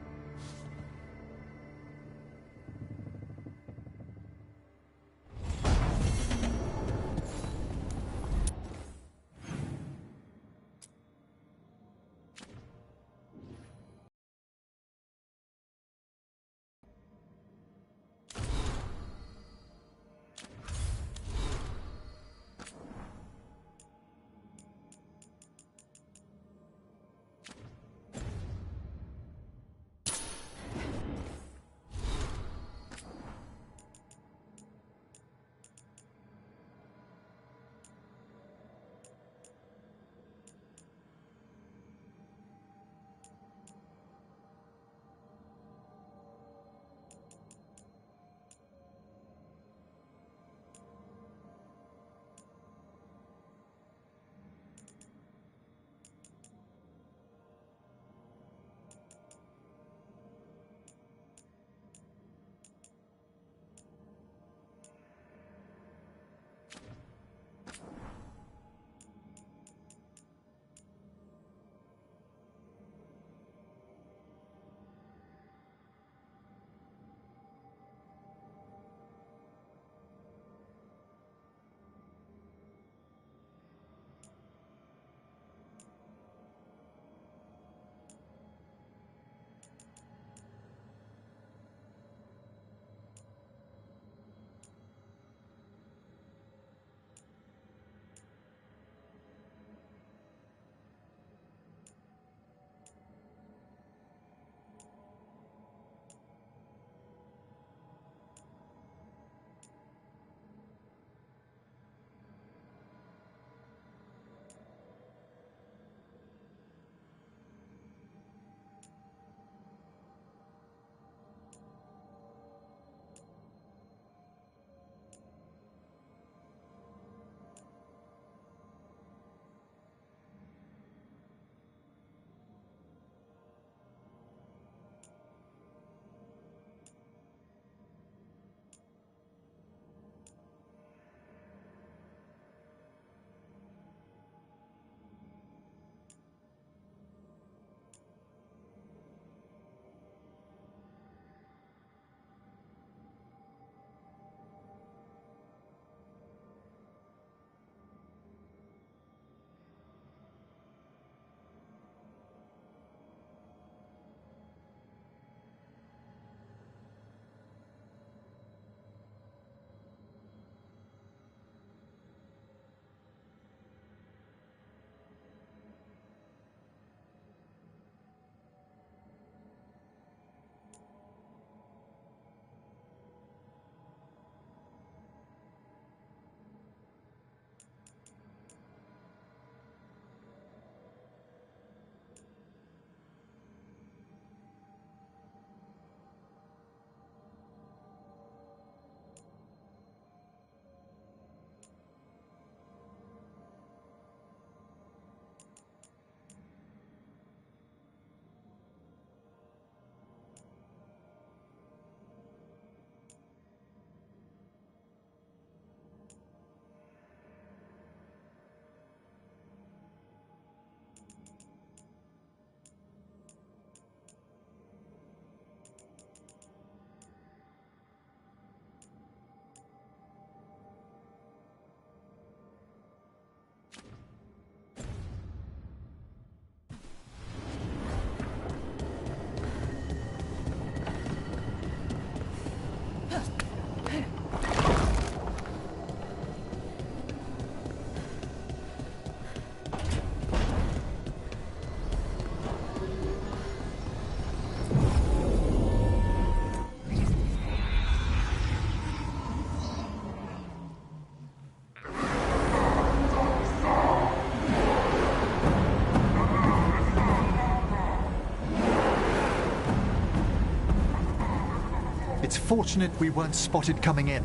fortunate we weren't spotted coming in.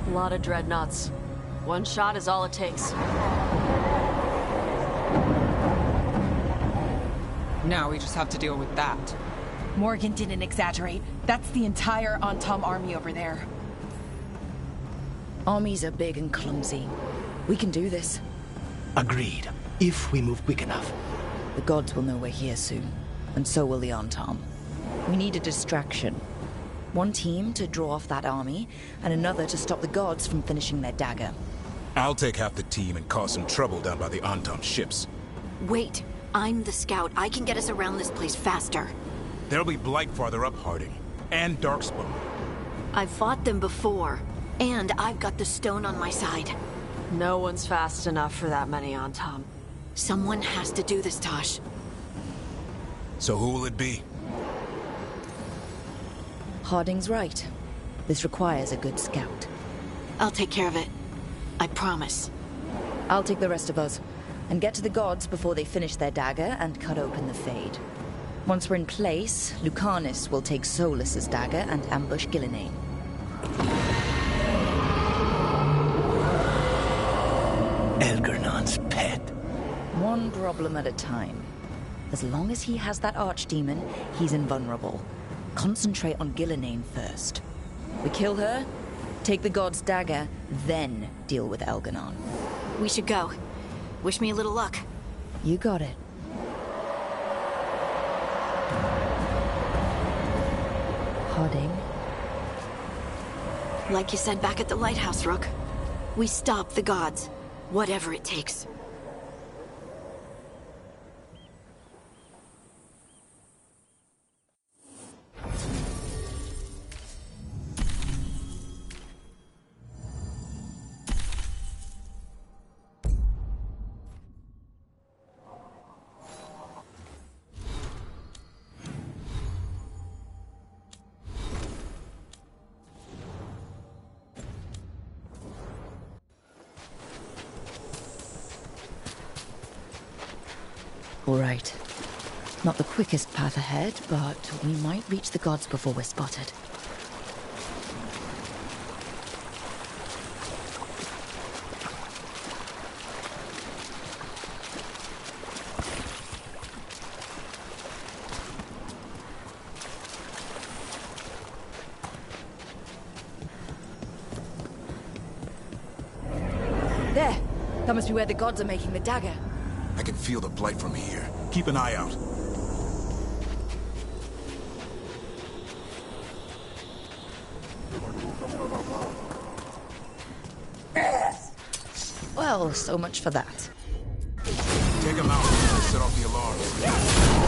A lot of dreadnoughts. One shot is all it takes. Now we just have to deal with that. Morgan didn't exaggerate. That's the entire Antom army over there. Armies are big and clumsy. We can do this. Agreed. If we move quick enough. The gods will know we're here soon, and so will the Antom. We need a distraction. One team to draw off that army, and another to stop the gods from finishing their dagger. I'll take half the team and cause some trouble down by the Antom ships. Wait, I'm the scout. I can get us around this place faster. There'll be Blight farther up, Harding. And Darkspawn. I've fought them before, and I've got the stone on my side. No one's fast enough for that many Antom. Someone has to do this, Tosh. So who will it be? Harding's right. This requires a good scout. I'll take care of it. I promise. I'll take the rest of us, and get to the gods before they finish their dagger and cut open the Fade. Once we're in place, Lucanus will take Solus's dagger and ambush Gillinane. Elgernon's pet. One problem at a time. As long as he has that archdemon, he's invulnerable. Concentrate on Gillinane first. We kill her, take the god's dagger, then deal with Elgernon. We should go. Wish me a little luck. You got it. Harding. Like you said back at the lighthouse, Rook. We stop the gods. Whatever it takes. All right. Not the quickest path ahead, but we might reach the gods before we're spotted. There! That must be where the gods are making the dagger. I can feel the Blight from here. Keep an eye out. Well, so much for that. Take him out. Set off the alarms.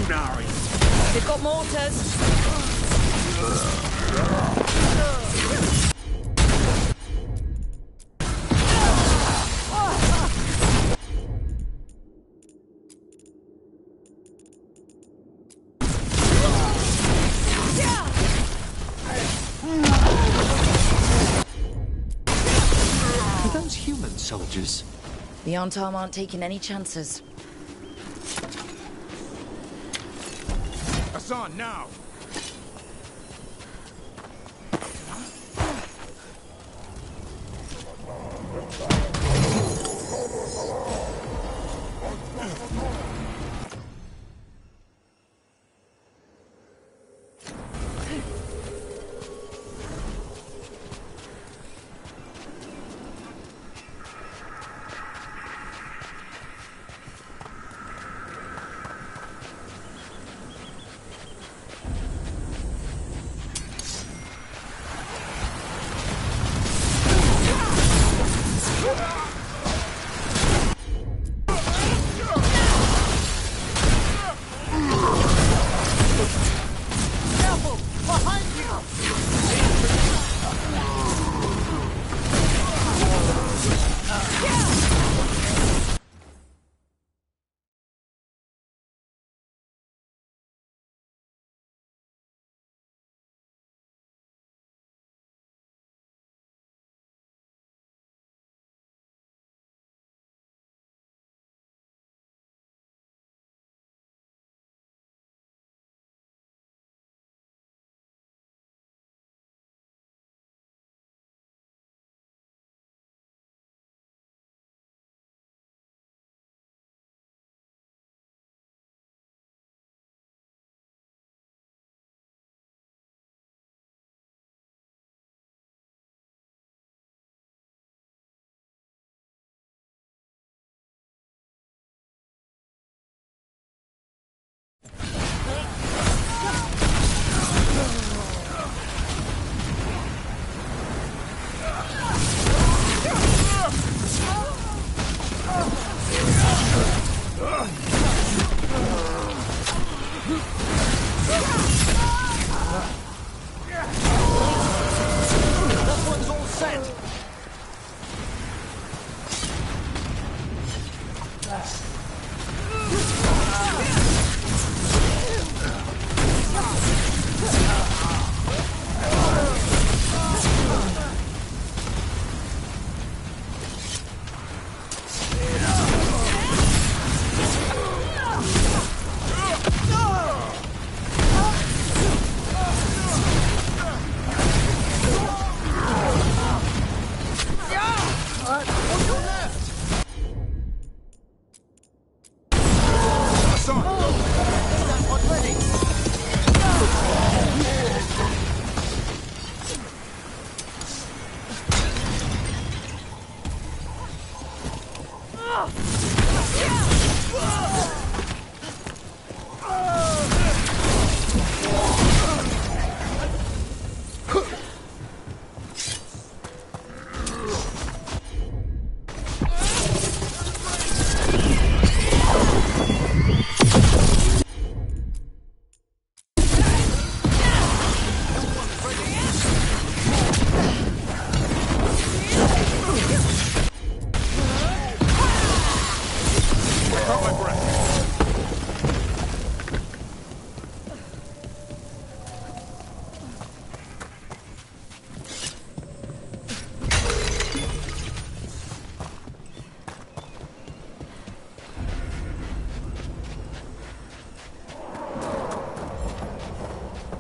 They've got mortars. Are those human soldiers? The Antam aren't taking any chances. Hassan, now!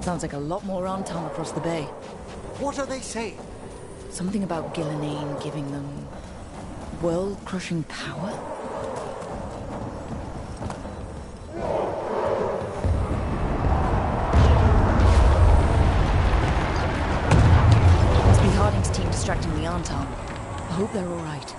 Sounds like a lot more Antam across the bay. What are they saying? Something about Gillenane giving them world-crushing power? Must be Harding's team distracting the Antam. I hope they're all right.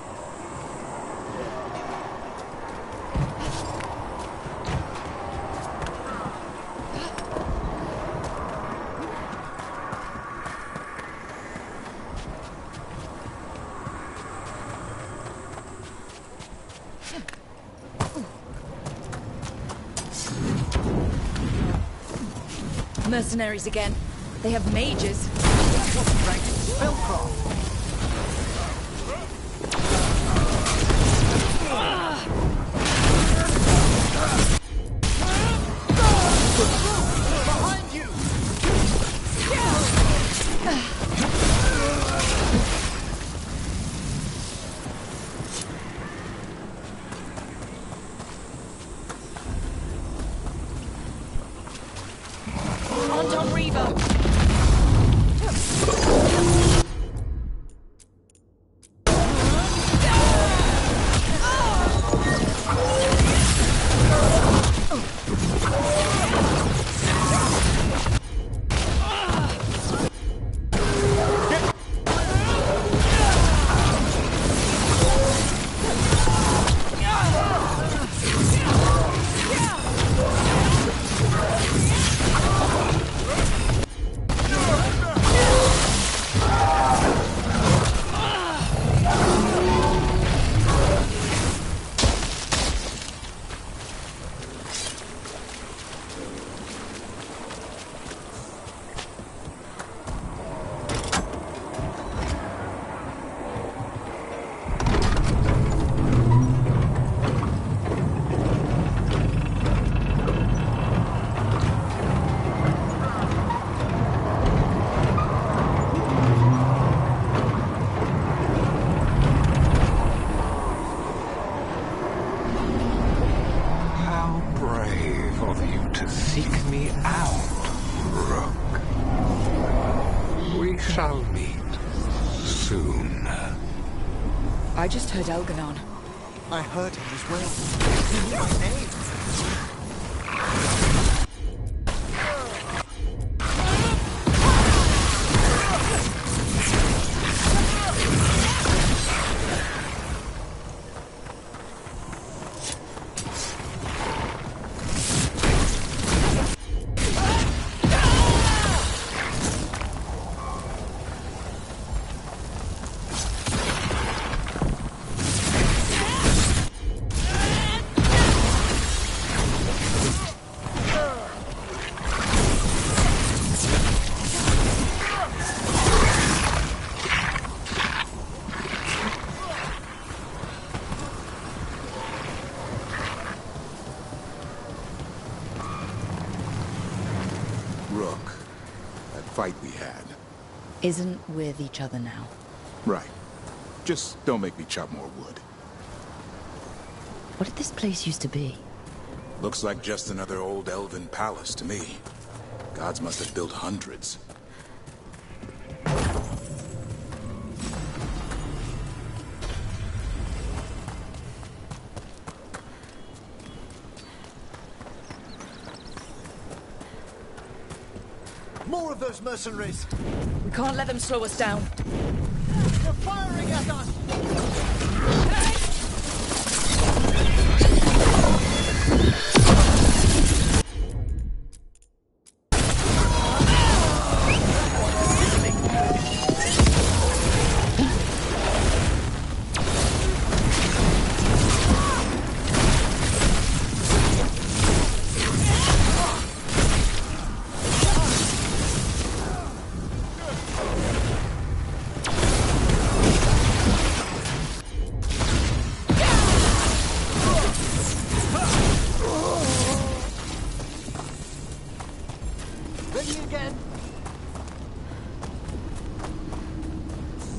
Mercenaries again. They have mages. Right, Spellcraft. Behind you! Anton Reaver! shall meet soon. I just heard Elganon. I heard him as well. He knew my name. Fight we had. Isn't with each other now. Right. Just don't make me chop more wood. What did this place used to be? Looks like just another old elven palace to me. Gods must have built hundreds. More of those mercenaries! We can't let them slow us down. They're firing at us!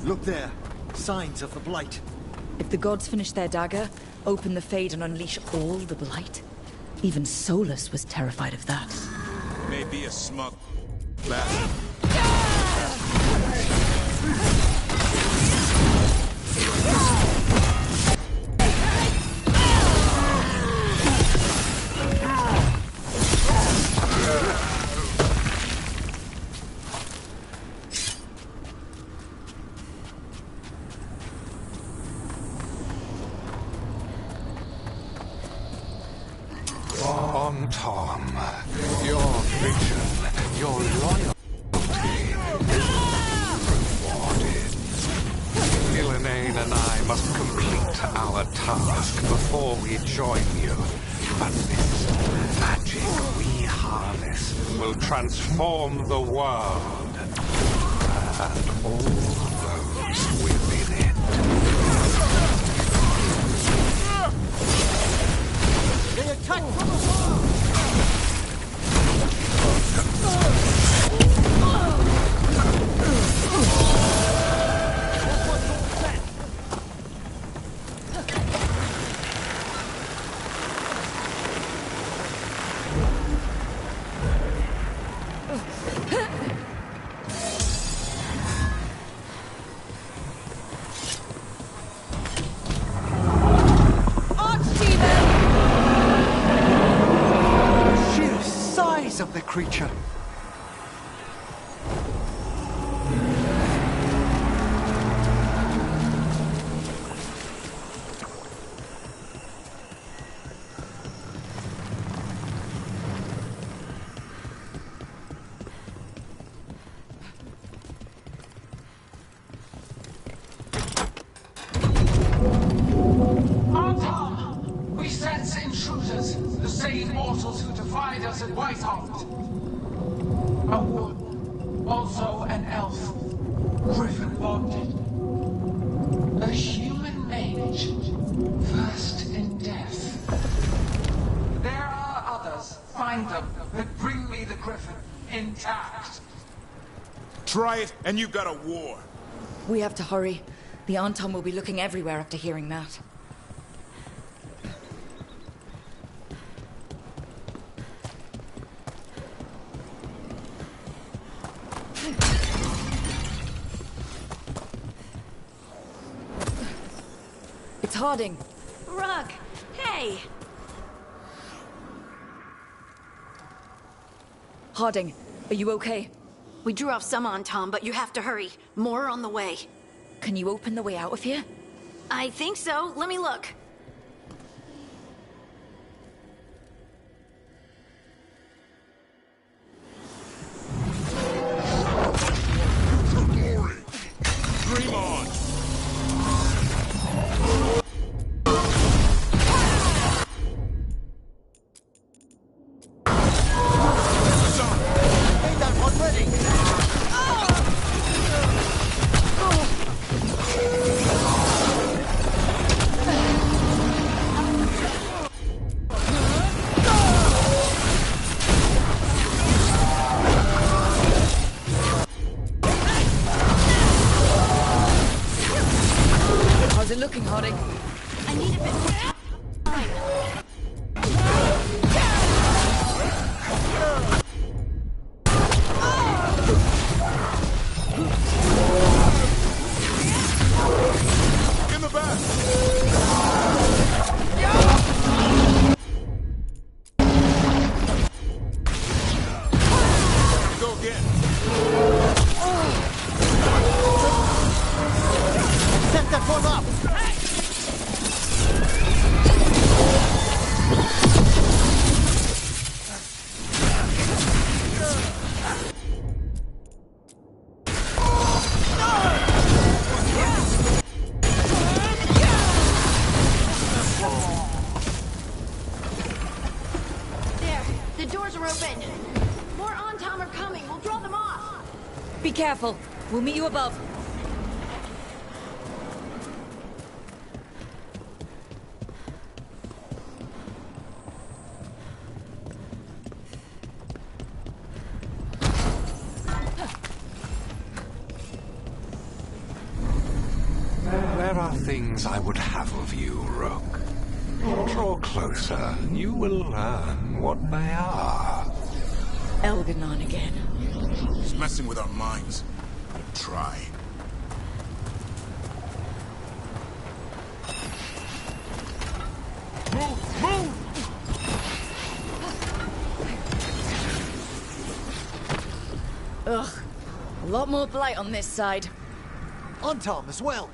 Look there. Signs of the Blight. If the gods finish their dagger, open the Fade and unleash all the Blight. Even Solus was terrified of that. Maybe a smug bastard. Tom, your vision, your loyalty rewarded. Ilanane and I must complete our task before we join you. But this magic we harvest will transform the world. And all those within it. They attack from of the creature. Anton! We sense intruders, the same mortals who defied us at Whitehall. A woman, also an elf, griffin bonded. A human mage, versed in death. There are others, find them, that bring me the griffin, intact. Try it, and you've got a war. We have to hurry. The Anton will be looking everywhere after hearing that. It's Harding. Rug, hey! Harding, are you okay? We drew off some on Tom, but you have to hurry. More on the way. Can you open the way out of here? I think so. Let me look. Dream on! How's it looking, Harding? I need a bit more time. In the back! Go again. Set that one up! There, the doors are open. More on-tom are coming. We'll draw them off. Be careful. We'll meet you above. There are things I would have of you, Rook. Draw closer. You will learn what they are. Elganon again. He's messing with our minds. Don't try. Move! Move! Ugh. A lot more blight on this side. On Tom as well.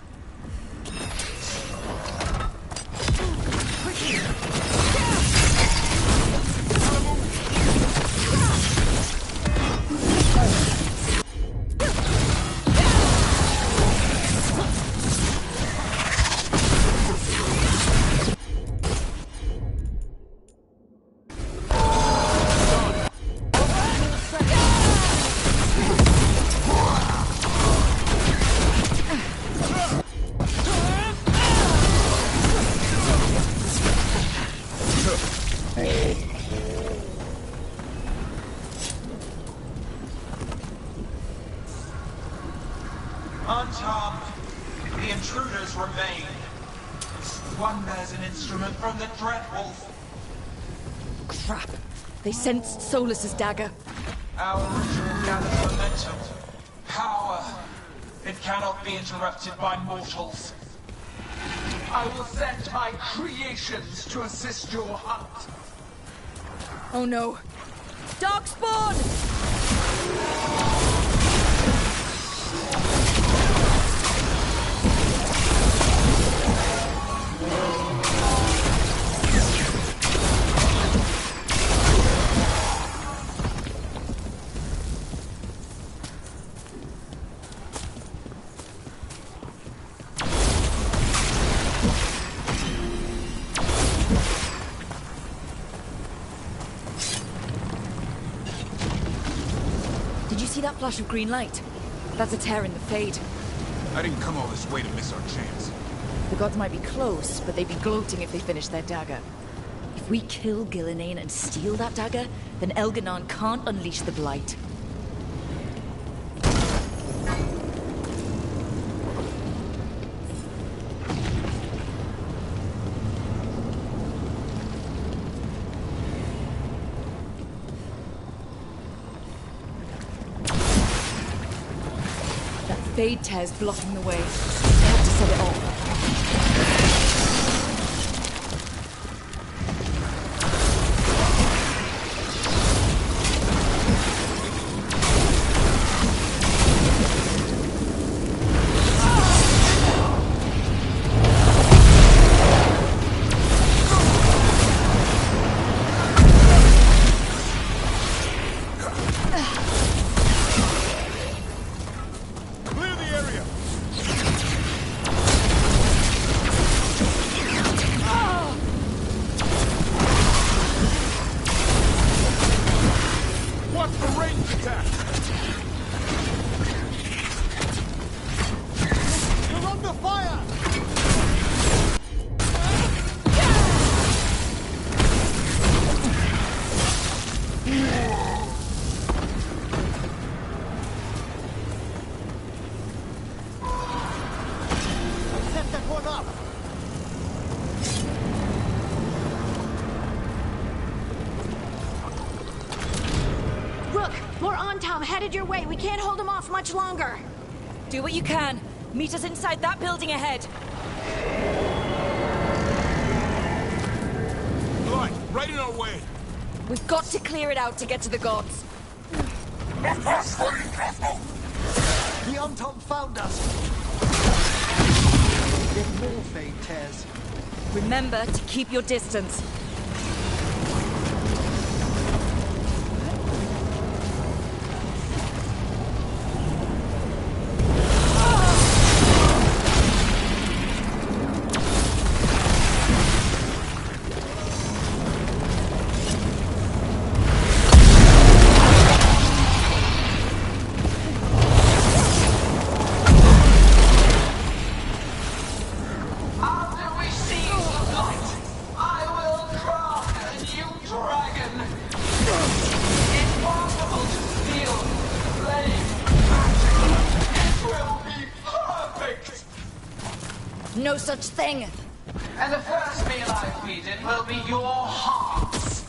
slain. One bears an instrument from the Dreadwolf. Crap. They sensed Solus's dagger. Our ritual gathers momentum. Power. It cannot be interrupted by mortals. I will send my creations to assist your hunt. Oh no. Darkspawn! See that flash of green light? That's a tear in the Fade. I didn't come all this way to miss our chance. The gods might be close, but they'd be gloating if they finished their dagger. If we kill Gillenane and steal that dagger, then Elganon can't unleash the Blight. Fade tear's blocking the way. I have to set it off. Headed your way. We can't hold them off much longer. Do what you can. Meet us inside that building ahead. Blood, right in our way. We've got to clear it out to get to the gods. The Untom found us. Get more Fade tears. Remember to keep your distance. No such thing. And the first meal I feed it will be your hearts.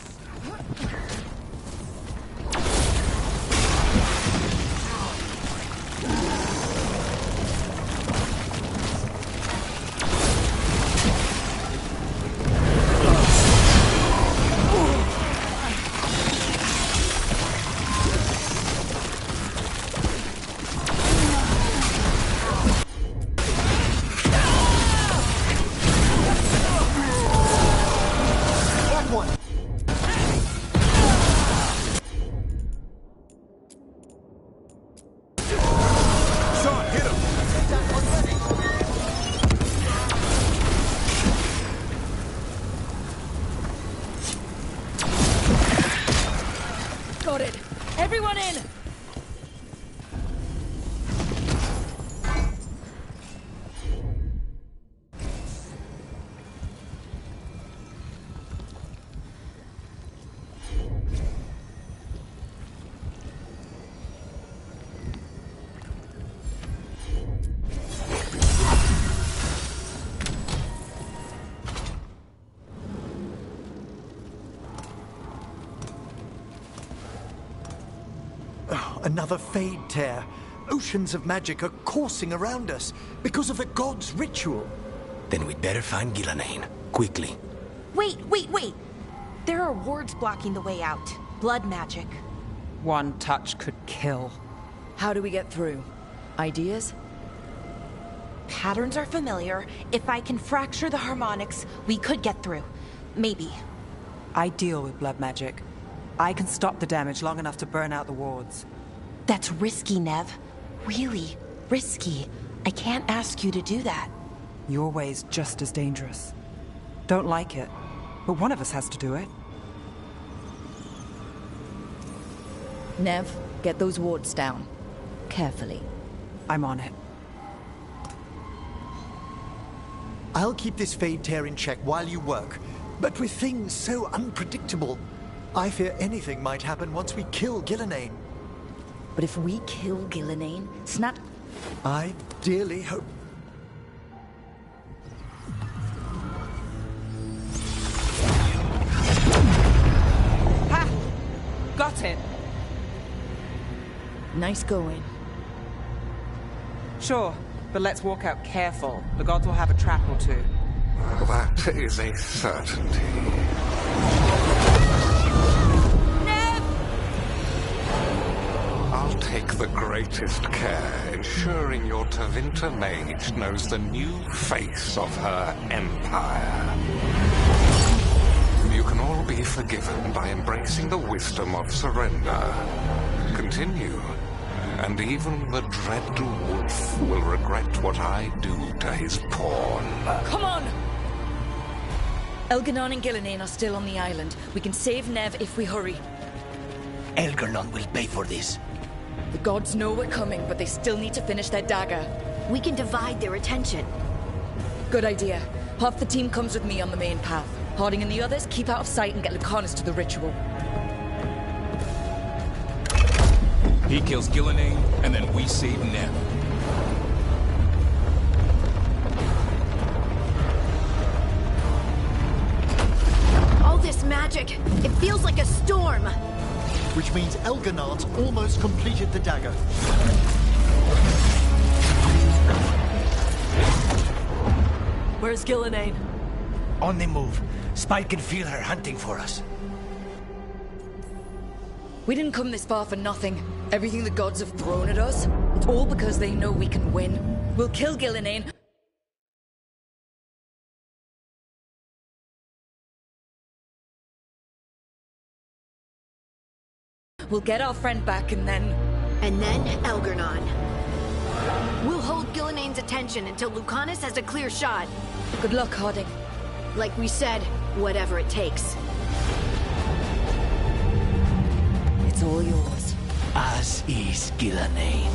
another Fade Tear. Oceans of magic are coursing around us because of the god's ritual. Then we'd better find Gillenane. Quickly. Wait! There are wards blocking the way out. Blood magic. One touch could kill. How do we get through? Ideas? Patterns are familiar. If I can fracture the harmonics, we could get through. Maybe. I deal with blood magic. I can stop the damage long enough to burn out the wards. That's risky, Nev. Really risky. I can't ask you to do that. Your way's just as dangerous. Don't like it, but one of us has to do it. Nev, get those wards down. Carefully. I'm on it. I'll keep this Fade Tear in check while you work. But with things so unpredictable, I fear anything might happen once we kill Gillenane. But if we kill Gillenane, Snap... I dearly hope... Ha! Got it! Nice going. Sure, but let's walk out careful. The gods will have a trap or two. That is a certainty. I'll take the greatest care, ensuring your Tevinter mage knows the new face of her empire. You can all be forgiven by embracing the wisdom of surrender. Continue, and even the dread wolf will regret what I do to his pawn. Come on! Elganon and Gillenane are still on the island. We can save Nev if we hurry. Elganon will pay for this. The gods know we're coming, but they still need to finish their dagger. We can divide their attention. Good idea. Half the team comes with me on the main path. Harding and the others keep out of sight and get Lucanus to the ritual. He kills Gillenane, and then we save Nev. All this magic, it feels like a storm. Which means Elganon's almost completed the dagger. Where's Gillenane? On the move. Spike can feel her hunting for us. We didn't come this far for nothing. Everything the gods have thrown at us, it's all because they know we can win. We'll kill Gillenane. We'll get our friend back and then... And then Elgarnon. We'll hold Gillenane's attention until Lucanus has a clear shot. Good luck, Harding. Like we said, whatever it takes. It's all yours. As is Gillenane.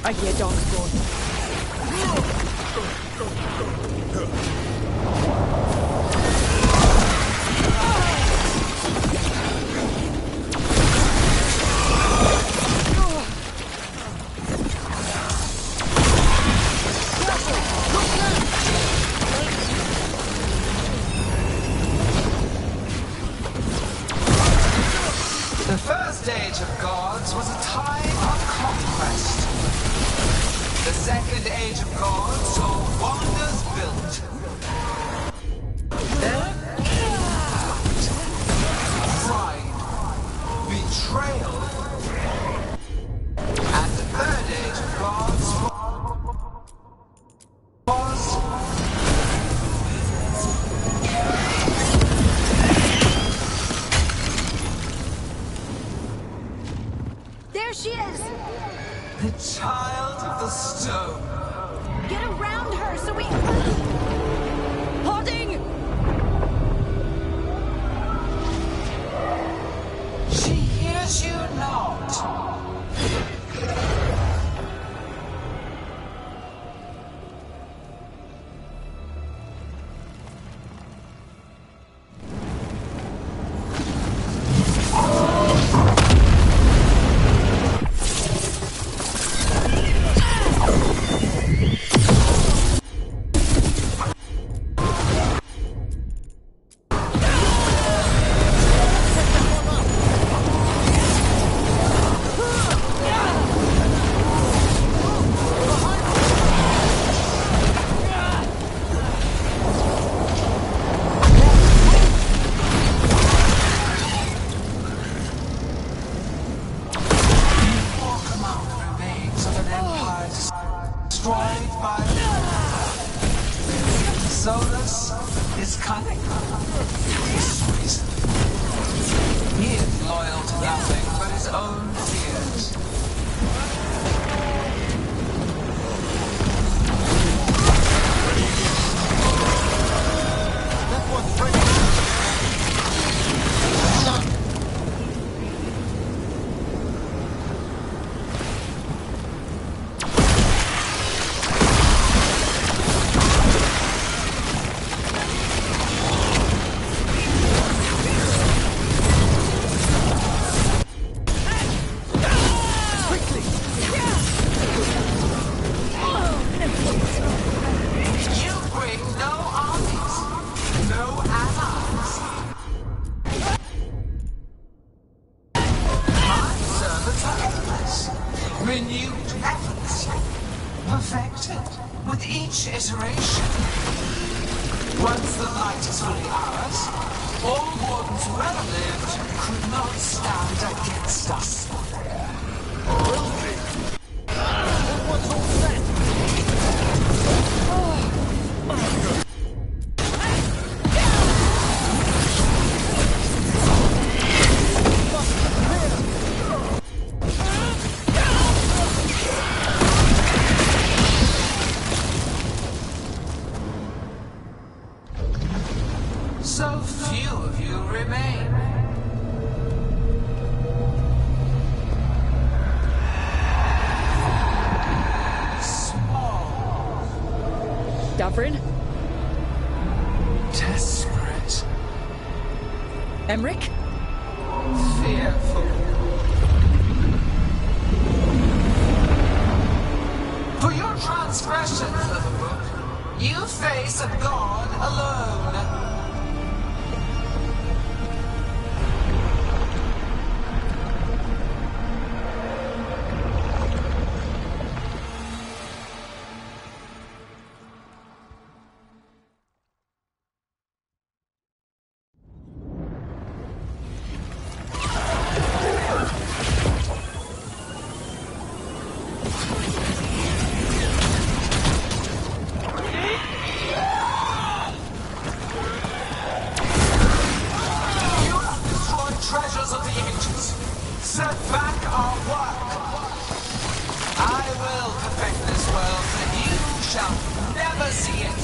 I hear dogs going. The first age of gods was a time of conquest. The second age of gods saw wonders built. Then pride, betrayal, and the third age of gods was There she is! the child of the stone. Get around her so we... Harding! She hears you not. renewed efforts, perfected with each iteration. Once the light is fully ours, all wardens who ever lived could not stand against us. What's all set? So few of you remain. Small. Davrin? Desperate. Emmerich? Fearful. For your transgressions, little book, you face a god alone. Treasures of the ages, set back our work. I will perfect this world, and you shall never see it.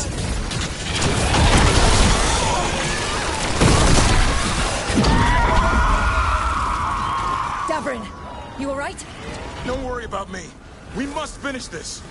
Davrin, you alright? Don't worry about me. We must finish this.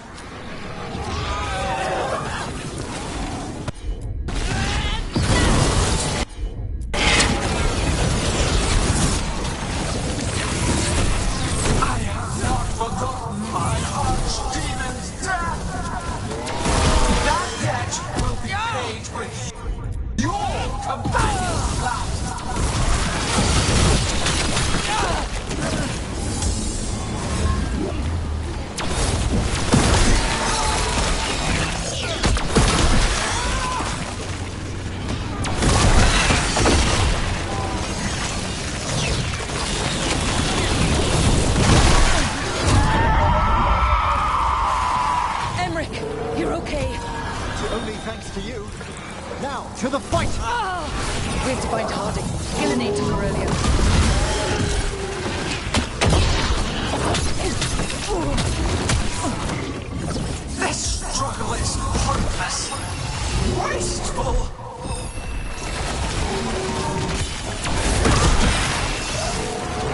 Only thanks to you. Now, to the fight! We have to find Harding. Gillenade took her earlier. This struggle is hopeless. Wasteful.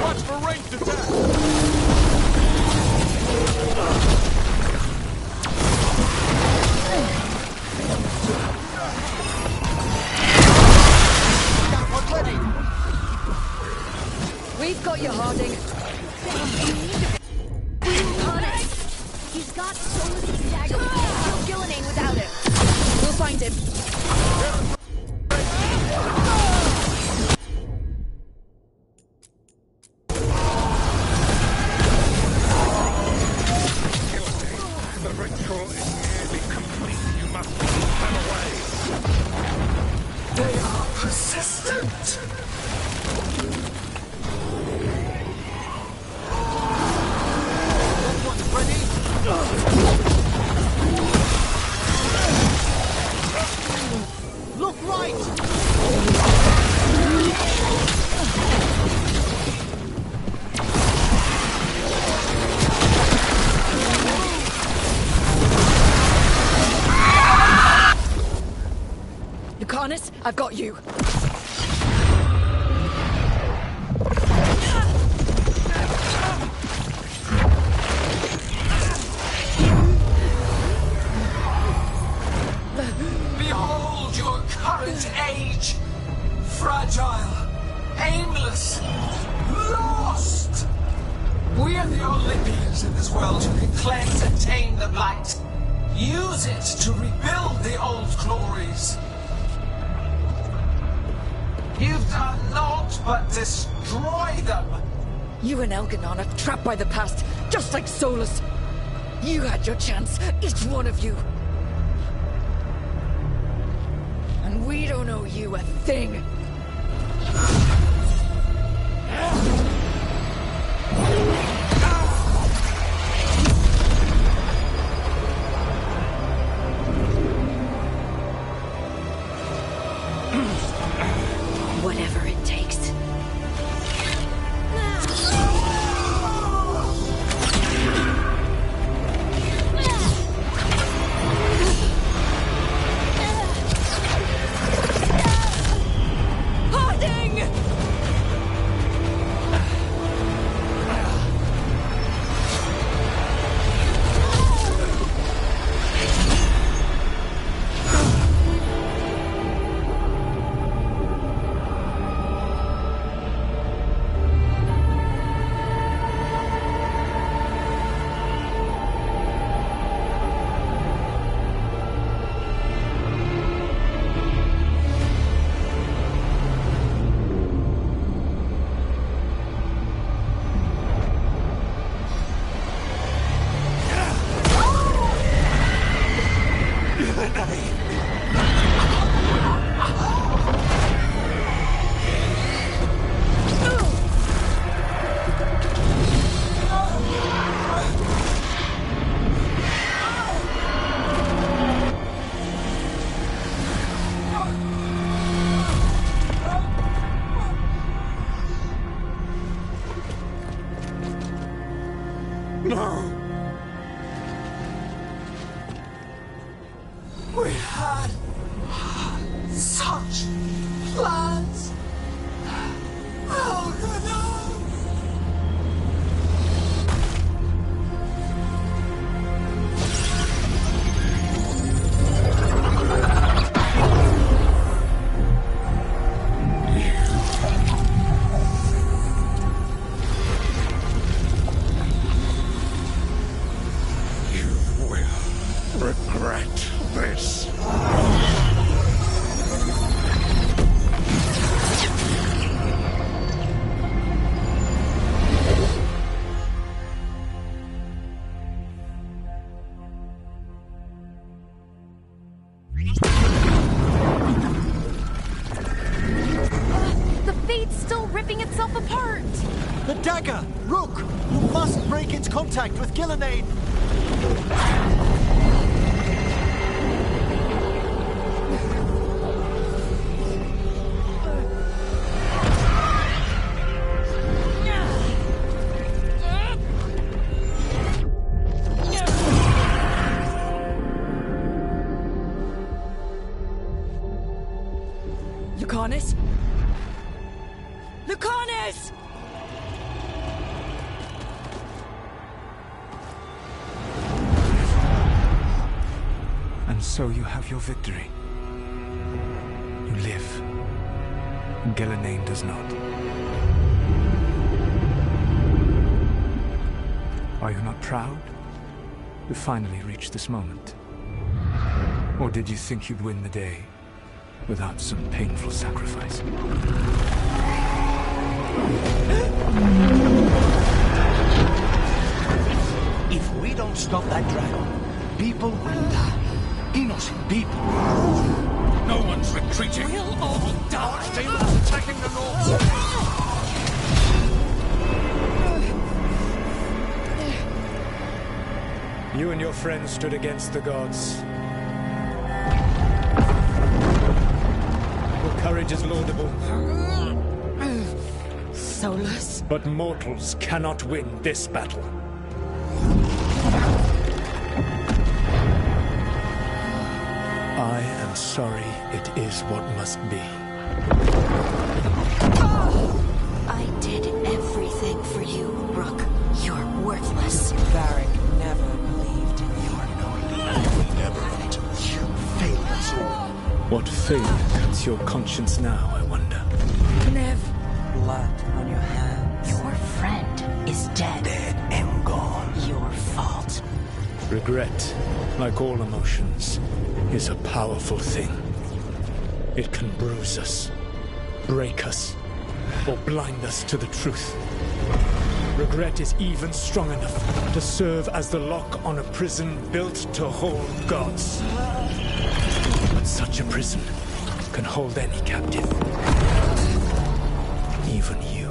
Watch for ranged attack! We've got you, Harding. He's got Solus' dagger. We can't kill Gillenade without it. We'll find him. The ritual is nearly complete. You must keep them away. They are persistent. Look right! Lucanus, I've got you. Behold your current age. Fragile, aimless, lost. We are the Olympians in this world who can cleanse and tame the blight. Use it to rebuild the old glories. You've done naught but destroy them. You and Elganon are trapped by the past, just like Solus. You had your chance, each one of you. And we don't owe you a thing. Whatever it takes. We had such plans. Oh, Regret this. The Fate's still ripping itself apart. The dagger! Rook! You must break its contact with Gillenane! Lucanus? Lucanus! And so you have your victory. You live. Gillenane does not. Are you not proud to finally reach this moment? Or did you think you'd win the day without some painful sacrifice? If we don't stop that dragon, people will die. Innocent people. No one's retreating. We'll all die. Archdemons attacking the north. You and your friends stood against the gods. Your courage is laudable. Solus? But mortals cannot win this battle. I am sorry it is what must be. I did everything for you, Rook. You're worthless. Varric never believed in you. Never meant to. You failed us all. What fate cuts your conscience now, I wonder? Nev. Blood on your hands. Your friend is dead. Dead and gone. Your fault. Regret, like all emotions, is a powerful thing. It can bruise us, break us, or blind us to the truth. Regret is even strong enough to serve as the lock on a prison built to hold gods. But such a prison can hold any captive. Even you.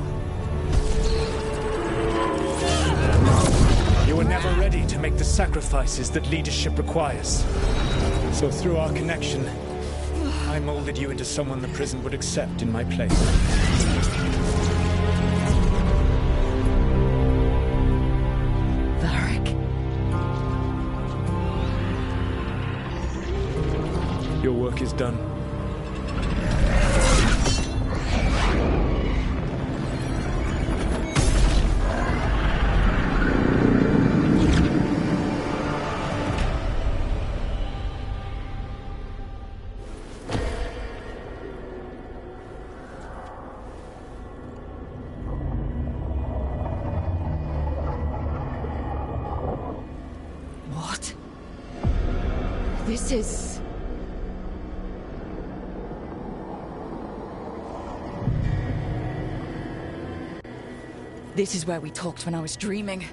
You were never ready to make the sacrifices that leadership requires. So through our connection, I molded you into someone the prison would accept in my place. Varric. Your work is done. What? This is... This is where we talked when I was dreaming.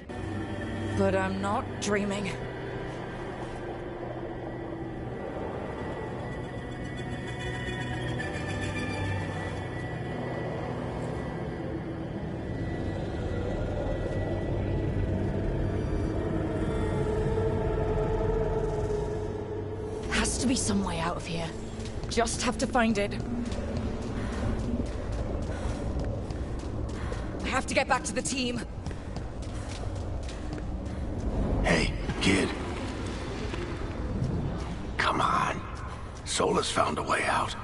But I'm not dreaming. Has to be some way out of here. Just have to find it. I have to get back to the team. Hey, kid. Come on. Solus found a way out.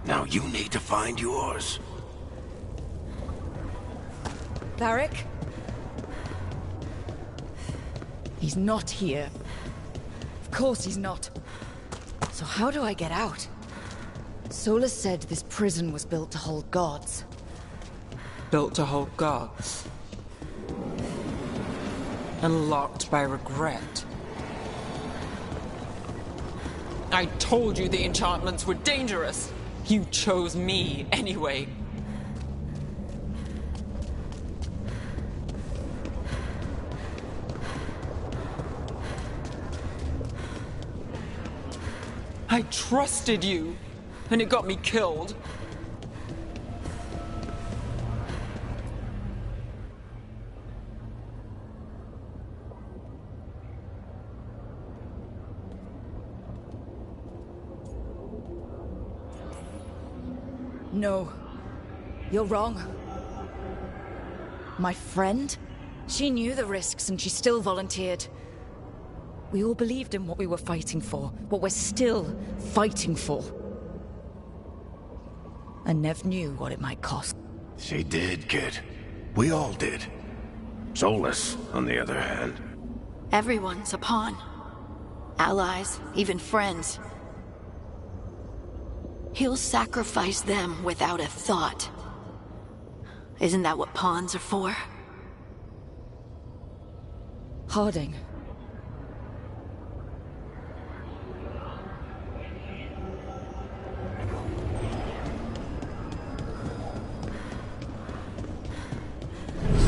Now you need to find yours. Varric? He's not here. Of course he's not. So how do I get out? Solus said this prison was built to hold gods. Built to hold gods. And locked by regret. I told you the enchantments were dangerous. You chose me anyway. I trusted you, and it got me killed. No. You're wrong. My friend? She knew the risks and she still volunteered. We all believed in what we were fighting for, what we're still fighting for. And Nev knew what it might cost. She did, kid. We all did. Solus, on the other hand. Everyone's a pawn. Allies, even friends. He'll sacrifice them without a thought. Isn't that what pawns are for? Harding.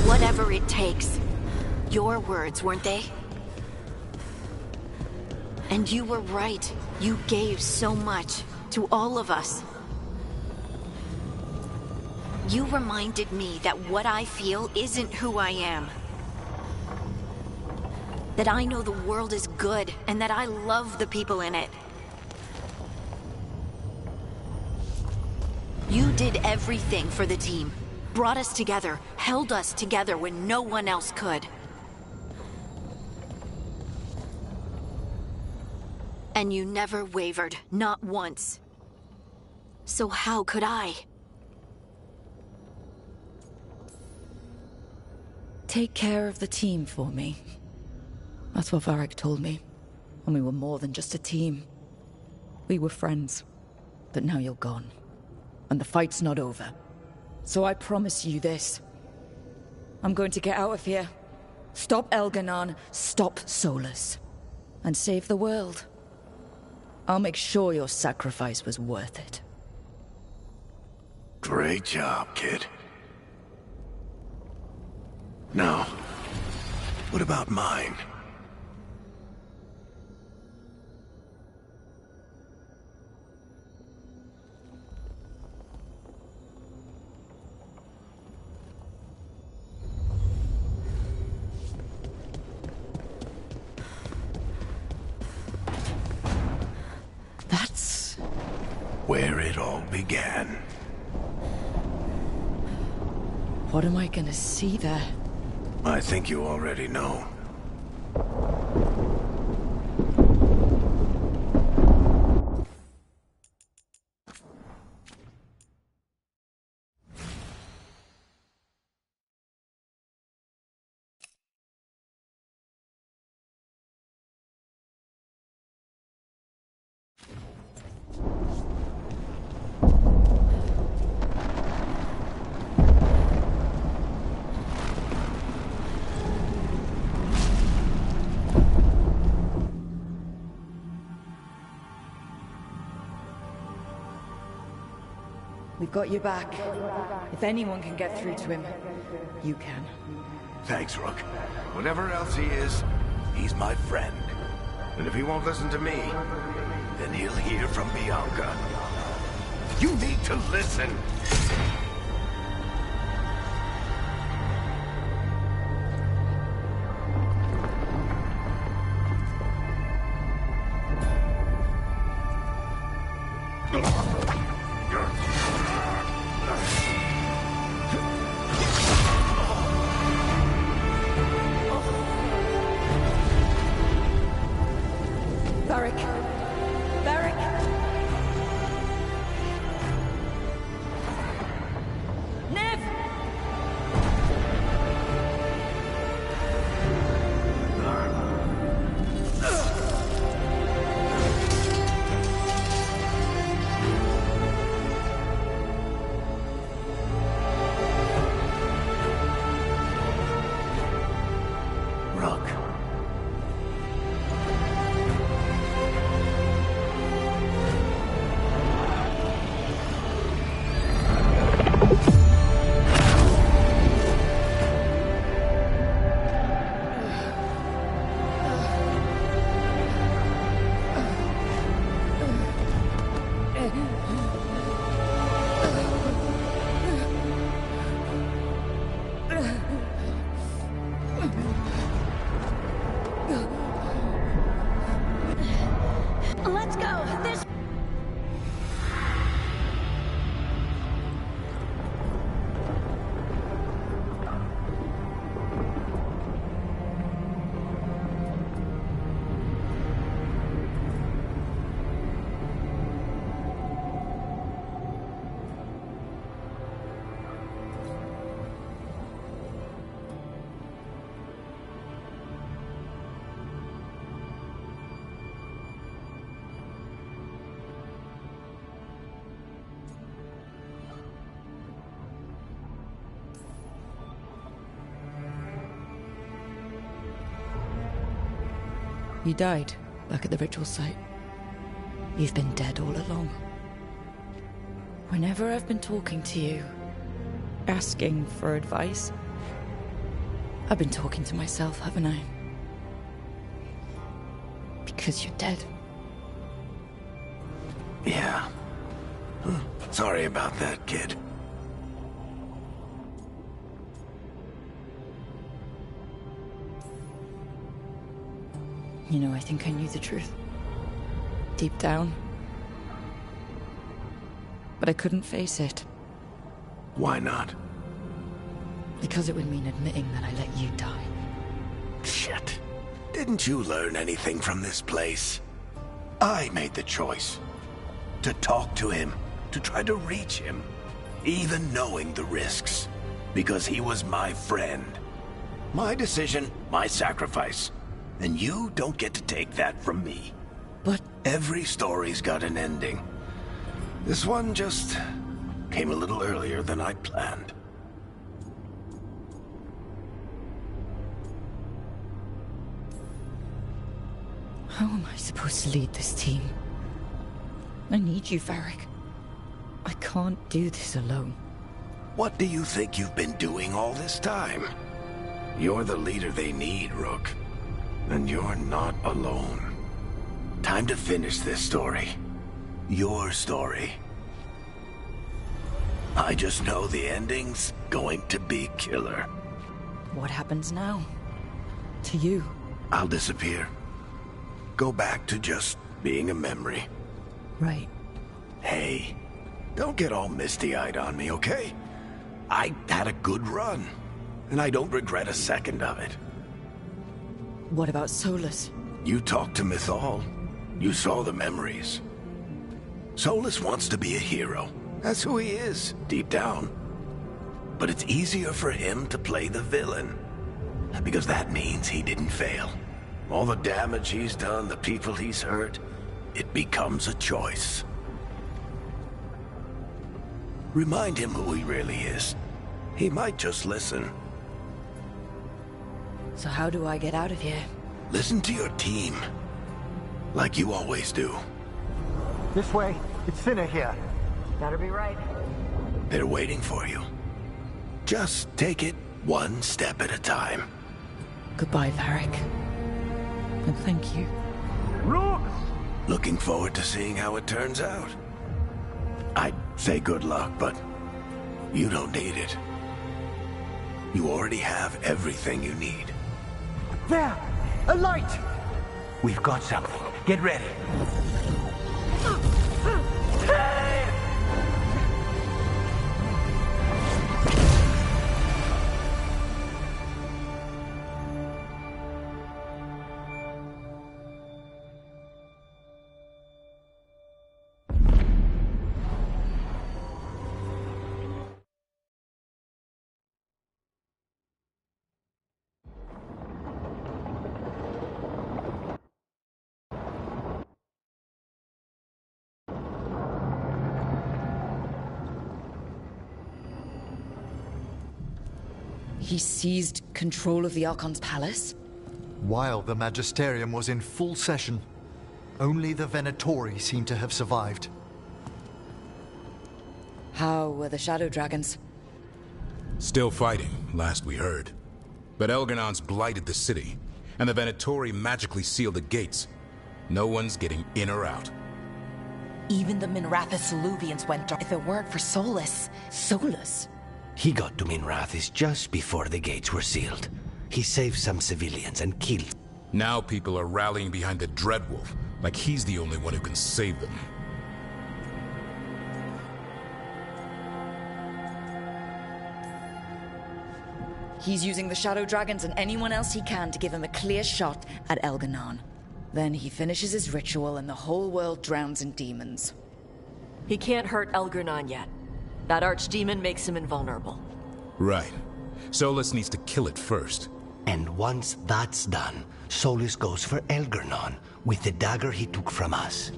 Whatever it takes. Your words, weren't they? And you were right. You gave so much. To all of us. You reminded me that what I feel isn't who I am. That I know the world is good, and that I love the people in it. You did everything for the team. Brought us together, held us together when no one else could. And you never wavered, not once. So how could I? Take care of the team for me. That's what Varric told me. And we were more than just a team. We were friends. But now you're gone. And the fight's not over. So I promise you this. I'm going to get out of here. Stop Elganon, stop Solus. And save the world. I'll make sure your sacrifice was worth it. Great job, kid. Now, what about mine? That's where it all began. What am I gonna see there? I think you already know. We've got your back. If anyone can get through to him, you can. Thanks, Rook. Whatever else he is, he's my friend. And if he won't listen to me, then he'll hear from Bianca. You need to listen! Let's go! This... You died back at the ritual site. You've been dead all along. Whenever I've been talking to you, asking for advice, I've been talking to myself, haven't I? Because you're dead. Yeah. Sorry about that, kid. You know, I think I knew the truth. Deep down. But I couldn't face it. Why not? Because it would mean admitting that I let you die. Shit. Didn't you learn anything from this place? I made the choice. To talk to him. To try to reach him. Even knowing the risks. Because he was my friend. My decision, my sacrifice. And you don't get to take that from me. But... every story's got an ending. This one just came a little earlier than I'd planned. How am I supposed to lead this team? I need you, Varric. I can't do this alone. What do you think you've been doing all this time? You're the leader they need, Rook. And you're not alone. Time to finish this story. Your story. I just know the ending's going to be killer. What happens now? To you? I'll disappear. Go back to just being a memory. Right. Hey, don't get all misty-eyed on me, okay? I had a good run, and I don't regret a second of it. What about Solus? You talked to Mythal. You saw the memories. Solus wants to be a hero. That's who he is, deep down. But it's easier for him to play the villain. Because that means he didn't fail. All the damage he's done, the people he's hurt, it becomes a choice. Remind him who he really is. He might just listen. So how do I get out of here? Listen to your team. Like you always do. This way. It's thinner here. Better be right. They're waiting for you. Just take it one step at a time. Goodbye, Varric. And thank you. Rook! Looking forward to seeing how it turns out. I'd say good luck, but you don't need it. You already have everything you need. There! A light! We've got something. Get ready. He seized control of the Archon's palace? While the Magisterium was in full session, only the Venatori seem to have survived. How were the Shadow Dragons? Still fighting, last we heard. But Elgarnon's blighted the city, and the Venatori magically sealed the gates. No one's getting in or out. Even the Minrathous Soluvians went dark if it weren't for Solus. Solus? He got to Minrathous just before the gates were sealed. He saved some civilians and killed. Now people are rallying behind the Dreadwolf, like he's the only one who can save them. He's using the Shadow Dragons and anyone else he can to give him a clear shot at Elgarnon. Then he finishes his ritual and the whole world drowns in demons. He can't hurt Elgarnon yet. That archdemon makes him invulnerable. Right. Solus needs to kill it first. And once that's done, Solus goes for Elgarnon with the dagger he took from us.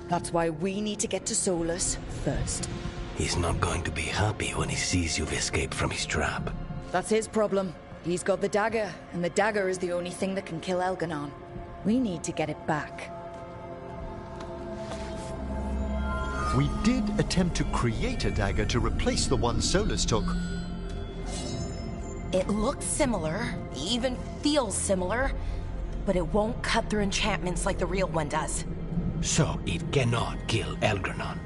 That's why we need to get to Solus first. He's not going to be happy when he sees you've escaped from his trap. That's his problem. He's got the dagger, and the dagger is the only thing that can kill Elgarnon. We need to get it back. We did attempt to create a dagger to replace the one Solus took. It looks similar, even feels similar, but it won't cut through enchantments like the real one does. So it cannot kill Elgarnon.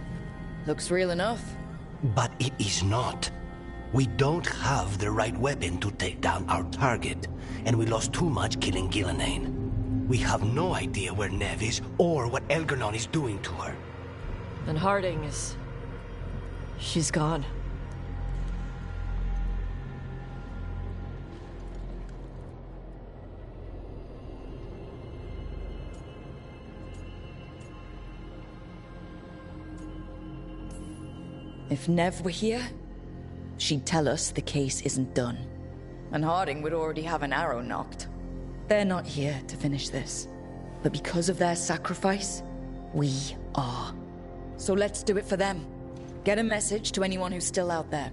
Looks real enough. But it is not. We don't have the right weapon to take down our target, and we lost too much killing Gillenane. We have no idea where Neve is or what Elgarnon is doing to her. And Harding is... she's gone. If Neve were here, she'd tell us the case isn't done. And Harding would already have an arrow knocked. They're not here to finish this. But because of their sacrifice, we are. So let's do it for them. Get a message to anyone who's still out there.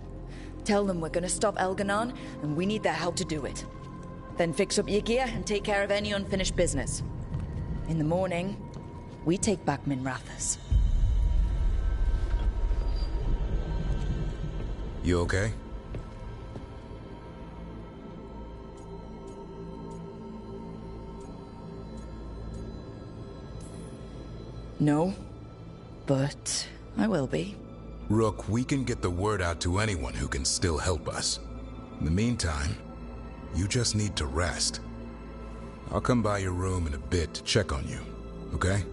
Tell them we're gonna stop Elgarnon, and we need their help to do it. Then fix up your gear and take care of any unfinished business. In the morning, we take back Minrathous. You okay? No, but I will be. Rook, we can get the word out to anyone who can still help us. In the meantime, you just need to rest. I'll come by your room in a bit to check on you, okay?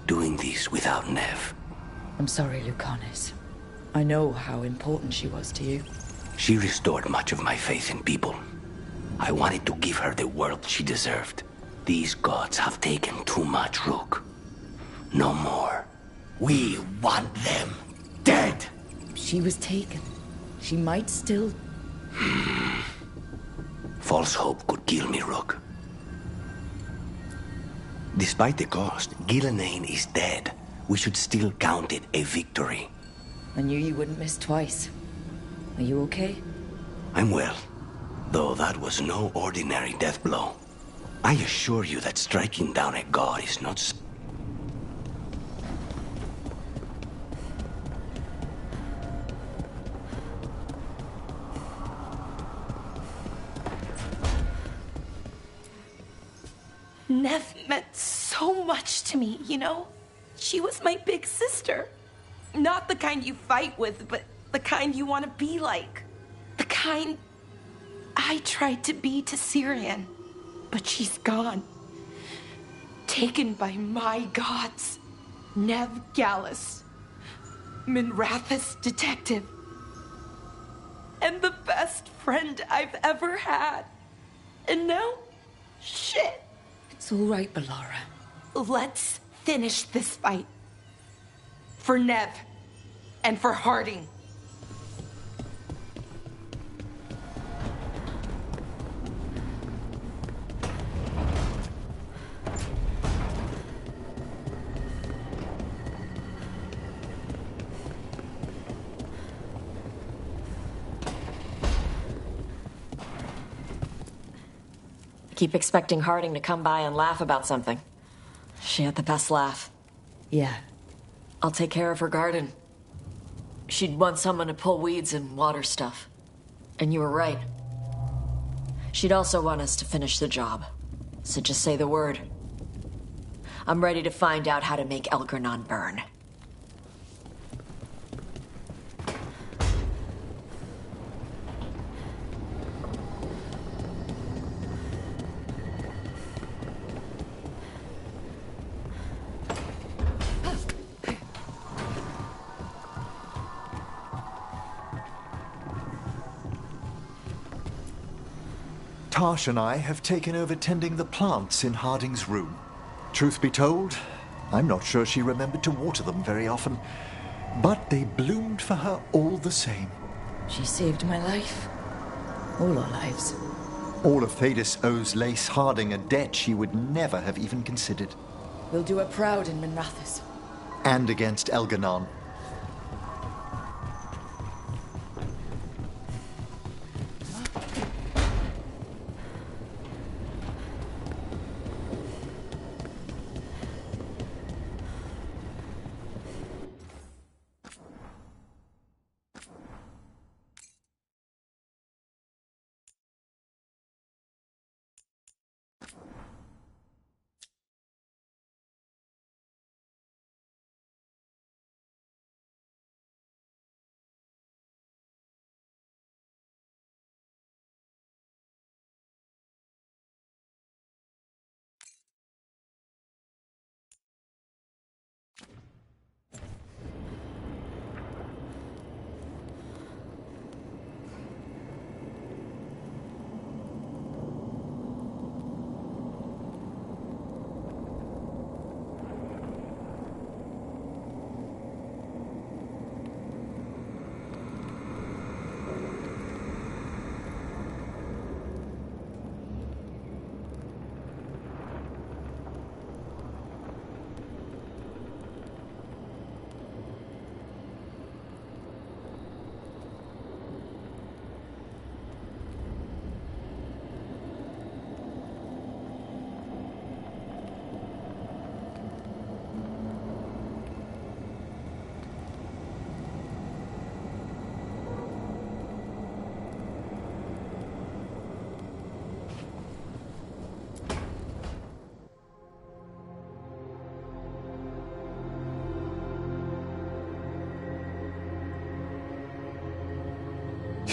Doing this without Nev. I'm sorry, Lucanis. I know how important she was to you. She restored much of my faith in people. I wanted to give her the world she deserved. These gods have taken too much, Rook. No more. We want them dead! She was taken. She might still... False hope could kill me, Rook. Despite the cost, Gillenane is dead. We should still count it a victory. I knew you wouldn't miss twice. Are you okay? I'm well, though that was no ordinary death blow. I assure you that striking down a god is not... Nev meant so much to me, you know? She was my big sister. Not the kind you fight with, but the kind you want to be like. The kind I tried to be to Syrian. But she's gone. Taken by my gods. Nev Gallus. Minrathous detective. And the best friend I've ever had. And now, shit. It's all right, Balara. Let's finish this fight. For Nev. And for Harding. I keep expecting Harding to come by and laugh about something. She had the best laugh. Yeah. I'll take care of her garden. She'd want someone to pull weeds and water stuff. And you were right. She'd also want us to finish the job. So just say the word. I'm ready to find out how to make Elgernon burn. Tash and I have taken over tending the plants in Harding's room. Truth be told, I'm not sure she remembered to water them very often, but they bloomed for her all the same. She saved my life. All our lives. All of Thadis owes Lace Harding a debt she would never have even considered. We'll do her proud in Minrathous. And against Elgernon.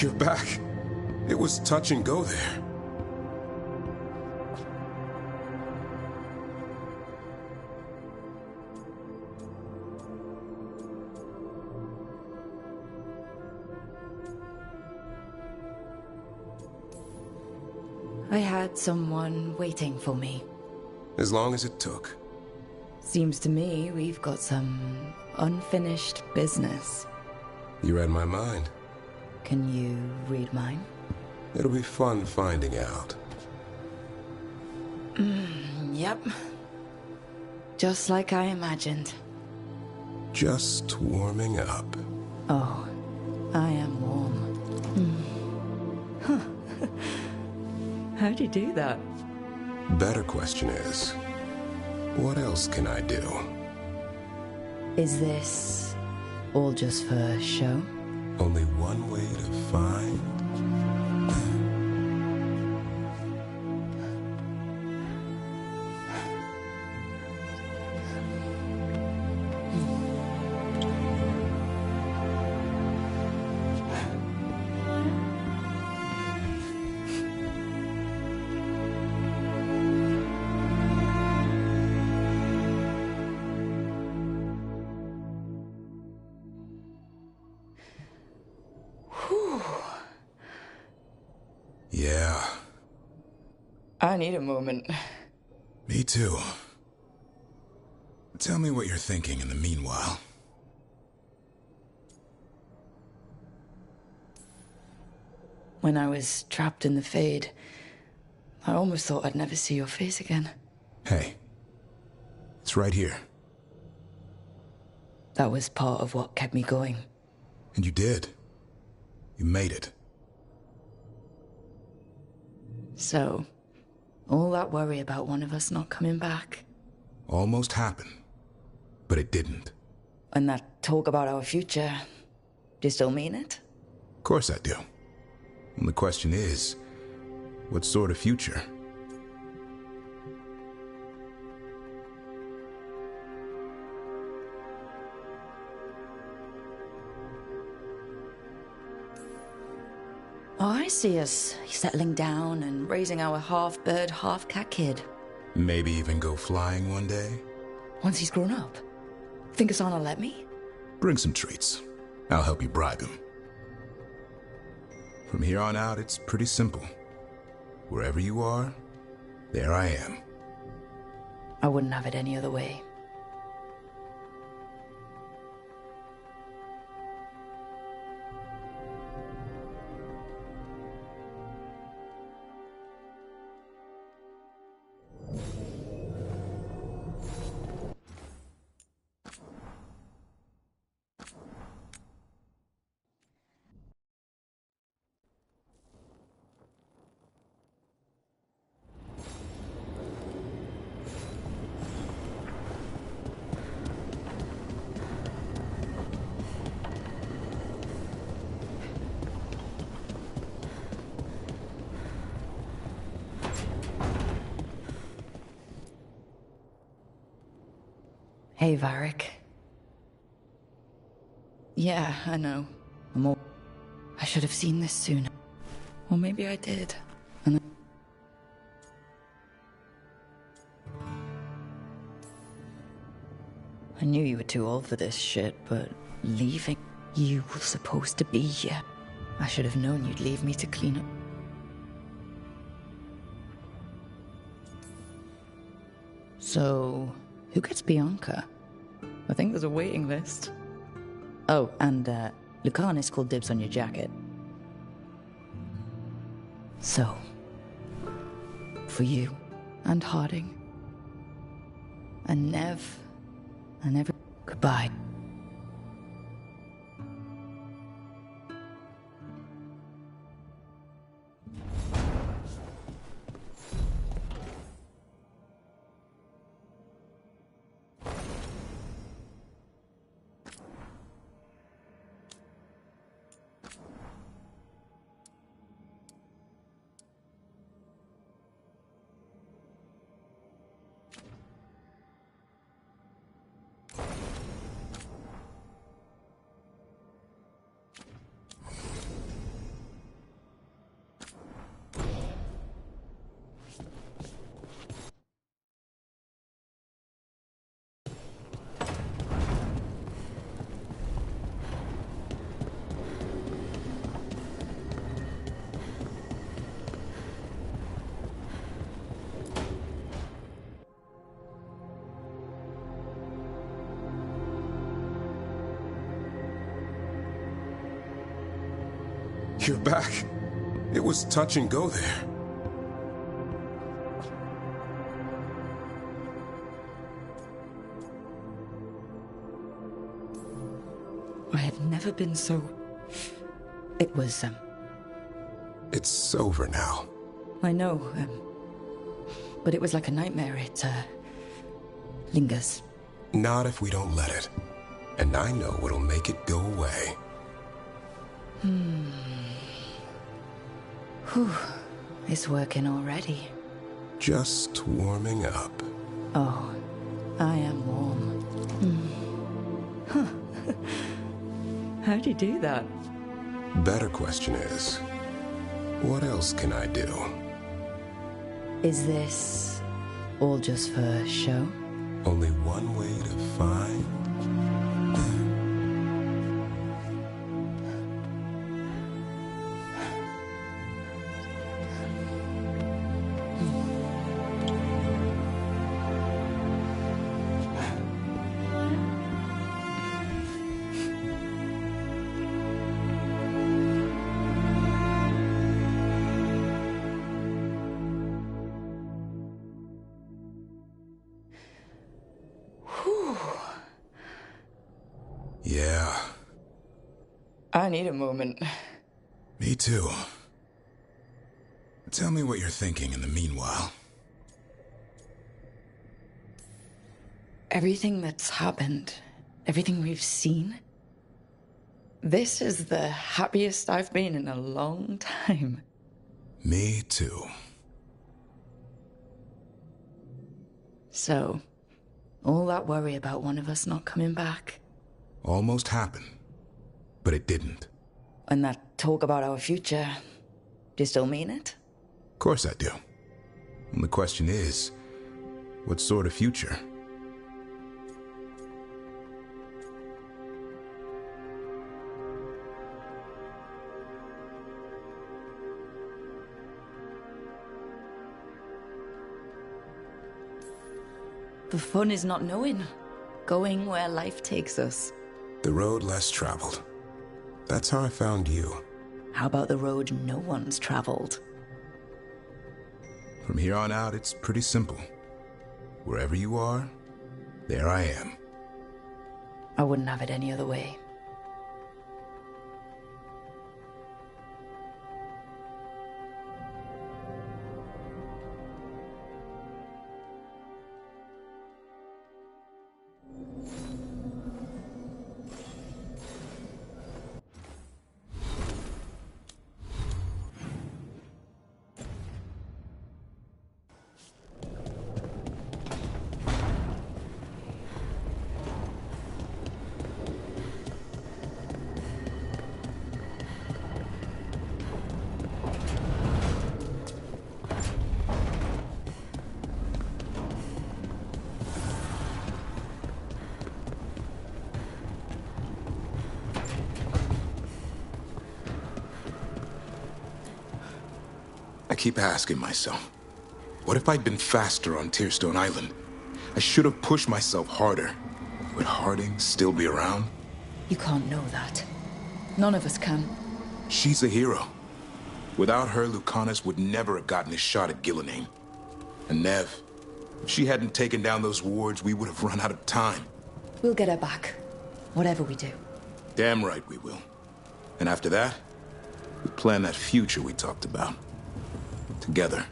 You're back. It was touch and go there. I had someone waiting for me. As long as it took. Seems to me we've got some unfinished business. You read my mind. Can you read mine? It'll be fun finding out. Yep. Just like I imagined. Just warming up. Oh, I am warm. Huh. How'd you do that? Better question is, what else can I do? Is this all just for show? Only one way to find... Yeah. I need a moment. Me too. Tell me what you're thinking in the meanwhile. When I was trapped in the Fade, I almost thought I'd never see your face again. Hey. It's right here. That was part of what kept me going. And you did. You made it. So, all that worry about one of us not coming back. Almost happened. But it didn't. And that talk about our future, do you still mean it? Of course I do. And the question is, what sort of future? Oh, I see us settling down and raising our half-bird, half-cat kid. Maybe even go flying one day? Once he's grown up. Think Asana let me? Bring some treats. I'll help you bribe him. From here on out, it's pretty simple. Wherever you are, there I am. I wouldn't have it any other way. Hey, Varric. Yeah, I know. I should have seen this sooner. Or maybe I did. And I knew you were too old for this shit, but leaving... You were supposed to be here. I should have known you'd leave me to clean up. So, who gets Bianca? I think there's a waiting list. Oh, and Lucanis called dibs on your jacket. So, for you and Harding and Nev and every... Goodbye. You're back. It was touch and go there. I have never been so... It was, It's over now. I know, but it was like a nightmare. It, lingers. Not if we don't let it. And I know what'll make it go away. Whew. It's working already. Just warming up. Oh, I am warm. Huh. How'd you do that? Better question is, what else can I do? Is this all just for show? Only one way to find... Yeah. I need a moment. Me too. Tell me what you're thinking in the meanwhile. Everything that's happened, everything we've seen, this is the happiest I've been in a long time. Me too. So, all that worry about one of us not coming back. Almost happened, but it didn't. And that talk about our future, do you still mean it? Of course I do. And the question is, what sort of future? The fun is not knowing, going where life takes us. The road less traveled. That's how I found you. How about the road no one's traveled? From here on out, it's pretty simple. Wherever you are, there I am. I wouldn't have it any other way. I keep asking myself, what if I'd been faster on Tearstone Island? I should have pushed myself harder. Would Harding still be around? You can't know that. None of us can. She's a hero. Without her, Lucanus would never have gotten his shot at Gillenane. And Nev, if she hadn't taken down those wards, we would have run out of time. We'll get her back, whatever we do. Damn right we will. And after that, we plan that future we talked about. Together.